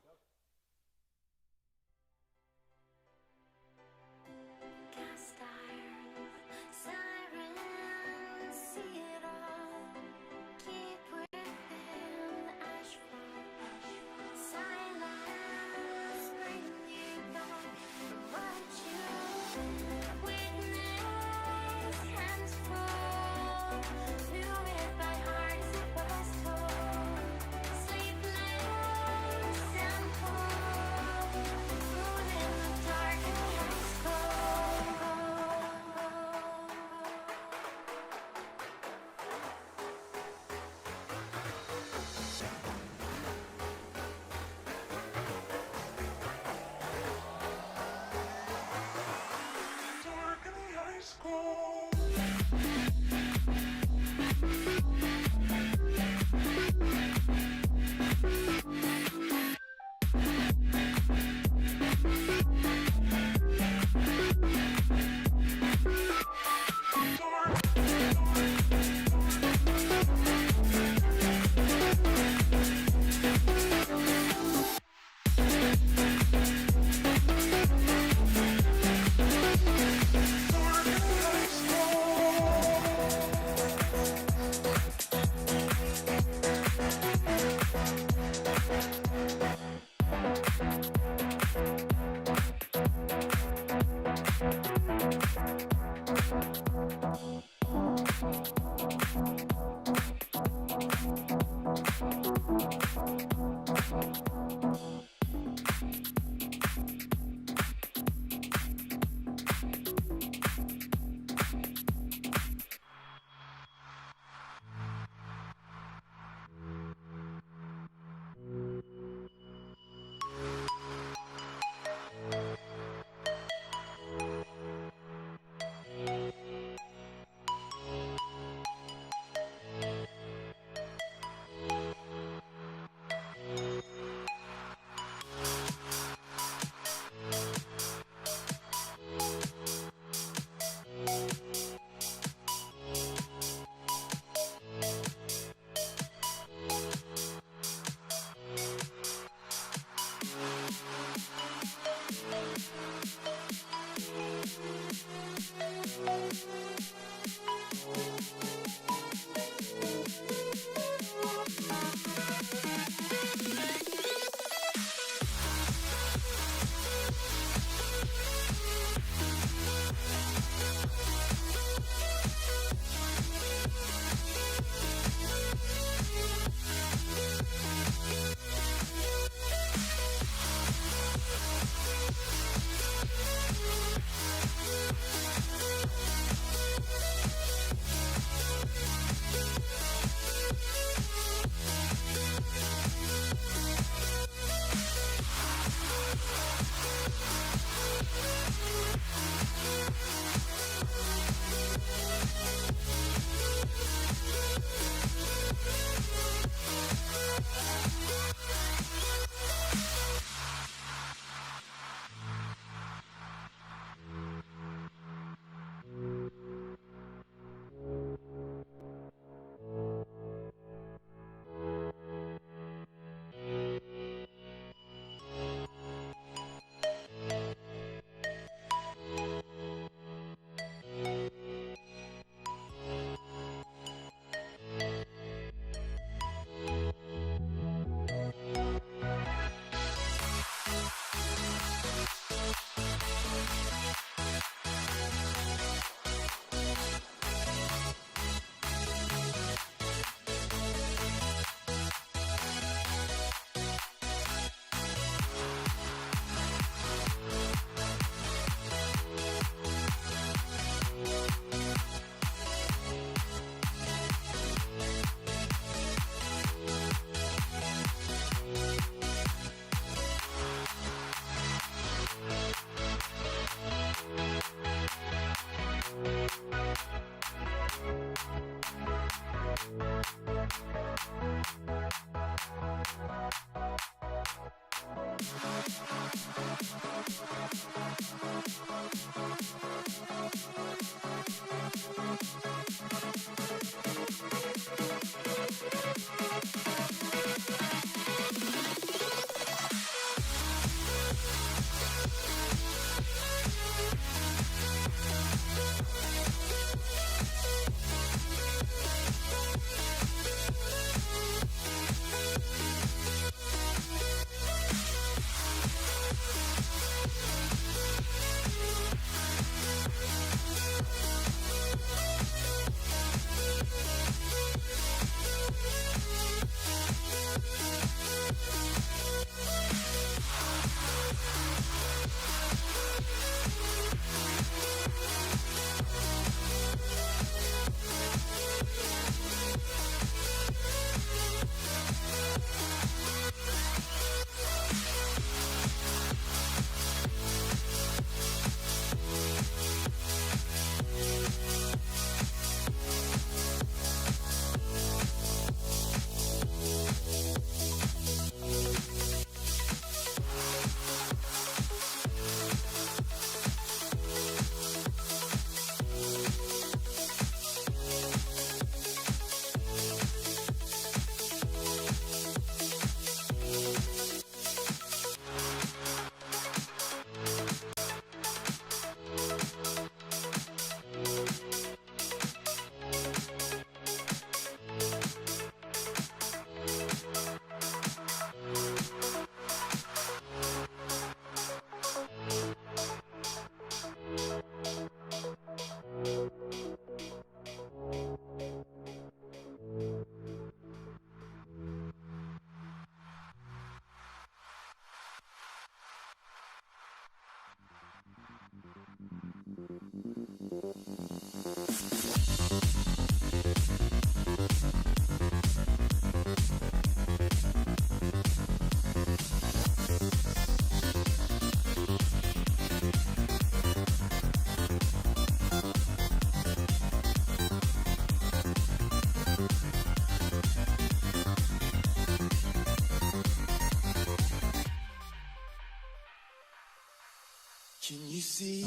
Can you see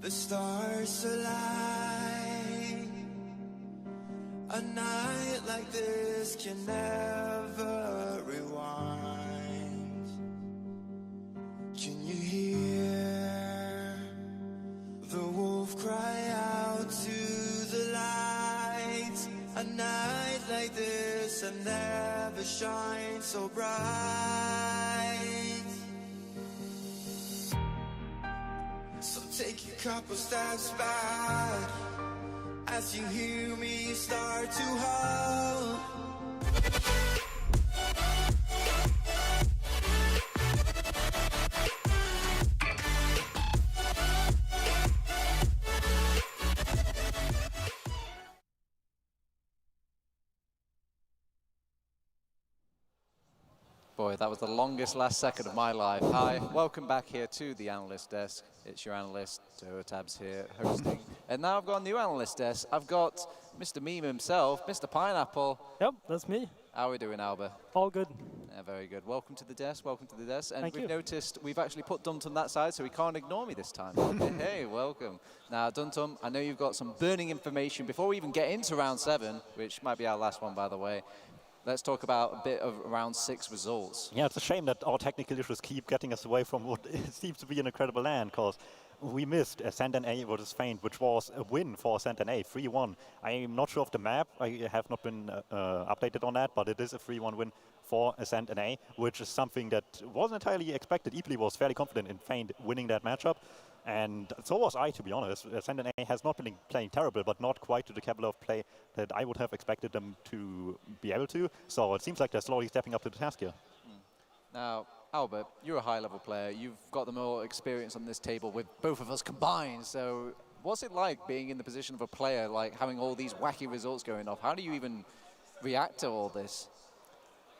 the stars align? A night like this can never rewind. Can you hear sun never shines so bright. So take a couple steps back as you hear me start to howl. Boy, that was the longest last second of my life. Hi, welcome back here to the analyst desk. It's your analyst, Tabs here, hosting. And now I've got a new analyst desk. I've got Mr. Meme himself, Mr. Pineapple. Yep, that's me. How are we doing, Alba? All good. Yeah, very good. Welcome to the desk, welcome to the desk. And Thank we've you. noticed we've actually put Duntum that side, so he can't ignore me this time. Hey, welcome. Now, Duntum, I know you've got some burning information. Before we even get into round 7, which might be our last one, by the way, let's talk about a bit of round 6 results. Yeah, it's a shame that our technical issues keep getting us away from what seems to be an incredible land, because we missed Ascent NA versus Feint, which was a win for Ascent NA, 3-1. I'm not sure of the map. I have not been updated on that, but it is a 3-1 win for Ascent NA, which is something that wasn't entirely expected. Italy was fairly confident in Feint winning that matchup. And so was I, to be honest. Ascent NA has not been playing terrible, but not quite to the caliber of play that I would have expected them to be able to. So it seems like they're slowly stepping up to the task here. Now, Albert, you're a high-level player. You've got the more experience on this table with both of us combined. So what's it like being in the position of a player, like having all these wacky results going off? How do you even react to all this?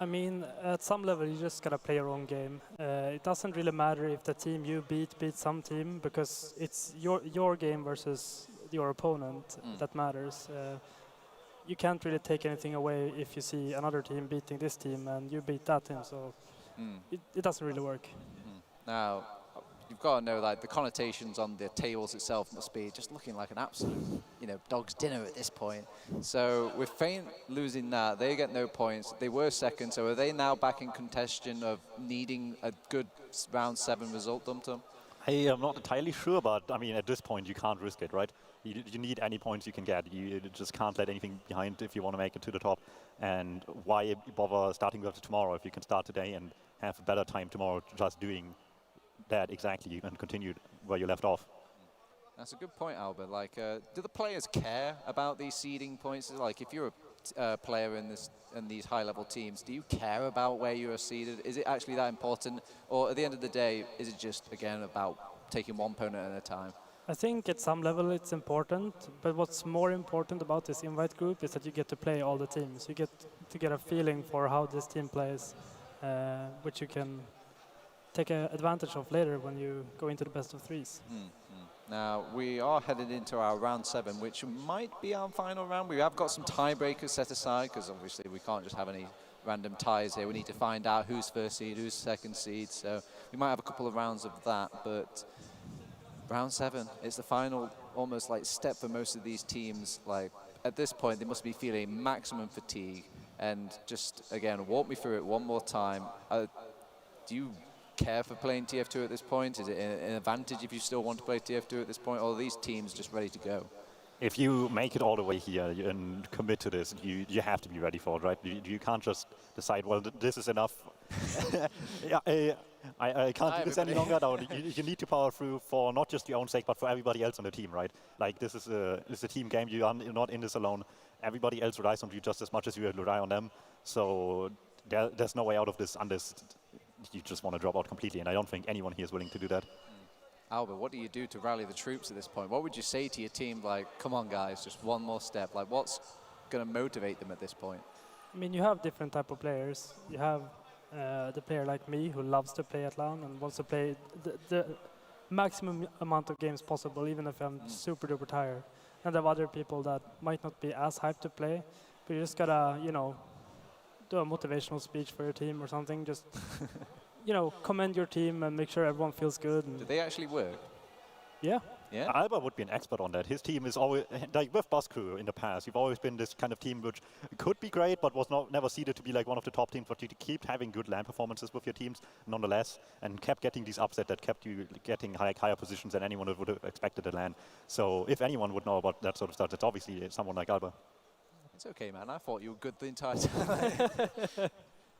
I mean, at some level, you just gotta play your own game. It doesn't really matter if the team you beat some team, because it's your game versus your opponent that matters. You can't really take anything away if you see another team beating this team and you beat that team. So it doesn't really work. Now, you've got to know, like, the connotations on the tables itself must be just looking like an absolute, dog's dinner at this point. So with Feint losing that, they get no points. They were second, so are they now back in contention of needing a good round 7 result, Dumtum? Hey, I'm not entirely sure, but I mean, at this point, you can't risk it, right? You need any points you can get. You just can't let anything behind if you want to make it to the top. And why bother starting with tomorrow if you can start today and have a better time tomorrow just doing that exactly and continue where you left off? That's a good point, Albert. Like, do the players care about these seeding points? Like, if you're a player in these high-level teams, do you care about where you are seeded? Is it actually that important? Or at the end of the day, is it just, again, about taking one opponent at a time? I think at some level it's important, but what's more important about this invite group is that you get to play all the teams. You get to get a feeling for how this team plays, which you can take advantage of later when you go into the best of 3s. Now, we are headed into our round 7, which might be our final round. We have got some tiebreakers set aside, because obviously we can't just have any random ties here. We need to find out who's first seed, who's second seed, so we might have a couple of rounds of that, but round 7, it's the final almost like step for most of these teams. Like, at this point, they must be feeling maximum fatigue, and just, again, walk me through it one more time. Do you care for playing TF2 at this point? Is it an advantage if you still want to play TF2 at this point, or are these teams just ready to go? If you make it all the way here and commit to this, you have to be ready for it, right? You can't just decide, well, this is enough. Yeah, I can't do this any longer. No, you need to power through for not just your own sake, but for everybody else on the team, right? Like, this is a team game. You're not in this alone. Everybody else relies on you just as much as you rely on them. So there's no way out of this unless you just want to drop out completely, and I don't think anyone here is willing to do that. Albert, what do you do to rally the troops at this point? What would you say to your team, like, come on guys, just one more step? Like, what's going to motivate them at this point? I mean, you have different type of players. You have the player like me who loves to play at LAN and wants to play the maximum amount of games possible, even if I'm super duper tired. And there are other people that might not be as hyped to play, but you just gotta, do a motivational speech for your team or something. Just, commend your team and make sure everyone feels good. Do they actually work? Yeah. Yeah. Alba would be an expert on that. His team is always, like with Boss Crew in the past, you've always been this kind of team which could be great, but was never seeded to be like one of the top teams, but you keep having good LAN performances with your teams nonetheless, and kept getting these upsets that kept you getting higher positions than anyone would have expected at LAN. So if anyone would know about that sort of stuff, it's obviously someone like Alba. It's okay, man. I thought you were good the entire time.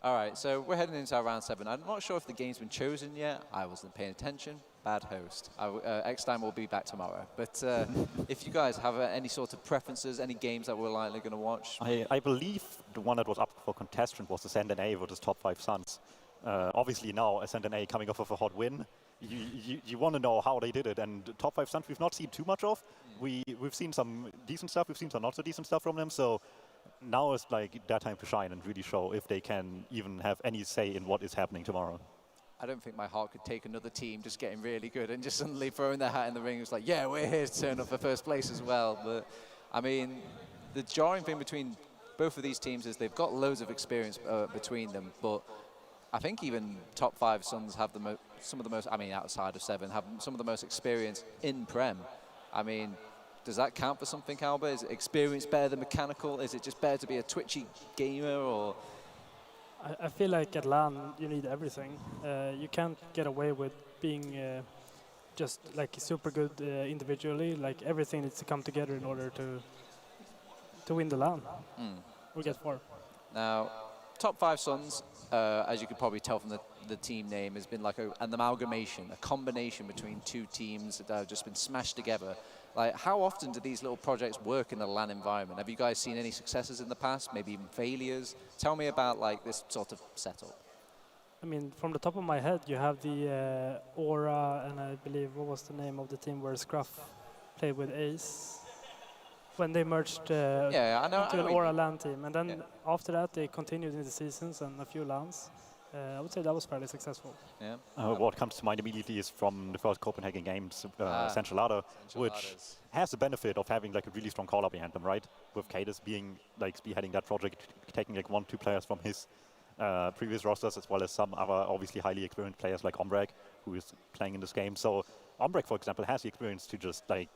All right, so we're heading into our round 7. I'm not sure if the game's been chosen yet. I wasn't paying attention. Bad host. X-Time will be back tomorrow. But if you guys have any sort of preferences, any games that we're likely going to watch? I believe the one that was up for contestant was Ascent NA versus Top 5 Suns. Obviously now Ascent NA coming off of a hot win. You want to know how they did it, and Top 5 Suns we've not seen too much of. We've seen some decent stuff, we've seen some not so decent stuff from them, so now is like that time to shine and really show if they can even have any say in what is happening tomorrow. I don't think my heart could take another team just getting really good and just suddenly throwing their hat in the ring. It's like, yeah, we're here to turn up for first place as well. But I mean, the jarring thing between both of these teams is they've got loads of experience between them, but I think even Top 5 Suns have some of the most, I mean, outside of 7, have some of the most experience in Prem. I mean, does that count for something, Alba? Is experience better than mechanical? Is it just better to be a twitchy gamer, or? I feel like at LAN you need everything. You can't get away with being just like super good individually. Like everything needs to come together in order to win the LAN or get far. Now, Top 5 Suns, as you could probably tell from the team name, has been like an amalgamation, a combination between two teams that have just been smashed together. Like, how often do these little projects work in the LAN environment? Have you guys seen any successes in the past, maybe even failures? Tell me about like this sort of setup. I mean, from the top of my head, you have the Aura, and I believe, what was the name of the team where Scruff played with Ace? When they merged into an Aura LAN team. And then after that, they continued in the seasons and a few LANs. I would say that was fairly successful. Yeah. What comes to mind immediately is from the first Copenhagen games, Central Ladder, which has the benefit of having like a really strong caller behind them, right? With Cadus being like spearheading that project, taking like 1-2 players from his previous rosters, as well as some other obviously highly experienced players like Ombrek, who is playing in this game. So Ombrek, for example, has the experience to just like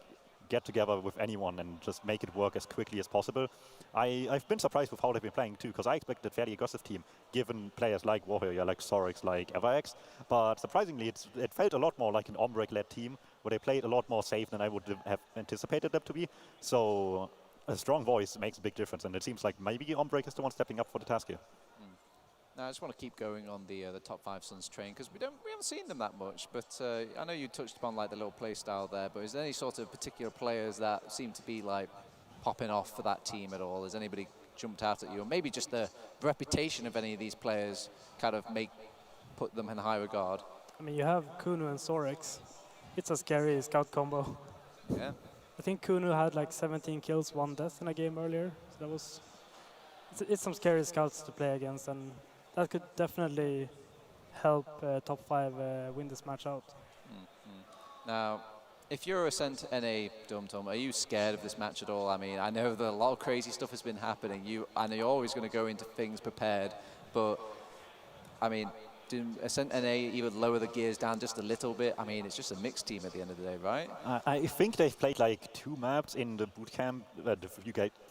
get together with anyone and just make it work as quickly as possible. I've been surprised with how they've been playing too, because I expected a fairly aggressive team, given players like Warrior, like Sorix, like EverX. But surprisingly, it felt a lot more like an Ombrek-led team, where they played a lot more safe than I would have anticipated them to be. So a strong voice makes a big difference, and it seems like maybe Ombrek is the one stepping up for the task here. Now, I just want to keep going on the Top 5 Suns train, because we haven't seen them that much. But I know you touched upon like the little play style there. But is there any sort of particular players that seem to be like popping off for that team at all? Has anybody jumped out at you, or maybe just the reputation of any of these players kind of put them in high regard? I mean, you have Kunu and Sorix. It's a scary scout combo. Yeah. I think Kunu had like 17 kills, 1 death in a game earlier. So that was it's some scary scouts to play against, and that could definitely help Top 5 win this match out. Now, if you're Ascent NA, Dum-Tum, are you scared of this match at all? I mean, I know that a lot of crazy stuff has been happening. I know you're always going to go into things prepared, but I mean, do Ascent NA even lower the gears down just a little bit? I mean, it's just a mixed team at the end of the day, right? I think they've played like 2 maps in the bootcamp a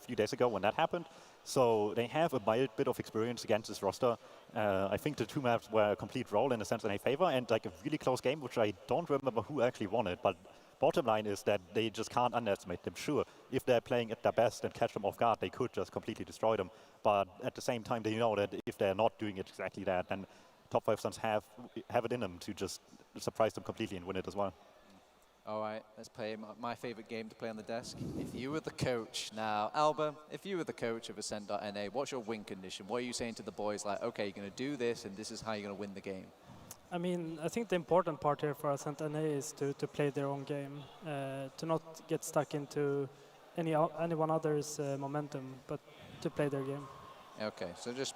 few days ago when that happened. So they have a mild bit of experience against this roster. I think the 2 maps were a complete roll in Ascent NA favor, and like a really close game, which I don't remember who actually won it. But bottom line is that they just can't underestimate them. Sure, if they're playing at their best and catch them off guard, they could just completely destroy them. But at the same time, they know that if they're not doing it exactly that, then Top 5 Suns have it in them to just surprise them completely and win it as well. All right, let's play my favorite game to play on the desk. If you were the coach now, Alba, if you were the coach of Ascent.NA, what's your win condition? What are you saying to the boys like, okay, you're going to do this and this is how you're going to win the game? I mean, I think the important part here for Ascent.NA is to play their own game, to not get stuck into anyone other's momentum, but to play their game. Okay, so just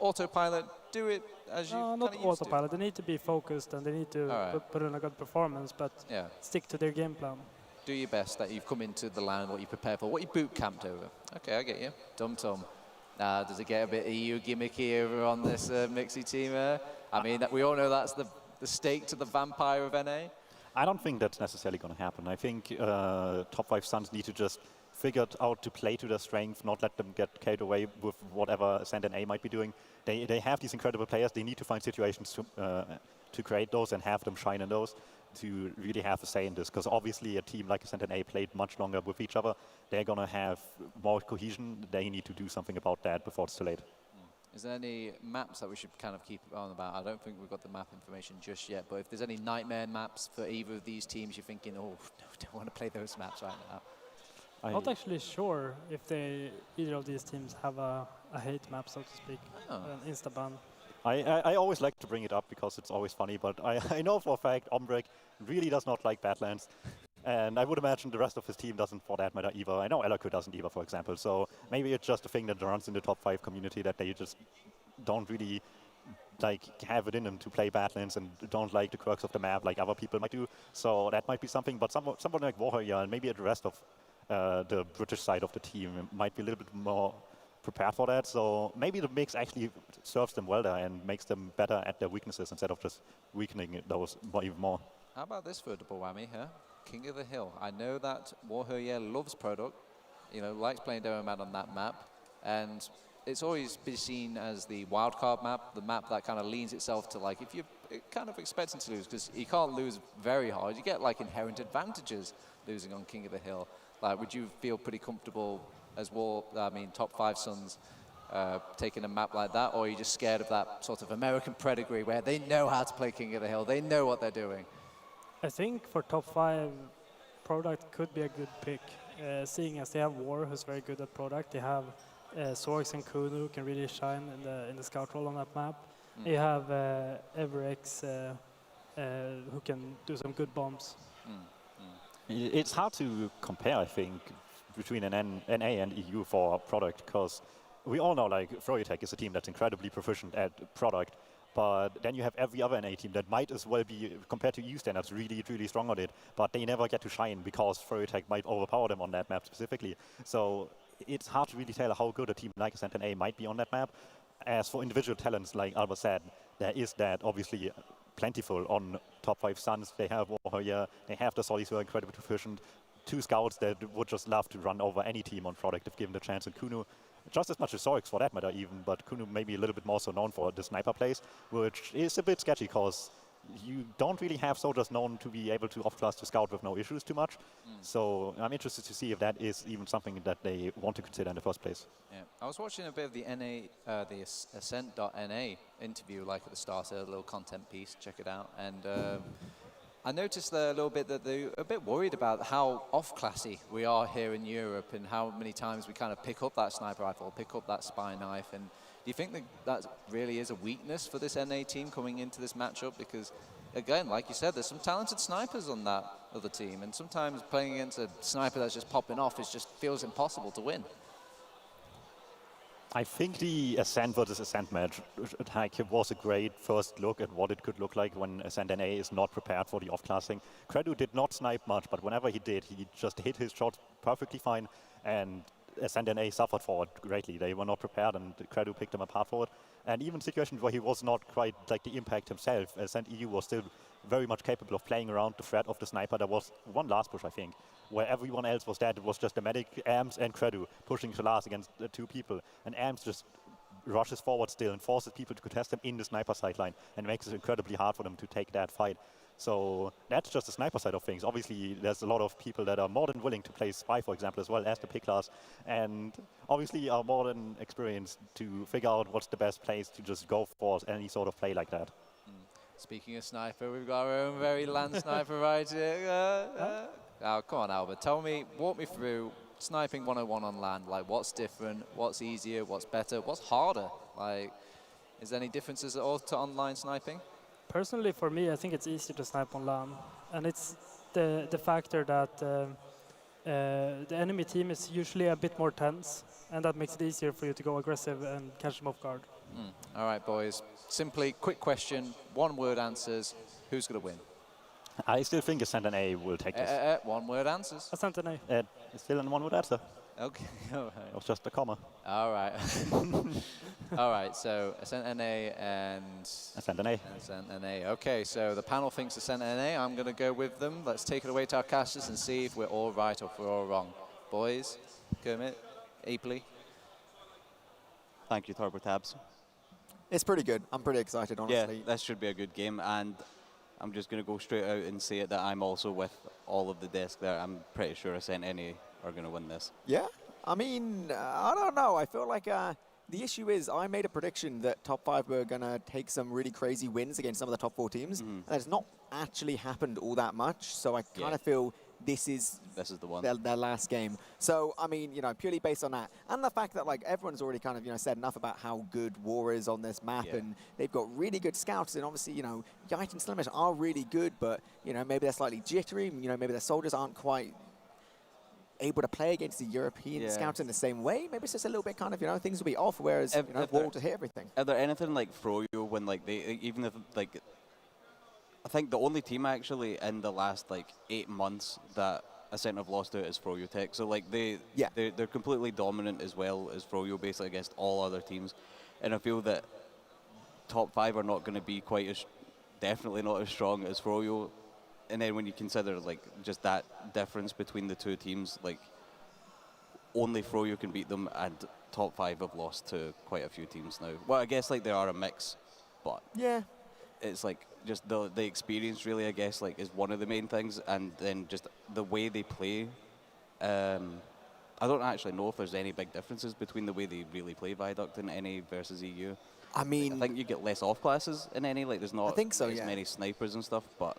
autopilot, do it as you not autopilot. They need to be focused and they need to put in a good performance, but stick to their game plan. Do your best that you've come into the land, what you prepare for, what you boot camped over. Okay, I get you. Dum-Tum. Does it get a bit EU gimmicky over on this Mixie team? I mean, we all know that's the stake to the vampire of NA. I don't think that's necessarily going to happen. I think Top 5 Suns need to just figure out to play to their strength, not let them get carried away with whatever Ascent NA might be doing. They have these incredible players. They need to find situations to create those and have them shine in those. to really have a say in this, because obviously a team like Ascent and A played much longer with each other. They're going to have more cohesion. They need to do something about that before it's too late. Is there any maps that we should kind of keep on about? I don't think we've got the map information just yet, but if there's any nightmare maps for either of these teams, you're thinking, oh, no, don't want to play those maps right now. I'm not actually sure if either of these teams have a hate map, so to speak, an insta-ban. I always like to bring it up because it's always funny, but I know for a fact Ombrek really does not like Badlands. And I would imagine the rest of his team doesn't for that matter either. I know Elaku doesn't either, for example. So maybe it's just a thing that runs in the top 5 community, that they just don't really like have it in them to play Badlands and don't like the quirks of the map like other people might do. So that might be something, but someone like Warrior and maybe the rest of the British side of the team might be a little bit more prepared for that. So maybe the mix actually serves them well there and makes them better at their weaknesses instead of just weakening those even more. How about this for a double whammy here? King of the Hill. I know that Warrior loves Product, likes playing Demo Man on that map, and it's always been seen as the wildcard map, the map that kind of leans itself to like, if you're kind of expecting to lose, because you can't lose very hard, you get like inherent advantages losing on King of the Hill. Like, would you feel pretty comfortable as top 5 Suns taking a map like that, or are you just scared of that sort of American pedigree where they know how to play King of the Hill, they know what they're doing? I think for top 5, Product could be a good pick, seeing as they have War, who's very good at Product. They have Sorix and Kuno, who can really shine in the scout role on that map. You have Everex, who can do some good bombs. It's hard to compare, I think, between an NA and EU for Product, because we all know like Froyotech is a team that's incredibly proficient at Product. But then you have every other NA team that might as well be, compared to EU standards, really, really strong on it. But they never get to shine because Froyotech might overpower them on that map specifically. So it's hard to really tell how good a team like Ascent and A might be on that map. As for individual talents, like Albert said, there is that obviously plentiful on top 5 Suns. They have Warrior, they have the Solis who are incredibly proficient. 2 scouts that would just love to run over any team on Product if given the chance, and Kuno. Just as much as Sorix for that matter even, but Kuno maybe a little bit more so known for the sniper plays, which is a bit sketchy because you don't really have soldiers known to be able to off-class to scout with no issues too much. So I'm interested to see if that is even something that they want to consider in the first place. Yeah, I was watching a bit of the the Ascent.NA interview, like at the start, a little content piece, check it out, and I noticed there a little bit that they're a bit worried about how off-classy we are here in Europe and how many times we kind of pick up that sniper rifle, pick up that spy knife. And do you think that really is a weakness for this NA team coming into this matchup? Because, again, like you said, there's some talented snipers on that other team. And sometimes playing against a sniper that's just popping off just feels impossible to win. I think the Ascent versus Ascent match was a great first look at what it could look like when Ascent NA is not prepared for the off-classing. Credu did not snipe much, but whenever he did, he just hit his shots perfectly fine, and Ascent NA suffered for it greatly. They were not prepared, and Credu picked them apart for it. And even situations where he was not quite like the impact himself, Ascent EU was still very much capable of playing around the threat of the sniper. There was one last push, I think, where everyone else was dead. It was just the medic, Ams, and Credu pushing to last against 2 people. And Ams just rushes forward still and forces people to contest him in the sniper sideline and makes it incredibly hard for them to take that fight. So that's just the sniper side of things. Obviously, there's a lot of people that are more than willing to play Spy, for example, as well as the pick class, and obviously are more than experienced to figure out what's the best place to just go for any sort of play like that. Speaking of sniper, we've got our own very land sniper right here. Now, come on, Albert, walk me through sniping 101 on land. Like, what's different, what's easier, what's better, what's harder? Like, is there any differences at all to online sniping? Personally, for me, I think it's easier to snipe on land. And it's the factor that the enemy team is usually a bit more tense, and that makes it easier for you to go aggressive and catch them off guard. All right, boys. Simply, quick question, 1-word answers. Who's going to win? I still think Ascent NA will take this. 1-word answers. Ascent NA. It's still a 1-word answer. Okay, all right. It was just a comma. All right. All right, so Ascent NA and... Ascent NA. Ascent NA. Okay, so the panel thinks Ascent NA. I'm going to go with them. Let's take it away to our casters and see if we're all right or if we're all wrong. Boys, Kermit, Apley. Thank you, Torbertabs. It's pretty good. I'm pretty excited, honestly. Yeah, that should be a good game. And I'm just going to go straight out and say it that I'm also with all of the desk there. I'm pretty sure Ascent NA are going to win this. Yeah, I mean, I don't know. I feel like the issue is I made a prediction that top 5 were going to take some really crazy wins against some of the top 4 teams. And that's not actually happened all that much. So I kind of feel this is the one. Their last game. So, I mean, you know, purely based on that. And the fact that, like, everyone's already kind of, you know, said enough about how good War is on this map. And they've got really good scouts. And obviously, you know, Yite and Slimish are really good. But, you know, maybe they're slightly jittery. You know, maybe their soldiers aren't quite able to play against the European scouts in the same way. Maybe it's just a little bit kind of, you know, things will be off, whereas, you know, War will just hit everything. Are there anything like Froyo when, like, they, even if, like, I think the only team actually in the last, like, 8 months that Ascent have lost to is Froyo Tech. So, like, they're completely dominant as well as Froyo, basically, against all other teams. And I feel that top 5 are not going to be quite as, definitely not as strong as Froyo. And then when you consider, like, just that difference between the two teams, like, only Froyo can beat them, and top 5 have lost to quite a few teams now. Well, I guess, like, there are a mix, but it's, like, just the experience, really, I guess, like, is one of the main things, and then just the way they play. I don't actually know if there's any big differences between the way they really play Viaduct in NA versus EU. I mean, I think you get less off classes in NA, like, there's not as many snipers and stuff, but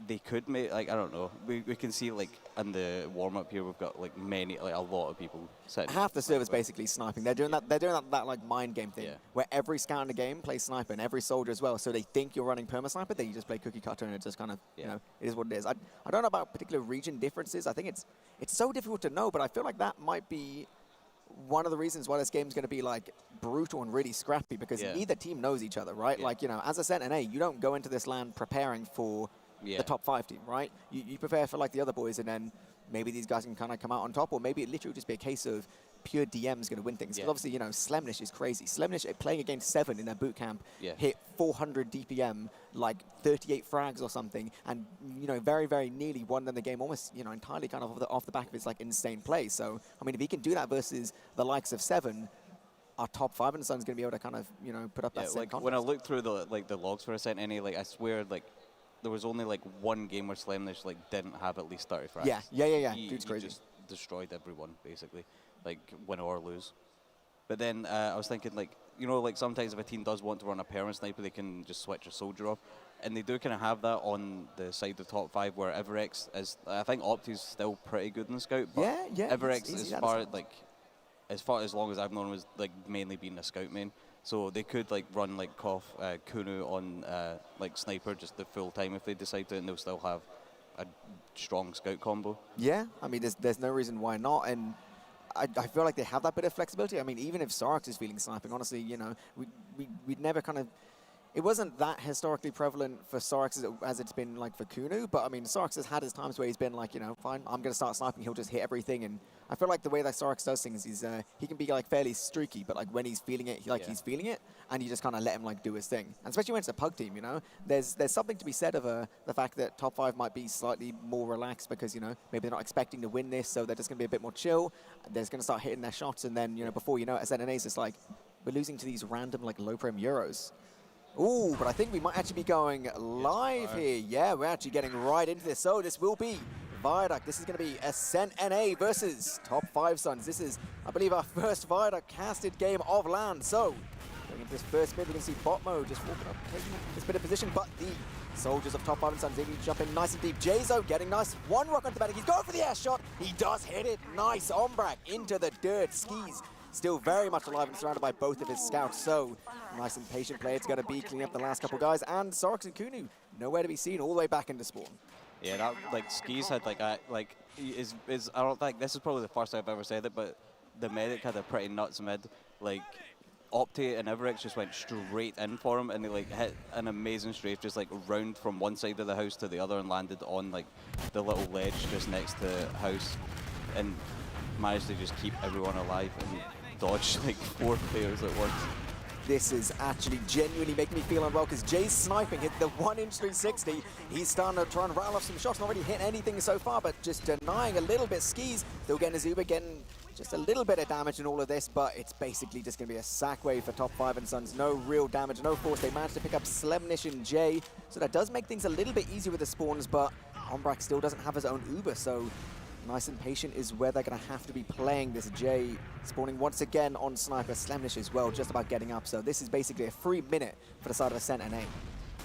they could make, like, I don't know. We can see, like, in the warm-up here, we've got, like, a lot of people sitting. Half the server's basically sniping. They're doing that like, mind game thing, where every scout in the game plays sniper, and every soldier as well. So they think you're running perma-sniper, then you just play cookie cutter, and it just kind of, you know, it is what it is. I don't know about particular region differences. I think it's so difficult to know, but I feel like that might be one of the reasons why this game's going to be, like, brutal and really scrappy, because neither team knows each other, right? Like, you know, as Ascent NA, you don't go into this land preparing for the top 5 team, right? You prepare for, like, the other boys, and then maybe these guys can kind of come out on top, or maybe it literally just be a case of pure DM's going to win things. Because obviously, you know, Slemnish is crazy. Slemnish playing against 7 in their boot camp hit 400 DPM, like 38 frags or something, and, you know, very, very nearly won them the game almost, you know, entirely kind of off the back of his, like, insane play. So, I mean, if he can do that versus the likes of 7, our top 5 and Sun's going to be able to kind of, you know, put up that same like, contest. when I looked through the logs for Ascent NA, like, I swear, like, there was only, like, one game where Slemnish, like, didn't have at least 30 frags. Yeah. Dude's crazy. He just destroyed everyone, basically, like, win or lose. But then I was thinking, like, you know, like, sometimes if a team does want to run a perma sniper, they can just switch a soldier off. And they do kind of have that on the side of top 5, where Everex is, I think Opti's still pretty good in the scout, but Everex, as long as I've known him, has, like, mainly been a scout main. So they could, like, run, like, Kunu on, like, sniper just the full time if they decide to, and they'll still have a strong scout combo. Yeah, I mean, there's no reason why not, and I feel like they have that bit of flexibility. I mean, even if Sarx is feeling sniping, honestly, you know, we'd never kind of, it wasn't that historically prevalent for Sarx as it's been, like, for Kunu, but I mean, Sarx has had his times where he's been like, you know, fine, I'm going to start sniping, he'll just hit everything, and I feel like the way that Sarx does things is he can be, like, fairly streaky, but, like, when he's feeling it, he's feeling it, and you just kind of let him, like, do his thing. And especially when it's a pug team, you know, there's something to be said of the fact that top 5 might be slightly more relaxed because, you know, maybe they're not expecting to win this, so they're just going to be a bit more chill. They're going to start hitting their shots, and then, you know, before you know it, SNNA's just like, we're losing to these random, like, low-prem Euros. Ooh, but I think we might actually be going live here. Yeah, we're actually getting right into this. So this will be Viaduct. This is going to be Ascent NA versus Top 5 Suns. This is, I believe, our first Viaduct casted game of LAN. So going into this first mid, we can see bot mode just walking up, taking this bit of position, but the soldiers of Top 5 and Suns able to jump in nice and deep. Jayzo getting nice. One rock onto the back. He's going for the air shot. He does hit it. Nice. Ombrak into the dirt. Skis still very much alive and surrounded by both of his scouts. So nice and patient play. It's going to be cleaning up the last couple guys. And Sarx and Kunu nowhere to be seen all the way back into spawn. Yeah, that, like, Skis had, like, I don't think, this is probably the first time I've ever said it, but the medic had a pretty nuts mid. Like, Opti and Everex just went straight in for him, and they, like, hit an amazing strafe, just, like, round from one side of the house to the other and landed on, like, the little ledge just next to house, and managed to just keep everyone alive and dodge, like, 4 players at once. This is actually genuinely making me feel unwell because Jay's sniping hit the 1-inch 360. He's starting to try and rattle off some shots, not really hit anything so far, but just denying a little bit. Skis still getting his Uber, getting just a little bit of damage in all of this, but it's basically just going to be a sack wave for Top 5 and Sons. No real damage, no force. They managed to pick up Slemnish and Jay, so that does make things a little bit easier with the spawns, but Ombrak still doesn't have his own Uber, so nice and patient is where they're going to have to be playing this. Jay spawning once again on Sniper. Slemnish as well, just about getting up, so this is basically a free minute for the side of Ascent and A.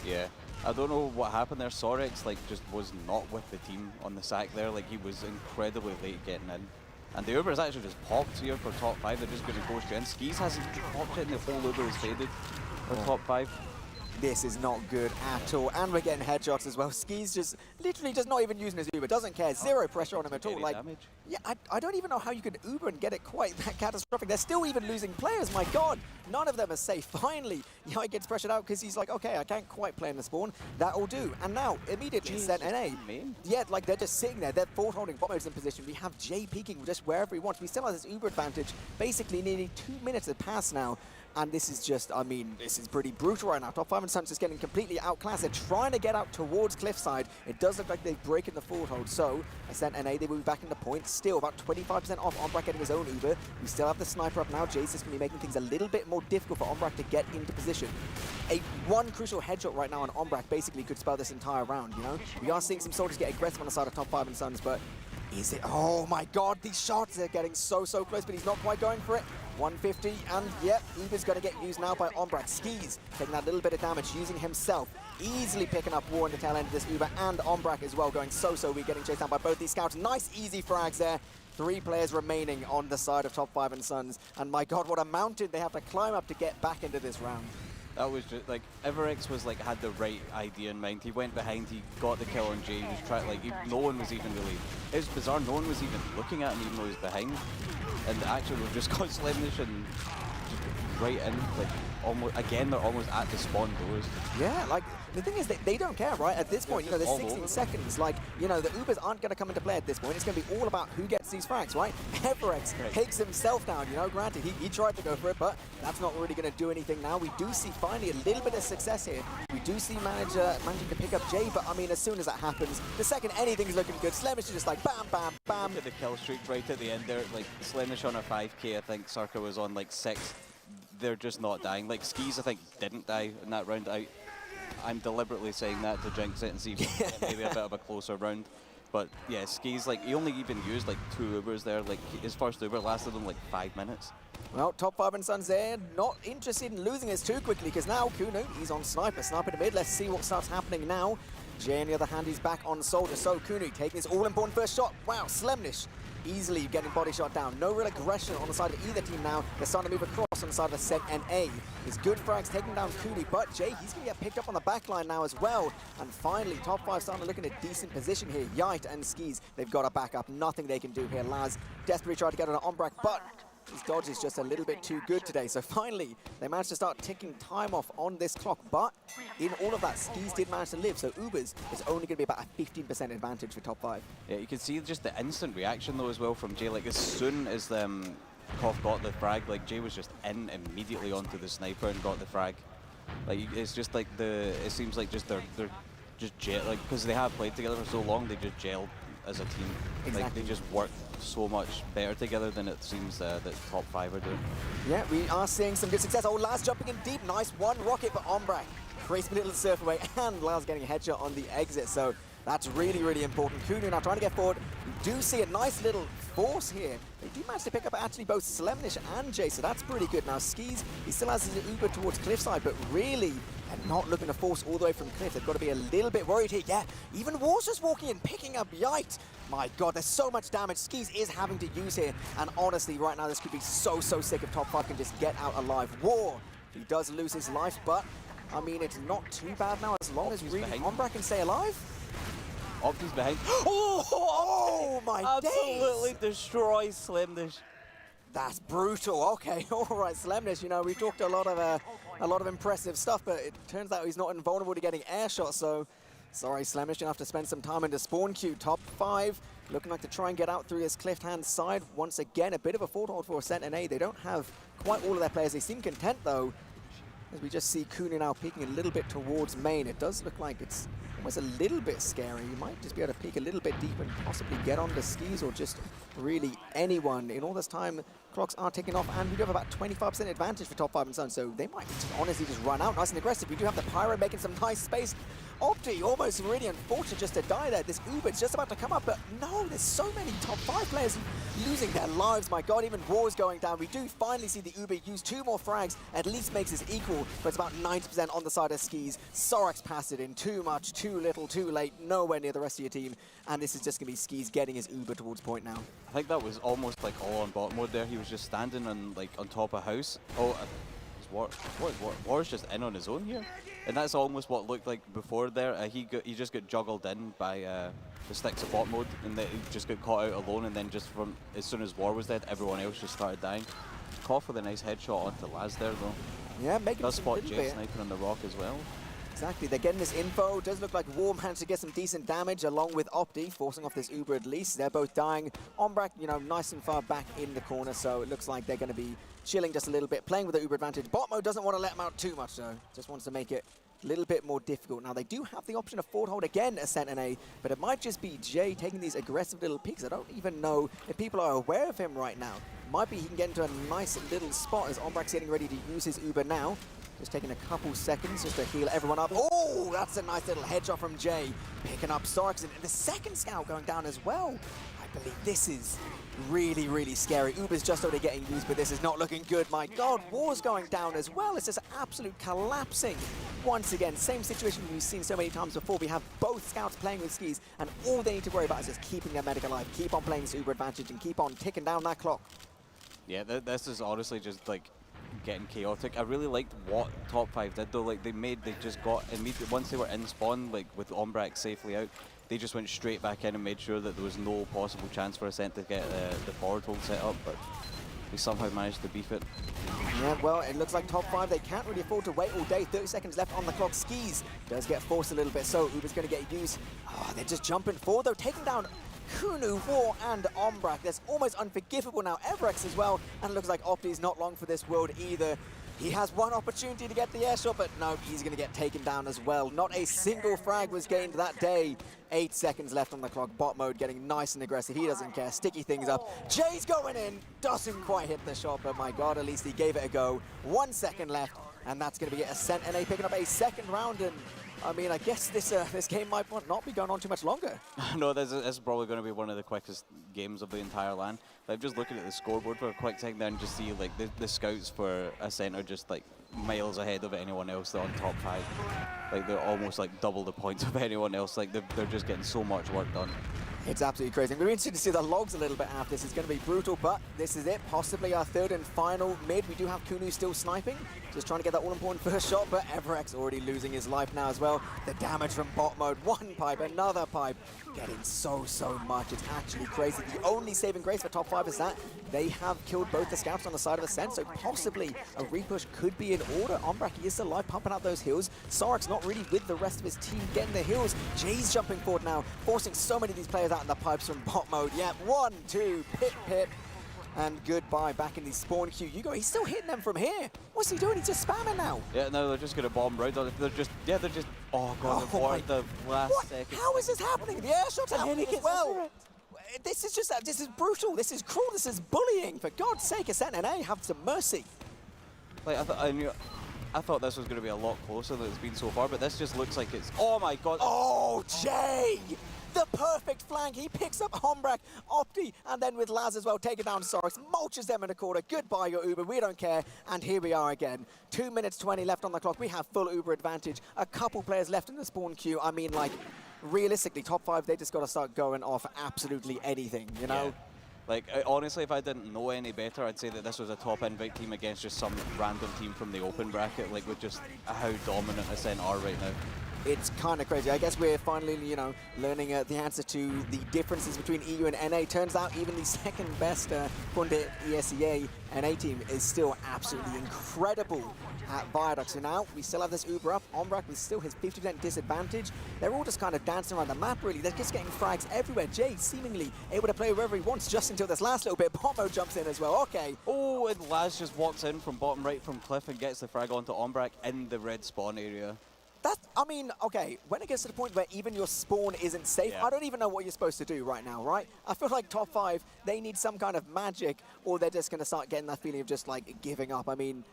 Yeah. I don't know what happened there. Sorex like just was not with the team on the sack there. Like he was incredibly late getting in. And the Uber's actually just popped here for Top 5. They're just going to go straight in. Skis hasn't popped it and the whole Uber is faded for Top 5. This is not good at all, and we're getting headshots as well. Skis just literally just not even using his Uber, doesn't care, zero pressure on him at all. Like, yeah, I don't even know how you could Uber and get it quite that catastrophic. They're still even losing players, my God. None of them are safe. Finally, Yai gets pressured out because he's like, okay, I can't quite play in the spawn. That'll do. And now, immediately, Ascent NA. Yeah, like they're just sitting there. They're forward holding bot modes in position. We have Jay peeking just wherever he wants. We still have this Uber advantage. Basically, nearly 2 minutes have passed now. And this is just, I mean, this is pretty brutal right now. Top 5 and Sons is getting completely outclassed. They're trying to get out towards Cliffside. It does look like they've broken the forward hold. So, Ascent NA, they move back into points. Still about 25% off Ombrak getting his own Uber. We still have the sniper up now. Jay's just going to be making things a little bit more difficult for Ombrak to get into position. One crucial headshot right now on Ombrak basically could spell this entire round, you know? We are seeing some soldiers get aggressive on the side of Top 5 and Sons, but is it? Oh my God, these shots are getting so close, but he's not quite going for it. 150, and yep, Uber's going to get used now by Ombrak. Skis taking that little bit of damage, using himself, easily picking up War in the tail end of this Uber, and Ombrak as well, going so weak, getting chased down by both these scouts. Nice, easy frags there. 3 players remaining on the side of Top 5 and Sons, and my God, what a mountain they have to climb up to get back into this round. That was just like, Everex was like, had the right idea in mind. He went behind, he got the kill on Jay, he was trying, like, no one was even really, it was bizarre, no one was even looking at him even though he was behind. And actually we've just got Slemnish and just right in, like, almost, again, they're almost at the spawn doors. Yeah, like, the thing is that they don't care, right? At this point, you know, there's 16 seconds. Like, you know, the Ubers aren't going to come into play at this point. It's going to be all about who gets these frags, right? Everex takes himself down, you know, granted, he tried to go for it, but that's not really going to do anything now. We do see finally a little bit of success here. We do see managing to pick up Jay, but I mean, as soon as that happens, the second anything's looking good, Slemish is just like bam, bam, bam. Look at the kill streak right at the end there. Like, Slemish on a 5k, I think Circa was on like 6. They're just not dying. Like, Skis, I think, didn't die in that round. I'm deliberately saying that to jinx it and see maybe a bit of a closer round. But yeah, Skis, like, he only even used like 2 Ubers there. Like, his first Uber lasted him like 5 minutes. Well, Top 5 and Sons there, not interested in losing this too quickly, because now Kuno, he's on Sniper. Sniper to mid, let's see what starts happening now. Jay, on the other hand, he's back on Soldier. So Kuno taking his all-important first shot. Wow, Slemnish easily getting body shot down. No real aggression on the side of either team now. They're starting to move across on the side of Ascent and A. His good frags taking down Cooney, but Jay, he's going to get picked up on the back line now as well. And finally, Top 5 starting to look in a decent position here. Yite and Skis, they've got a backup. Nothing they can do here. Laz desperately tried to get on an Ombrak, but his dodge is just a little bit too good today. So finally, they managed to start ticking time off on this clock. But in all of that, Skis did manage to live. So Ubers is only going to be about a 15% advantage for Top 5. Yeah, you can see just the instant reaction though as well from Jay. Like, as soon as Koff got the frag, like, Jay was just in immediately onto the sniper and got the frag. Like, it's just like it seems like just they're just gel, like, because they have played together for so long, they just gelled as a team. Exactly. Like, they just work so much better together than it seems that Top 5 are doing. Yeah, we are seeing some good success. Oh, Laz jumping in deep. Nice one rocket for Ombrak. Crazy little surf away, and Laz getting a headshot on the exit. So that's really, really important. Kuno now trying to get forward. We do see a nice little force here. They do manage to pick up actually both Slemnish and Jay, so that's pretty good. Now Skis, he still has his Uber towards Cliffside, but really, they're not looking to force all the way from Cliff. They've got to be a little bit worried here. Yeah, even War's just walking in, picking up Yite. My God, there's so much damage Skis is having to use here. And honestly, right now, this could be so sick if Top 5 can just get out alive. War, he does lose his life, but I mean, it's not too bad now as long as really Ombrak can stay alive. Opti's behind. Oh my days! Absolutely destroys Slemnish. That's brutal. Okay, all right, Slemnish. You know, we talked a lot of impressive stuff, but it turns out he's not invulnerable to getting air shots. So, sorry, Slemnish, gonna have to spend some time in the spawn queue. Top 5 looking like to try and get out through his Cliff hand side once again. A bit of a foothold for Ascent and A. They don't have quite all of their players. They seem content though. As we just see Kunu now peeking a little bit towards main, it does look like it's almost a little bit scary. You might just be able to peek a little bit deep and possibly get onto Skis or just really anyone. In all this time, clocks are ticking off, and we do have about 25% advantage for top 5 and Sun, so they might just honestly just run out nice and aggressive. We do have the Pyro making some nice space. Opti almost really unfortunate just to die there. This Uber's just about to come up, but no, there's so many top 5 players losing their lives. My God, even War's going down. We do finally see the Uber use 2 more frags, at least makes this equal, but it's about 90% on the side of Skis. Sorax passed it in too much, too little, too late, nowhere near the rest of your team, and this is just going to be Skis getting his Uber towards point now. I think that was almost like all on bot mode there. He was just standing on top of house. Oh, War's just in on his own here, and that's almost what looked like before there. He just got juggled in by the sticks of bot mode, and then he just got caught out alone. And then just from as soon as War was dead, everyone else just started dying. Koff with a nice headshot onto Laz there though. Yeah, making does spot Jay sniping on the rock as well. Exactly, they're getting this info. Does look like War managed to get some decent damage along with Opti, forcing off this Uber at least. They're both dying. Ombrak, you know, nice and far back in the corner, so it looks like they're going to be chilling just a little bit, playing with the Uber advantage. Bot mode doesn't want to let them out too much, though. Just wants to make it a little bit more difficult. Now, they do have the option of forward hold again, Ascent and A, but it might just be Jay taking these aggressive little peeks. I don't even know if people are aware of him right now. Might be he can get into a nice little spot as Ombrak's getting ready to use his Uber now. Just taking a couple seconds just to heal everyone up. Oh, that's a nice little headshot from Jay. Picking up Sorax, and the second scout going down as well. I believe this is really, really scary. Uber's just already getting used, but this is not looking good. My God, War's going down as well. It's just absolute collapsing. Once again, same situation we've seen so many times before. We have both scouts playing with Skis, and all they need to worry about is just keeping their medic alive, keep on playing this Uber advantage, and keep on ticking down that clock. Yeah, this is honestly just like getting chaotic. I really liked what top 5 did though. Like they just got immediately once they were in spawn, like with Ombrak safely out, they just went straight back in and made sure that there was no possible chance for Ascent to get the forward hold set up, but we somehow managed to beef it. Yeah, well, it looks like top 5, they can't really afford to wait all day. 30 seconds left on the clock. Skis does get forced a little bit, so Uber's going to get used. Oh, they're just jumping forward though, taking down Kunu, War, and Ombrak. That's almost unforgivable now. Evrex as well, and it looks like Opti's not long for this world either. He has one opportunity to get the airshot, but no, he's going to get taken down as well. Not a single frag was gained that day. 8 seconds left on the clock. Bot mode getting nice and aggressive. He doesn't care. Sticky things up. Jay's going in. Doesn't quite hit the shot, but my God, at least he gave it a go. 1 second left, and that's going to be Ascent NA picking up a second round. And I mean, I guess this game might not be going on too much longer. No, this is probably going to be one of the quickest games of the entire LAN. Like, just looking at the scoreboard for a quick second there and just see like the scouts for Ascent are just like miles ahead of anyone else. They're on top 5. Like they're almost like double the points of anyone else. Like they're just getting so much work done. It's absolutely crazy. We're interested to see the logs a little bit after this. It's going to be brutal, but this is it. Possibly our third and final mid. We do have Kunu still sniping, just trying to get that all-important first shot, but Everex already losing his life now as well. The damage from bot mode. One pipe, another pipe. Getting so much. It's actually crazy. The only saving grace for top 5 is that they have killed both the scouts on the side of Ascent, so possibly a repush could be in order. Ombrak, he is still alive, pumping out those heals. Sorax not really with the rest of his team getting the heals. Jay's jumping forward now, forcing so many of these players out in the pipes from bot mode. Yeah, 1, 2, pit. And goodbye, back in the spawn queue. You go, he's still hitting them from here. What's he doing? He's just spamming now. Yeah, no, they're just going to bomb right on it. They're just, oh God, the last second. How is this happening? The airshot's happening as well. This is brutal. This is cruel. This is bullying. For God's sake, Ascent NA, have some mercy. Like, I thought this was going to be a lot closer than it's been so far, but this just looks like it's, oh my God. Oh, Jay! The perfect flank. He picks up Ombrak, Opti, and then with Laz as well, taking down Sorax, mulches them in the corner. Goodbye, your Uber. We don't care. And here we are again. 2 minutes 20 left on the clock. We have full Uber advantage. A couple players left in the spawn queue. I mean, like, realistically, top 5, they just got to start going off absolutely anything, you know? Yeah. Like, honestly, if I didn't know any better, I'd say that this was a top invite team against just some random team from the open bracket, like, with just how dominant Ascent are right now. It's kind of crazy. I guess we're finally, you know, learning the answer to the differences between EU and NA. Turns out even the second best Kunde ESEA NA team is still absolutely incredible at Viaduct. So now we still have this Uber up. Ombrak with still his 50% disadvantage. They're all just kind of dancing around the map, really. They're just getting frags everywhere. Jay seemingly able to play wherever he wants just until this last little bit. Bombo jumps in as well. Okay. Oh, and Laz just walks in from bottom right from Cliff and gets the frag onto Ombrak in the red spawn area. I mean, okay, when it gets to the point where even your spawn isn't safe, I don't even know what you're supposed to do right now, right? I feel like top 5, they need some kind of magic, or they're just going to start getting that feeling of just, like, giving up. I mean,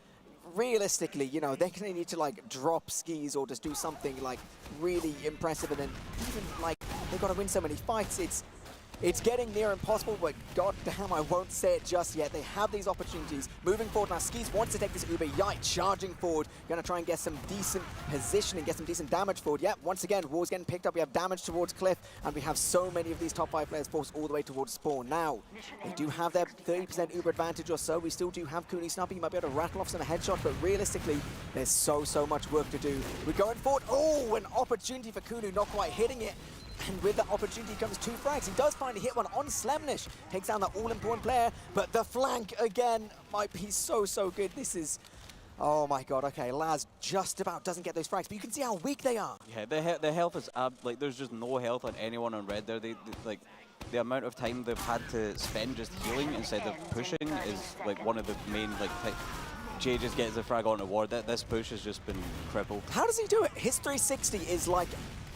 realistically, you know, they're going to need to, like, drop skis or just do something, like, really impressive. And then even, like, they've got to win so many fights. It's getting near impossible, but goddamn, I won't say it just yet. They have these opportunities. Moving forward now, Skis wants to take this Uber. Yike, charging forward. Going to try and get some decent positioning, get some decent damage forward. Yep, once again, War's getting picked up. We have damage towards Cliff, and we have so many of these top 5 players forced all the way towards spawn. Now, they do have their 30% Uber advantage or so. We still do have Cooney Snuppy. You might be able to rattle off some headshots, but realistically, there's so much work to do. We're going forward. Oh, an opportunity for Kunu, not quite hitting it. And with that opportunity comes 2 frags. He does finally hit one on Slemnish. Takes down the all-important player, but the flank again might be so good. This is, oh my god, okay, Laz just about doesn't get those frags, but you can see how weak they are. Yeah, the health is, like, there's just no health on anyone on red there. They like, the amount of time they've had to spend just healing instead of pushing is, like, one of the main, like, Jay just gets the frag on the ward. This push has just been crippled. How does he do it? His 360 is like,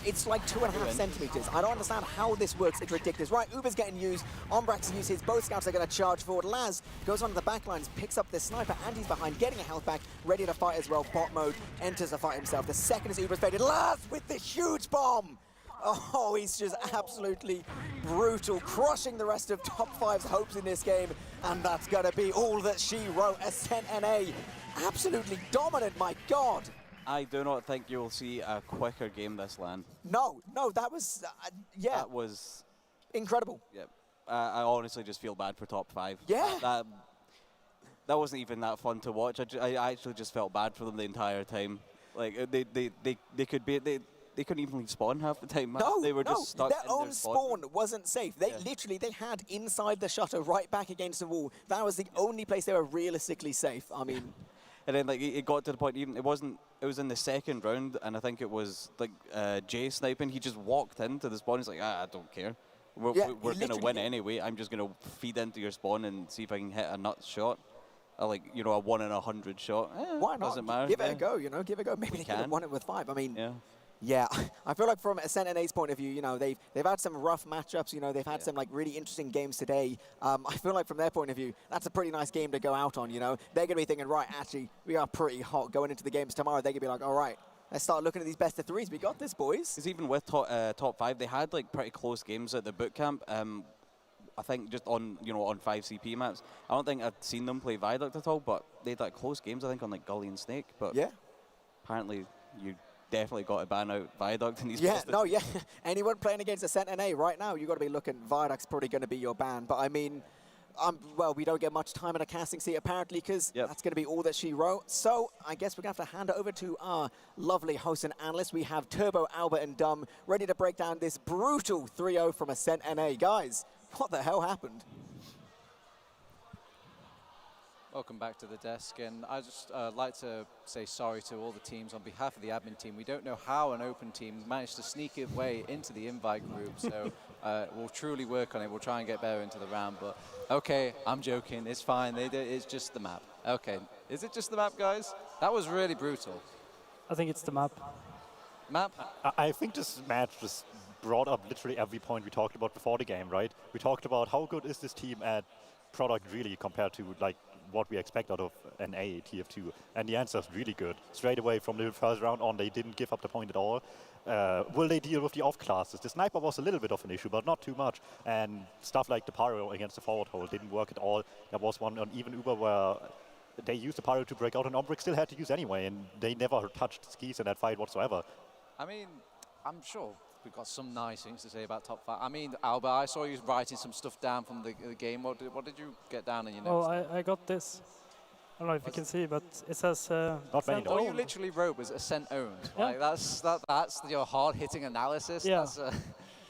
it's like 2.5 centimeters. I don't understand how this works. It's ridiculous. Right, Uber's getting used. Ombrak's used his. Both scouts are going to charge forward. Laz goes onto the back lines, picks up this sniper, and he's behind, getting a health back, ready to fight as well. Bot mode, enters the fight himself. The second is Uber's faded. Laz with the huge bomb. Oh, he's just absolutely brutal, crushing the rest of top 5's hopes in this game. And that's going to be all that she wrote. Ascent NA, absolutely dominant, my god. I do not think you will see a quicker game this LAN. No, that was, yeah. That was incredible. Yeah, I honestly just feel bad for top 5. Yeah. That wasn't even that fun to watch. I actually just felt bad for them the entire time. Like, they couldn't even spawn half the time. No, they were just stuck their in own their spawn wasn't safe. They literally, they had inside the shutter right back against the wall. That was the only place they were realistically safe. I mean... And then, like, it got to the point, even it was in the second round, and I think it was like Jay sniping. He just walked into the spawn. He's like, I don't care. We're going to win anyway. I'm just going to feed into your spawn and see if I can hit a nut shot. Like, you know, a 1 in 100 shot. Why not? Doesn't matter. Give it a go, you know, give it a go. Maybe they could have won it with 5. I mean, yeah, I feel like from Ascent NA's point of view, you know, they've had some rough matchups. You know, they've had some like really interesting games today. I feel like from their point of view, that's a pretty nice game to go out on. You know, they're going to be thinking, right, actually, we are pretty hot going into the games tomorrow. They're going to be like, all right, let's start looking at these best of 3s. We got this, boys. Because even with top 5, they had like pretty close games at the boot camp. I think just on, you know, on 5 CP maps. I don't think I've seen them play Viaduct at all, but they had like close games, I think, on like Gully and Snake. But yeah, apparently you definitely got to ban out Viaduct in these. Anyone playing against Ascent NA right now, you got to be looking. Viaduct's probably going to be your ban. But I mean, well, we don't get much time in a casting seat apparently, because that's going to be all that she wrote. So I guess we're going to have to hand it over to our lovely host and analyst. We have Turbo, Albert, and Dumb ready to break down this brutal 3-0 from Ascent NA. Guys, what the hell happened? Welcome back to the desk, and I just like to say sorry to all the teams on behalf of the admin team. We don't know how an open team managed to sneak its way into the invite group, so we'll truly work on it. We'll try and get better into the round, but okay, I'm joking. It's fine. It's just the map. Okay, is it just the map, guys? That was really brutal. I think it's the map. Map? I think this match just brought up literally every point we talked about before the game, right? We talked about how good is this team at product really compared to like what we expect out of an A TF2, and the answer is really good. Straight away from the first round on, they didn't give up the point at all. Will they deal with the off classes? The sniper was a little bit of an issue, but not too much. And stuff like the pyro against the forward hole didn't work at all. There was one on even Uber where they used the pyro to break out, and Ombrick still had to use anyway, and they never touched skis in that fight whatsoever. I mean, I'm sure we've got some nice things to say about top 5. I mean, Albert, I saw you writing some stuff down from the game. What did you get down in your notes? Oh, I got this. I don't know if you can see, but it says not many. All you literally wrote was Ascent owned. Yeah. Like that's your hard-hitting analysis. Yeah.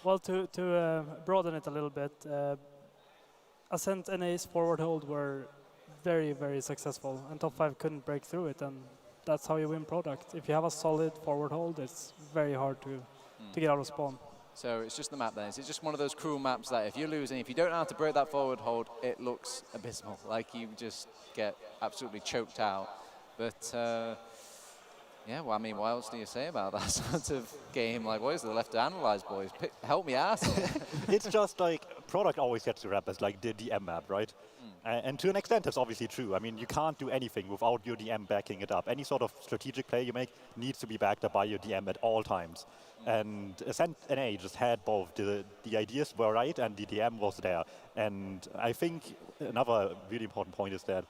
Well, to broaden it a little bit, Ascent NA's forward hold were very, very successful, and top 5 couldn't break through it. And that's how you win product. If you have a solid forward hold, it's very hard to get out of spawn. So it's just the map then. Is it just one of those cruel maps that if you're losing, if you don't know how to break that forward hold, it looks abysmal. Like you just get absolutely choked out. But yeah, well, I mean, what else do you say about that sort of game? Like, what is there left to analyze, boys? Help me out. It's just like product always gets to rep as like the DM map, right? And to an extent, that's obviously true. I mean, you can't do anything without your DM backing it up. Any sort of strategic play you make needs to be backed up by your DM at all times. And Ascent NA just had both. The ideas were right and the DM was there. And I think another really important point is that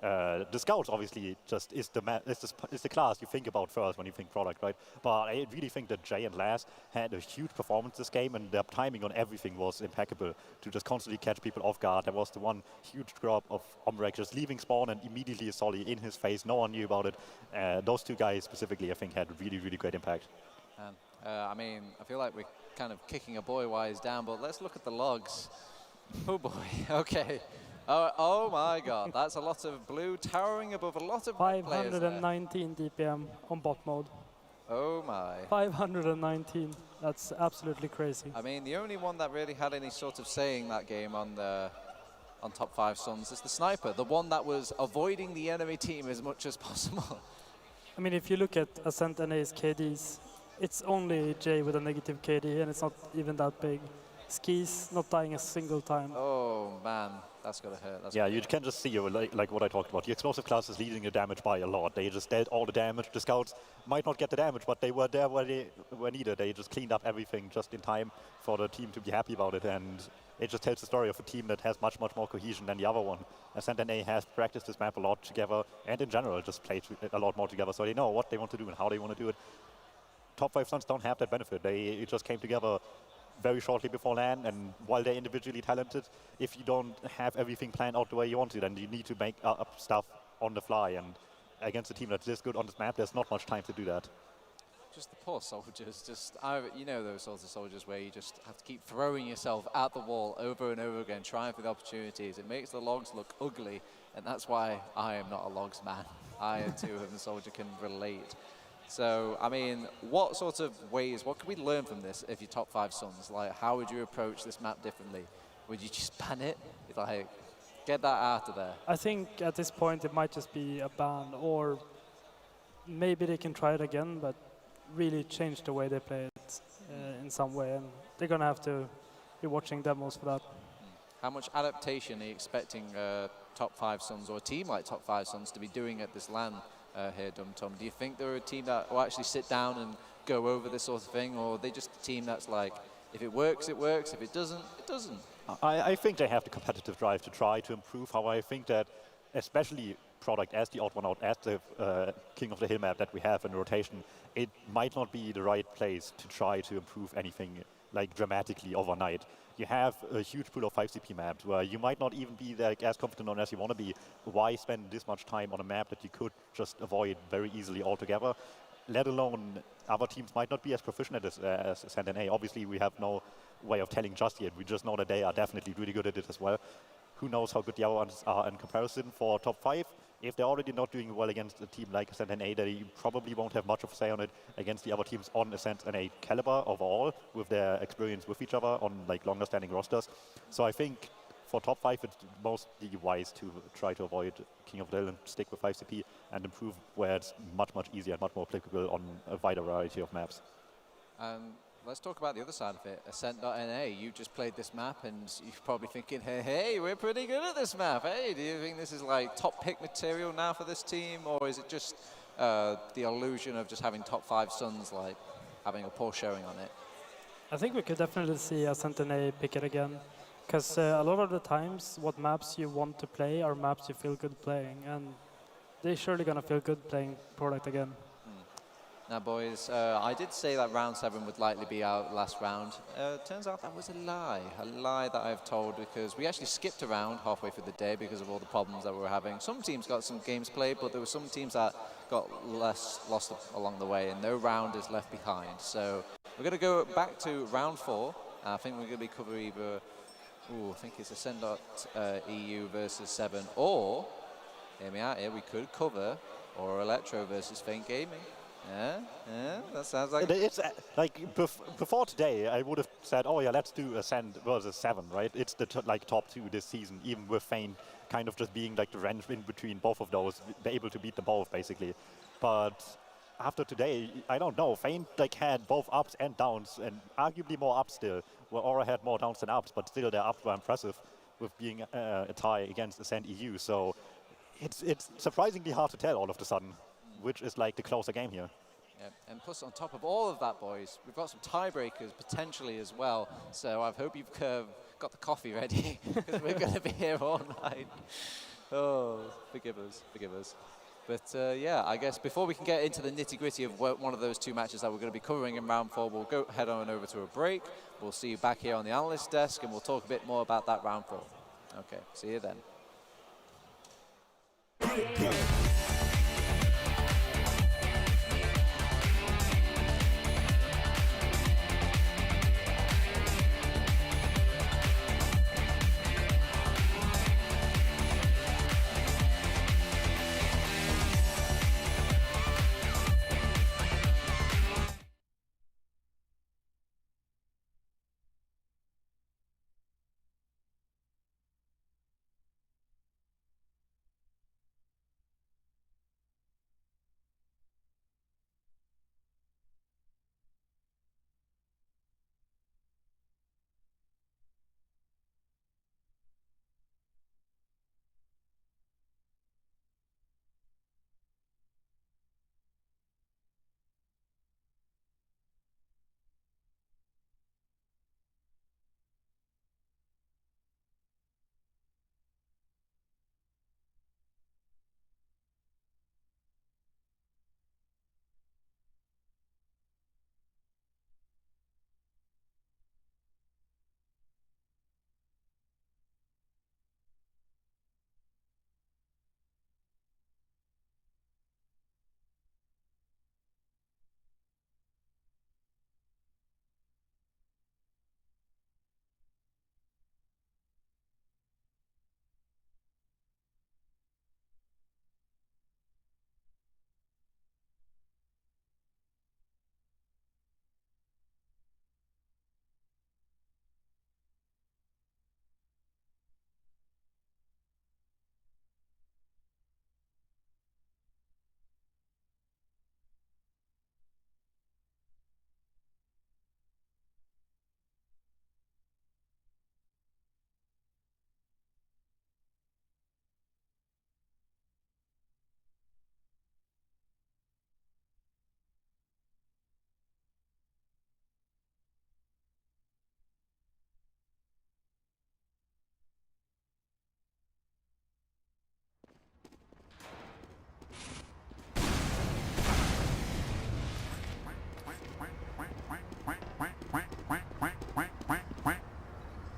the Scouts obviously just is the class you think about first when you think product, right? But I really think that Jay and Laz had a huge performance this game, and their timing on everything was impeccable to just constantly catch people off guard. There was the one huge drop of Ombrek just leaving spawn and immediately a Solly in his face. No one knew about it. Those two guys specifically, I think, had really, really great impact. I mean, I feel like we're kind of kicking a boy while he's down, but let's look at the logs. Oh boy, okay. Oh my god, that's a lot of blue towering above a lot of 519 DPM on bot mode. Oh my. 519, that's absolutely crazy. I mean, the only one that really had any sort of saying that game on Top 5 Suns is the sniper, the one that was avoiding the enemy team as much as possible. I mean, if you look at Ascent NA's KDs, it's only Jay with a negative KD, and it's not even that big. Skis not dying a single time. Oh man, that's gotta hurt. Yeah, you can just see like what I talked about. The explosive class is leading the damage by a lot. They just dealt all the damage. The Scouts might not get the damage, but they were there where they were needed. They just cleaned up everything just in time for the team to be happy about it. And it just tells the story of a team that has much, much more cohesion than the other one. Ascent NA has practiced this map a lot together, and in general just played a lot more together. So they know what they want to do and how they want to do it. Top 5 Suns don't have that benefit. They just came together very shortly before LAN, and while they're individually talented, if you don't have everything planned out the way you want to, then you need to make up stuff on the fly. And against a team that's this good on this map, there's not much time to do that. Just the poor soldiers, you know those sorts of soldiers where you just have to keep throwing yourself at the wall over and over again, trying for the opportunities. It makes the logs look ugly, and that's why I am not a logs man. I too, am a soldier, can relate. So, I mean, what sort of ways, what can we learn from this if you're Top 5 Suns? Like, how would you approach this map differently? Would you just ban it? Like, get that out of there? I think at this point it might just be a ban, or maybe they can try it again, but really change the way they play it in some way. And they're going to have to be watching demos for that. How much adaptation are you expecting Top 5 Suns, or a team like Top 5 Suns, to be doing at this LAN? Here, Dum Tom, do you think they're a team that will actually sit down and go over this sort of thing, or are they just a team that's like, if it works, it works, if it doesn't, it doesn't? I think they have the competitive drive to try to improve. How I think that, especially product as the odd one out, as the King of the Hill map that we have in rotation, it might not be the right place to try to improve anything like dramatically overnight. You have a huge pool of 5CP maps where you might not even be like as confident on as you want to be. Why spend this much time on a map that you could just avoid very easily altogether? Let alone other teams might not be as proficient at this as Ascent NA. Obviously, we have no way of telling just yet. We just know that they are definitely really good at it as well. Who knows how good the other ones are in comparison for Top 5? If they're already not doing well against a team like Ascent NA, they probably won't have much of a say on it against the other teams on Ascent NA caliber overall, with their experience with each other on like longer standing rosters. So I think for Top 5, it's mostly wise to try to avoid King of the Hill and stick with 5CP and improve where it's much, much easier and much more applicable on a wider variety of maps. Let's talk about the other side of it. Ascent.NA, you just played this map and you're probably thinking, hey, we're pretty good at this map. Hey, do you think this is like top pick material now for this team? Or is it just the illusion of just having Top 5 Suns, like having a poor showing on it? I think we could definitely see Ascent.NA pick it again. Because a lot of the times, what maps you want to play are maps you feel good playing. And they're surely going to feel good playing product again. Now, boys, I did say that round 7 would likely be our last round. Turns out that was a lie that I've told, because we actually skipped a round halfway through the day because of all the problems that we were having. Some teams got some games played, but there were some teams that got lost along the way, and no round is left behind. So we're going to go back to round 4. I think we're going to be covering either, I think it's Ascend.EU versus 7, or, hear me out here, we could cover or Electro versus Faint Gaming. Yeah, that sounds like... It's like before today, I would have said, oh yeah, let's do Ascent versus 7, right? It's the top 2 this season, even with Feint kind of just being like the wrench in between both of those, they're able to beat them both basically. But after today, I don't know, Feint like had both ups and downs, and arguably more ups still, where Aura had more downs than ups, but still their ups were impressive with being a tie against Ascent EU. So it's surprisingly hard to tell all of a sudden, which is like the closer game here. Yeah, and plus on top of all of that, boys, we've got some tiebreakers potentially as well. So I hope you've got the coffee ready, because we're going to be here all night. Oh, forgive us. But yeah, I guess before we can get into the nitty-gritty of one of those 2 matches that we're going to be covering in round 4, we'll head on over to a break. We'll see you back here on the analyst desk, and we'll talk a bit more about that round 4. Okay, see you then.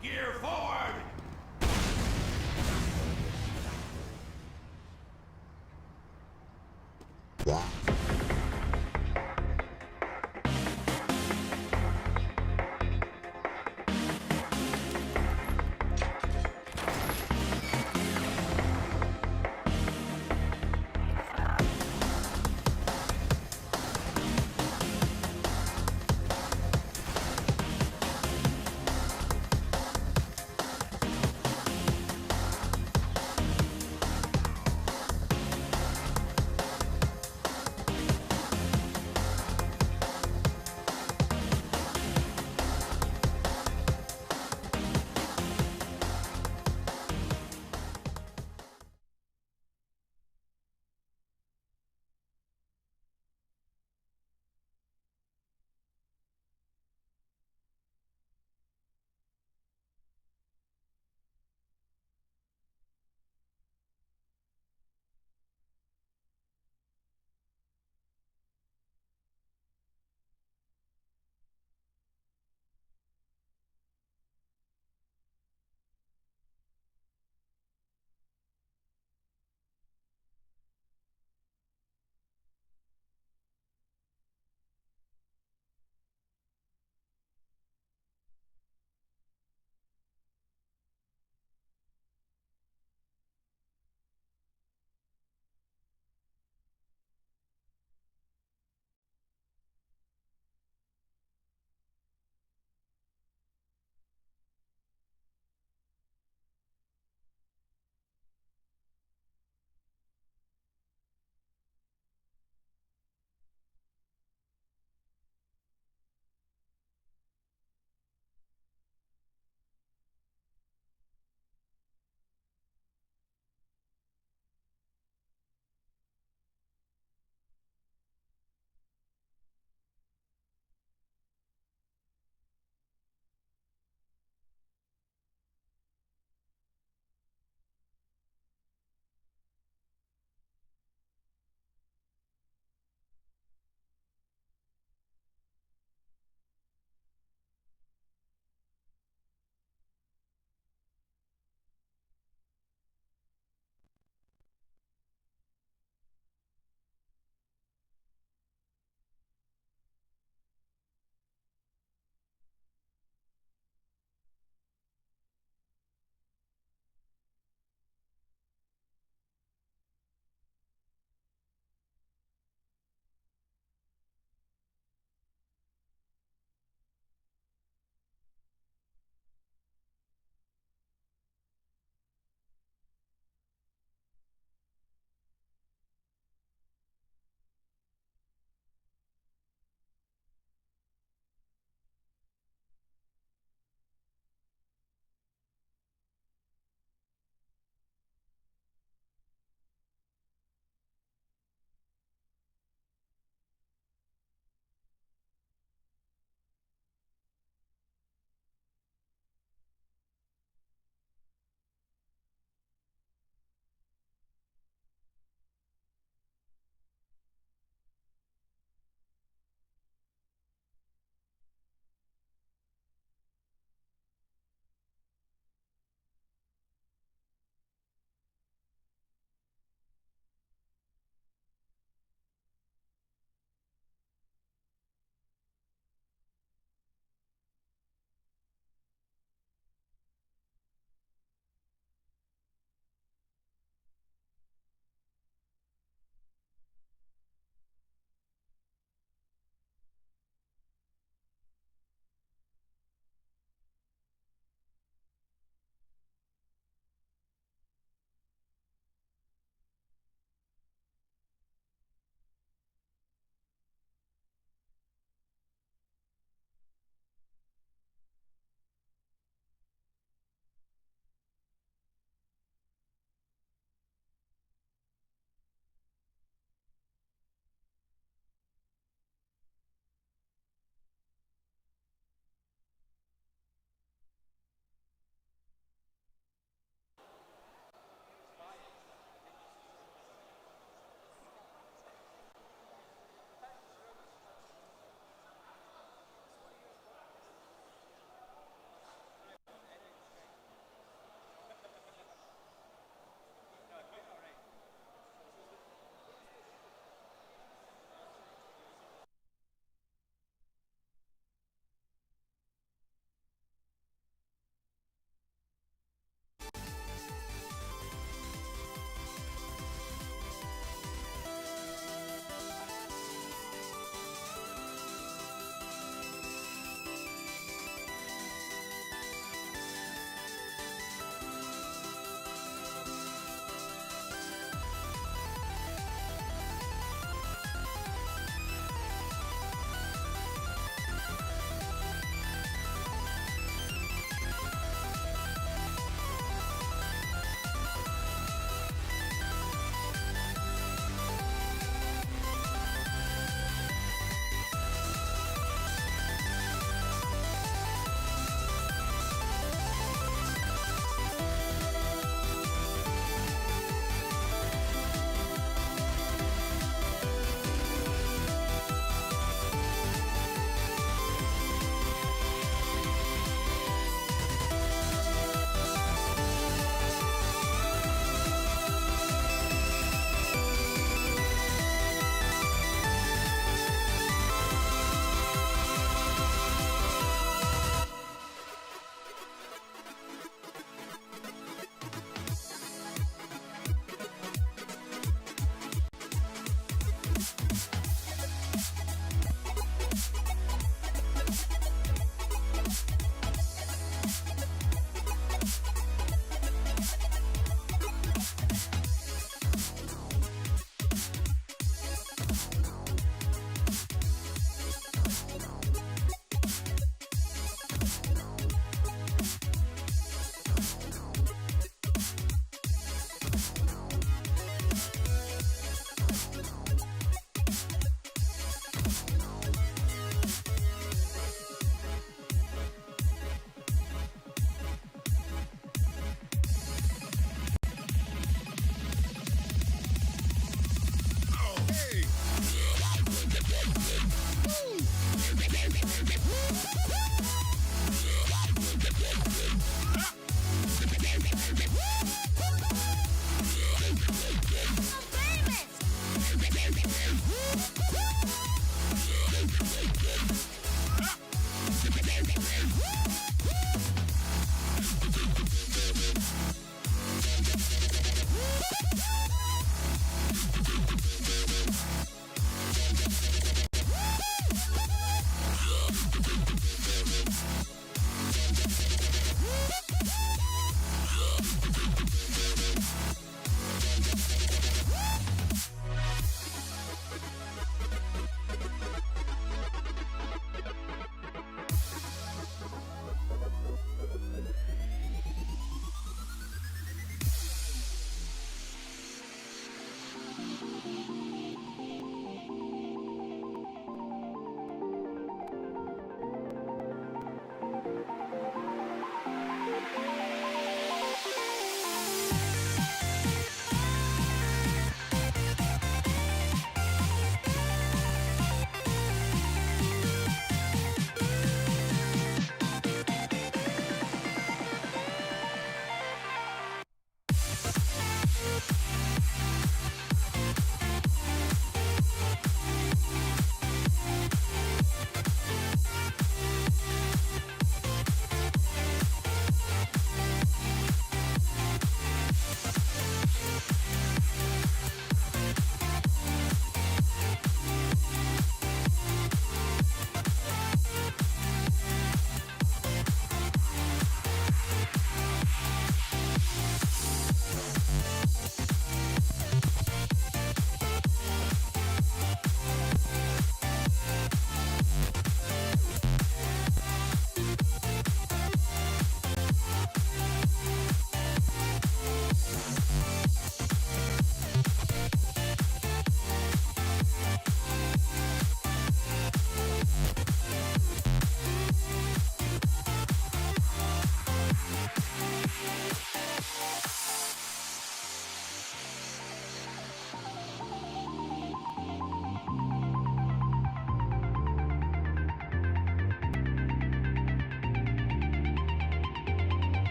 Gear forward!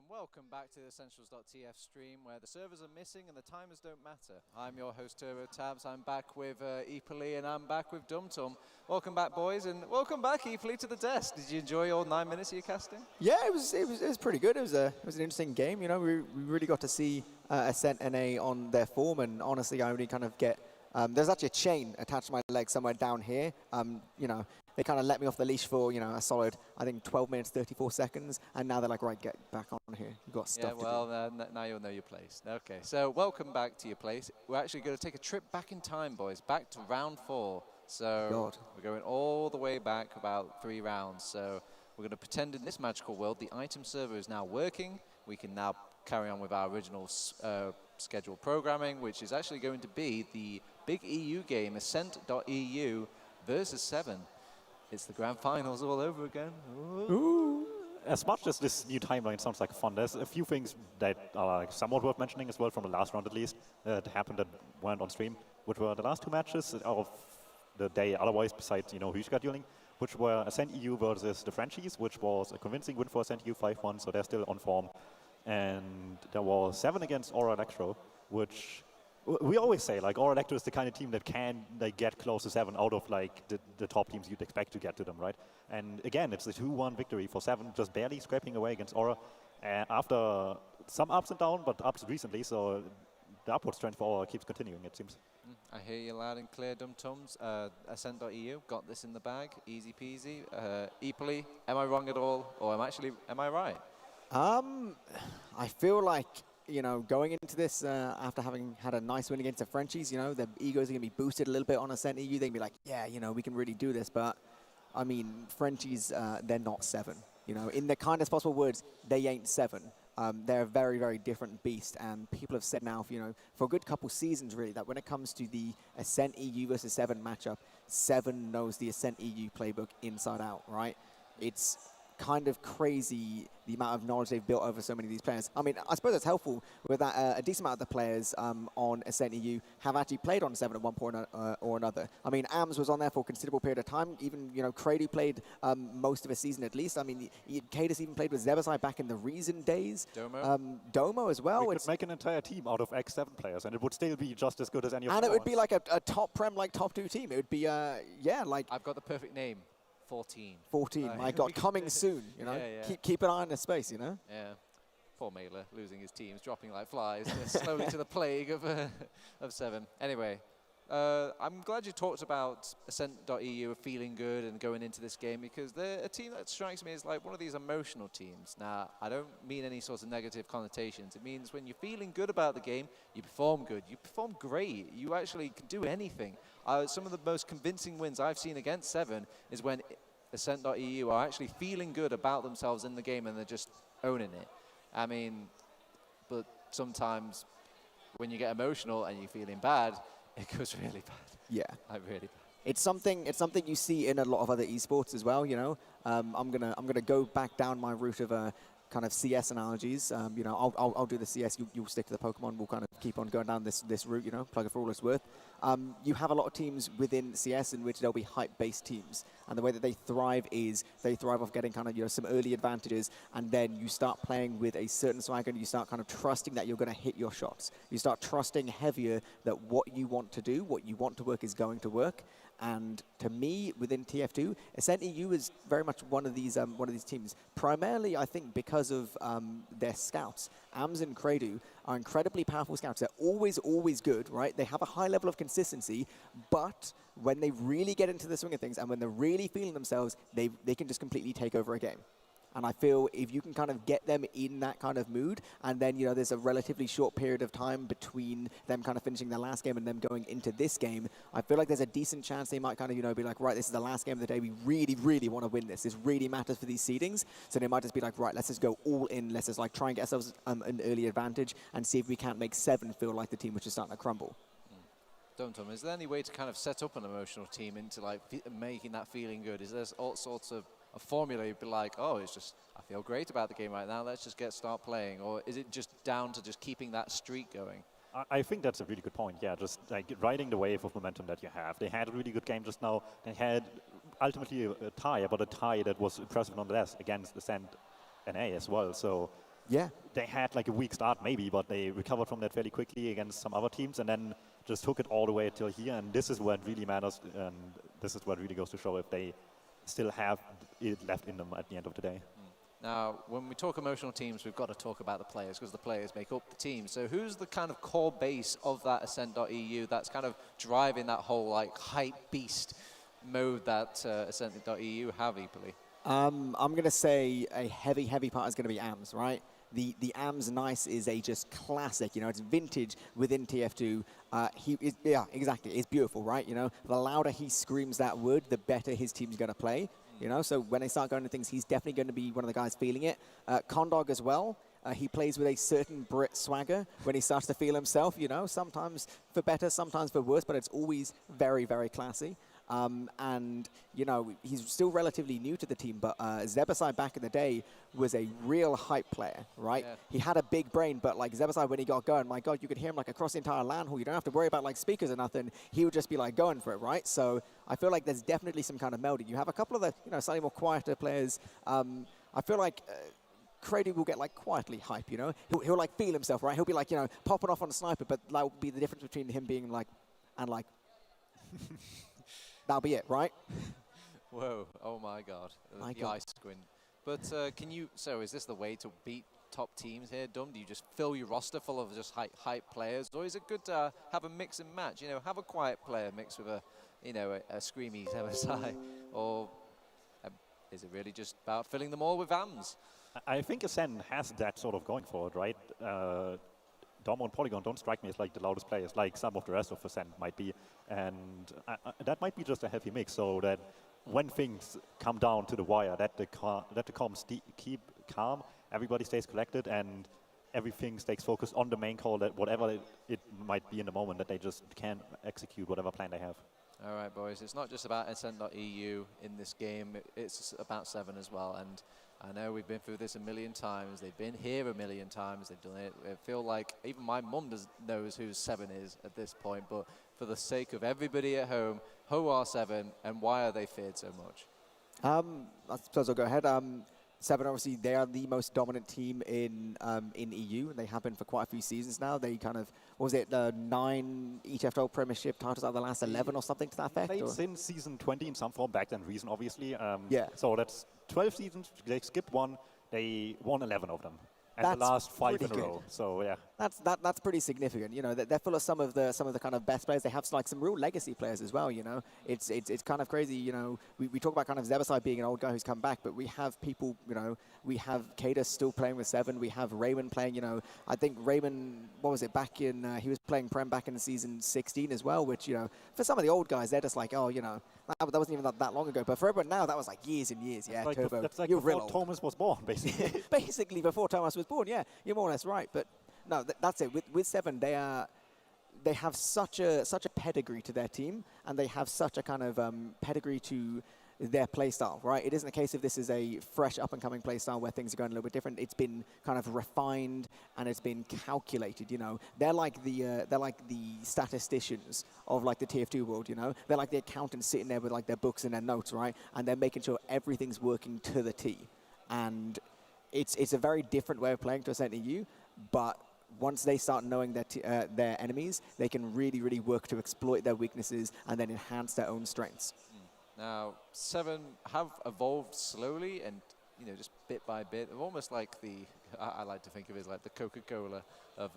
Welcome back to the Essentials.tf stream where the servers are missing and the timers don't matter. I'm your host Turbo Tabs, I'm back with Eepoli and I'm back with DumTum. Welcome back boys and welcome back Eepoli to the desk. Did you enjoy all 9 minutes of your casting? Yeah, it was pretty good. It was an interesting game, you know, we really got to see Ascent NA on their form, and honestly I only kind of get, there's actually a chain attached to my leg somewhere down here, you know. They kind of let me off the leash for, you know, a solid, I think, 12 minutes, 34 seconds. And now they're like, right, get back on here. You've got stuff to do. Yeah, well, now you'll know your place. Okay, so welcome back to your place. We're actually going to take a trip back in time, boys, back to round 4. So we're going all the way back about 3 rounds. So we're going to pretend in this magical world the item server is now working. We can now carry on with our original scheduled programming, which is actually going to be the big EU game, Ascent.eu versus 7. It's the grand finals all over again. Ooh. As much as this new timeline sounds like fun, there's a few things that are like somewhat worth mentioning as well from the last round at least that happened that weren't on stream, which were the last 2 matches of the day otherwise besides, you know, rescheduling, which were Ascent EU versus the Frenchies, which was a convincing win for Ascent EU 5-1, so they're still on form. And there was 7 against Aura Electro, which we always say, like, Aura Electro is the kind of team that can get close to 7 out of, like, the top teams you'd expect to get to them, right? And again, it's a 2-1 victory for 7, just barely scraping away against Aura. After some ups and downs, but ups recently, so the upward trend for Aura keeps continuing, it seems. I hear you loud and clear, DumTums. Ascent.eu, got this in the bag, easy peasy. Eepoli, am I wrong at all, or am I right? I feel like, you know, going into this after having had a nice win against the Frenchies, you know, their egos are going to be boosted a little bit on Ascent EU. They can be like, yeah, you know, we can really do this. But, I mean, Frenchies, they're not 7. You know, in the kindest possible words, they ain't 7. They're a very, very different beast. And people have said now, you know, for a good couple seasons, really, that when it comes to the Ascent EU versus 7 matchup, 7 knows the Ascent EU playbook inside out, right? It's kind of crazy the amount of knowledge they've built over so many of these players. I mean, I suppose it's helpful with that a decent amount of the players on Ascent EU have actually played on 7 at one point or another. I mean, Ams was on there for a considerable period of time. Even, you know, Cradu played most of a season at least. I mean, Cadus even played with Zebasai back in the Reason days. Domo as well. We could make an entire team out of X7 players, and it would still be just as good as any of them. And it would be like a top Prem, like top 2 team. It would be, yeah, like... I've got the perfect name. 14. 14, my God, coming soon, you know? Yeah. Keep an eye on the space, you know? Yeah. Poor Mailer, losing his teams, dropping like flies, slowly to the plague of 7. Anyway, I'm glad you talked about Ascent.eu feeling good and going into this game, because they're a team that strikes me as like one of these emotional teams. Now, I don't mean any sort of negative connotations. It means when you're feeling good about the game, you perform good. You perform great. You actually can do anything. Some of the most convincing wins I've seen against 7 is when Ascent.eu are actually feeling good about themselves in the game and they're just owning it. I mean, but sometimes when you get emotional and you're feeling bad, it goes really bad. Yeah. Like really bad. It's something you see in a lot of other esports as well, you know. I'm gonna go back down my route of kind of CS analogies. You know, I'll do the CS, you'll stick to the Pokemon, we'll kind of keep on going down this route, you know, plug it for all it's worth. You have a lot of teams within CS in which there'll be hype-based teams. And the way that they thrive is they thrive off getting kind of, you know, some early advantages, and then you start playing with a certain swagger and you start kind of trusting that you're going to hit your shots. You start trusting heavier that what you want to do, what you want to work is going to work. And to me, within TF2, Ascent EU is very much one of these teams. Primarily, I think, because of their scouts. Ams and Cradu are incredibly powerful scouts. They're always good, right? They have a high level of consistency, but when they really get into the swing of things and when they're really feeling themselves, they can just completely take over a game. And I feel if you can kind of get them in that kind of mood, and then, there's a relatively short period of time between them kind of finishing their last game and them going into this game, I feel like there's a decent chance they might kind of, be like, right, this is the last game of the day. We really, really want to win this. This really matters for these seedings. So they might just be like, right, let's just go all in. Let's just like try and get ourselves an early advantage and see if we can't make 7 feel like the team which is starting to crumble. Tom, is there any way to kind of set up an emotional team into like making that feeling good? Is there all sorts of a formula you'd be like, oh, it's just, I feel great about the game right now, let's just start playing? Or is it just down to just keeping that streak going? I think that's a really good point, yeah, just like riding the wave of momentum that you have. They had a really good game just now. They had ultimately a tie, but a tie that was impressive nonetheless against Ascent NA as well. So yeah, they had like a weak start maybe, but they recovered from that fairly quickly against some other teams and then just took it all the way till here. And this is what really matters, and this is what really goes to show if they still have it left in them at the end of the day. Now, when we talk emotional teams, we've got to talk about the players, because the players make up the team. So who's the kind of core base of that Ascent.eu that's kind of driving that whole like hype beast mode that Ascent.eu have, equally? I'm going to say a heavy part is going to be AMS, right? The AMS Nice is a just classic, it's vintage within TF2. Yeah, exactly, it's beautiful, right? The louder he screams that word, the better his team's going to play. So when they start going to things, he's definitely going to be one of the guys feeling it. Condog as well. He plays with a certain Brit swagger when he starts to feel himself, sometimes for better, sometimes for worse, but it's always very, very classy. And, he's still relatively new to the team, but Zebasai back in the day was a real hype player, right? Yeah. He had a big brain, but like Zebasai, when he got going, my God, you could hear him like across the entire LAN hall. You don't have to worry about like speakers or nothing. He would just be like going for it, right? So I feel like there's definitely some kind of melding. You have a couple of the, slightly more quieter players. I feel like Crady will get like quietly hype, He'll like feel himself, right? He'll be like, popping off on a sniper, but that will be the difference between him being like, and like, that'll be it, right? Whoa, oh my God, the ice squint. But so is this the way to beat top teams here, Dom? Do you just fill your roster full of just hype players? Or is it good to have a mix and match, have a quiet player mixed with a screamy MSI? Or is it really just about filling them all with AMS? I think Ascent has that sort of going for it, right? Dom and Polygon don't strike me as like the loudest players, like some of the rest of Ascent might be. And that might be just a healthy mix, so that when things come down to the wire, that the comms keep calm, everybody stays collected, and everything stays focused on the main call, that whatever it might be in the moment, that they just can execute whatever plan they have. All right, boys, it's not just about Ascent.eu in this game, it's about 7 as well. And I know we've been through this a million times. They've been here a million times. They've done it. I feel like even my mum knows who 7 is at this point. But for the sake of everybody at home, who are 7 and why are they feared so much? I suppose I'll go ahead. 7, obviously, they are the most dominant team in EU, and they have been for quite a few seasons now. They kind of, what was it, 9 ETF Premiership titles out of the last 11 or something to that effect? Played since season 20 in some form, back then reason, obviously. Yeah. So that's 12 seasons. They skipped 1. They won 11 of them. And That's the last 5 in a good. row. So yeah. That's pretty significant. They're full of some of the kind of best players. They have like some real legacy players as well. It's kind of crazy. We talk about kind of Zebasai being an old guy who's come back, but we have people. We have Kadus still playing with 7. We have Raymond playing. I think Raymond, what was it back in? He was playing Prem back in season 16 as well. Which for some of the old guys, they're just like, oh, that wasn't even that long ago. But for everyone now, that was like years and years. Yeah, like Turbo. That's like You're before real old. Thomas was born, basically. Basically before Thomas was born, yeah. You're more or less right. But no, that's it. With 7, they have such a pedigree to their team, and they have such a kind of pedigree to their play style, right? It isn't a case of this is a fresh up-and-coming play style where things are going a little bit different. It's been kind of refined and it's been calculated, They're like the statisticians of like the TF2 world, They're like the accountants sitting there with like their books and their notes, right? And they're making sure everything's working to the T. And it's a very different way of playing to Ascent.eu, but once they start knowing their enemies, they can really, really work to exploit their weaknesses and then enhance their own strengths. Now, 7 have evolved slowly and, just bit by bit. Almost like I like to think of it as like the Coca-Cola of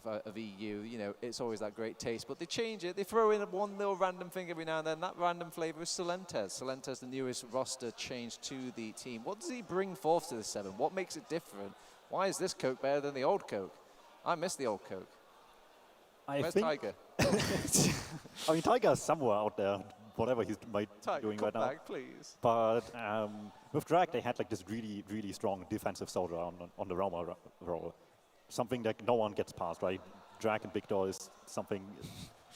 of EU. You know, it's always that great taste, but they change it. They throw in one little random thing every now and then. That random flavor is Silentes. Silentes, the newest roster change to the team. What does he bring forth to the 7? What makes it different? Why is this Coke better than the old Coke? I miss the old Coke. Where's Tiger? I mean, Tiger is somewhere out there, whatever he's might be doing right now. Back, please. But with Drag, they had like this really, really strong defensive soldier on the Roma role. Something that no one gets past, right? Drag and Victor is something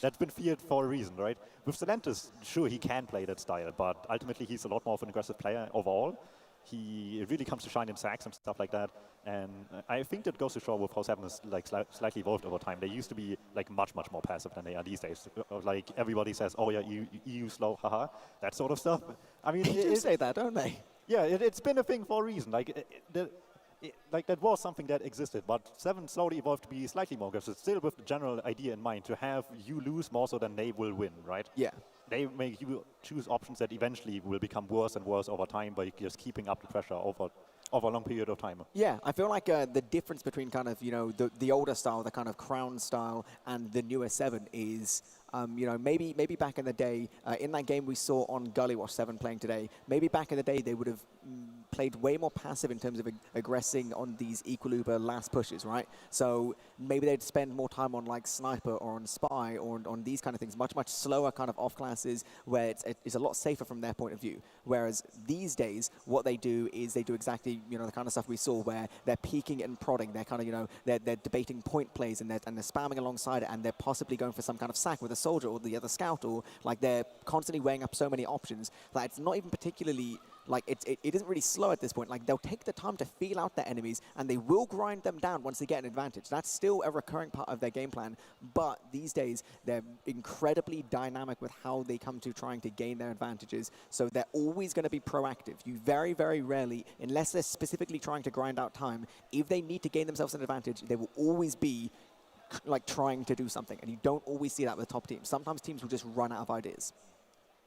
that's been feared for a reason, right? With Silentes, sure, he can play that style, but ultimately he's a lot more of an aggressive player overall. He really comes to shine in sacks and stuff like that. And I think that goes to show with how 7 is like slightly evolved over time. They used to be like much more passive than they are these days. Like everybody says, oh yeah, EU slow, haha, that sort of stuff. I mean, they do say that, don't they? Yeah, it's been a thing for a reason. Like that was something that existed, but 7 slowly evolved to be slightly more aggressive, still with the general idea in mind to have you lose more so than they will win, right? Yeah. They make you choose options that eventually will become worse and worse over time by just keeping up the pressure over a long period of time. Yeah, I feel like the difference between kind of, you know, the older style, the kind of Crown style, and the newer 7 is, you know, maybe back in the day, in that game we saw on Gully Wash 7 playing today, maybe back in the day they would have played way more passive in terms of aggressing on these Equaluba last pushes, right? So maybe they'd spend more time on like Sniper or on Spy or on these kind of things, much slower kind of off classes where it's a lot safer from their point of view. Whereas these days, what they do is they do exactly, you know, the kind of stuff we saw where they're peeking and prodding, they're kind of, you know, they're debating point plays and they're spamming alongside it, and they're possibly going for some kind of sack with a soldier or the other scout, or like they're constantly weighing up so many options that it's not even particularly like it isn't really slow at this point. Like they'll take the time to feel out their enemies and they will grind them down once they get an advantage. That's still a recurring part of their game plan. But these days they're incredibly dynamic with how they come to trying to gain their advantages. So they're always going to be proactive. You very, very rarely, unless they're specifically trying to grind out time, if they need to gain themselves an advantage, they will always be like trying to do something. And you don't always see that with top teams. Sometimes teams will just run out of ideas.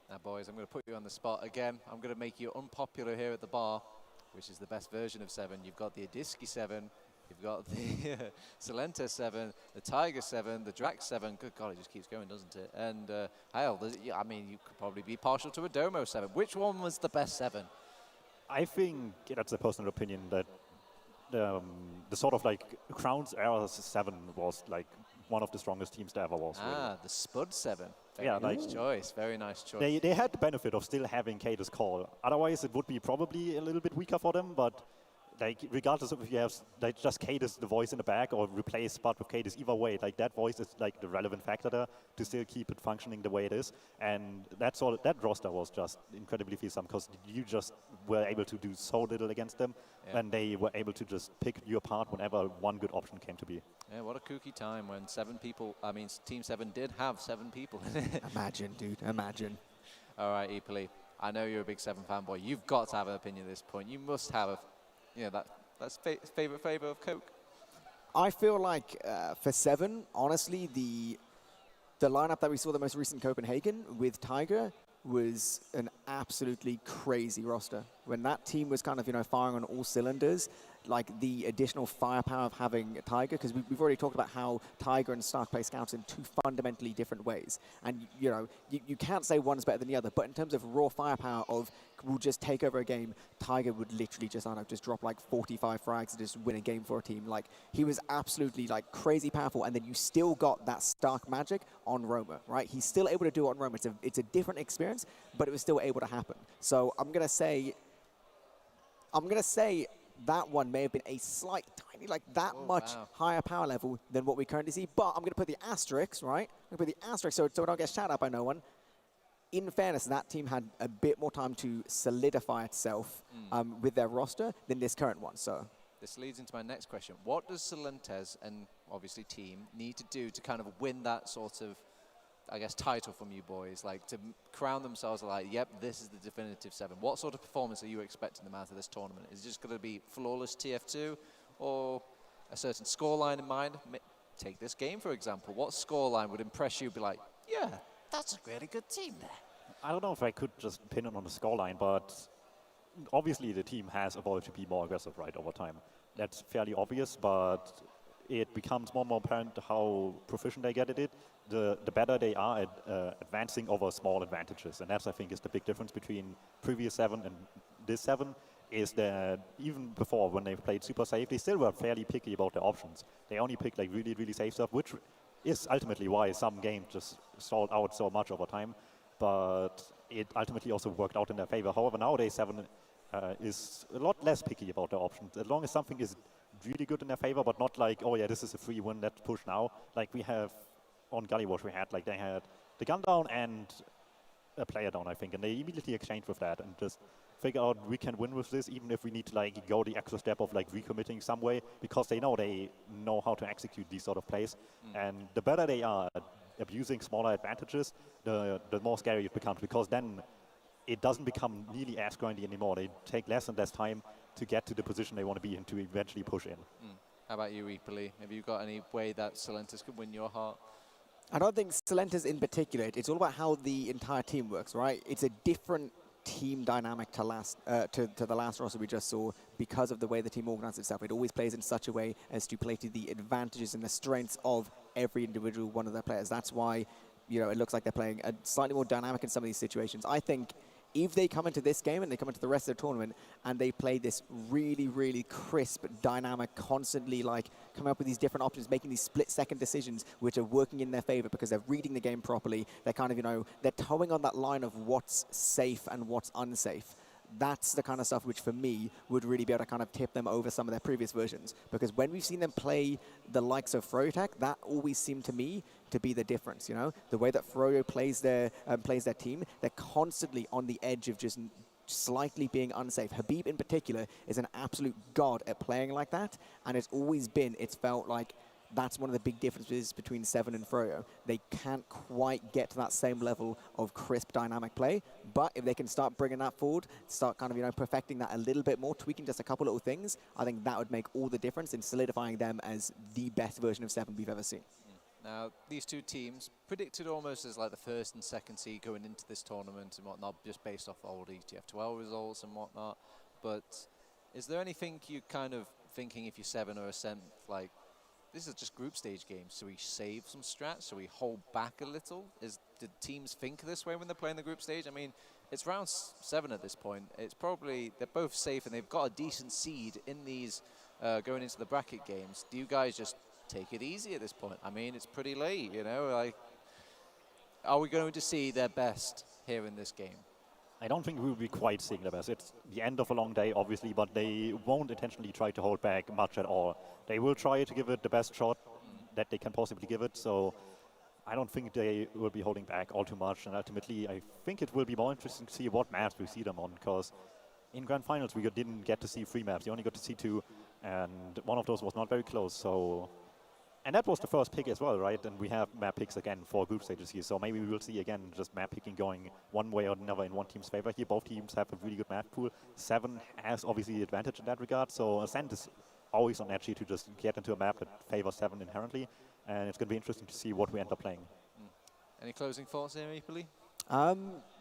Now, boys, I'm going to put you on the spot again. I'm going to make you unpopular here at the bar, which is the best version of 7. You've got the Adiski 7, you've got the Silentes 7, the Tiger 7, the Drax 7. Good God, it just keeps going, doesn't it? And hell, I mean, you could probably be partial to a Domo 7. Which one was the best 7? I think that's a personal opinion that the sort of like Crown's era 7 was like one of the strongest teams there ever was. Ah, really. the Spud 7. Very yeah, nice choice. Very nice choice. They had the benefit of still having Cadus call. Otherwise, it would be probably a little bit weaker for them. But like, regardless of if you have like just Cadus the voice in the back or replace Spud with Cadus, either way, like that voice is like the relevant factor there to still keep it functioning the way it is. And that's all. That roster was just incredibly fearsome because you just were able to do so little against them, and they were able to just pick you apart whenever one good option came to be. Yeah, what a kooky time when 7 people, I mean, Team 7 did have 7 people in it. Imagine, dude, imagine. All right, Epoli, I know you're a big 7 fanboy. You've got to have an opinion at this point. You must have, that's favorite flavor of Coke. I feel like for 7, honestly, the lineup that we saw the most recent Copenhagen with Tiger was an absolutely crazy roster. When that team was kind of, you know, firing on all cylinders, like the additional firepower of having a Tiger, because we've already talked about how Tiger and Stark play scouts in 2 fundamentally different ways. And, you know, you can't say one's better than the other, but in terms of raw firepower of will just take over a game, Tiger would literally just, I don't know, just drop like 45 frags and just win a game for a team. Like, he was absolutely like crazy powerful, and then you still got that Stark magic on Roma, right? He's still able to do it on Roma. It's a different experience, but it was still able to happen. So I'm gonna say that one may have been a slight, tiny, like that much higher power level than what we currently see. But I'm going to put the asterisk, right? I'm going to put the asterisk so it don't get shouted out by no one. In fairness, that team had a bit more time to solidify itself with their roster than this current one. So this leads into my next question. What does Silentes and obviously team need to do to kind of win that sort of, I guess, title from you boys, like to crown themselves like, yep, this is the definitive 7? What sort of performance are you expecting them out of this tournament? Is it just going to be flawless TF2 or a certain scoreline in mind? Take this game, for example. What scoreline would impress you, be like, yeah, that's a really good team there? I don't know if I could just pin it on the scoreline, but obviously the team has evolved to be more aggressive, right, over time. That's fairly obvious, but it becomes more and more apparent how proficient they get at it, the better they are at advancing over small advantages. And that's, I think, is the big difference between previous 7 and this 7, is that even before, when they played super safe, they still were fairly picky about their options. They only picked like really, really safe stuff, which is ultimately why some games just stalled out so much over time. But it ultimately also worked out in their favor. However, nowadays 7 is a lot less picky about their options. As long as something is really good in their favor, but not like, oh yeah, this is a free win, let's push now. Like we have on Gullywash, they had the gun down and a player down, I think, and they immediately exchanged with that and just figure out we can win with this, even if we need to like go the extra step of like recommitting some way, because they know how to execute these sort of plays. And the better they are at abusing smaller advantages, the more scary it becomes, because then it doesn't become nearly as grindy anymore. They take less and less time to get to the position they want to be in to eventually push in. How about you, Eepoli? Have you got any way that Silentis could win your heart? I don't think Silentis in particular. It's all about how the entire team works, right? It's a different team dynamic to the last roster we just saw because of the way the team organizes itself. It always plays in such a way as to play to the advantages and the strengths of every individual one of their players. That's why, it looks like they're playing a slightly more dynamic in some of these situations. I think if they come into this game and they come into the rest of the tournament and they play this really, really crisp, dynamic, constantly like coming up with these different options, making these split-second decisions which are working in their favor because they're reading the game properly, they're kind of, they're towing on that line of what's safe and what's unsafe. That's the kind of stuff which, for me, would really be able to kind of tip them over some of their previous versions. Because when we've seen them play the likes of Froyo, that always seemed to me to be the difference, The way that Froyo plays their team, they're constantly on the edge of just slightly being unsafe. Habib, in particular, is an absolute god at playing like that. And it's felt like that's one of the big differences between 7 and Froyo. They can't quite get to that same level of crisp, dynamic play, but if they can start bringing that forward, start kind of, perfecting that a little bit more, tweaking just a couple little things, I think that would make all the difference in solidifying them as the best version of 7 we've ever seen. Now, these two teams predicted almost as like the first and second seed going into this tournament and whatnot, just based off old TF2 results and whatnot. But is there anything you kind of thinking if you're 7 or Ascent, like, this is just group stage games, so we save some strats, so we hold back a little? Did teams think this way when they're playing the group stage? I mean, it's round 7 at this point. It's probably, they're both safe and they've got a decent seed in these going into the bracket games. Do you guys just take it easy at this point? I mean, it's pretty late, like, are we going to see their best here in this game? I don't think we'll be quite seeing the best. It's the end of a long day, obviously, but they won't intentionally try to hold back much at all. They will try to give it the best shot that they can possibly give it, so I don't think they will be holding back all too much. And ultimately, I think it will be more interesting to see what maps we see them on, because in Grand Finals, we didn't get to see 3 maps. You only got to see 2, and one of those was not very close, so... And that was the first pick as well, right? And we have map picks again for group stages here. So maybe we will see again just map picking going one way or another in one team's favor here. Both teams have a really good map pool. 7 has obviously the advantage in that regard. So Ascent is always on edge here to just get into a map that favors 7 inherently. And it's going to be interesting to see what we end up playing. Any closing thoughts here, Eepoli?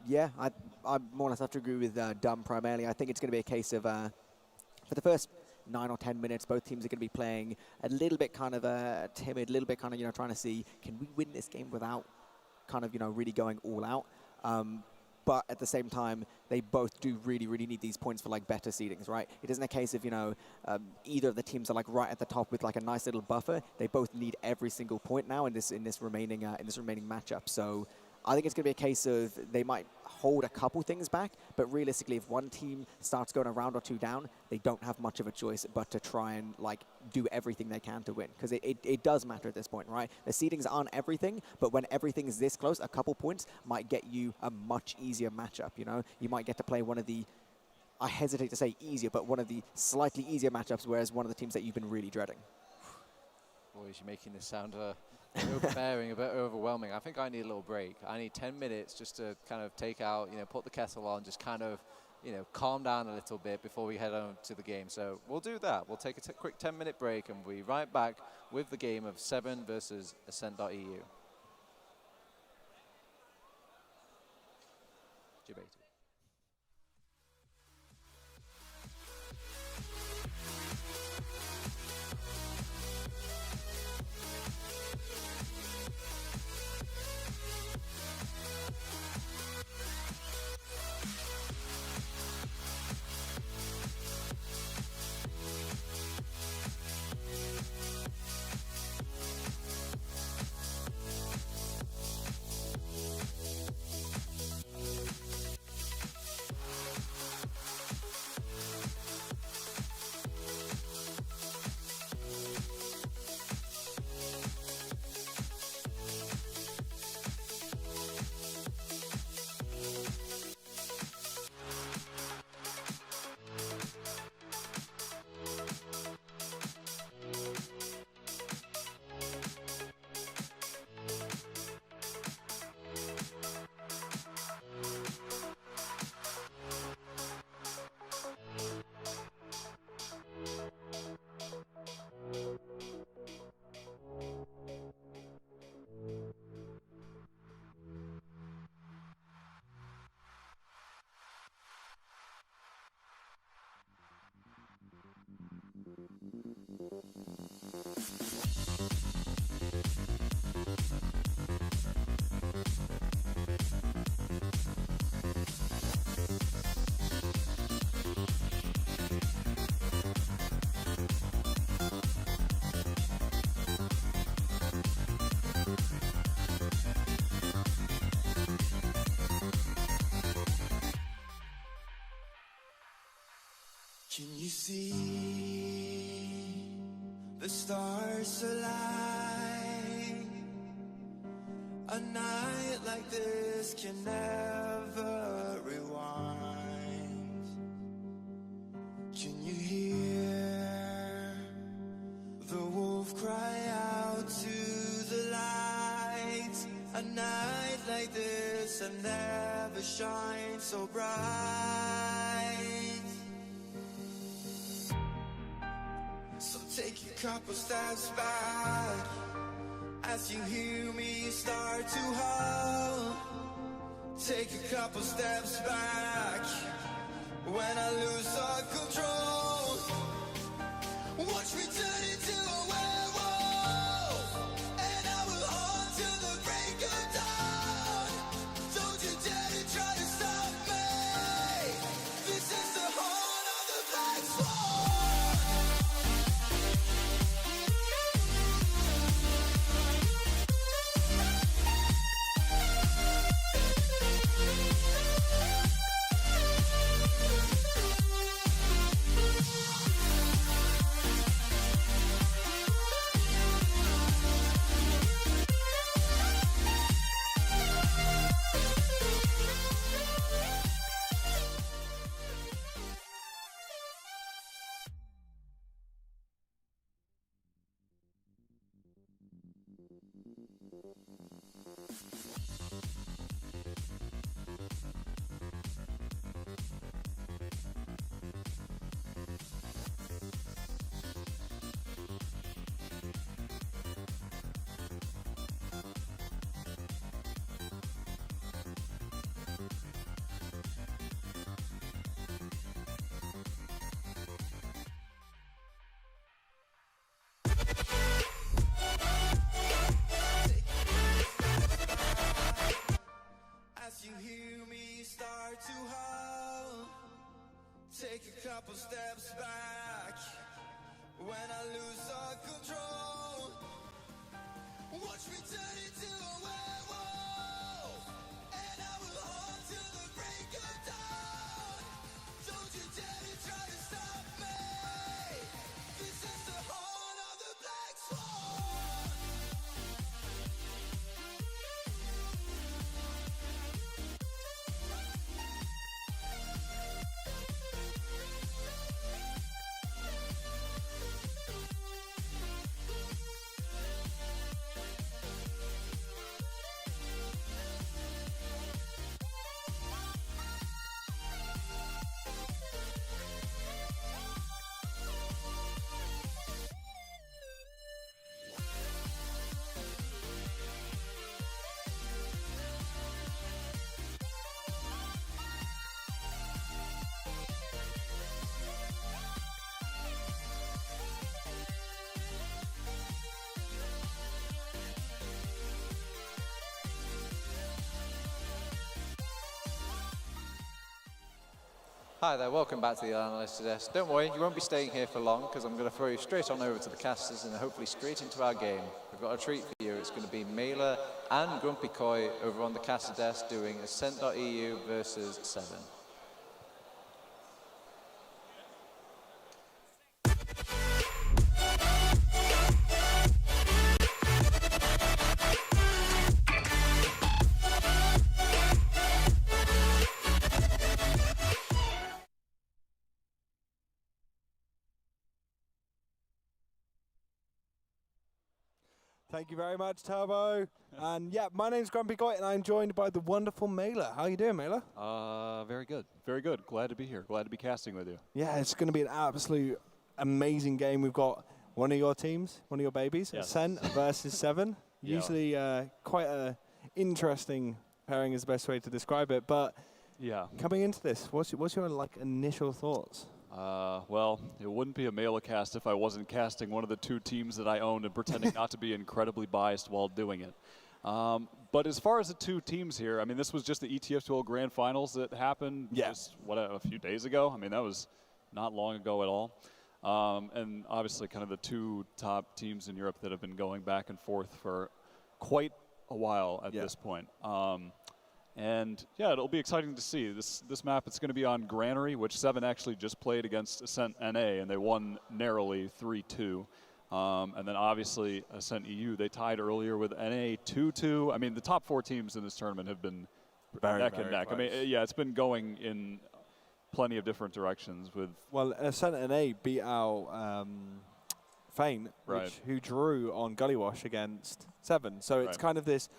Yeah, I more or less have to agree with Dumb primarily. I think it's going to be a case of, for the first 9 or 10 minutes, both teams are going to be playing a little bit kind of timid, a little bit kind of, trying to see, can we win this game without kind of, really going all out? But at the same time, they both do really, really need these points for like better seedings, right? It isn't a case of, either of the teams are like right at the top with like a nice little buffer. They both need every single point now in this remaining matchup. So I think it's going to be a case of they might hold a couple things back, but realistically, if one team starts going a round or 2 down, they don't have much of a choice but to try and like do everything they can to win, because it does matter at this point, right? The seedings aren't everything, but when everything is this close, a couple points might get you a much easier matchup. You might get to play one of the, I hesitate to say easier, but one of the slightly easier matchups, whereas one of the teams that you've been really dreading. Boys, you're making this sound overbearing, a bit overwhelming. I think I need a little break. I need 10 minutes just to kind of take out, put the kettle on, just kind of, calm down a little bit before we head on to the game. So we'll do that. We'll take a quick 10-minute break and we'll be right back with the game of 7 versus Ascent.eu. Debated. Can you see the stars align? A night like this can never rewind. Can you hear the wolf cry out to the light? A night like this will never shine so bright. So take a couple steps back as you hear me start to hum. Take a couple steps back when I lose all control. Watch me turn into a werewolf, and I will haunt till the break of dawn. Don't you dare to try to stop me. This is the horn of the black swan. As you hear me start to hum, take a couple steps back when I lose all control. Watch me turn into a werewolf, and I will haunt till the break of dawn. Don't you dare to try to stop me. This is the horn of the black swan. Hi there, welcome back to the Analyst Desk. Don't worry, you won't be staying here for long because I'm going to throw you straight on over to the casters and hopefully straight into our game. We've got a treat for you. It's going to be Mailer and Grumpy Koi over on the caster desk doing Ascent.eu versus 7. Thank you very much, Turbo. And yeah, my name's Grumpy Koi, and I'm joined by the wonderful Mailer. How you doing, Mailer? Very good. Very good. Glad to be here. Glad to be casting with you. Yeah, it's going to be an absolute amazing game. We've got one of your teams, one of your babies, Yes. Ascent versus 7. Yeah. Usually quite a interesting pairing is the best way to describe it. But yeah, coming into this, what's your like initial thoughts? Well, it wouldn't be a Mailer cast if I wasn't casting one of the two teams that I owned and pretending not to be incredibly biased while doing it. But as far as the two teams here, I mean, this was just the TF2 Grand Finals that happened just, a few days ago. I mean, that was not long ago at all. And obviously kind of the two top teams in Europe that have been going back and forth for quite a while at this point. And yeah, it'll be exciting to see. This map, it's going to be on Granary, which 7 actually just played against Ascent NA, and they won narrowly 3-2. And then obviously Ascent EU, they tied earlier with NA 2-2. I mean, the top 4 teams in this tournament have been neck and neck. Close. I mean, yeah, it's been going in plenty of different directions with... Well, Ascent NA beat out Fein, who drew on Gullywash against 7. So it's kind of this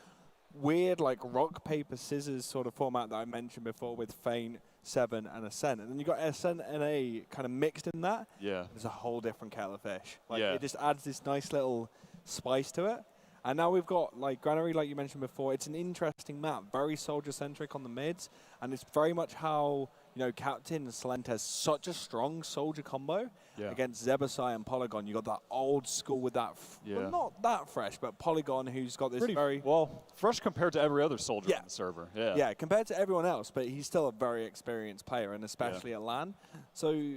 weird, like, rock, paper, scissors sort of format that I mentioned before with Fein, 7, and Ascent. And then you got Ascent NA kind of mixed in that. Yeah. There's a whole different kettle of fish. Like, it just adds this nice little spice to it. And now we've got, like, Granary, like you mentioned before. It's an interesting map, very soldier-centric on the mids. And it's very much how, you know, Captain and Salente has such a strong soldier combo against Zebasai and Polygon. You got that old school with that, well, not that fresh, but Polygon, who's got this very... Well, fresh compared to every other soldier on the server. Yeah, compared to everyone else, but he's still a very experienced player, and especially at LAN. So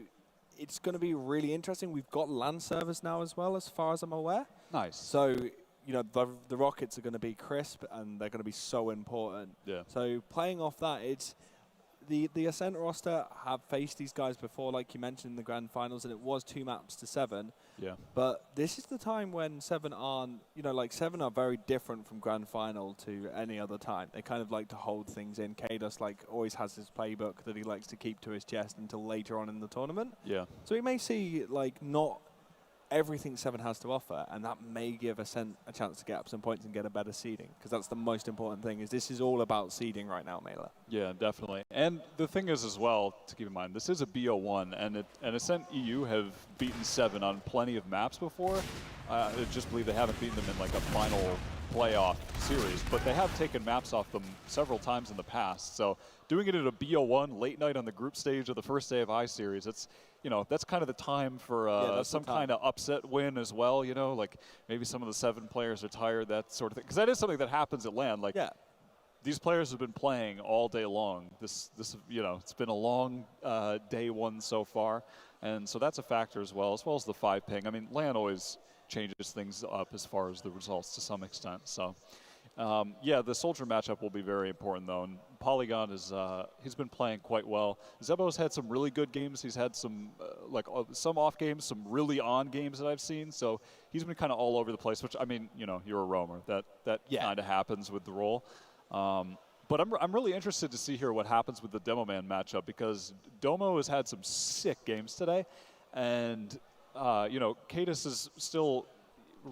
it's going to be really interesting. We've got LAN servers now as well, as far as I'm aware. Nice. So, you know, the Rockets are going to be crisp, and they're going to be so important. Yeah. So playing off that, it's... The Ascent roster have faced these guys before, like you mentioned in the grand finals, and it was 2 maps to 7. Yeah. But this is the time when 7 aren't, you know, like 7 are very different from grand final to any other time. They kind of like to hold things in. Kados, like, always has his playbook that he likes to keep to his chest until later on in the tournament. Yeah. So we may see, like, not everything 7 has to offer, and that may give Ascent a chance to get up some points and get a better seeding, because that's the most important thing. Is this is all about seeding right now, Mela. Yeah, definitely. And the thing is as well, to keep in mind, this is a BO1, and Ascent EU have beaten 7 on plenty of maps before. I just believe they haven't beaten them in like a final playoff series, but they have taken maps off them several times in the past. So doing it at a BO1 late night on the group stage of the first day of I-Series, it's, you know, that's kind of the time for some kind of upset win as well, you know, like maybe some of the 7 players are tired, that sort of thing. Because that is something that happens at LAN. Like, these players have been playing all day long. This, you know, it's been a long day 1 so far. And so that's a factor as well as the 5 ping. I mean, LAN always changes things up as far as the results to some extent. So, yeah, the soldier matchup will be very important, though. And Polygon is he's been playing quite well. Zebo's had some really good games. He's had some some off games, some really on games that I've seen. So he's been kind of all over the place. Which, I mean, you know, you're a roamer. That kind of happens with the role. But I'm really interested to see here what happens with the Demo Man matchup, because Domo has had some sick games today, and you know, Kados is still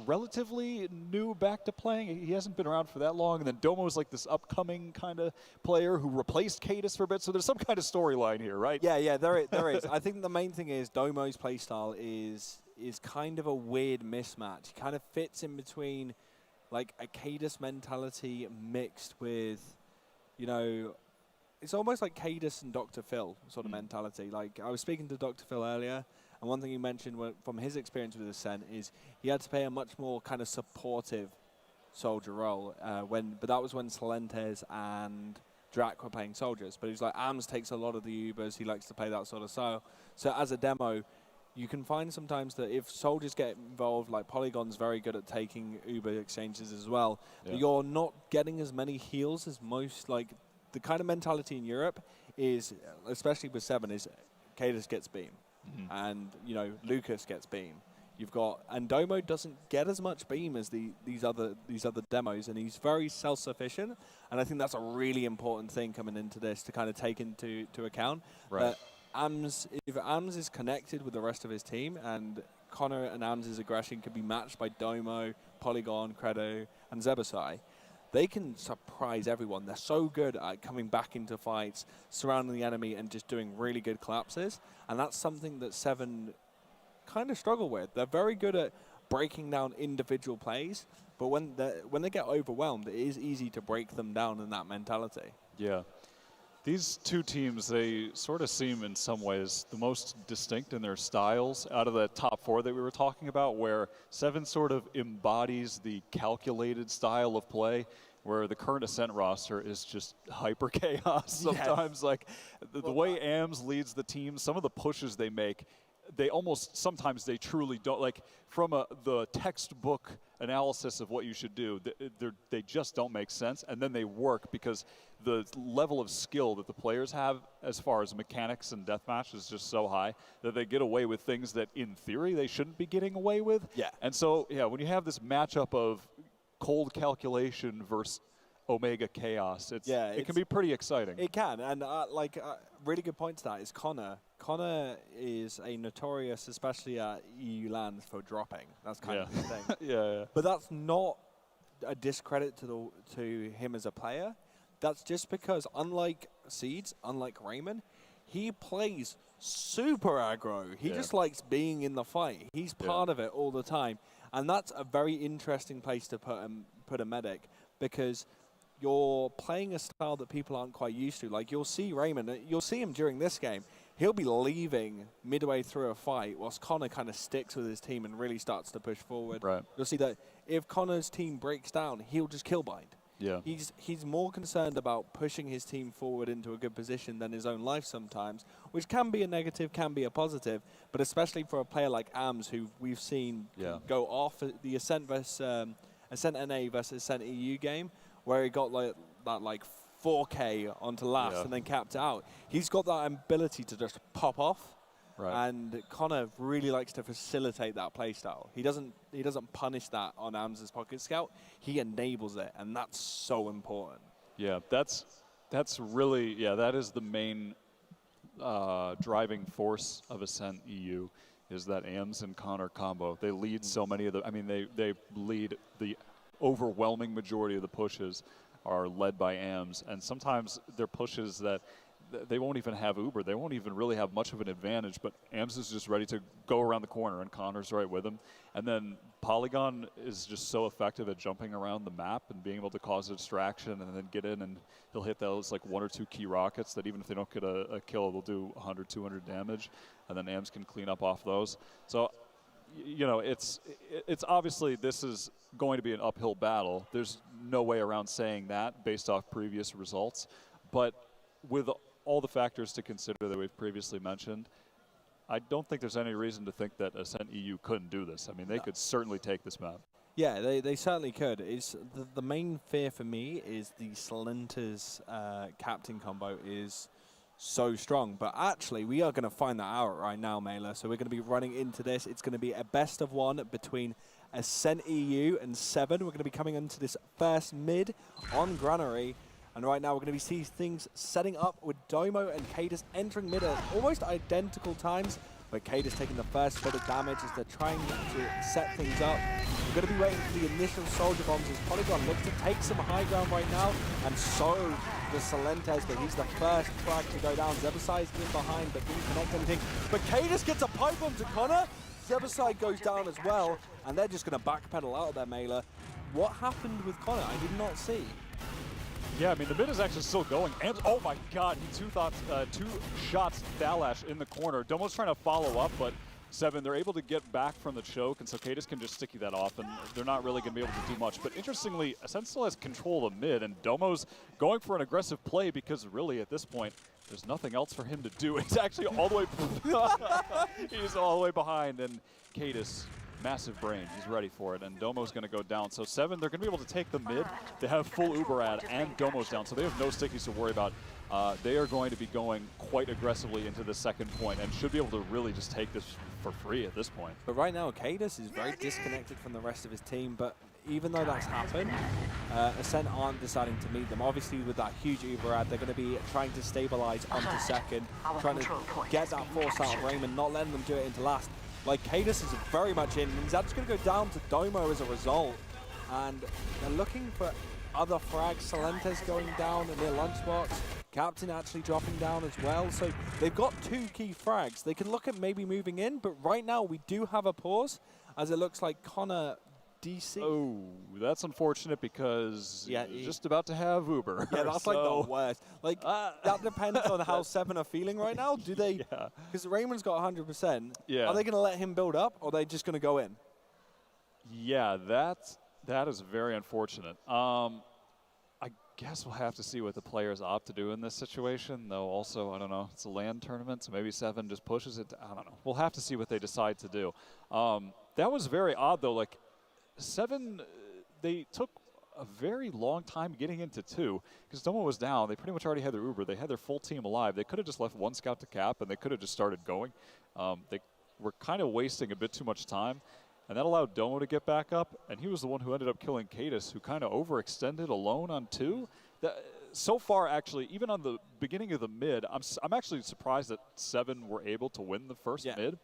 relatively new back to playing. He hasn't been around for that long, and then Domo is like this upcoming kind of player who replaced Kados for a bit. So there's some kind of storyline here, right? Yeah, there is. I think the main thing is Domo's playstyle is kind of a weird mismatch. He kind of fits in between like a Kados mentality mixed with, you know, it's almost like Kados and Dr. Phil sort of mentality. Like, I was speaking to Dr. Phil earlier, and one thing he mentioned from his experience with Ascent is he had to play a much more kind of supportive soldier role. But that was when Salentes and Drac were playing soldiers. But he was like, Ams takes a lot of the Ubers. He likes to play that sort of style. So as a demo, you can find sometimes that if soldiers get involved, like Polygon's very good at taking Uber exchanges as well, but you're not getting as many heals as most, like, the kind of mentality in Europe is, especially with 7, is Kados gets beam. And, you know, Lucas gets beam. You've got, and Domo doesn't get as much beam as these other demos, and he's very self-sufficient, and I think that's a really important thing coming into this to kind of take into account. Right. If Ams is connected with the rest of his team, and Connor and Ams' aggression can be matched by Domo, Polygon, Credo, and Zebasai, they can surprise everyone. They're so good at coming back into fights, surrounding the enemy, and just doing really good collapses. And that's something that 7 kind of struggle with. They're very good at breaking down individual plays, but when they get overwhelmed, it is easy to break them down in that mentality. Yeah. These 2 teams, they sort of seem in some ways the most distinct in their styles out of the top 4 that we were talking about, where 7 sort of embodies the calculated style of play, where the current Ascent roster is just hyper chaos sometimes. Like the way Ams leads the team, some of the pushes they make, they almost, sometimes they truly don't, like from the textbook analysis of what you should do, they just don't make sense, and then they work because the level of skill that the players have as far as mechanics and deathmatch is just so high that they get away with things that, in theory, they shouldn't be getting away with. Yeah. And so, yeah, when you have this matchup of cold calculation versus Omega chaos, it can be pretty exciting. It can, and really good point to that is Connor. Connor is a notorious, especially at EU lands, for dropping. That's kind of the thing. Yeah. But that's not a discredit to him as a player. That's just because, unlike Seeds, unlike Raymond, he plays super aggro. He just likes being in the fight. He's part of it all the time. And that's a very interesting place to put a medic, because you're playing a style that people aren't quite used to. Like, you'll see Raymond, you'll see him during this game. He'll be leaving midway through a fight whilst Connor kind of sticks with his team and really starts to push forward. Right. You'll see that if Connor's team breaks down, he'll just kill bind. Yeah. He's more concerned about pushing his team forward into a good position than his own life sometimes, which can be a negative, can be a positive, but especially for a player like AMS, who we've seen go off the Ascent versus Ascent NA versus Ascent EU game, where he got that 4K onto last and then capped out. He's got that ability to just pop off. Right. And Connor really likes to facilitate that playstyle. He doesn't punish that on AMS' Pocket Scout. He enables it, and that's so important. Yeah, that's really, that is the main driving force of Ascent EU, is that AMS and Connor combo. They lead so many of they lead the overwhelming majority of the pushes are led by AMS, and sometimes they're pushes that they won't even have Uber. They won't even really have much of an advantage, but AMS is just ready to go around the corner, and Connor's right with him. And then Polygon is just so effective at jumping around the map and being able to cause a distraction and then get in, and he'll hit those 1 or 2 key rockets that even if they don't get a kill, they'll do 100, 200 damage, and then AMS can clean up off those. So, it's obviously this is going to be an uphill battle. There's no way around saying that based off previous results, but with all the factors to consider that we've previously mentioned, I don't think there's any reason to think that Ascent EU couldn't do this. I mean, they could certainly take this map. Yeah, they certainly could. It's the main fear for me is the Salenter's captain combo is so strong. But actually, we are going to find that out right now, Mela. So we're going to be running into this. It's going to be a best of one between Ascent EU and Seven. We're going to be coming into this first mid on Granary. And right now we're going to see things setting up with Domo and Cadus entering mid at almost identical times, but Cadus taking the first bit of damage as they're trying to set things up. We're going to be waiting for the initial soldier bombs as Polygon looks to take some high ground right now, and so does Salentes, but he's the first frag to go down. Zebasai's in behind, but didn't connect anything. But Cadus gets a pipe bomb to Connor. Zebasai goes down as well, and they're just going to backpedal out of there, Mela. What happened with Connor? I did not see. Yeah, I mean, the mid is actually still going. And, oh my god, he two shots Thalash in the corner. Domo's trying to follow up, but Seven, they're able to get back from the choke, and so Cadus can just sticky that off, and they're not really going to be able to do much. But interestingly, Ascent still has control of mid, and Domo's going for an aggressive play because really, at this point, there's nothing else for him to do. He's actually all the way he's all the way behind, and Cadus, massive brain, he's ready for it, and Domo's going to go down. So Seven, they're going to be able to take the mid. They have full Uberad, and Domo's down, so they have no stickies to worry about. They are going to be going quite aggressively into the second point and should be able to really just take this for free at this point. But right now, Cadus is very disconnected from the rest of his team, but even though that's happened, Ascent aren't deciding to meet them. Obviously, with that huge Uberad, they're going to be trying to stabilize onto second, trying to get that force out of Raymond, not letting them do it into last. Like, Cadus is very much in, and he's actually going to go down to Domo as a result. And they're looking for other frags. Salentes going down in their lunchbox. Captain actually dropping down as well. So they've got 2 key frags. They can look at maybe moving in, but right now we do have a pause, as it looks like Connor DC. Oh, that's unfortunate because you're just about to have Uber. Yeah, that's like the worst. Like, that depends on how Seven are feeling right now. Do they, because Raymond's got 100%, are they going to let him build up, or are they just going to go in? Yeah, that is very unfortunate. I guess we'll have to see what the players opt to do in this situation, though also, I don't know, it's a LAN tournament, so maybe Seven just pushes it. I don't know. We'll have to see what they decide to do. That was very odd, though. Like, Seven, they took a very long time getting into 2 because Domo was down. They pretty much already had their Uber. They had their full team alive. They could have just left 1 scout to cap, and they could have just started going. They were kind of wasting a bit too much time, and that allowed Domo to get back up, and he was the one who ended up killing Cadis, who kind of overextended alone on 2. So far, actually, even on the beginning of the mid, I'm actually surprised that 7 were able to win the first mid,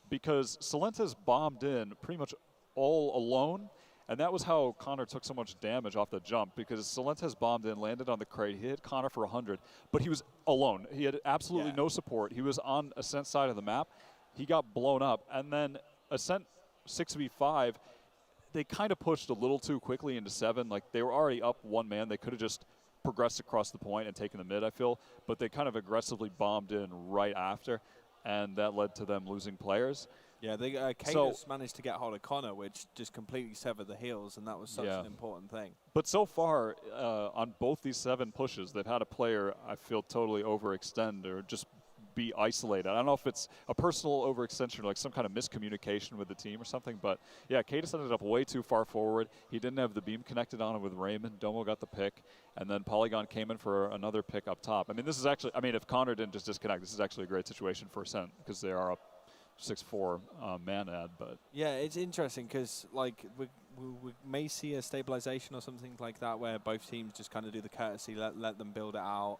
because Silentes bombed in pretty much all alone, and that was how Connor took so much damage off the jump, because Silentes bombed in, landed on the crate, he hit Connor for 100, but he was alone. He had absolutely no support. He was on Ascent's side of the map. He got blown up, and then Ascent 6v5, they kind of pushed a little too quickly into 7. Like, they were already up 1 man. They could have just progressed across the point and taken the mid, I feel, but they kind of aggressively bombed in right after, and that led to them losing players. Yeah, they Cadis managed to get hold of Connor, which just completely severed the heels, and that was such an important thing. But so far, on both these 7 pushes, they've had a player, I feel, totally overextend or just be isolated. I don't know if it's a personal overextension or like some kind of miscommunication with the team or something, but yeah, Cadis ended up way too far forward. He didn't have the beam connected on him with Raymond. Domo got the pick, and then Polygon came in for another pick up top. I mean, this is actually, I mean, if Connor didn't just disconnect, this is actually a great situation for Ascent, because they are up 6-4 man ad, but yeah, it's interesting because like we may see a stabilization or something like that where both teams just kind of do the courtesy, let them build it out,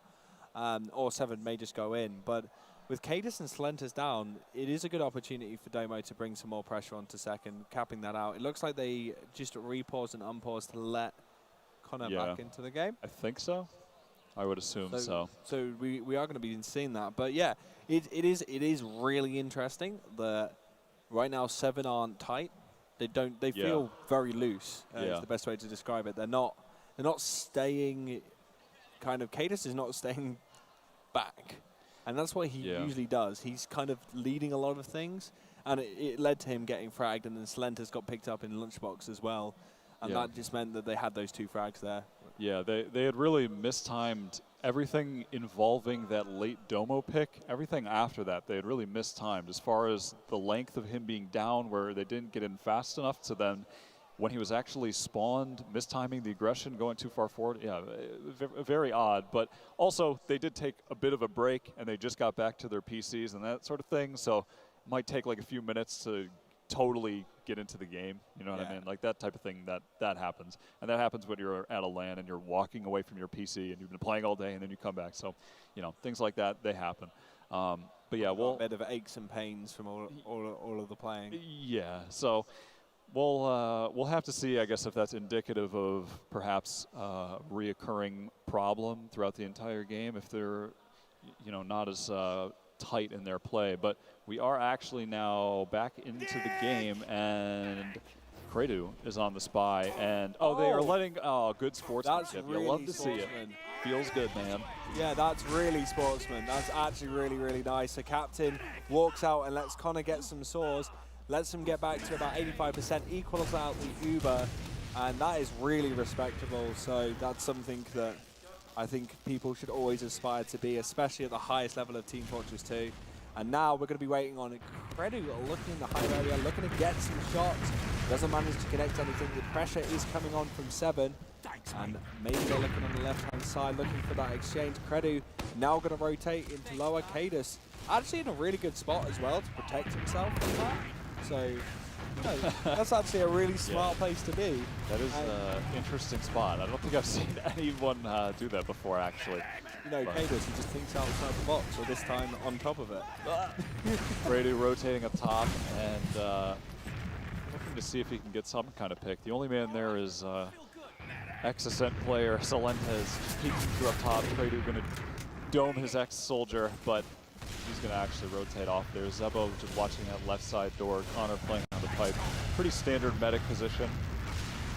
or 7 may just go in. But with Cadis and Silentes down, it is a good opportunity for Domo to bring some more pressure onto second, capping that out. It looks like they just repause and unpause to let Connor back into the game. I think so. I would assume so. So we are going to be seeing that. But yeah, it is really interesting that right now 7 aren't tight. They feel very loose. Is the best way to describe it. They're not staying. Kind of Cadis is not staying back, and that's what he usually does. He's kind of leading a lot of things, and it led to him getting fragged, and then Silentes got picked up in Lunchbox as well, and that just meant that they had those 2 frags there. Yeah, they had really mistimed everything involving that late Domo pick. Everything after that, they had really mistimed as far as the length of him being down, where they didn't get in fast enough to then, when he was actually spawned, mistiming the aggression, going too far forward. Yeah, very odd. But also, they did take a bit of a break, and they just got back to their PCs and that sort of thing. So it might take like a few minutes to totally get into the game. You know what I mean? Like that type of thing, that happens. And that happens when you're at a LAN and you're walking away from your PC and you've been playing all day and then you come back. So, you know, things like that, they happen. But yeah, a bit of aches and pains from all of the playing. Yeah, so we'll have to see, I guess, if that's indicative of perhaps a reoccurring problem throughout the entire game, if they're, you know, not as tight in their play. But we are actually now back into the game, and Kredu is on the spy, and they are letting good sportsmanship. Really you love to see it. Feels good, man. Yeah, that's really sportsman. That's actually really, really nice. The captain walks out and lets Connor get some saws, lets him get back to about 85%, equals out the Uber, and that is really respectable. So that's something that I think people should always aspire to be, especially at the highest level of Team Fortress 2. And now we're going to be waiting on Kredu, looking in the high area, looking to get some shots. Doesn't manage to connect anything. The pressure is coming on from 7. And maybe they're looking on the left-hand side, looking for that exchange. Kredu now going to rotate into lower. Cadis actually in a really good spot as well to protect himself from that. So, you know, that's actually a really smart place to be. That is an interesting spot. I don't think I've seen anyone do that before, actually. You know, Cadis, he just thinks outside the box, or this time on top of it. Brady rotating up top, and looking to see if he can get some kind of pick. The only man there is ex-Ascent player Silentes peeking through up top. Kredu going to dome his ex-soldier, but he's going to actually rotate off there. Zebo just watching that left side door. Connor playing on the pipe. Pretty standard medic position.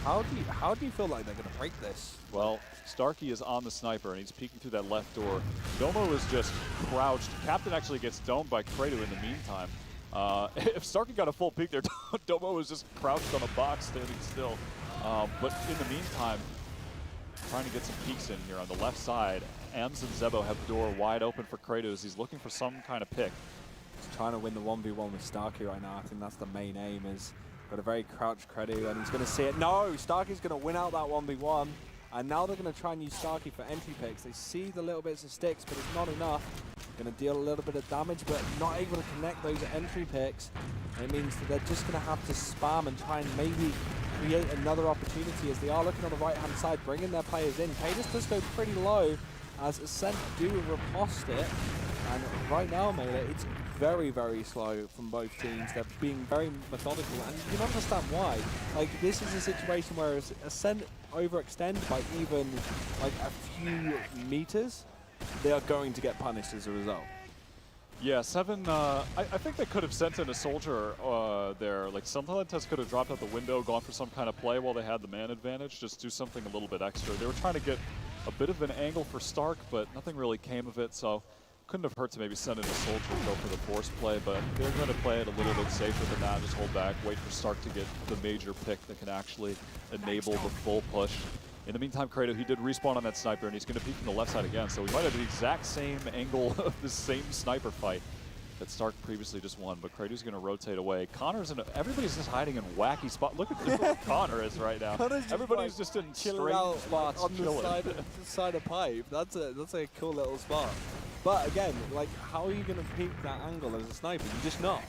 How do you feel like they're going to break this? Well, Starkey is on the sniper, and he's peeking through that left door. Domo is just crouched. Captain actually gets domed by Kredu in the meantime. If Starkey got a full peek there, Domo was just crouched on a box, standing still. But in the meantime, trying to get some peeks in here on the left side. Ams and Zebo have the door wide open for Kredu as he's looking for some kind of pick. He's trying to win the 1v1 with Starkey right now. I think that's the main aim, is Got a very crouched Credu, and he's going to see it. No, Starkey's going to win out that 1v1. And now they're going to try and use Starkey for entry picks. They see the little bits of sticks, but it's not enough. Going to deal a little bit of damage, but not able to connect those entry picks. And it means that they're just going to have to spam and try and maybe create another opportunity as they are looking on the right-hand side, bringing their players in. Cadus does go pretty low as Ascent do riposte it. And right now, Mela, it's very, very slow from both teams. They're being very methodical, and you can understand why. Like, this is a situation where Ascent overextend by even like a few meters, they are going to get punished as a result. Yeah, 7, I think they could have sent in a soldier there. Like, Salentes could have dropped out the window, gone for some kind of play while they had the man advantage, just do something a little bit extra. They were trying to get a bit of an angle for Stark, but nothing really came of it, so couldn't have hurt to maybe send in a soldier and go for the force play, but they're going to play it a little bit safer than that, just hold back, wait for Stark to get the major pick that can actually enable the full push. In the meantime, Credu, he did respawn on that sniper, and he's going to peek from the left side again, so we might have the exact same angle of the same sniper fight that Stark previously just won, but Credu's going to rotate away. Connor's in everybody's just hiding in wacky spots. Look at who Connor is right now. Everybody's just in strange spots on chilling. the side of pipe. That's a cool little spot. But again, like, how are you going to peek that angle as a sniper? You're just not.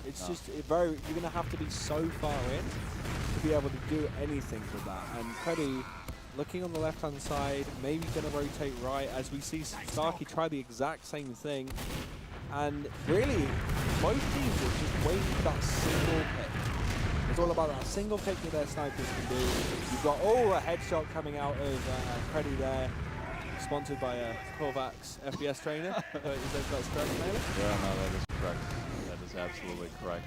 It's just you're going to have to be so far in to be able to do anything with that. And Credu, looking on the left-hand side, maybe going to rotate right as we see Starkey try the exact same thing. And really, both teams are just waiting for that single pick. It's all about that single pick that their snipers can do. You've got a headshot coming out of Credu there, sponsored by Korvax FBS trainer. Is that correct, Mela? Yeah, no, that is correct. That is absolutely correct.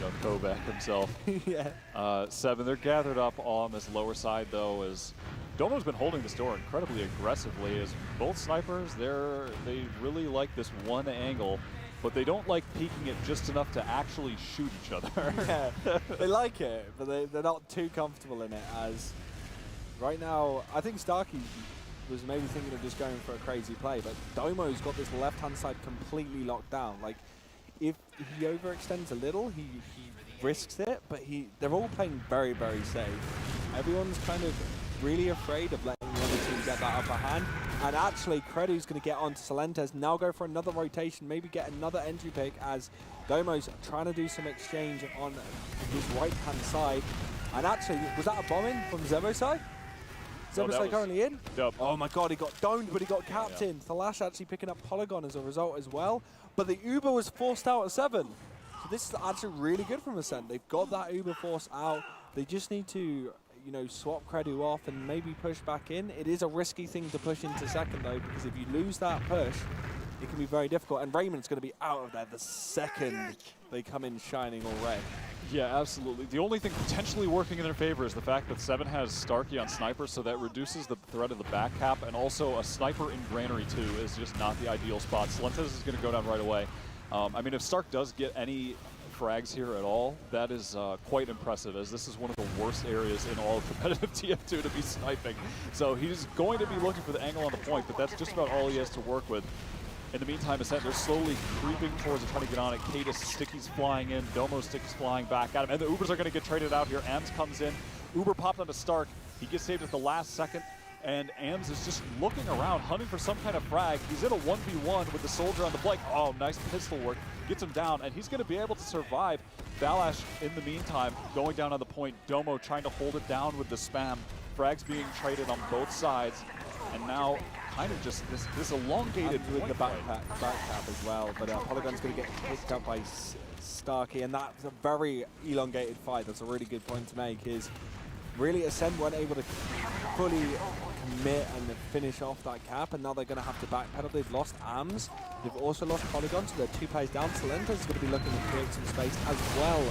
Young Kovac himself. Yeah. 7, they're gathered up on this lower side, though, as Domo's been holding this door incredibly aggressively, as both snipers, they really like this one angle, but they don't like peeking it just enough to actually shoot each other. Yeah, they like it, but they're not too comfortable in it, as right now, I think Starkey was maybe thinking of just going for a crazy play, but Domo's got this left-hand side completely locked down. Like, if he overextends a little, he risks it, but they're all playing very, very safe. Everyone's kind of really afraid of letting the other team get that upper hand, and actually Credu's going to get onto Salentes, now go for another rotation, maybe get another entry pick, as Domo's trying to do some exchange on his right-hand side. And actually, was that a bomb in from Zebo's side? Zebo's side currently in? Yep. Oh my god, he got domed, but he got capped in. Thalash actually picking up Polygon as a result as well. But the Uber was forced out at 7. So this is actually really good from Ascent. They've got that Uber force out. They just need to, swap Credu off and maybe push back in. It is a risky thing to push into second, though, because if you lose that push, it can be very difficult. And Raymond's going to be out of there the second they come in shining all red. Yeah, absolutely. The only thing potentially working in their favor is the fact that 7 has Starkey on Sniper, so that reduces the threat of the back cap, and also a Sniper in Granary 2 is just not the ideal spot. Salentes is going to go down right away. I mean, if Stark does get any frags here at all, that is quite impressive, as this is one of the worst areas in all of competitive TF2 to be sniping. So he's going to be looking for the angle on the point, but that's just about all he has to work with. In the meantime, Ascent, they're slowly creeping towards and trying to get on it. Cadus Sticky's flying in, Domo Sticky's flying back at him, and the Ubers are going to get traded out here. Ams comes in, Uber popped onto Stark, he gets saved at the last second, and Ams is just looking around, hunting for some kind of frag. He's in a 1v1 with the soldier on the flank. Oh, nice pistol work, gets him down, and he's going to be able to survive. Balash, in the meantime, going down on the point. Domo trying to hold it down with the spam. Frags being traded on both sides, and now kind of just this elongated with the back cap as well, but Polygon's going to get picked up by Starkey, and that's a very elongated fight. That's a really good point to make, is really Ascend weren't able to fully commit and finish off that cap, and now they're going to have to backpedal. They've lost AMS, they've also lost Polygon, so they're 2 players down. Salentes is going to be looking to create some space, as well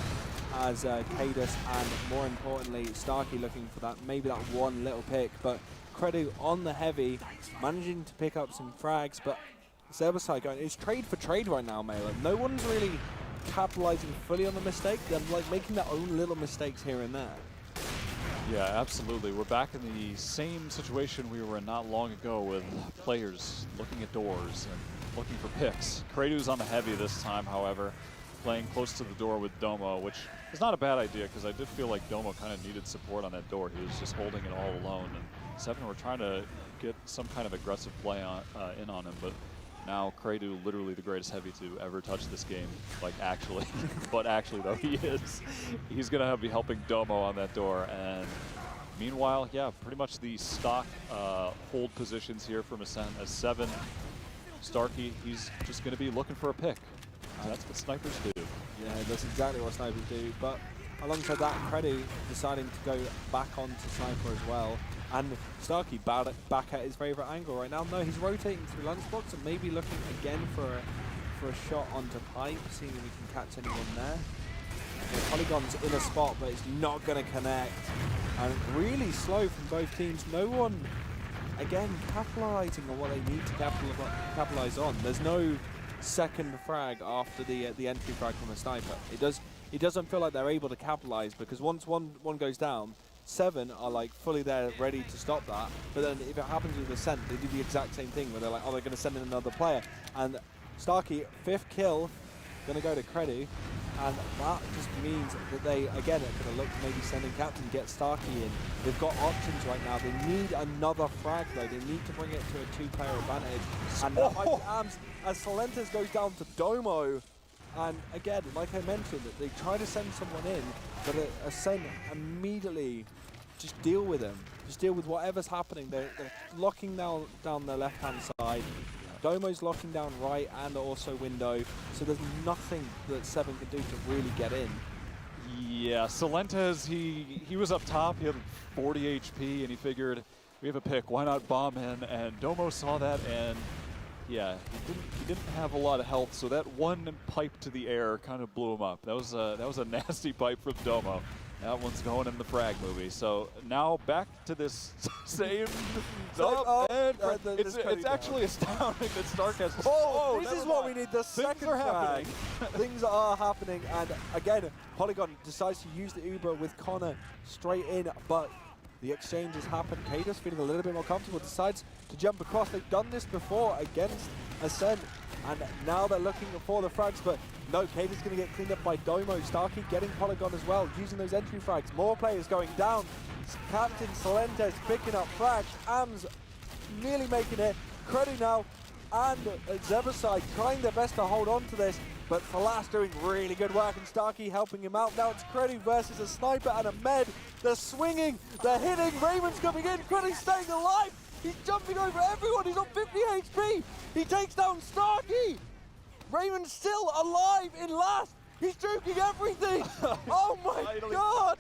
as Cadus, and more importantly, Starkey looking for that, maybe that one little pick, but Credu on the heavy, managing to pick up some frags, but Zerbasai going, it's trade for trade right now, Mela. No one's really capitalizing fully on the mistake. They're like making their own little mistakes here and there. Yeah, absolutely. We're back in the same situation we were in not long ago, with players looking at doors and looking for picks. Credu's on the heavy this time, however. playing close to the door with Domo, which is not a bad idea because I did feel like Domo kind of needed support on that door. He was just holding it all alone, and Seven were trying to get some kind of aggressive play on, in on him, but now Kredu, literally the greatest heavy to ever touch this game, like actually, but actually though he is. He's gonna be helping Domo on that door, and meanwhile, yeah, pretty much the stock hold positions here from Ascent as Seven. Starkey, he's just gonna be looking for a pick. That's what snipers do. Yeah, that's exactly what snipers do. But alongside that, Kredu deciding to go back onto sniper as well. And Starkey back at his favorite angle right now. No, he's rotating through lunchbox and maybe looking again for a shot onto pipe, seeing if he can catch anyone there. Okay, Polygon's in a spot, but it's not going to connect. And really slow from both teams. No one, again, capitalizing on what they need to capitalize on. There's no second frag after the entry frag from a sniper. It doesn't feel like they're able to capitalize, because once one goes down, Seven are like fully there, ready to stop that. But then if it happens with Ascent, they do the exact same thing where they're like, oh, they're going to send in another player. And Starkey, 5th kill, going to go to Kredu. And that just means that they, again, are going to look maybe sending Captain, get Starkey in. They've got options right now. They need another frag, though. They need to bring it to a 2-player advantage. And as Solentes goes down to Domo, and again, like I mentioned, they try to send someone in, but Ascent immediately just deal with them. Just deal with whatever's happening. They're locking down their left-hand side. Domo's locking down right and also window, so there's nothing that Seven can do to really get in. Yeah, Solentes, he was up top, he had 40 HP, and he figured, we have a pick, why not bomb in? And Domo saw that, and yeah, he didn't have a lot of health, so that one pipe to the air kind of blew him up. That was a nasty pipe from Domo. That one's going in the frag movie. So now back to this same it's actually astounding that Stark has. Oh, this is what we need. The second frag. Things are happening, and again, Polygon decides to use the Uber with Connor straight in, but the exchange has happened. Kados feeling a little bit more comfortable, decides to jump across. They've done this before against Ascent, and now they're looking for the frags, but no, Kados going to get cleaned up by Domo. Starkey getting Polygon as well, using those entry frags. More players going down. Captain Solentes picking up frags. Ams nearly making it. Kredu now and Zeberside trying their best to hold on to this, but Falas doing really good work and Starkey helping him out. Now it's Kredu versus a sniper and a med. They're swinging, they're hitting. Raymond's coming in. Kredu's staying alive. He's jumping over everyone. He's on 50 HP. He takes down Starkey. Raymond's still alive in last. He's juking everything. Oh my god.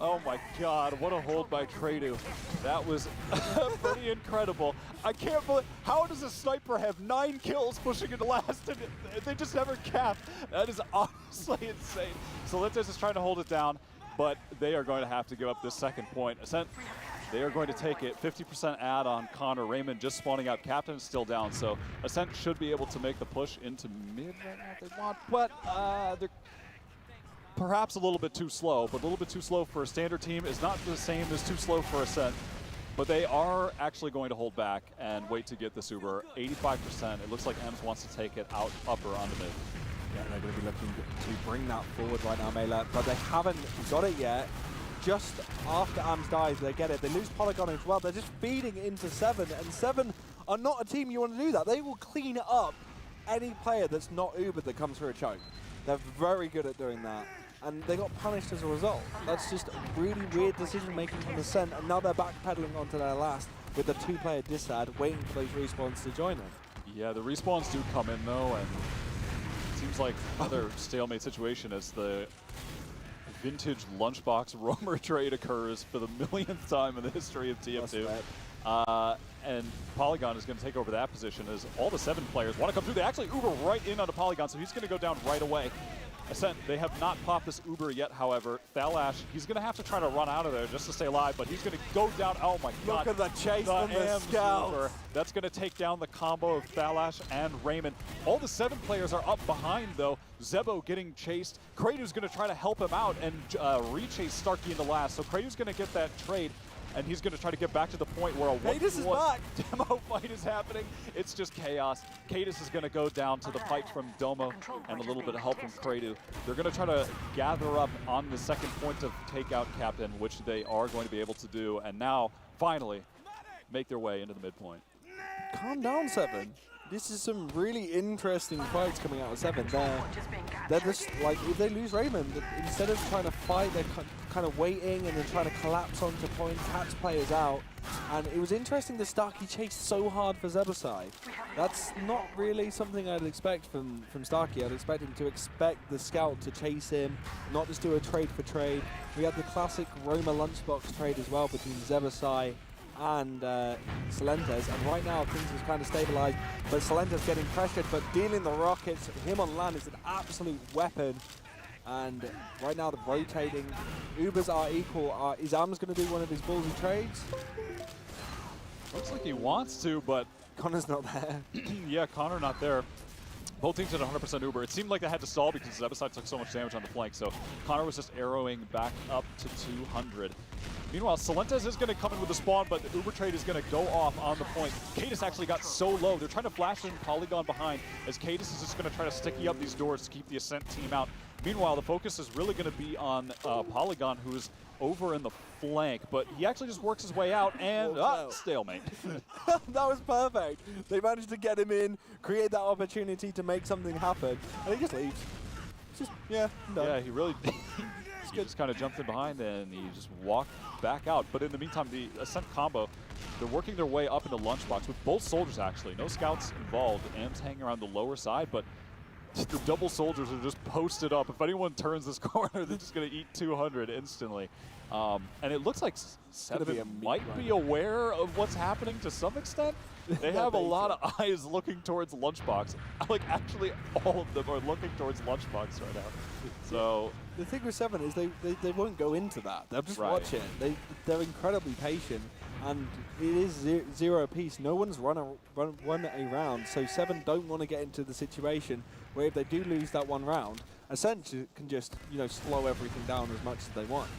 Oh my god, what a hold by Kredu. That was pretty incredible. I can't believe, how does a sniper have 9 kills pushing into last and they just never cap? That is honestly insane. Solentes is trying to hold it down, but they are going to have to give up this second point. Ascent, they are going to take it. 50% add on Connor. Raymond just spawning out. Captain is still down, so Ascent should be able to make the push into mid right now if they want, but they're perhaps a little bit too slow, but a little bit too slow for a standard team is not the same as too slow for Ascent. But they are actually going to hold back and wait to get this Uber. 85%. It looks like Ems wants to take it out upper onto mid. Yeah, they're going to be looking to bring that forward right now, Mela, but they haven't got it yet. Just after Ams dies, they get it. They lose Polygon as well. They're just feeding into Seven, and Seven are not a team you want to do that. They will clean up any player that's not Uber that comes through a choke. They're very good at doing that, and they got punished as a result. That's just really weird decision-making from Ascent, and now they're backpedaling onto their last with the 2-player disad, waiting for those respawns to join them. Yeah, the respawns do come in, though, and it seems like another stalemate situation as the vintage lunchbox roamer trade occurs for the millionth time in the history of TF2. And Polygon is going to take over that position as all the 7 players want to come through. They actually Uber right in onto Polygon, so he's going to go down right away. Ascent, they have not popped this Uber yet, however. Thalash, he's going to have to try to run out of there just to stay alive, but he's going to go down. Oh my god. Look at the chase from the Scouts. That's going to take down the combo of Thalash and Raymond. All the 7 players are up behind, though. Zebo getting chased. Kredu's going to try to help him out and re-chase Starkey into last. So Kredu's going to get that trade, and he's going to try to get back to the point where a 1-1 demo fight fight is happening. It's just chaos. Cadis is going to go down to the fight from Domo and a little bit of help from Kredu. They're going to try to gather up on the second point of takeout Captain, which they are going to be able to do, and now, finally, make their way into the midpoint. Calm down, Seven. This is some really interesting fights coming out of Seven. They're just, like, if they lose Raymond, instead of trying to fight, they're kind of waiting and then trying to collapse onto point, catch players out. And it was interesting that Starkey chased so hard for Zebasai. That's not really something I'd expect from Starkey. I'd expect him to expect the scout to chase him, not just do a trade for trade. We had the classic Roma lunchbox trade as well between Zebasai and Salentes, and right now things have kind of stabilized, but Salentes getting pressured, but dealing the rockets, him on land is an absolute weapon. And right now the rotating Ubers are equal. Is Ams going to do one of his ballsy trades? Looks like he wants to, but Connor's not there. Yeah, Connor not there. Both teams at 100% Uber. It seemed like they had to stall because Zebasai took so much damage on the flank, so Connor was just arrowing back up to 200. Meanwhile, Salentes is going to come in with a spawn, but the Uber trade is going to go off on the point. Cadis actually got so low. They're trying to flash in Polygon behind, as Cadis is just going to try to sticky up these doors to keep the Ascent team out. Meanwhile, the focus is really going to be on Polygon, who's over in the flank, but he actually just works his way out, and stalemate. That was perfect. They managed to get him in, create that opportunity to make something happen, and he just leaves. Just, yeah, done. Yeah, he really he just kind of jumped in behind and he just walked back out. But in the meantime, the Ascent combo, they're working their way up into Lunchbox with both soldiers actually. No scouts involved. Am's hanging around the lower side, but the double soldiers are just posted up. If anyone turns this corner, they're just going to eat 200 instantly. And it looks like Seven might be aware of what's happening to some extent. They have a lot of eyes looking towards Lunchbox. Like, actually, all of them are looking towards Lunchbox right now. So the thing with Seven is they won't go into that. They'll just watch it. They're incredibly patient, and it is zero piece. No one's run a round, so Seven don't want to get into the situation where if they do lose that one round, Ascent can just slow everything down as much as they want.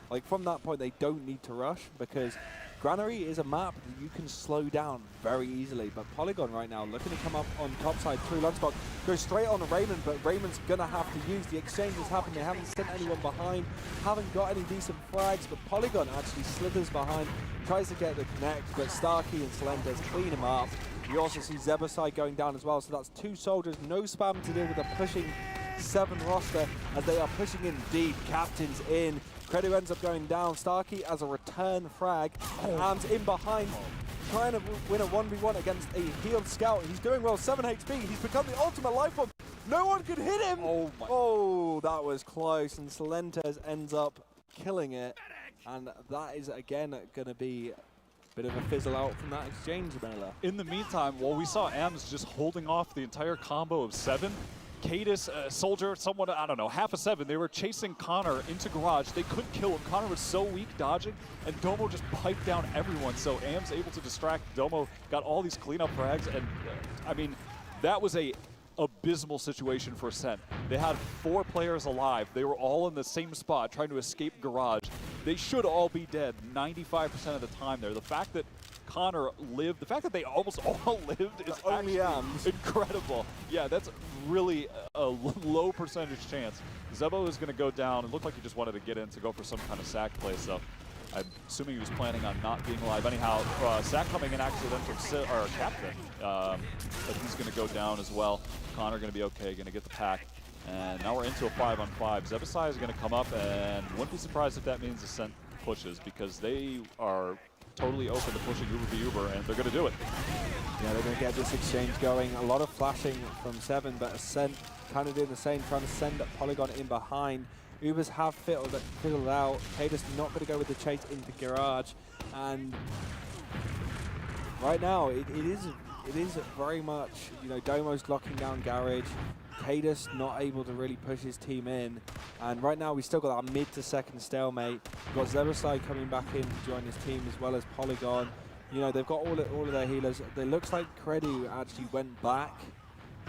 Like, from that point, they don't need to rush, because Granary is a map that you can slow down very easily. But Polygon right now looking to come up on top side through Lunchbox, goes straight on Raymond, but Raymond's going to have to use the exchange that's happened. They haven't sent anyone behind, haven't got any decent frags, but Polygon actually slithers behind, tries to get the connect, but Starkey and Salentes clean him up. You also see Zebasai going down as well, so that's two soldiers, no spam to deal with the pushing Seven roster as they are pushing in deep. Captain's in. Kredu ends up going down. Starkey as a return frag. Arms in behind, trying to win a 1v1 against a healed scout. He's doing well, 7 HP. He's become the ultimate life form. No one could hit him. Oh, that was close. And Salentes ends up killing it. And that is, again, going to be a bit of a fizzle out from that exchange, Mela. In the meantime, while we saw Ams just holding off the entire combo of Seven, Cadis, Soldier, someone, I don't know, half a Seven, they were chasing Connor into Garage. They couldn't kill him. Connor was so weak dodging, and Domo just piped down everyone. So Am's able to distract. Domo got all these cleanup frags, and I mean, that was a abysmal situation for Ascent. They had 4 players alive. They were all in the same spot trying to escape Garage. They should all be dead 95% of the time there. The fact that Connor lived, the fact that they almost all lived is actually incredible. Yeah, that's really a low percentage chance. Zebo is going to go down. It looked like he just wanted to get in to go for some kind of sack play, so I'm assuming he was planning on not being alive. Anyhow, sack coming in accidental captain, but he's going to go down as well. Connor going to be okay, going to get the pack. And now we're into a 5-on-5. Zebasai is going to come up, and wouldn't be surprised if that means Ascent pushes, because they are totally open to pushing Uber v Uber, and they're going to do it. Yeah, they're going to get this exchange going. A lot of flashing from Seven, but Ascent kind of doing the same, trying to send Polygon in behind. Ubers have fiddled out. Cadis not going to go with the chase into Garage, and right now it is very much, Domo's locking down Garage. Cadis not able to really push his team in, and right now we still got our mid to second stalemate. We've got Zebasai coming back in to join his team, as well as Polygon. They've got all of their healers. It looks like Kredu actually went back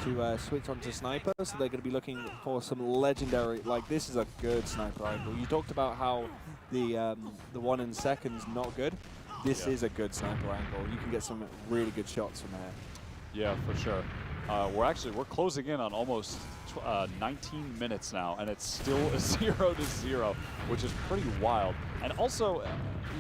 to switch onto Sniper, so they're going to be looking for some legendary, like, this is a good Sniper rifle. You talked about how the 1 in second's not good. this is a good sniper angle. You can get some really good shots from there. Yeah, for sure. We're closing in on almost 19 minutes now, and it's still a 0-0, which is pretty wild. And also,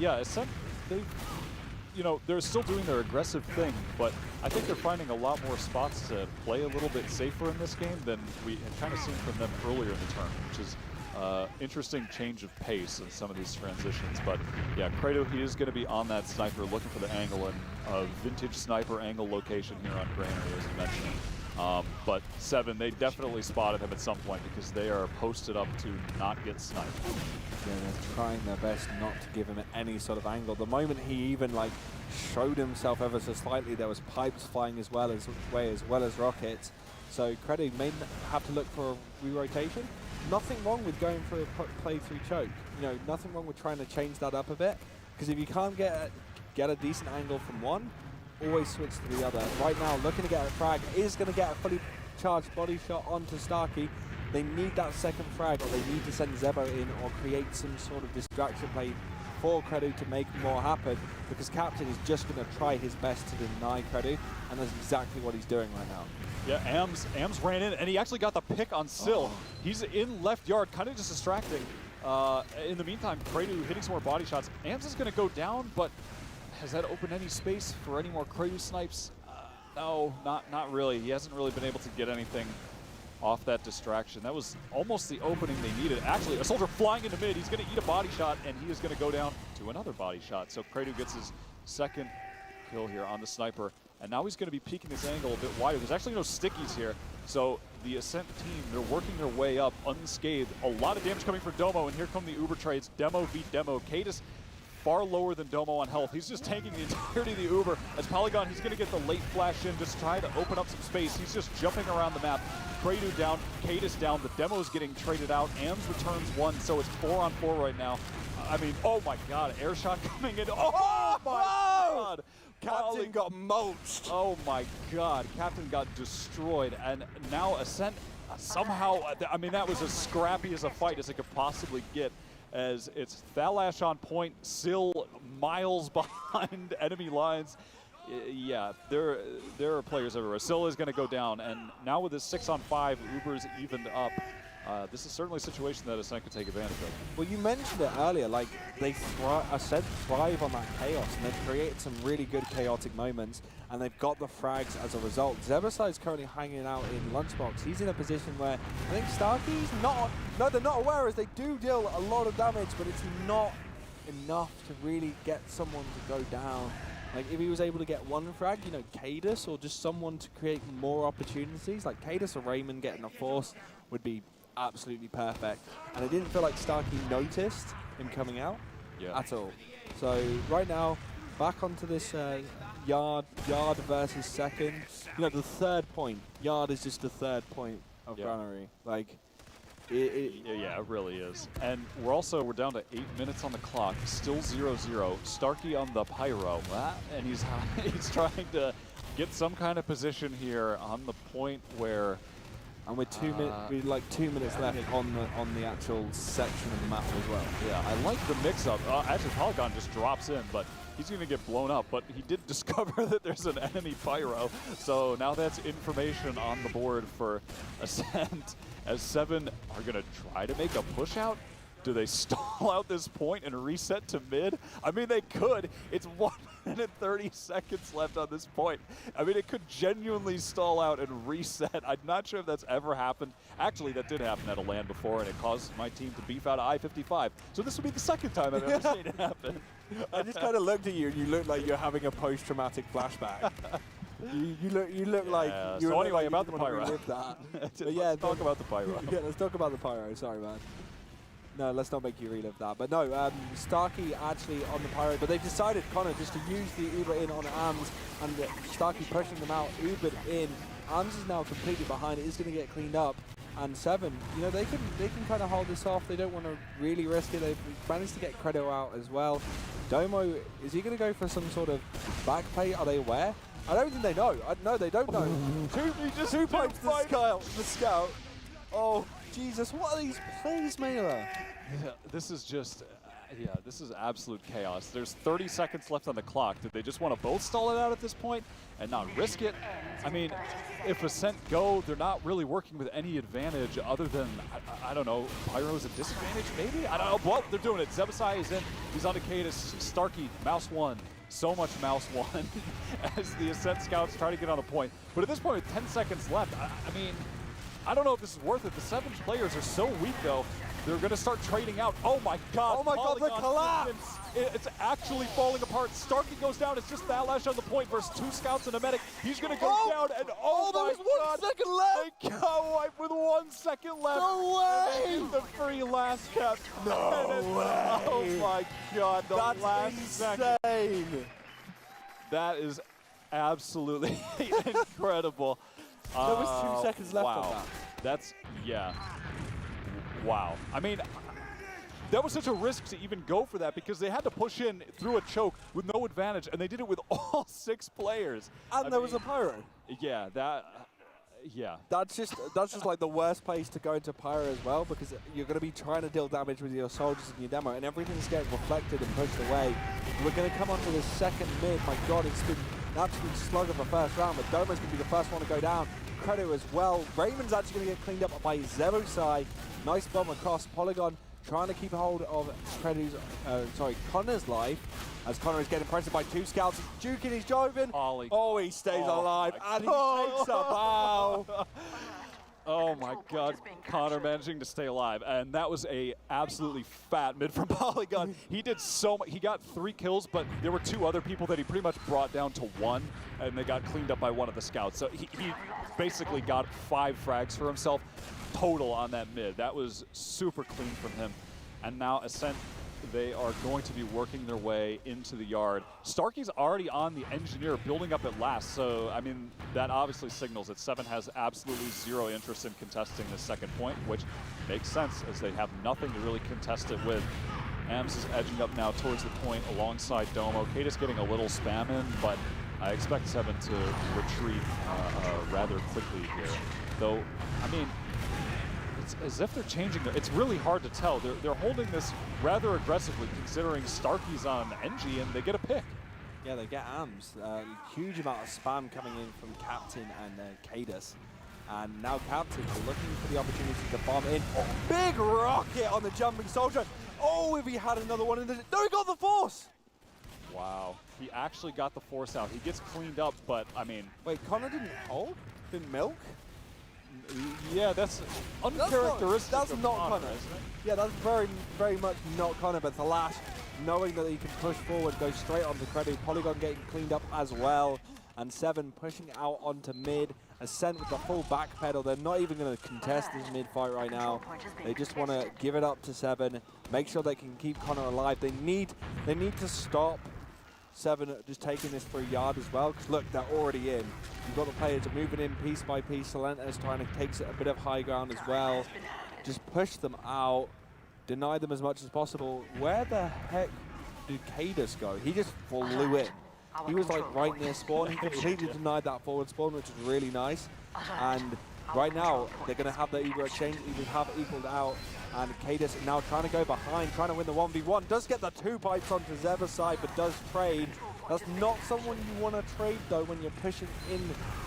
yeah, Ascent, they're still doing their aggressive thing, but I think they're finding a lot more spots to play a little bit safer in this game than we had kind of seen from them earlier in the turn, which is interesting change of pace in some of these transitions. But yeah, Credo, he is going to be on that sniper looking for the angle, and a vintage sniper angle location here on Granary, as you mentioned. But Seven, they definitely spotted him at some point because they are posted up to not get sniped. Yeah, they're trying their best not to give him any sort of angle. The moment he even like showed himself ever so slightly, there was pipes flying as well as rockets. So Credo may have to look for a re-rotation. Nothing wrong with going for a play through choke. Nothing wrong with trying to change that up a bit. Because if you can't get a decent angle from one, always switch to the other. Right now, looking to get a frag, is going to get a fully charged body shot onto Starkey. They need that second frag, or they need to send Zebo in or create some sort of distraction play for Credo to make more happen, because Captain is just going to try his best to deny Credo, and that's exactly what he's doing right now. Yeah, Ams ran in, and he actually got the pick on Sill. He's in left yard, kind of just distracting. In the meantime, Credo hitting some more body shots. Ams is going to go down, but has that opened any space for any more Credo snipes? No, not really. He hasn't really been able to get anything off that distraction. That was almost the opening they needed. Actually, a soldier flying into mid. He's going to eat a body shot, and he is going to go down to another body shot. So Credo gets his second kill here on the sniper. And now he's going to be peeking his angle a bit wider. There's actually no stickies here. So the Ascent team, they're working their way up unscathed. A lot of damage coming for Domo, and here come the Uber trades. Demo v Demo. Cadus far lower than Domo on health. He's just tanking the entirety of the Uber. As Polygon, he's going to get the late flash in, just try to open up some space. He's just jumping around the map. Credo down, Cadus down. The Demo's getting traded out. Ams returns one, so it's 4-on-4 right now. I mean, oh my God, air shot coming in. Oh my God! Captain got mulched. Oh my God, Captain got destroyed, and now Ascent somehow, I mean, that was as scrappy as a fight as it could possibly get, as it's Thalash on point, Sill miles behind enemy lines. Yeah, there are players everywhere. Sill is going to go down, and now with this 6-on-5, Uber's evened up. This is certainly a situation that Ascent could take advantage of. Well, you mentioned it earlier, like Ascent thrive on that chaos, and they've created some really good chaotic moments, and they've got the frags as a result. Zebasai is currently hanging out in Lunchbox. He's in a position where I think Starkey's they're not aware, as they do deal a lot of damage, but it's not enough to really get someone to go down. Like, if he was able to get one frag, Cadus, or just someone to create more opportunities, like Cadus or Raymond getting a force would be absolutely perfect. And it didn't feel like Starkey noticed him coming out at all. So right now, back onto this Yard versus second. The third point. Yard is just the third point of Granary. Like, yeah, it really is. And we're down to 8 minutes on the clock, still 0-0. Starkey on the pyro, and he's trying to get some kind of position here on the point where. And with 2 minutes left on the actual section of the map as well. Yeah, I like the mix-up. Actually, Polygon just drops in, but he's going to get blown up. But he did discover that there's an enemy pyro, so now that's information on the board for Ascent. As Seven are going to try to make a push out. Do they stall out this point and reset to mid? I mean, they could. It's 1 minute 30 seconds left on this point. I mean, it could genuinely stall out and reset. I'm not sure if that's ever happened. Actually, that did happen at a LAN before, and it caused my team to beef out of I-55. So this would be the second time I've ever seen it happen. I just kind of looked at you, and you look like you're having a post-traumatic flashback. You look like you. So anyway, about the pyro. Let's talk about the pyro. Yeah, let's talk about the pyro. Sorry, man. No, let's not make you relive that. But no, Starkey actually on the pyro, but they've decided, Connor, just to use the Uber in on Ams, and Starkey pushing them out, Ubered in. Ams is now completely behind. It is going to get cleaned up. And Seven, they can kind of hold this off. They don't want to really risk it. They've managed to get Credo out as well. Domo, is he going to go for some sort of back play? Are they aware? I don't think they know. No, they don't know. Two pipes the scout. Oh, Jesus, what are these plays made of? This is just, Yeah, this is absolute chaos. There's 30 seconds left on the clock. Did they just want to both stall it out at this point and not risk it? I mean, if Ascent go, they're not really working with any advantage other than, I don't know, Pyro's a disadvantage maybe? I don't know. Well, they're doing it. Zebasai is in. He's on Cadus. Starkey, mouse one. So much mouse one as the Ascent scouts try to get on the point. But at this point, with 10 seconds left, I mean, I don't know if this is worth it. The 7 players are so weak, though. They're going to start trading out. Oh, my God. Oh, my God, the collapse. It's actually falling apart. Starkey goes down. It's just Thalash on the point versus 2 scouts and a medic. He's going to go down, and there was 1 second left. They go wipe with 1 second left. No way. The free last cap. No way. Oh, my God. The That's last insane. second. That is absolutely incredible. There was 2 seconds left wow. on that. That's, yeah. Wow. I mean, that was such a risk to even go for that because they had to push in through a choke with no advantage, and they did it with all 6 players. And there was a Pyro. Yeah, yeah. That's just like the worst place to go into Pyro as well, because you're going to be trying to deal damage with your soldiers in your demo, and everything's getting reflected and pushed away. We're going to come onto the second mid. My God, it's been an absolute slug of the first round, but Doma's going to be the first one to go down. Credo as well. Raymond's actually going to get cleaned up by Zebosai. Nice bomb across Polygon, trying to keep hold of Connor's life, as Connor is getting pressured by 2 scouts. He's juking, he's joving. Oh, he stays alive, and he takes a bow. Oh my God, Connor managing to stay alive, and that was a absolutely fat mid from Polygon. He did so much. He got 3 kills, but there were 2 other people that he pretty much brought down to 1, and they got cleaned up by one of the scouts. So he basically got 5 frags for himself total on that mid. That was super clean from him. And now Ascent, they are going to be working their way into the yard. Starkey's already on the engineer, building up at last. So, I mean, that obviously signals that 7 has absolutely 0 interest in contesting the second point, which makes sense as they have nothing to really contest it with. Ams is edging up now towards the point alongside Domo. Cadus getting a little spam in, but I expect 7 to retreat rather quickly here. Though, I mean, it's as if they're changing their, it's really hard to tell. They're holding this rather aggressively considering Starkey's on NG and they get a pick. Yeah, they get AMS. Huge amount of spam coming in from Captain and Cadus. And now Captain are looking for the opportunity to bomb in. Oh, big rocket on the jumping soldier. Oh, if he had another one in the... No, he got the force! Wow, he actually got the force out. He gets cleaned up, but I mean... Wait, Connor didn't hold? Didn't milk? Yeah, that's uncharacteristic. That's not Connor. Yeah, that's very, very much not Connor, but Thalash, knowing that he can push forward, goes straight onto Credu. Polygon getting cleaned up as well. And 7 pushing out onto mid. Ascent with the full back pedal. They're not even going to contest this mid fight right now. They just want to give it up to 7. Make sure they can keep Connor alive. They need to stop 7 just taking this through yard as well. Because look, they're already in. You've got the players moving in piece by piece. Salenta is trying to take a bit of high ground as well. Just push them out. Deny them as much as possible. Where the heck did Cadus go? He just flew in. He was like right near spawn. He completely denied that forward spawn, which is really nice. And right now, they're going to have the Eagle exchange, even have equaled out. And Cadus now trying to go behind, trying to win the 1v1. Does get the 2 bites onto Zeba's side, but does trade. That's not someone you want to trade, though, when you're pushing in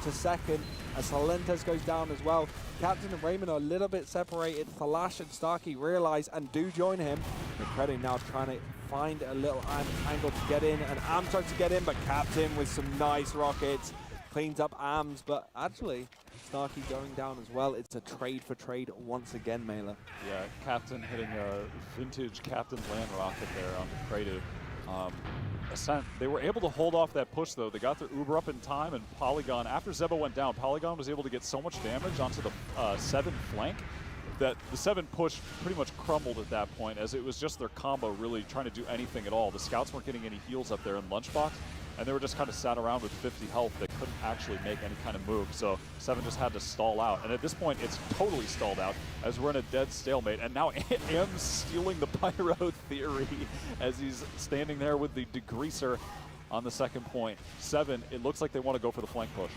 to second. As Salentes goes down as well. Captain and Raymond are a little bit separated. Thalash and Starkey realize and do join him. McCready now trying to find a little angle to get in. And Am tries to get in, but Captain with some nice rockets cleans up Ams. But actually, Starkey going down as well. It's a trade for trade once again, Mela. Yeah, Captain hitting a vintage Captain land rocket there on the Credu. Ascent, they were able to hold off that push, though. They got their Uber up in time, and Polygon, after Zeba went down, Polygon was able to get so much damage onto the 7 flank that the 7 push pretty much crumbled at that point, as it was just their combo really trying to do anything at all. The scouts weren't getting any heals up there in Lunchbox, and they were just kind of sat around with 50 health. They couldn't actually make any kind of move, so 7 just had to stall out. And at this point, it's totally stalled out, as we're in a dead stalemate. And now Am's stealing the Pyro theory as he's standing there with the degreaser on the second point. 7, it looks like they want to go for the flank push.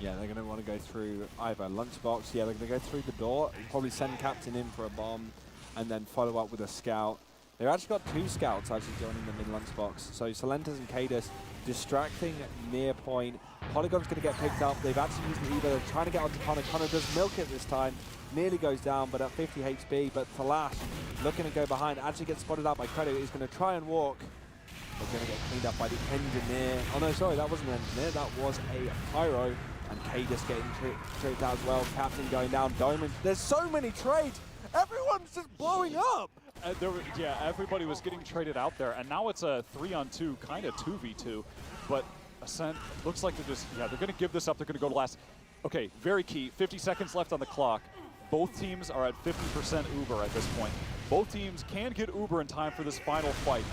Yeah, they're going to want to go through either Lunchbox. Yeah, they're going to go through the door, probably send Captain in for a bomb, and then follow up with a scout. They've actually got 2 scouts actually joining them in lunchbox. So Salentas and Cadus distracting near point. Polygon's going to get picked up. They've actually used the Eva. They're trying to get onto Connor. Connor does milk it this time. Nearly goes down, but at 50 HP. But Falash looking to go behind. Actually gets spotted out by Credo. He's going to try and walk. They're going to get cleaned up by the engineer. Oh no, sorry, that wasn't an engineer. That was a pyro. And Cadus getting tricked out as well. Captain going down. Diamond. There's so many trades. Everyone's just blowing up. Yeah, everybody was getting traded out there, and now it's a 3-on-2, kind of 2v2. But Ascent looks like they're going to give this up. They're going to go to last. Okay, very key. 50 seconds left on the clock. Both teams are at 50% Uber at this point. Both teams can get Uber in time for this final fight.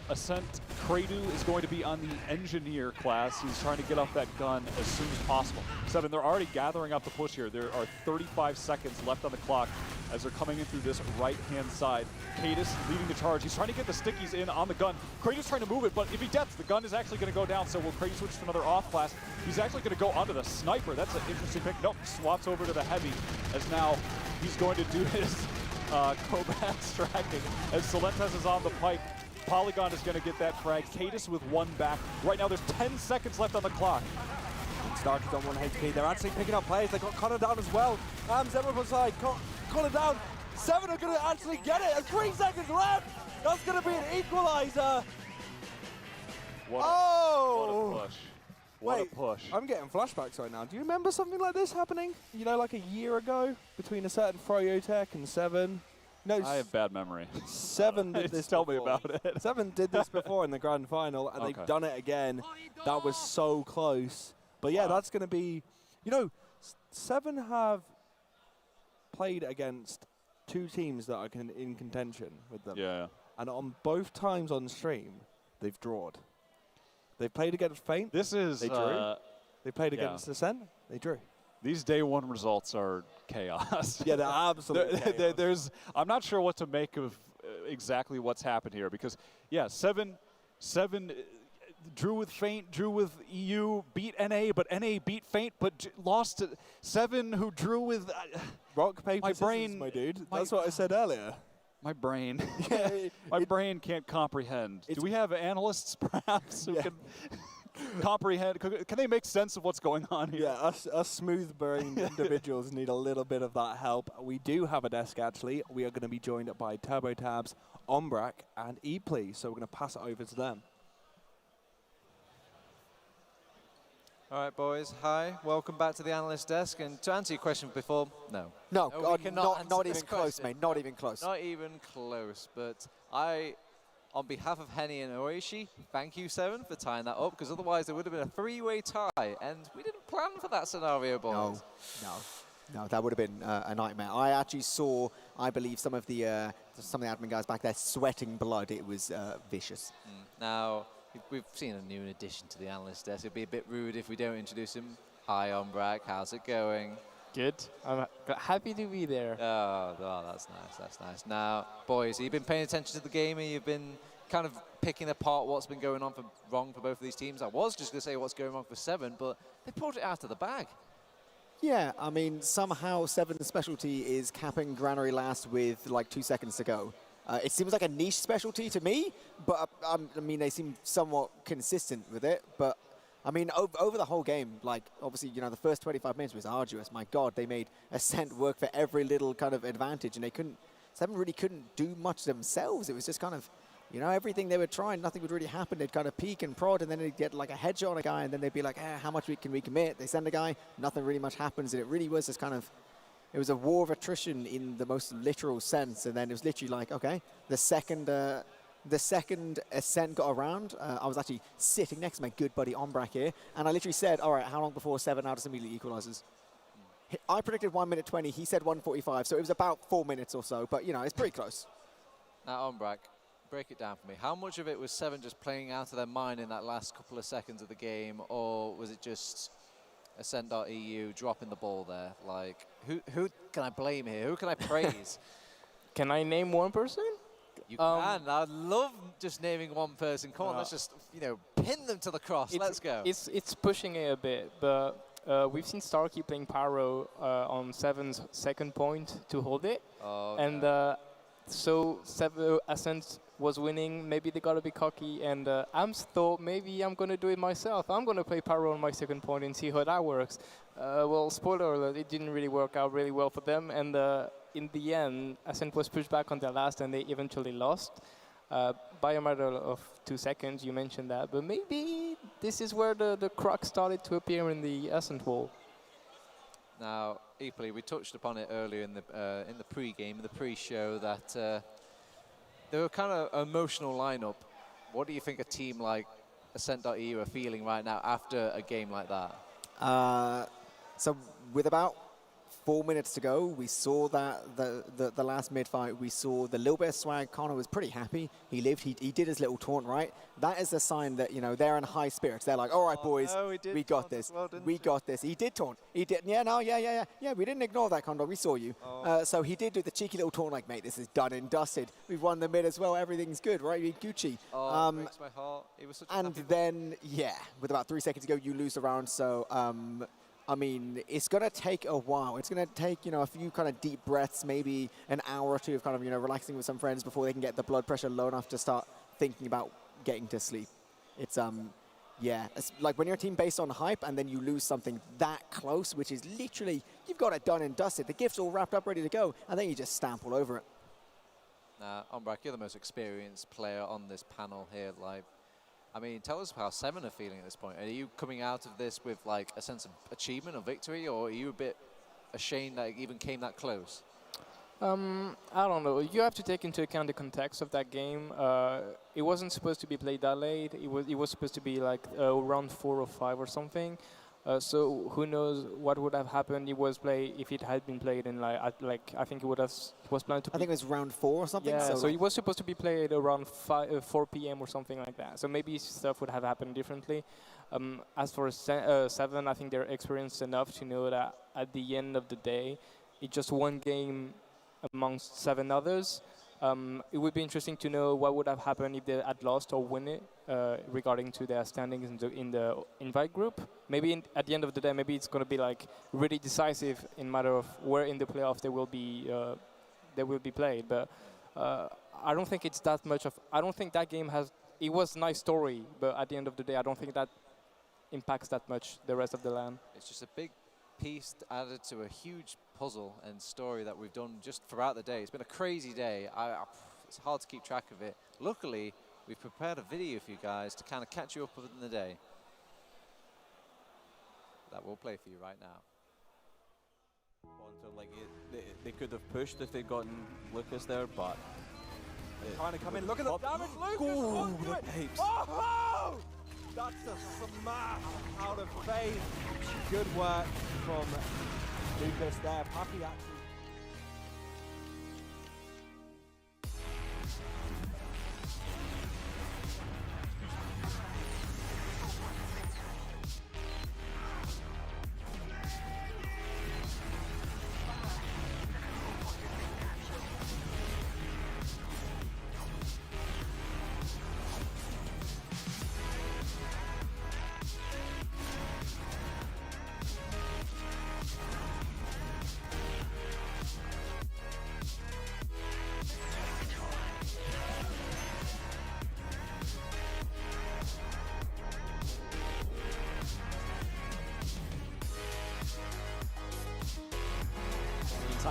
Ascent Credu is going to be on the engineer class. He's trying to get off that gun as soon as possible. 7, they're already gathering up the push here. There are 35 seconds left on the clock as they're coming in through this right-hand side. Cadus leading the charge. He's trying to get the stickies in on the gun. Credu's trying to move it, but if he gets, the gun is actually going to go down. So will Credu switch to another off class? He's actually going to go onto the sniper. That's an interesting pick. Nope, swaps over to the heavy as now he's going to do his go-back tracking as Salentas is on the pipe. Polygon is going to get that frag. Cadus with 1 back. Right now, there's 10 seconds left on the clock. Stark is on 1 HP. They're actually picking up players. They got Connor down as well. Zebra on side. Connor down. 7 are going to actually get it. And 3 seconds left. That's going to be an equalizer. What a push. What a push. I'm getting flashbacks right now. Do you remember something like this happening? You know, like a year ago between a certain Froyotech and 7? No, I have bad memory. 7 did this. Tell me about it. 7 did this before in the grand final, and they've done it again. That was so close. But yeah, that's going to be, you know, 7 have played against 2 teams that are in contention with them. Yeah. And on both times on stream, they've drawed. They've played against Feint. This is. They drew. They played against Ascent. They drew. These day 1 results are chaos. Yeah, they're absolutely chaos. I'm not sure what to make of exactly what's happened here because, yeah, 7 drew with Feint, drew with EU, beat NA, but NA beat Feint, but lost to 7 who drew with rock, paper, my scissors, brain, my dude. That's what I said earlier. My brain. My brain can't comprehend. Do we have analysts perhaps who can comprehend? Can they make sense of what's going on here? Yeah, us smooth-brained individuals need a little bit of that help. We do have a desk, actually. We are going to be joined by TurboTabs, Ombrak, and ePlea, so we're going to pass it over to them. All right, boys. Hi. Welcome back to the analyst desk. And to answer your question before, no. No, we cannot not even close, mate. Not even close. Not even close. But on behalf of Henny and Oishi, thank you, 7, for tying that up, because otherwise there would have been a 3-way tie, and we didn't plan for that scenario, boys. No, that would have been a nightmare. I actually saw, I believe, some of the admin guys back there sweating blood. It was vicious. Now, we've seen a new addition to the analyst desk. It'd be a bit rude if we don't introduce him. Hi, Ombrak. How's it going? Good. I'm happy to be there. Oh, that's nice. That's nice. Now, boys, you've been paying attention to the game, and you've been kind of picking apart what's been going on wrong for both of these teams. I was just going to say what's going wrong for 7, but they pulled it out of the bag. Yeah, I mean, somehow 7's specialty is capping Granary last with like 2 seconds to go. It seems like a niche specialty to me, but I mean, they seem somewhat consistent with it. But I mean, over the whole game, like obviously, you know, the first 25 minutes was arduous. My God, they made Ascent work for every little kind of advantage, and they couldn't. 7 really couldn't do much themselves. It was just kind of, you know, everything they were trying, nothing would really happen. They'd kind of peek and prod, and then they'd get like a headshot on a guy, and then they'd be like, how much can we commit? They send a guy, nothing really much happens, and it really was just kind of. It was a war of attrition in the most literal sense, and then it was literally like, okay, the second Ascent got around, I was actually sitting next to my good buddy Ombrak here, and I literally said, all right, how long before 7 out immediately equalizes? I predicted 1 minute 20, he said 1:45, so it was about 4 minutes or so, but you know, it's pretty close. Now, Ombrak, break it down for me. How much of it was 7 just playing out of their mind in that last couple of seconds of the game, or was it just Ascent.eu dropping the ball there? Like, who can I blame here? Who can I praise? Can I name one person? You can. I love just naming one person. Come on, let's just, you know, pin them to the cross. Let's go. It's pushing it a bit, but we've seen Starkey playing Pyro on 7's second point to hold it. Oh, and so Ascent was winning, maybe they got a bit cocky, and Amps thought maybe I'm going to do it myself. I'm going to play Pyro on my second point and see how that works. Well, spoiler alert, it didn't really work out really well for them, and in the end, Ascent was pushed back on their last, and they eventually lost by a matter of 2 seconds. You mentioned that, but maybe this is where the crux started to appear in the Ascent wall. Now, equally, we touched upon it earlier in the pre-game, in the pre-show, that they were kind of emotional lineup. What do you think a team like Ascent.eu are feeling right now after a game like that? So with about 4 minutes to go, we saw that the last mid-fight, we saw the little bit of swag. Connor was pretty happy. He lived, he did his little taunt, right? That is a sign that, you know, they're in high spirits. They're like, all right, boys, no, we got this. Well, we got this. He did taunt. He did, yeah, we didn't ignore that, Condor. We saw you. So he did do the cheeky little taunt like, mate, this is done and dusted. We've won the mid as well. Everything's good, right? We Gucci. Oh, it breaks my heart. It was such a and then, yeah, with about 3 seconds to go, you lose the round. So, I mean, it's going to take a while. It's going to take, you know, a few kind of deep breaths, maybe an hour or two of kind of, you know, relaxing with some friends before they can get the blood pressure low enough to start thinking about getting to sleep. It's, yeah, it's like when you're a team based on hype and then you lose something that close, which is literally, you've got it done and dusted. The gift's all wrapped up, ready to go, and then you just stamp all over it. Umbrak, you're the most experienced player on this panel here live. I mean, tell us how Seven are feeling at this point. Are you coming out of this with like a sense of achievement or victory, or are you a bit ashamed that it even came that close? I don't know. You have to take into account the context of that game. It wasn't supposed to be played that late. It was supposed to be like round 4 or 5 or something. So who knows what would have happened? It was played if it had been played in like I think it would have. It was planned to. I think it was round 4 or something. Yeah. So it was supposed to be played around 4 p.m. or something like that. So maybe stuff would have happened differently. As for Seven, I think they're experienced enough to know that at the end of the day, it's just one game amongst 7 others. It would be interesting to know what would have happened if they had lost or win it regarding to their standings in the invite group. Maybe at the end of the day, maybe it's going to be like really decisive in matter of where in the playoffs they will be played. But I don't think it's that much of. I don't think that game has. It was a nice story, but at the end of the day, I don't think that impacts that much the rest of the LAN. It's just a big piece added to a huge puzzle and story that we've done just throughout the day. It's been a crazy day. It's hard to keep track of it. Luckily, we've prepared a video for you guys to kind of catch you up within the day. That we'll play for you right now. Like they could have pushed if they'd gotten Lucas there, but trying to come in. Look at the damage, Lucas! Oh! That's a smash out of phase. Good work from Lucas there. Papi actually.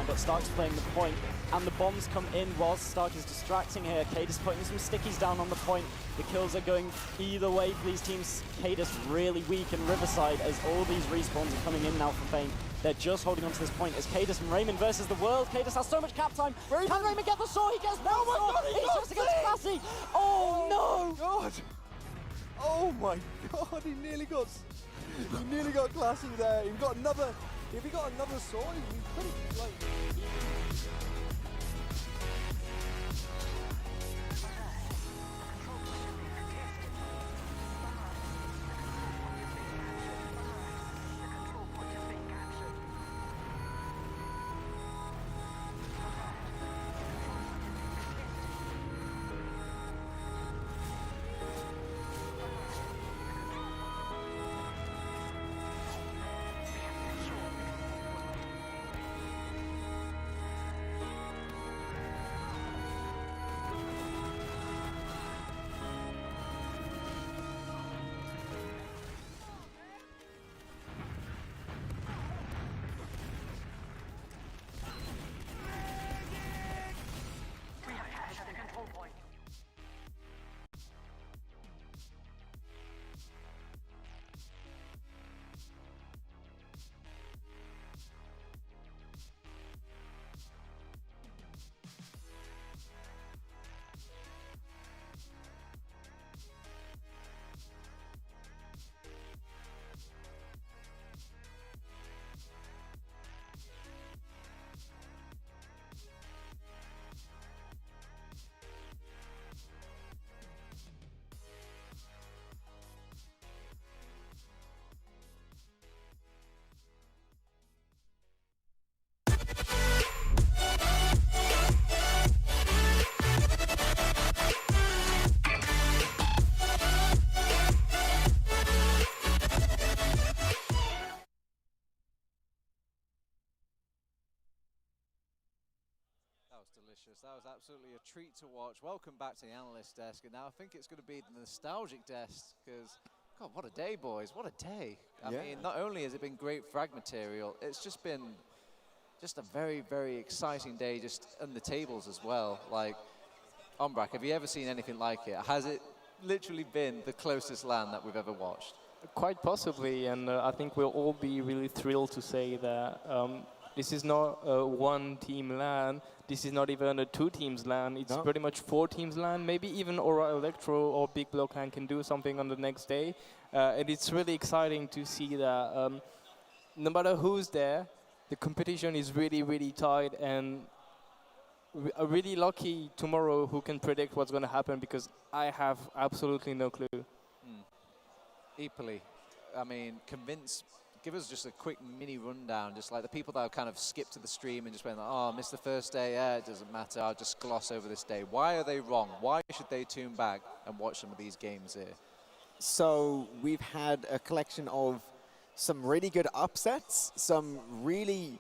But Stark's playing the point, and the bombs come in whilst Stark is distracting here. Cadis putting some stickies down on the point. The kills are going either way for these teams. Cadis really weak, and Riverside, as all these respawns are coming in now for Fame, they're just holding on to this point as Cadis and Raymond versus the world. Cadis has so much cap time. Can Raymond get the saw? He gets the saw. He's just against Classy. Oh no! God! Oh my God! He nearly got Classy there. He got another. If he got another sword, he'd be pretty like. was delicious. That was absolutely a treat to watch. Welcome back to the analyst desk. And now I think it's going to be the nostalgic desk because, God, what a day, boys. What a day. I mean, not only has it been great frag material, it's just been just a very, very exciting day just on the tables as well. Like, Ombrak, have you ever seen anything like it? Has it literally been the closest LAN that we've ever watched? Quite possibly, and I think we'll all be really thrilled to say that this is not a one-team LAN. This is not even a two-teams LAN. It's pretty much 4 teams LAN. Maybe even Aura Electro or Big Block LAN can do something on the next day. And it's really exciting to see that no matter who's there, the competition is really, really tight, and I'm really lucky tomorrow who can predict what's going to happen, because I have absolutely no clue. Equally, I mean, give us just a quick mini rundown, just like the people that have kind of skipped to the stream and just went, oh, missed the first day, yeah, it doesn't matter, I'll just gloss over this day. Why are they wrong? Why should they tune back and watch some of these games here? So we've had a collection of some really good upsets, some really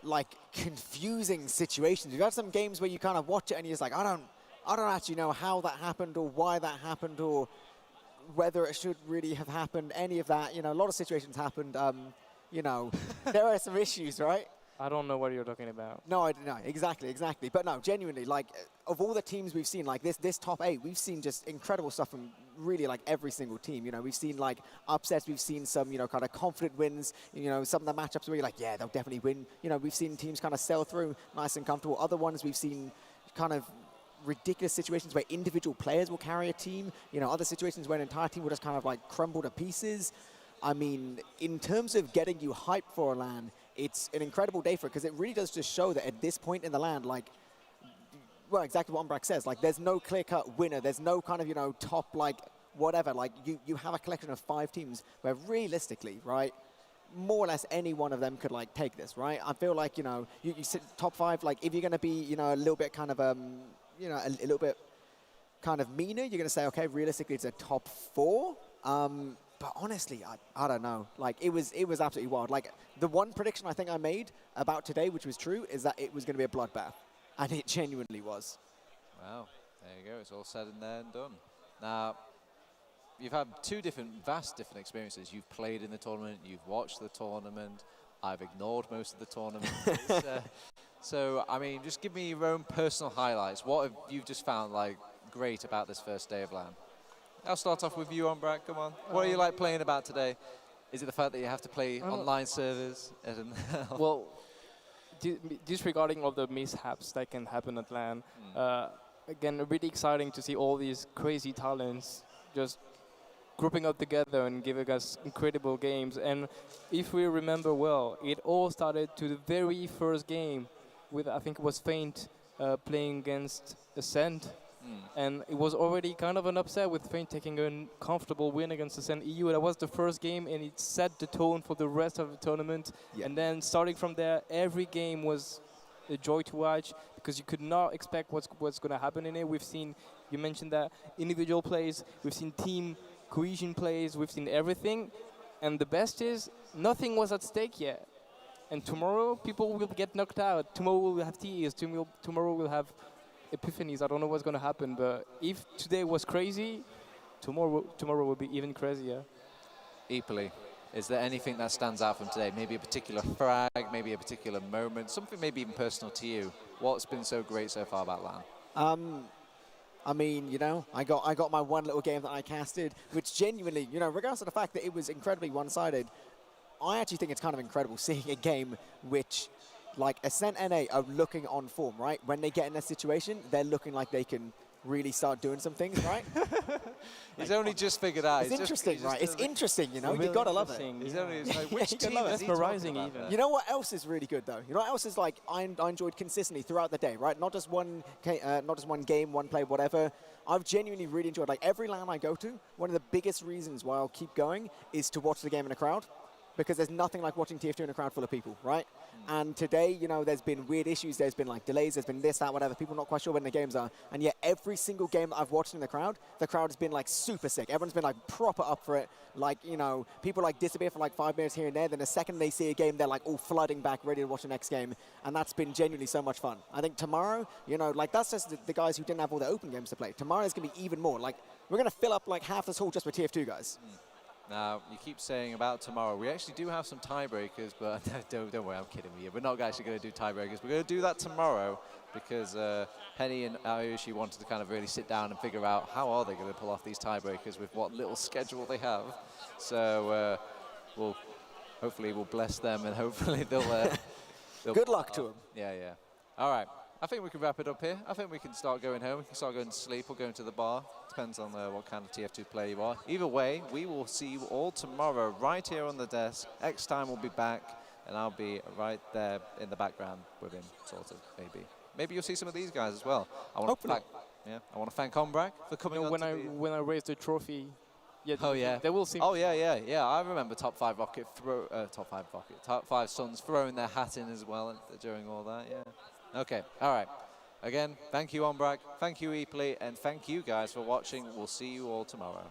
like confusing situations. We've had some games where you kind of watch it and you're just like, I don't actually know how that happened or why that happened or whether it should really have happened, any of that. You know, a lot of situations happened. You know, there are some issues, right? I don't know what you're talking about. No, I don't know. Exactly. But no, genuinely, like, of all the teams we've seen, like this top 8, we've seen just incredible stuff from really like every single team. You know, we've seen like upsets, we've seen some, you know, kind of confident wins. You know, some of the matchups where you're like, yeah, they'll definitely win. You know, we've seen teams kind of sail through nice and comfortable. Other ones we've seen kind of ridiculous situations where individual players will carry a team. You know, other situations where an entire team will just kind of like crumble to pieces. I mean, in terms of getting you hyped for a LAN, it's an incredible day for it, because it really does just show that at this point in the LAN, like, well, exactly what Ombrak says, like, there's no clear-cut winner. There's no kind of, you know, top, like, whatever. Like, you have a collection of 5 teams where realistically, right, more or less any one of them could, like, take this, right? I feel like, you know, you sit top 5, like, if you're going to be, you know, a little bit kind of, you know, a little bit kind of meaner, you're going to say, okay, realistically, it's a top 4. But honestly, I don't know. Like, it was absolutely wild. Like, the one prediction I think I made about today, which was true, is that it was going to be a bloodbath. And it genuinely was. Wow. There you go. It's all said and there and done. Now, you've had 2 vast different experiences. You've played in the tournament. You've watched the tournament. I've ignored most of the tournament. So, I mean, just give me your own personal highlights. What have you just found, like, great about this first day of LAN? I'll start off with you, Ombrak. Come on. What are you like playing about today? Is it the fact that you have to play online servers? Well, disregarding all the mishaps that can happen at LAN, again, really exciting to see all these crazy talents just grouping up together and giving us incredible games. And if we remember well, it all started to the very first game with, I think it was Feint playing against Ascent. And it was already kind of an upset with Feint taking a comfortable win against Ascent EU. That was the first game, and it set the tone for the rest of the tournament. Yeah. And then starting from there, every game was a joy to watch, because you could not expect what's going to happen in it. We've seen, you mentioned that, individual plays. We've seen team cohesion plays. We've seen everything. And the best is, nothing was at stake yet. And tomorrow, people will get knocked out. Tomorrow we'll have TEs. Tomorrow we'll have epiphanies. I don't know what's going to happen, but if today was crazy, tomorrow will be even crazier. Equally, is there anything that stands out from today? Maybe a particular frag, maybe a particular moment, something maybe even personal to you. What's been so great so far about LAN? I mean, you know, I got my one little game that I casted, which genuinely, you know, regardless of the fact that it was incredibly one-sided, I actually think it's kind of incredible seeing a game which, like, Ascent NA are looking on form, right? When they get in a situation, they're looking like they can really start doing some things, right? He's only just figured out. It's interesting, right? It's interesting, you know? You've got to love it. He's only like, which team is he mesmerizing talking even. about? You know what else is really good, though? You know what else is, like, I enjoyed consistently throughout the day, right? Not just one game, one play, whatever. I've genuinely really enjoyed, like, every LAN I go to, one of the biggest reasons why I'll keep going is to watch the game in a crowd. because there's nothing like watching TF2 in a crowd full of people, right? And today, you know, there's been weird issues. There's been like delays. There's been this, that, whatever. People not quite sure when the games are. And yet every single game that I've watched in the crowd has been like super sick. Everyone's been like proper up for it. Like, you know, people like disappear for like 5 minutes here and there. Then the second they see a game, they're like all flooding back, ready to watch the next game. And that's been genuinely so much fun. I think tomorrow, you know, like that's just the guys who didn't have all the open games to play. Tomorrow is going to be even more. Like, we're going to fill up like half this hall just with TF2 guys. Now, you keep saying about tomorrow. We actually do have some tiebreakers, but don't worry, I'm kidding with you. We're not actually going to do tiebreakers. We're going to do that tomorrow because Penny and Ayushi wanted to kind of really sit down and figure out how are they going to pull off these tiebreakers with what little schedule they have. So hopefully we'll bless them and hopefully they'll good luck to them. Yeah, yeah. All right. I think we can wrap it up here. I think we can start going home. We can start going to sleep or going to the bar. Depends on what kind of TF2 player you are. Either way, we will see you all tomorrow right here on the desk. X Time will be back, and I'll be right there in the background with him, sort of, maybe. Maybe you'll see some of these guys as well. I want to thank Ombrak for coming on. When I raised the trophy, they will see. Oh yeah. I remember top 5 Suns throwing their hat in as well during all that. Yeah. Okay. All right. Again, thank you, Ombrak. Thank you, Epley, and thank you guys for watching. We'll see you all tomorrow.